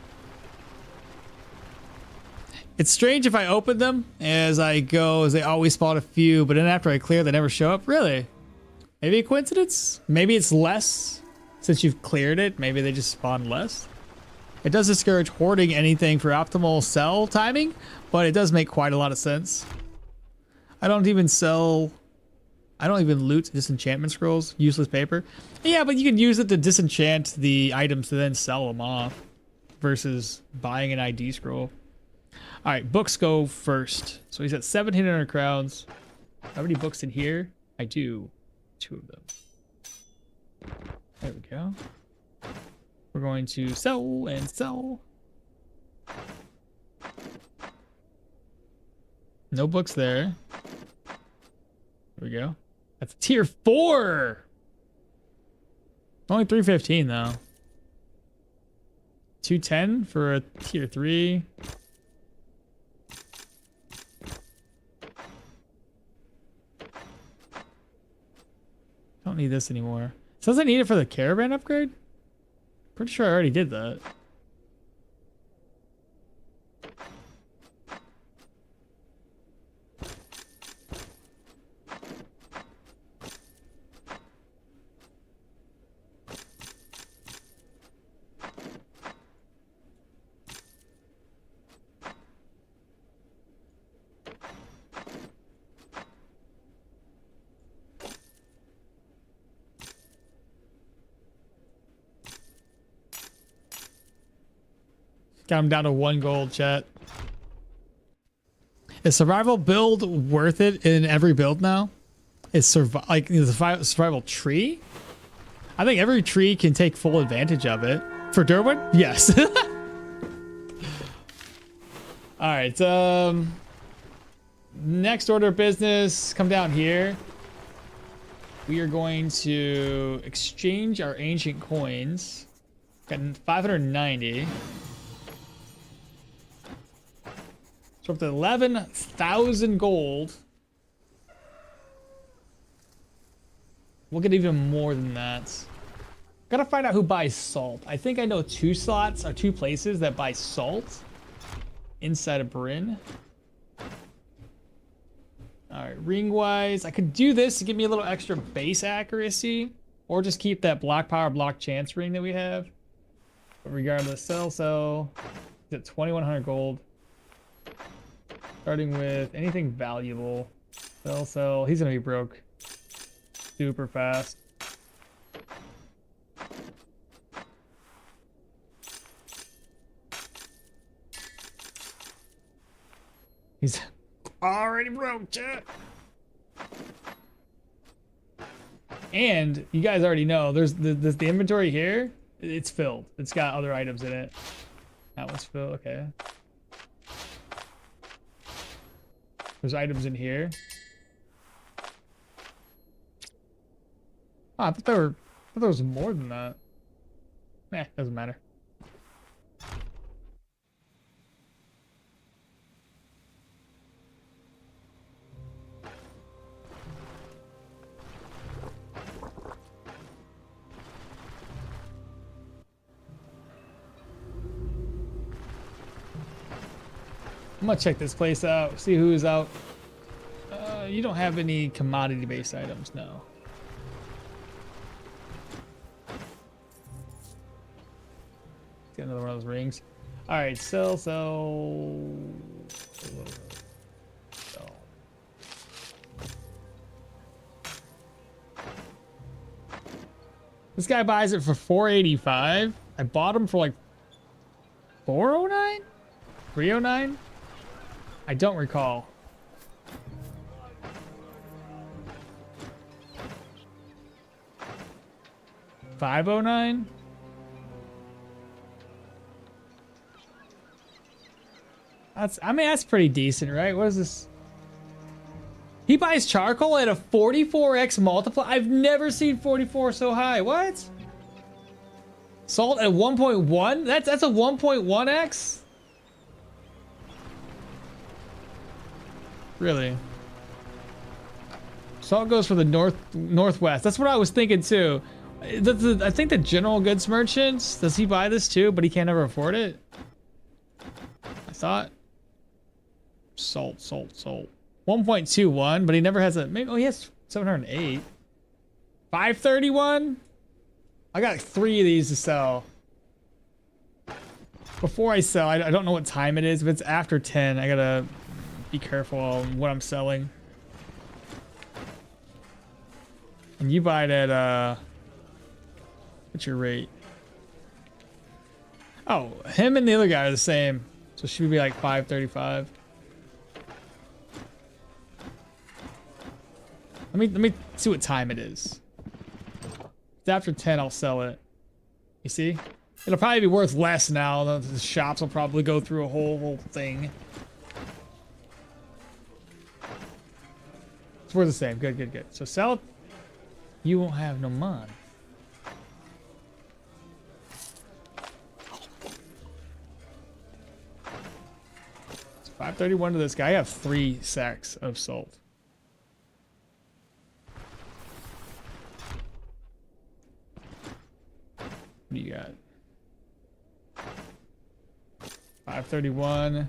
It's strange if I open them as I go, as they always spawn a few, but then after I clear, they never show up. Really? Maybe a coincidence? Maybe it's less since you've cleared it. Maybe they just spawn less. It does discourage hoarding anything for optimal sell timing, but it does make quite a lot of sense. I don't even loot disenchantment scrolls, useless paper. Yeah, but you can use it to disenchant the items to then sell them off versus buying an ID scroll. All right, books go first. So he's at 1,700 crowns. How many books in here? I do 2 of them. There we go. We're going to sell and sell. No books there. There we go. That's tier 4. Only 315 though. 210 for a tier 3. Don't need this anymore. Says I need it for the caravan upgrade? Pretty sure I already did that. Got him down to 1 gold, chat. Is survival build worth it in every build now? Is the survival tree? I think every tree can take full advantage of it. For Derwin? Yes. All right. Next order of business, come down here. We are going to exchange our ancient coins. Got 590. So up to 11,000 gold. We'll get even more than that. Gotta find out who buys salt. I think I know 2 slots or 2 places that buy salt inside of Bryn. All right, ring wise, I could do this to give me a little extra base accuracy, or just keep that block power, block chance ring that we have. But regardless, sell. Get 2,100 gold. Starting with anything valuable. Sell. He's gonna be broke super fast. He's already broke, chat. And you guys already know there's the inventory here. It's filled. It's got other items in it. That one's filled. Okay. There's items in here. Oh, I thought there was more than that. Doesn't matter. I'm gonna check this place out, see who's out. You don't have any commodity-based items, no. Get another one of those rings. All right, sell. This guy buys it for 485. I bought him for like 409, 309. I don't recall. $509. I mean, that's pretty decent, right? What is this? He buys charcoal at a 44x multiplier. I've never seen 44 so high. What? Salt at 1.1? That's a 1.1x? Really? Salt goes for the northwest. That's what I was thinking too. I think the general goods merchants, does he buy this too, but he can't ever afford it? I thought. Salt. 1.21, but he never has a, maybe, oh, he has 708. 531? I got 3 of these to sell. Before I sell, I don't know what time it is. If it's after 10, I gotta be careful on what I'm selling. And you buy it at, what's your rate? Oh, him and the other guy are the same. So she would be like 535. Let me see what time it is. If it's after 10, I'll sell it. You see? It'll probably be worth less now. The shops will probably go through a whole thing. It's worth the same. Good. So sell it. You won't have no money. It's 531 to this guy. I have 3 sacks of salt. What do you got? 531.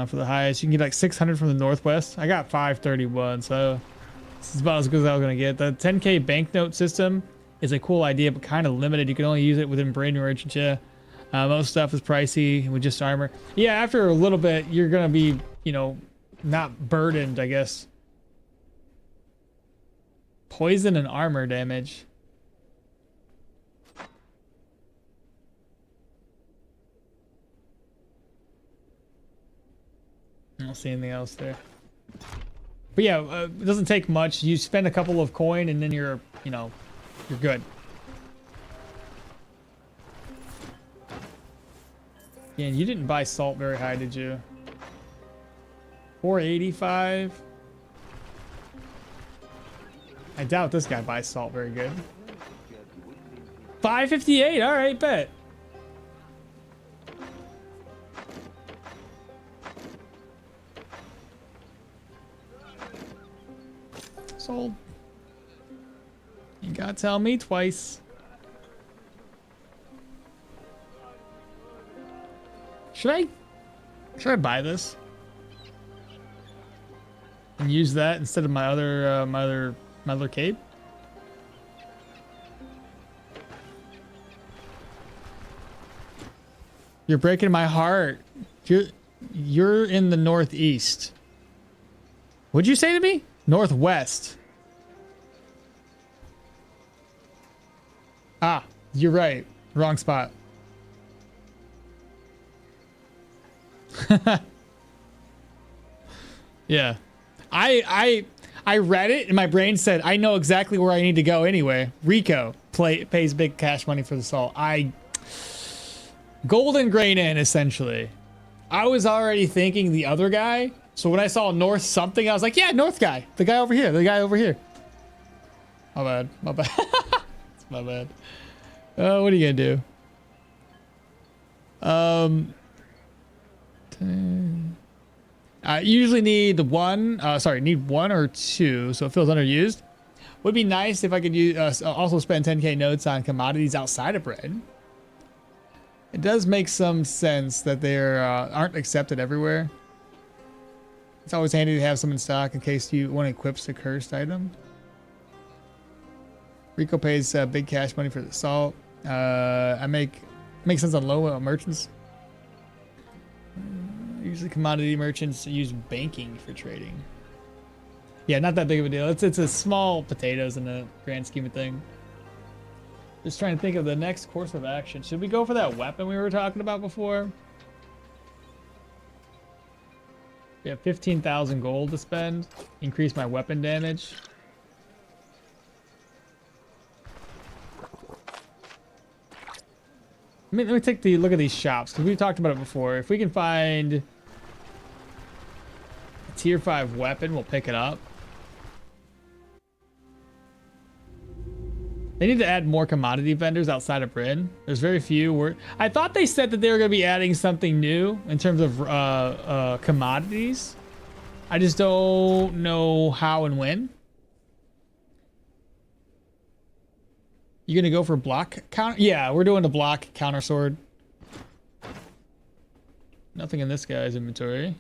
For the highest, you can get like 600 from the northwest. I got 531, so this is about as good as I was gonna get. The 10k banknote system is a cool idea, but kind of limited. You can only use it within Brain Merchant. Yeah, most stuff is pricey with just armor. Yeah, after a little bit, you're gonna be, you know, not burdened, I guess. Poison and armor damage. I don't see anything else there. But yeah, it doesn't take much. You spend a couple of coin and then you're, you know, you're good. Yeah, and you didn't buy salt very high, did you? 485. I doubt this guy buys salt very good. 558. All right, bet. Sold. You gotta tell me twice. Should I buy this and use that instead of my other cape? You're breaking my heart. You're in the northeast. What'd you say to me? Northwest. Ah, you're right. Wrong spot. Yeah. I read it and my brain said, I know exactly where I need to go anyway. Rico pays big cash money for the salt. Golden Grain Inn, essentially. I was already thinking the other guy. So when I saw North something, I was like, yeah, North guy. The guy over here. The guy over here. My bad. It's my bad. What are you gonna do? I usually need need 1 or 2, so it feels underused. Would be nice if I could use, also spend 10k notes on commodities outside of bread. It does make some sense that they aren't accepted everywhere. It's always handy to have some in stock in case one equips a cursed item. Rico pays big cash money for the salt. Makes sense on low merchants. Usually commodity merchants use banking for trading. Yeah, not that big of a deal. It's a small potatoes in the grand scheme of thing. Just trying to think of the next course of action. Should we go for that weapon we were talking about before? We have 15,000 gold to spend. Increase my weapon damage. Let me take the look at these shops, because we've talked about it before. If we can find a tier 5 weapon, we'll pick it up. They need to add more commodity vendors outside of Bryn. There's very few. I thought they said that they were going to be adding something new in terms of commodities. I just don't know how and when. You gonna go for block counter? Yeah, we're doing the block counter sword. Nothing in this guy's inventory.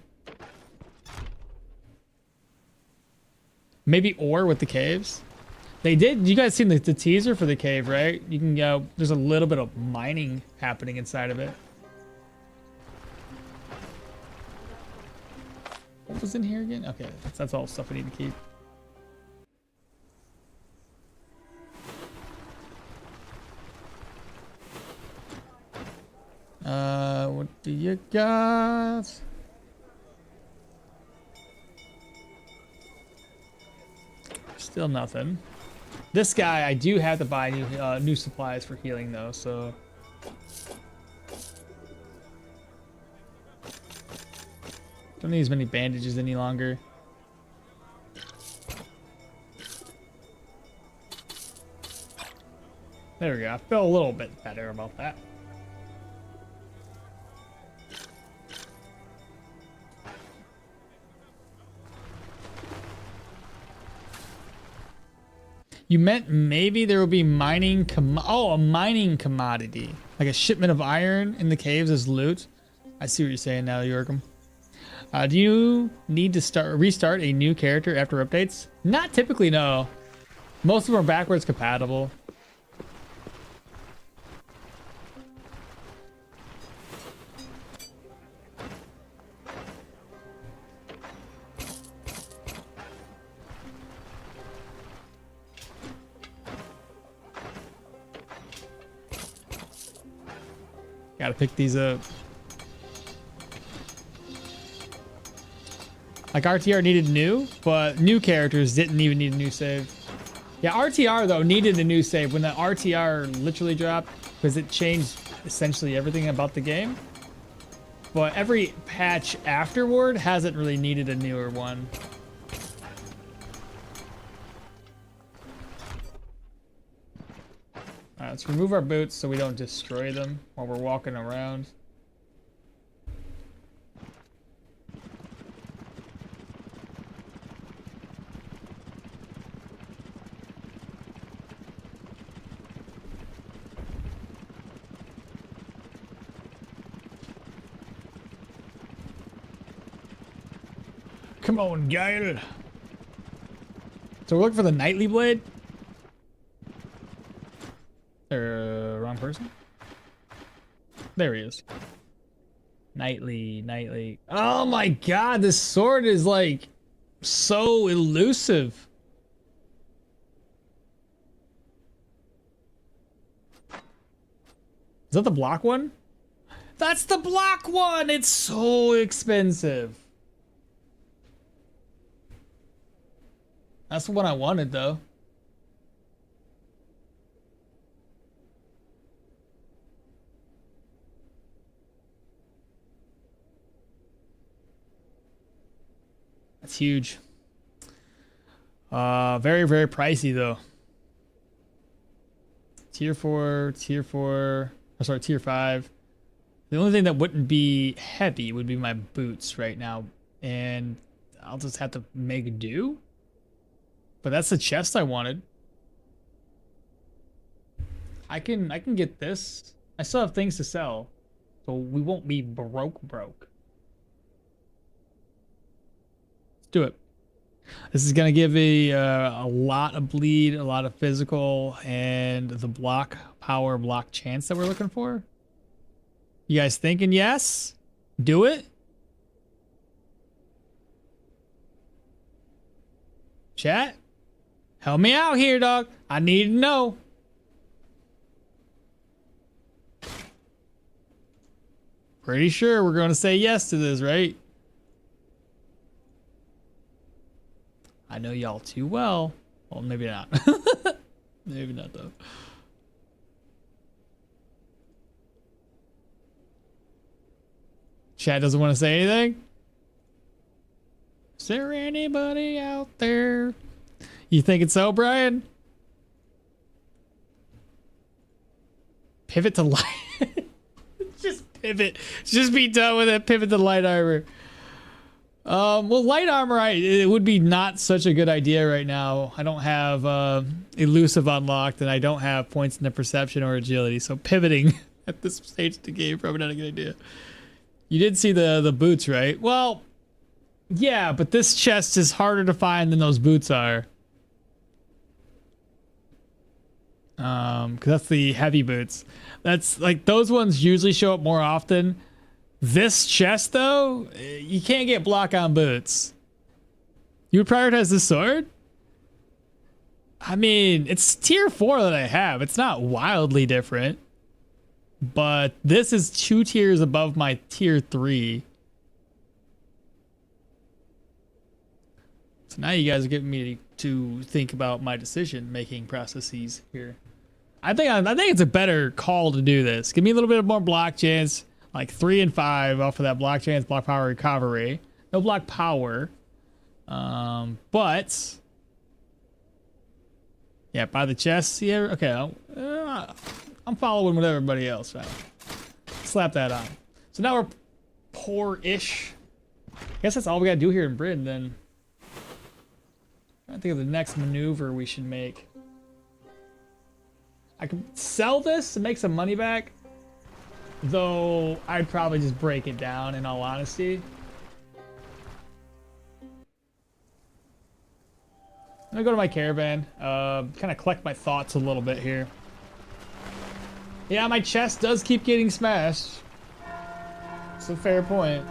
Maybe ore with the caves. They did. You guys seen the teaser for the cave, right? You can go. There's a little bit of mining happening inside of it. What was in here again? Okay, that's all stuff I need to keep. What do you got? Still nothing. This guy, I do have to buy new supplies for healing though, so. Don't need as many bandages any longer. There we go. I feel a little bit better about that. You meant maybe there will be mining a mining commodity. Like a shipment of iron in the caves as loot. I see what you're saying now, Yorgum. Do you need to restart a new character after updates? Not typically, no. Most of them are backwards compatible. Gotta pick these up. Like RTR needed new, but new characters didn't even need a new save. Yeah, RTR though needed a new save when the RTR literally dropped because it changed essentially everything about the game. But every patch afterward hasn't really needed a newer one. Alright, let's remove our boots so we don't destroy them while we're walking around. Come on, Gail. So we're looking for the Nightly Blade? Wrong person? There he is. Nightly. Oh my god, this sword is like so elusive. Is that the block one? That's the block one! It's so expensive. That's the one I wanted though. That's huge. Very, very pricey though. Tier 4, sorry, tier 5. The only thing that wouldn't be heavy would be my boots right now. And I'll just have to make do. But that's the chest I wanted. I can get this. I still have things to sell, so we won't be broke. Let's do it. This is gonna give a lot of bleed, a lot of physical, and the block power block chance that we're looking for. You guys thinking yes? Do it. Chat, help me out here, dog. I need to know. Pretty sure we're going to say yes to this, right? I know y'all too well. Well, maybe not. Maybe not, though. Chat doesn't want to say anything? Is there anybody out there? You think it's so, Brian? Pivot to light. Just pivot. Just be done with it. Pivot to light armor. Well, light armor, it would be not such a good idea right now. I don't have elusive unlocked, and I don't have points in the perception or agility. So pivoting at this stage of the game probably not a good idea. You did see the boots, right? Well, yeah, but this chest is harder to find than those boots are. Because that's the heavy boots. That's like those ones usually show up more often. This chest, though, you can't get block on boots. You would prioritize this sword? I mean, it's tier 4 that I have. It's not wildly different. But this is 2 tiers above my tier 3. So now you guys are getting me to think about my decision-making processes here. I think it's a better call to do this. Give me a little bit of more block chance, like 3 and 5 off of that block chance, block power recovery. No block power. But yeah, buy the chest here. Okay, I'm following with everybody else. Right? Slap that on. So now we're poor-ish. I guess that's all we gotta do here in Britain then. I think of the next maneuver we should make. I can sell this to make some money back, though I'd probably just break it down in all honesty. I'm gonna go to my caravan, kind of collect my thoughts a little bit here. Yeah, my chest does keep getting smashed. It's a fair point.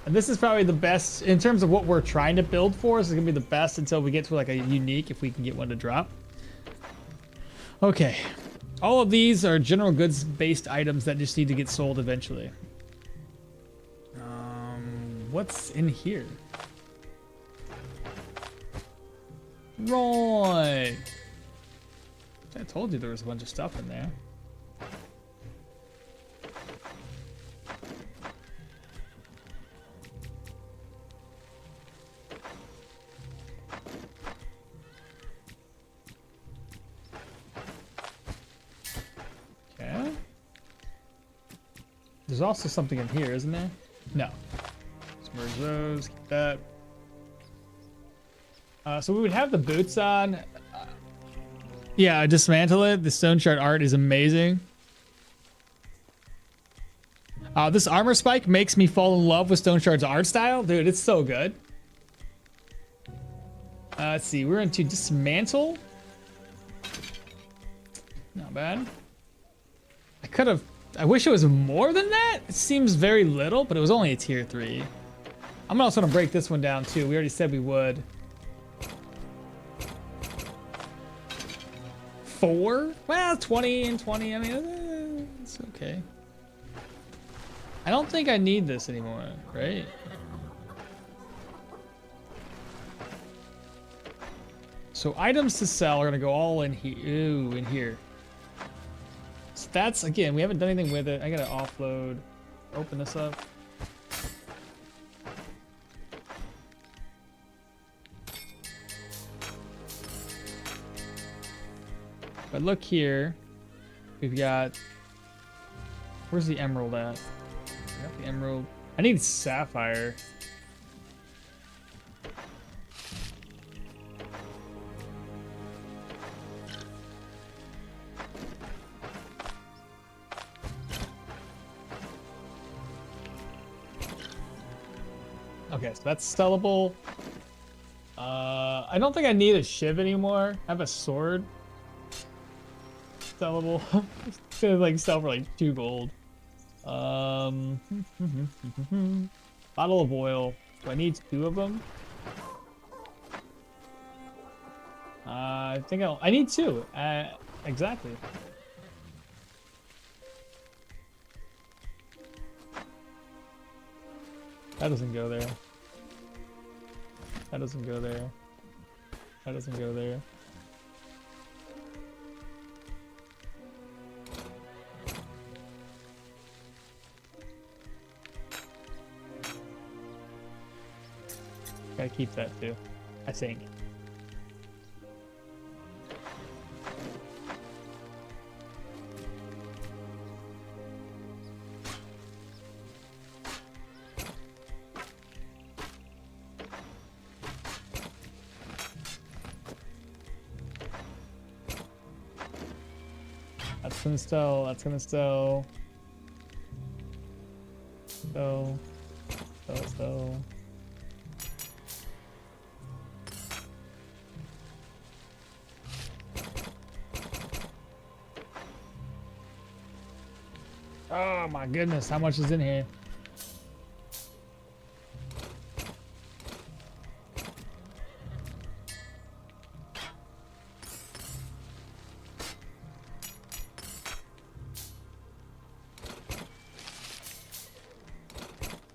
And this is probably the best in terms of what we're trying to build for. This is gonna be the best until we get to like a unique, if we can get one to drop. Okay, all of these are general goods based items that just need to get sold eventually. What's in here? Right. I told you there was a bunch of stuff in there. Okay. There's also something in here, isn't there? No. Merge those, keep that. So we would have the boots on. Yeah, dismantle it. The Stoneshard art is amazing. This armor spike makes me fall in love with Stoneshard's art style. Dude, it's so good. Let's see, we're into dismantle. Not bad. I wish it was more than that. It seems very little, but it was only a tier 3. I'm also gonna break this one down too. We already said we would. 4? Well, 20 and 20. I mean, it's okay. I don't think I need this anymore, right? So items to sell are gonna go all in here. Ooh, in here. So that's, again, we haven't done anything with it. I gotta offload. Open this up. But look here, we've got, where's the emerald at? I got the emerald. I need sapphire. Okay, so that's sellable. I don't think I need a shiv anymore. I have a sword. Sellable. It's gonna like sell for like 2 gold. Bottle of oil. Do I need 2 of them? I think I need 2. Exactly. That doesn't go there. That doesn't go there. That doesn't go there. Gotta keep that too, I think. That's gonna sell, that's gonna sell. Sell. Oh my goodness, how much is in here?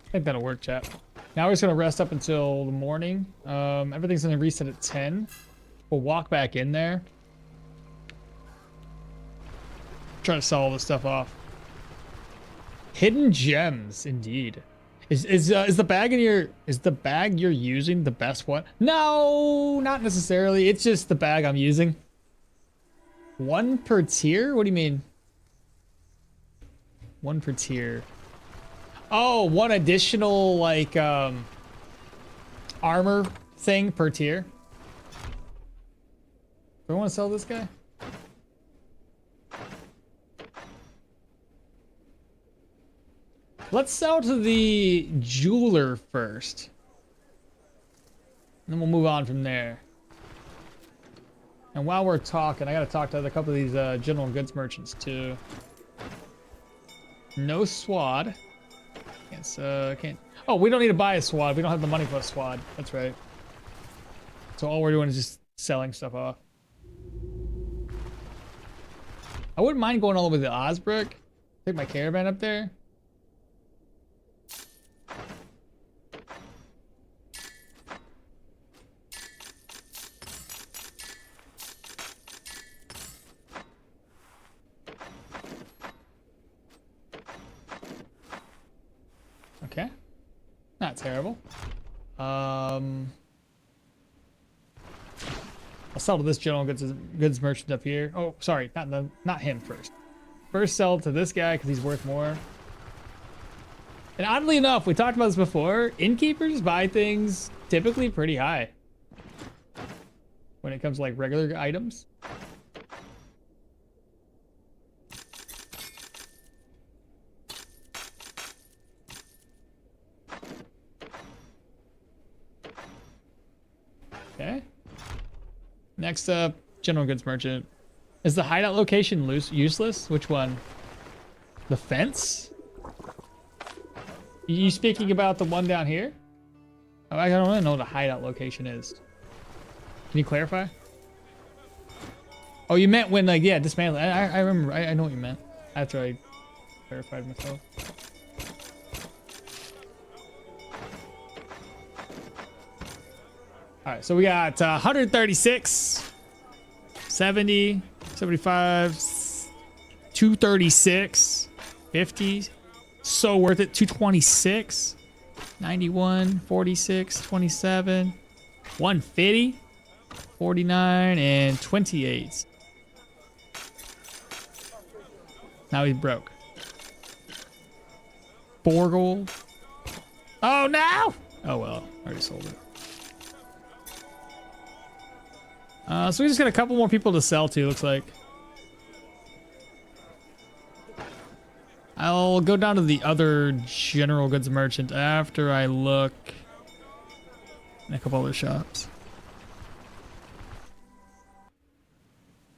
I think that'll work, chat. Now we're just gonna rest up until the morning. Everything's gonna reset at 10. We'll walk back in there. Try to sell all this stuff off. Hidden gems, indeed. Is the bag you're using the best one? No, not necessarily. It's just the bag I'm using. 1 per tier? What do you mean? 1 per tier. Oh, 1 additional like armor thing per tier. Do I want to sell this guy? Let's sell to the jeweler first. And then we'll move on from there. And while we're talking, I gotta talk to a couple of these general goods merchants too. No swad. Yes, can't. Oh, we don't need to buy a swad. We don't have the money for a swad. That's right. So all we're doing is just selling stuff off. I wouldn't mind going all the way to Osbrook. Take my caravan up there. Okay, not terrible. I'll sell to this general goods merchant up here. Oh, sorry, not him first. First sell to this guy because he's worth more. And oddly enough, we talked about this before. Innkeepers buy things typically pretty high when it comes to like regular items. Okay. Next up, general goods merchant. Is the hideout location useless? Which one? The fence? You speaking about the one down here? Oh, I don't really know what the hideout location is. Can you clarify? Oh, you meant when, like, yeah, dismantle. I remember. I know what you meant. After I clarified myself. All right, so we got 136, 70, 75, 236, 50. So worth it. 226, 91, 46, 27, 150, 49, and 28. Now he's broke. 4 gold. Oh no! Oh well, already sold it. So we just got a couple more people to sell to, looks like. I'll go down to the other general goods merchant after I look And a couple other shops.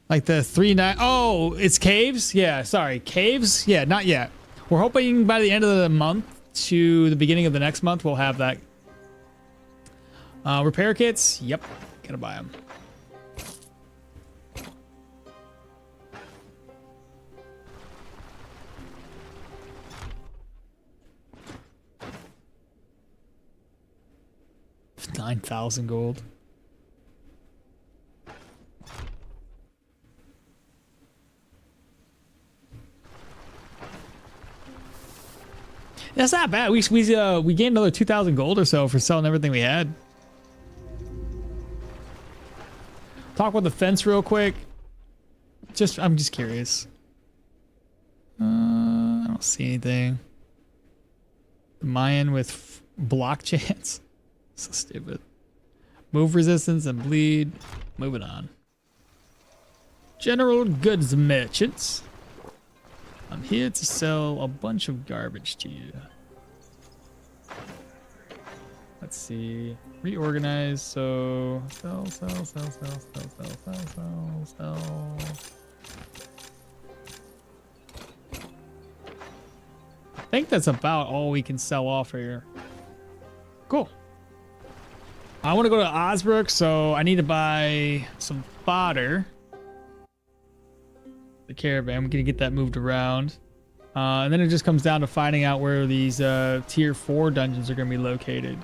Like the 3-9. Oh, it's caves? Yeah, sorry. Caves? Yeah, not yet. We're hoping by the end of the month to the beginning of the next month, we'll have that. Repair kits? Yep. Gotta buy them. $9,000 gold. That's not bad. We gained another 2,000 gold or so for selling everything we had. Talk with the fence real quick. I'm just curious. I don't see anything. Mayan with block chance. So stupid. Move resistance and bleed. Moving on. General goods merchants. I'm here to sell a bunch of garbage to you. Let's see. Reorganize. So sell. I think that's about all we can sell off here. Cool. I want to go to Osbrook, so I need to buy some fodder. The caravan, we're gonna get that moved around. And then it just comes down to finding out where these tier 4 dungeons are gonna be located.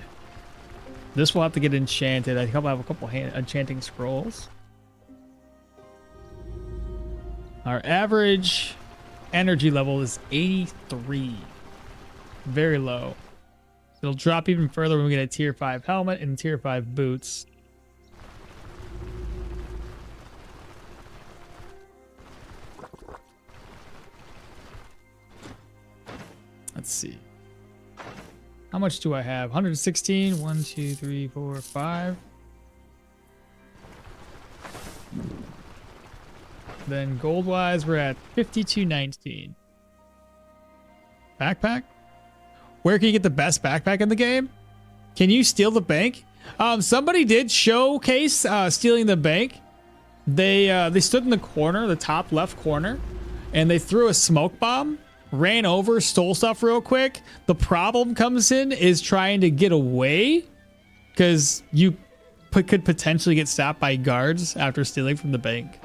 This will have to get enchanted. I think I'll have a couple enchanting scrolls. Our average energy level is 83. Very low. It'll drop even further when we get a tier 5 helmet and tier 5 boots. Let's see. How much do I have? 116. 1, 2, 3, 4, 5. Then gold wise, we're at 52.19. Backpack? Where can you get the best backpack in the game? Can you steal the bank? Somebody did showcase stealing the bank. They stood in the corner, the top left corner, and they threw a smoke bomb. Ran over, stole stuff real quick. The problem comes in is trying to get away because you could potentially get stopped by guards after stealing from the bank.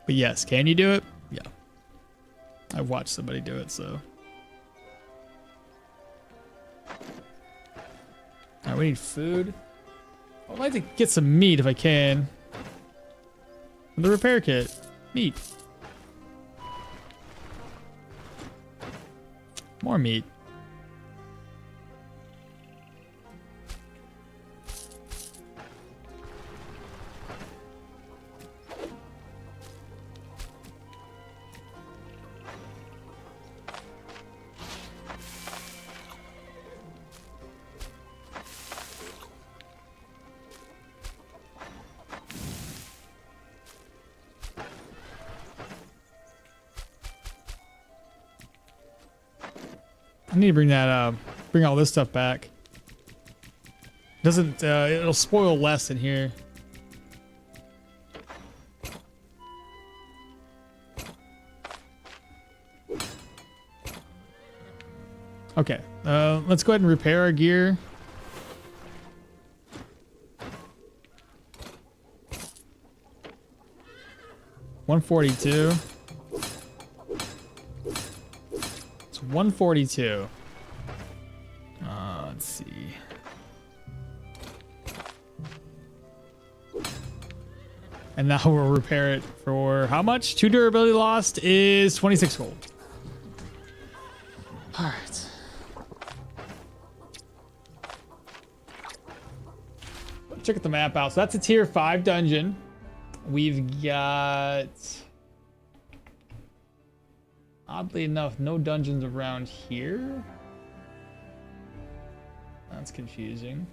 But yes, can you do it? Yeah. I've watched somebody do it, so. All right, we need food. I'd like to get some meat if I can. The repair kit. Meat. More meat. I need to bring that bring all this stuff back. Doesn't it'll spoil less in here. Okay, let's go ahead and repair our gear. $142. 142. Let's see. And now we'll repair it for how much? 2 durability lost is 26 gold. All right. Check the map out. So that's a tier 5 dungeon. We've got, oddly enough, no dungeons around here. That's confusing.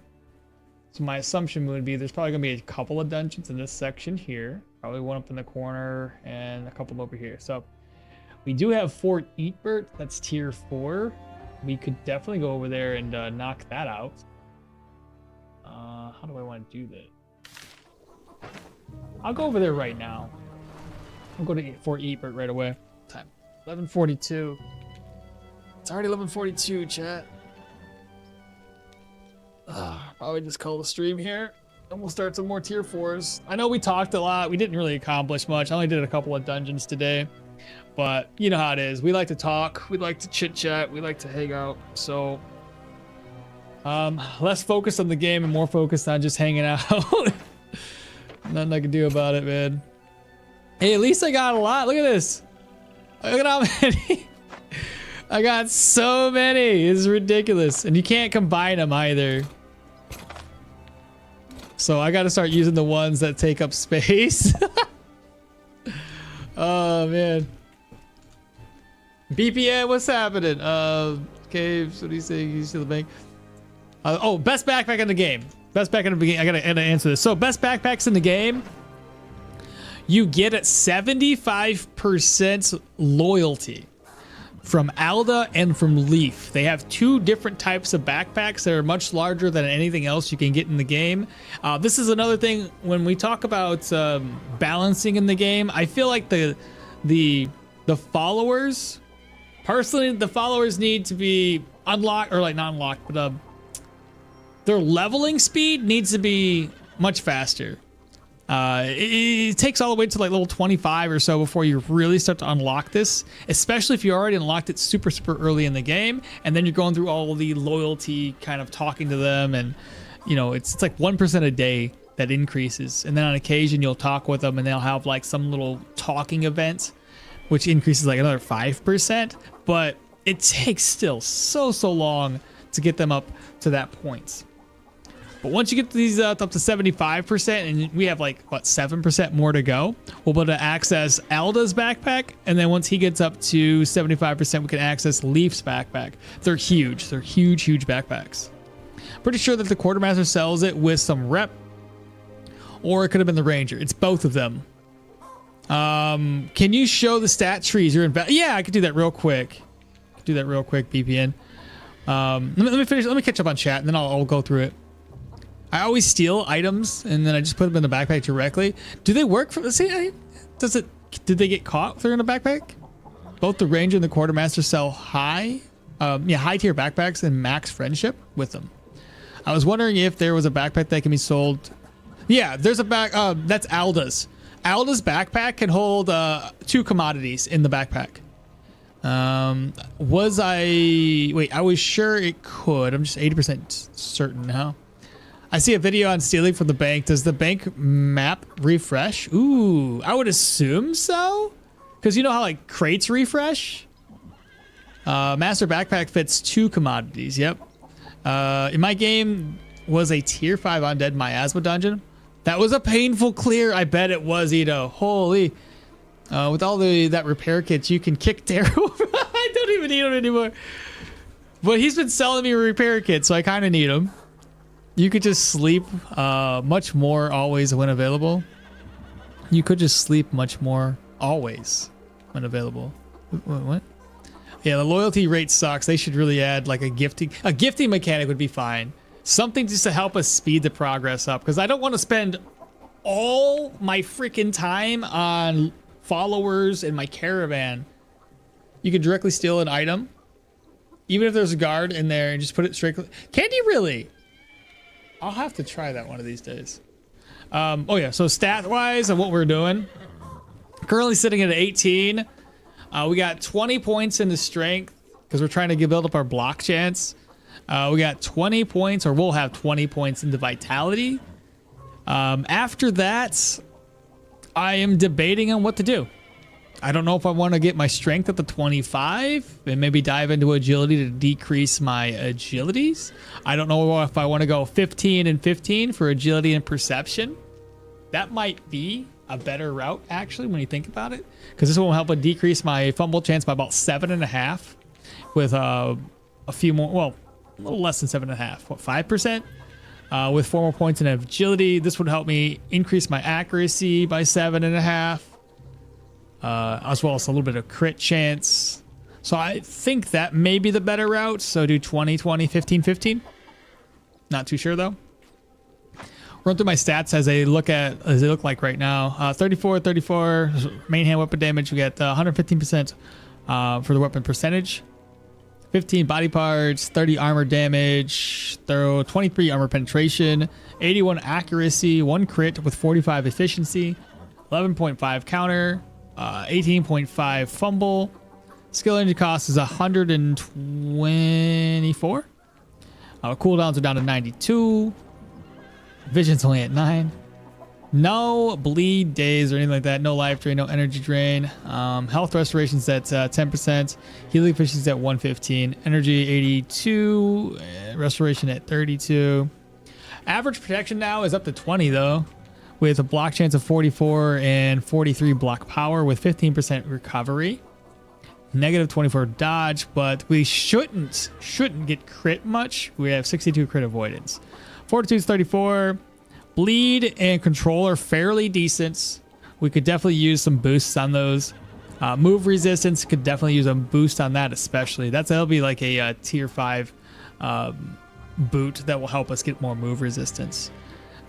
So my assumption would be there's probably gonna be a couple of dungeons in this section here. Probably one up in the corner and a couple over here. So we do have Fort Eatbert. That's tier 4. We could definitely go over there and knock that out. how do I want to do that? I'll go over there right now. I'll go to Fort Ebert right away. Time 11:42. It's already 11:42, chat. Probably just call the stream here, and we'll start some more tier 4s. I know we talked a lot. We didn't really accomplish much. I only did a couple of dungeons today, but you know how it is. We like to talk. We like to chit chat. We like to hang out. So, less focused on the game and more focused on just hanging out. Nothing I can do about it, man. Hey, at least I got a lot. Look at this. Look at how many. I got so many. It's ridiculous. And you can't combine them either. So I got to start using the ones that take up space. Oh, man. BPN, what's happening? Caves, what are you saying? You see the bank? Oh, best backpack in the game. Best backpack in the game. I gotta answer this. So, best backpacks in the game. You get at 75% loyalty from Alda and from Leaf. They have two different types of backpacks that are much larger than anything else you can get in the game. This is another thing when we talk about balancing in the game. I feel like the followers, personally, the followers need to be unlocked, or like not unlocked, but their leveling speed needs to be much faster. It takes all the way to like level 25 or so before you really start to unlock this, especially if you already unlocked it super early in the game, and then you're going through all the loyalty, kind of talking to them, and you know, it's like 1% a day that increases, and then on occasion you'll talk with them and they'll have like some little talking event which increases like another 5%, but it takes still so long to get them up to that point. But once you get these up to 75%, and we have like, what, 7% more to go, we'll be able to access Alda's backpack. And then once he gets up to 75%, we can access Leaf's backpack. They're huge. They're huge backpacks. Pretty sure that the Quartermaster sells it with some rep, or it could have been the Ranger. It's both of them. Can you show the stat trees you're in? Yeah, I could do that real quick. BPN. Let me finish. Let me catch up on chat, and then I'll go through it. I always steal items and then I just put them in the backpack directly. Do they work for? See, did they get caught if they're in a backpack? Both the Ranger and the Quartermaster sell high tier backpacks and max friendship with them. I was wondering if there was a backpack that can be sold. Yeah, there's a back. That's Alda's. Alda's backpack can hold 2 commodities in the backpack. I was sure it could. I'm just 80% certain now. I see a video on stealing from the bank. Does the bank map refresh? Ooh, I would assume so. Because you know how like crates refresh? Master backpack fits 2 commodities. Yep. In my game was a tier 5 undead miasma dungeon. That was a painful clear. I bet it was, Ito. Holy. With all that repair kits, you can kick Daryl. I don't even need him anymore. But he's been selling me repair kits, so I kind of need him. You could just sleep much more always when available. You could just sleep much more always when available. What? Yeah, the loyalty rate sucks. They should really add like a gifting mechanic would be fine. Something just to help us speed the progress up, because I don't want to spend all my freaking time on followers in my caravan. You can directly steal an item, even if there's a guard in there, and just put it straight. Can you really? I'll have to try that one of these days. Oh yeah, so stat wise and what we're doing, currently sitting at 18. We got 20 points in the strength because we're trying to build up our block chance. We got 20 points, or we'll have 20 points in the vitality. After that, I am debating on what to do. I don't know if I want to get my strength at the 25 and maybe dive into agility to decrease my agilities. I don't know if I want to go 15 and 15 for agility and perception. That might be a better route, actually, when you think about it, because this will help decrease my fumble chance by about 7.5 with a few more, well, a little less than 7.5. What, 5%? With 4 more points in agility, this would help me increase my accuracy by 7.5. As well as a little bit of crit chance. So I think that may be the better route. So do 20, 20, 15, 15. Not too sure though. run through my stats as they look like right now. 34 main hand weapon damage. We get 115% for the weapon percentage. 15 body parts, 30 armor damage, 23 armor penetration, 81 accuracy, 1 crit with 45 efficiency, 11.5 counter, 18.5 fumble. Skill energy cost is 124. Cooldowns are down to 92. Vision's only at 9. No bleed days or anything like that. No life drain, no energy drain. Health restoration's at 10%. Healing efficiency at 115. Energy 82. Restoration at 32. Average protection now is up to 20 though, with a block chance of 44 and 43 block power with 15% recovery. Negative 24 dodge, but we shouldn't get crit much. We have 62 crit avoidance. Fortitude's 34. Bleed and control are fairly decent. We could definitely use some boosts on those. Move resistance could definitely use a boost on that, especially. That'll be like a tier 5 boot that will help us get more move resistance.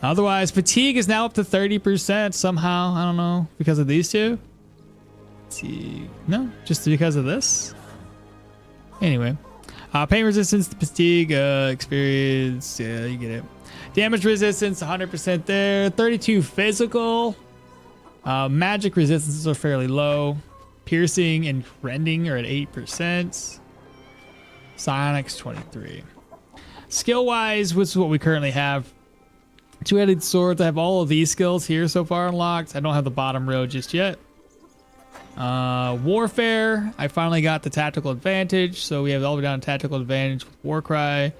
Otherwise, fatigue is now up to 30% somehow. I don't know, because of these two. Fatigue. No, just because of this. Anyway, pain resistance, fatigue, experience. Yeah, you get it. Damage resistance, 100% there. 32 physical. Magic resistances are fairly low. Piercing and rending are at 8%. Psionics, 23. Skill-wise, which is what we currently have. Two-headed swords. I have all of these skills here so far unlocked. I don't have the bottom row just yet. Warfare. I finally got the tactical advantage. So we have all the way down to tactical advantage with Warcry.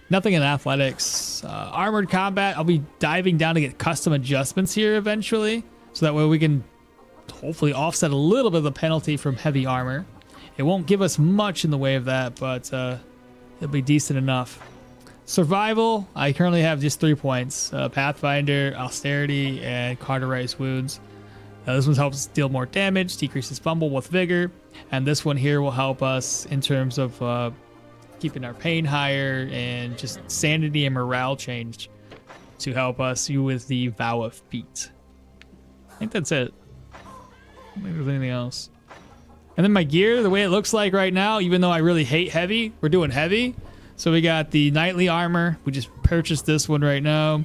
Nothing in athletics. Armored combat, I'll be diving down to get custom adjustments here eventually. So that way we can hopefully offset a little bit of the penalty from heavy armor. It won't give us much in the way of that, but it'll be decent enough. Survival, I currently have just 3 points. Pathfinder, Austerity, and Cauterize Wounds. This one helps us deal more damage, decreases fumble with vigor. And this one here will help us in terms of keeping our pain higher and just sanity and morale change to help us with the Vow of Feet. I think that's it. I don't think there's anything else. And then my gear, the way it looks like right now, even though I really hate heavy, we're doing heavy. So we got the knightly armor. We just purchased this one right now.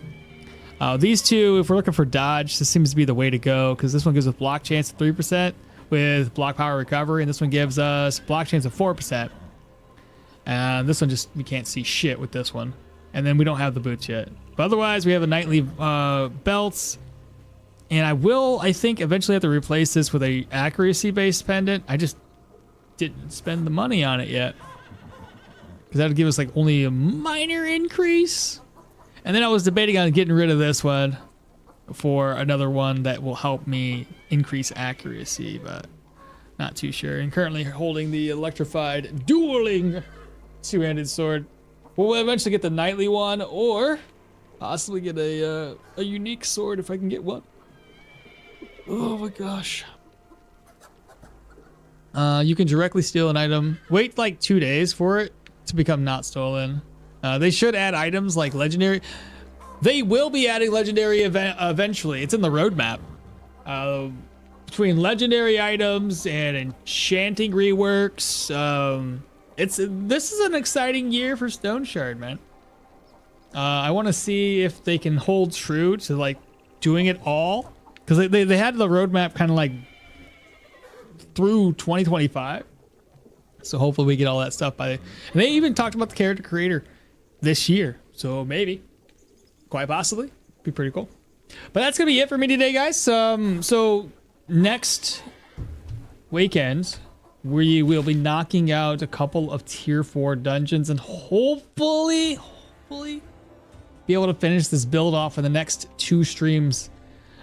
These two, if we're looking for dodge, this seems to be the way to go because this one gives us block chance of 3% with block power recovery, and this one gives us block chance of 4%. And this one just, we can't see shit with this one. And then we don't have the boots yet. But otherwise, we have the knightly belts. And I think, eventually have to replace this with a accuracy-based pendant. I just didn't spend the money on it yet. Because that would give us like only a minor increase. And then I was debating on getting rid of this one for another one that will help me increase accuracy, but not too sure. And currently holding the electrified dueling two-handed sword. We'll eventually get the knightly one, or possibly get a unique sword if I can get one. Oh my gosh. You can directly steal an item. Wait like 2 days for it to become not stolen. They should add items like legendary. They will be adding legendary eventually. It's in the roadmap. Between legendary items and enchanting reworks, this is an exciting year for Stoneshard, man. I want to see if they can hold true to like doing it all, because they had the roadmap kind of like through 2025. So hopefully we get all that stuff by. And they even talked about the character creator this year, so maybe, quite possibly, be pretty cool. But that's gonna be it for me today, guys. So next weekend we will be knocking out a couple of tier 4 dungeons and hopefully be able to finish this build off in the next 2 streams.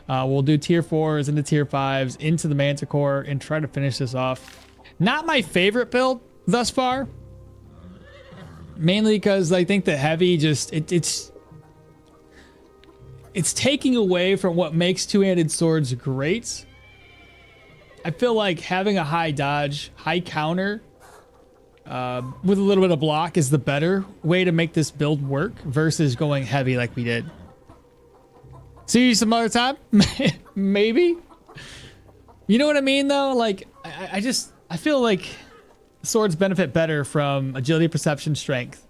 We'll do tier 4s into tier 5s into the Manticore and try to finish this off. Not my favorite build thus far, mainly because I think the heavy just it's taking away from what makes two-handed swords great. I feel like having a high dodge, high counter, with a little bit of block is the better way to make this build work versus going heavy like we did. See you some other time. Maybe. You know what I mean, though? Like, I feel like swords benefit better from agility, perception, strength.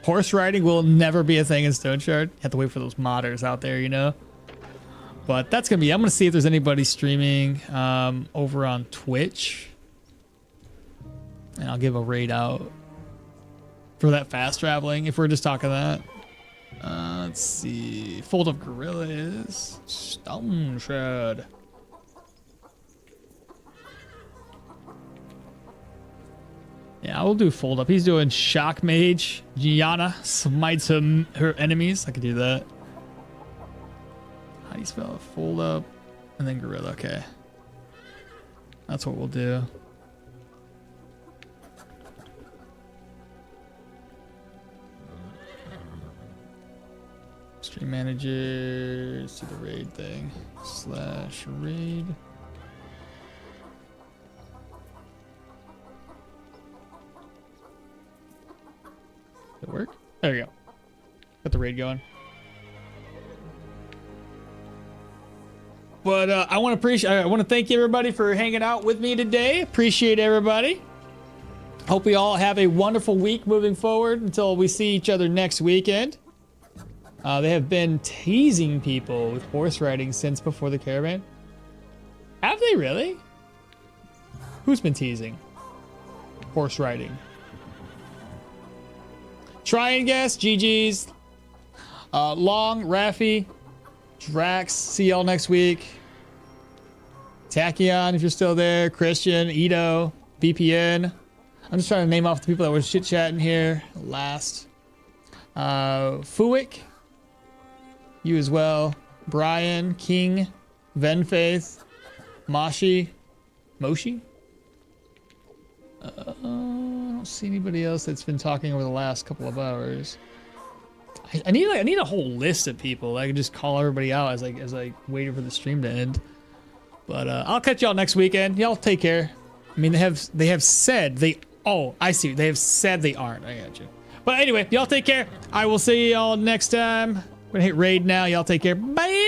Horse riding will never be a thing in Stoneshard. You have to wait for those modders out there, you know? But that's going to be... I'm going to see if there's anybody streaming over on Twitch. And I'll give a raid out for that fast traveling, if we're just talking that. Let's see. Fold of Gorillas. Stoneshard. Yeah, I will do fold up. He's doing Shock Mage. Gianna smites her enemies. I could do that. How do you spell it? Fold up and then Gorilla. Okay. That's what we'll do. Stream manager. Let's do the raid thing. /raid. Did it work? There we go. Got the raid going. But I want to thank everybody for hanging out with me today. Appreciate everybody. Hope we all have a wonderful week moving forward until we see each other next weekend. They have been teasing people with horse riding since before the caravan. Have they really? Who's been teasing horse riding? Try and guess. GG's. Long, Raffy, Drax. See y'all next week. Tachyon, if you're still there. Christian, Ito, BPN. I'm just trying to name off the people that were chit-chatting here last. Fuick. You as well. Brian, King, Venfaith, Moshi. I don't see anybody else that's been talking over the last couple of hours. I need a whole list of people. I can just call everybody out as I waiting for the stream to end. But I'll catch y'all next weekend. Y'all take care. I mean, they have said they. Oh, I see. They have said they aren't. I got you. But anyway, y'all take care. I will see y'all next time. I'm gonna hit raid now. Y'all take care. Bye.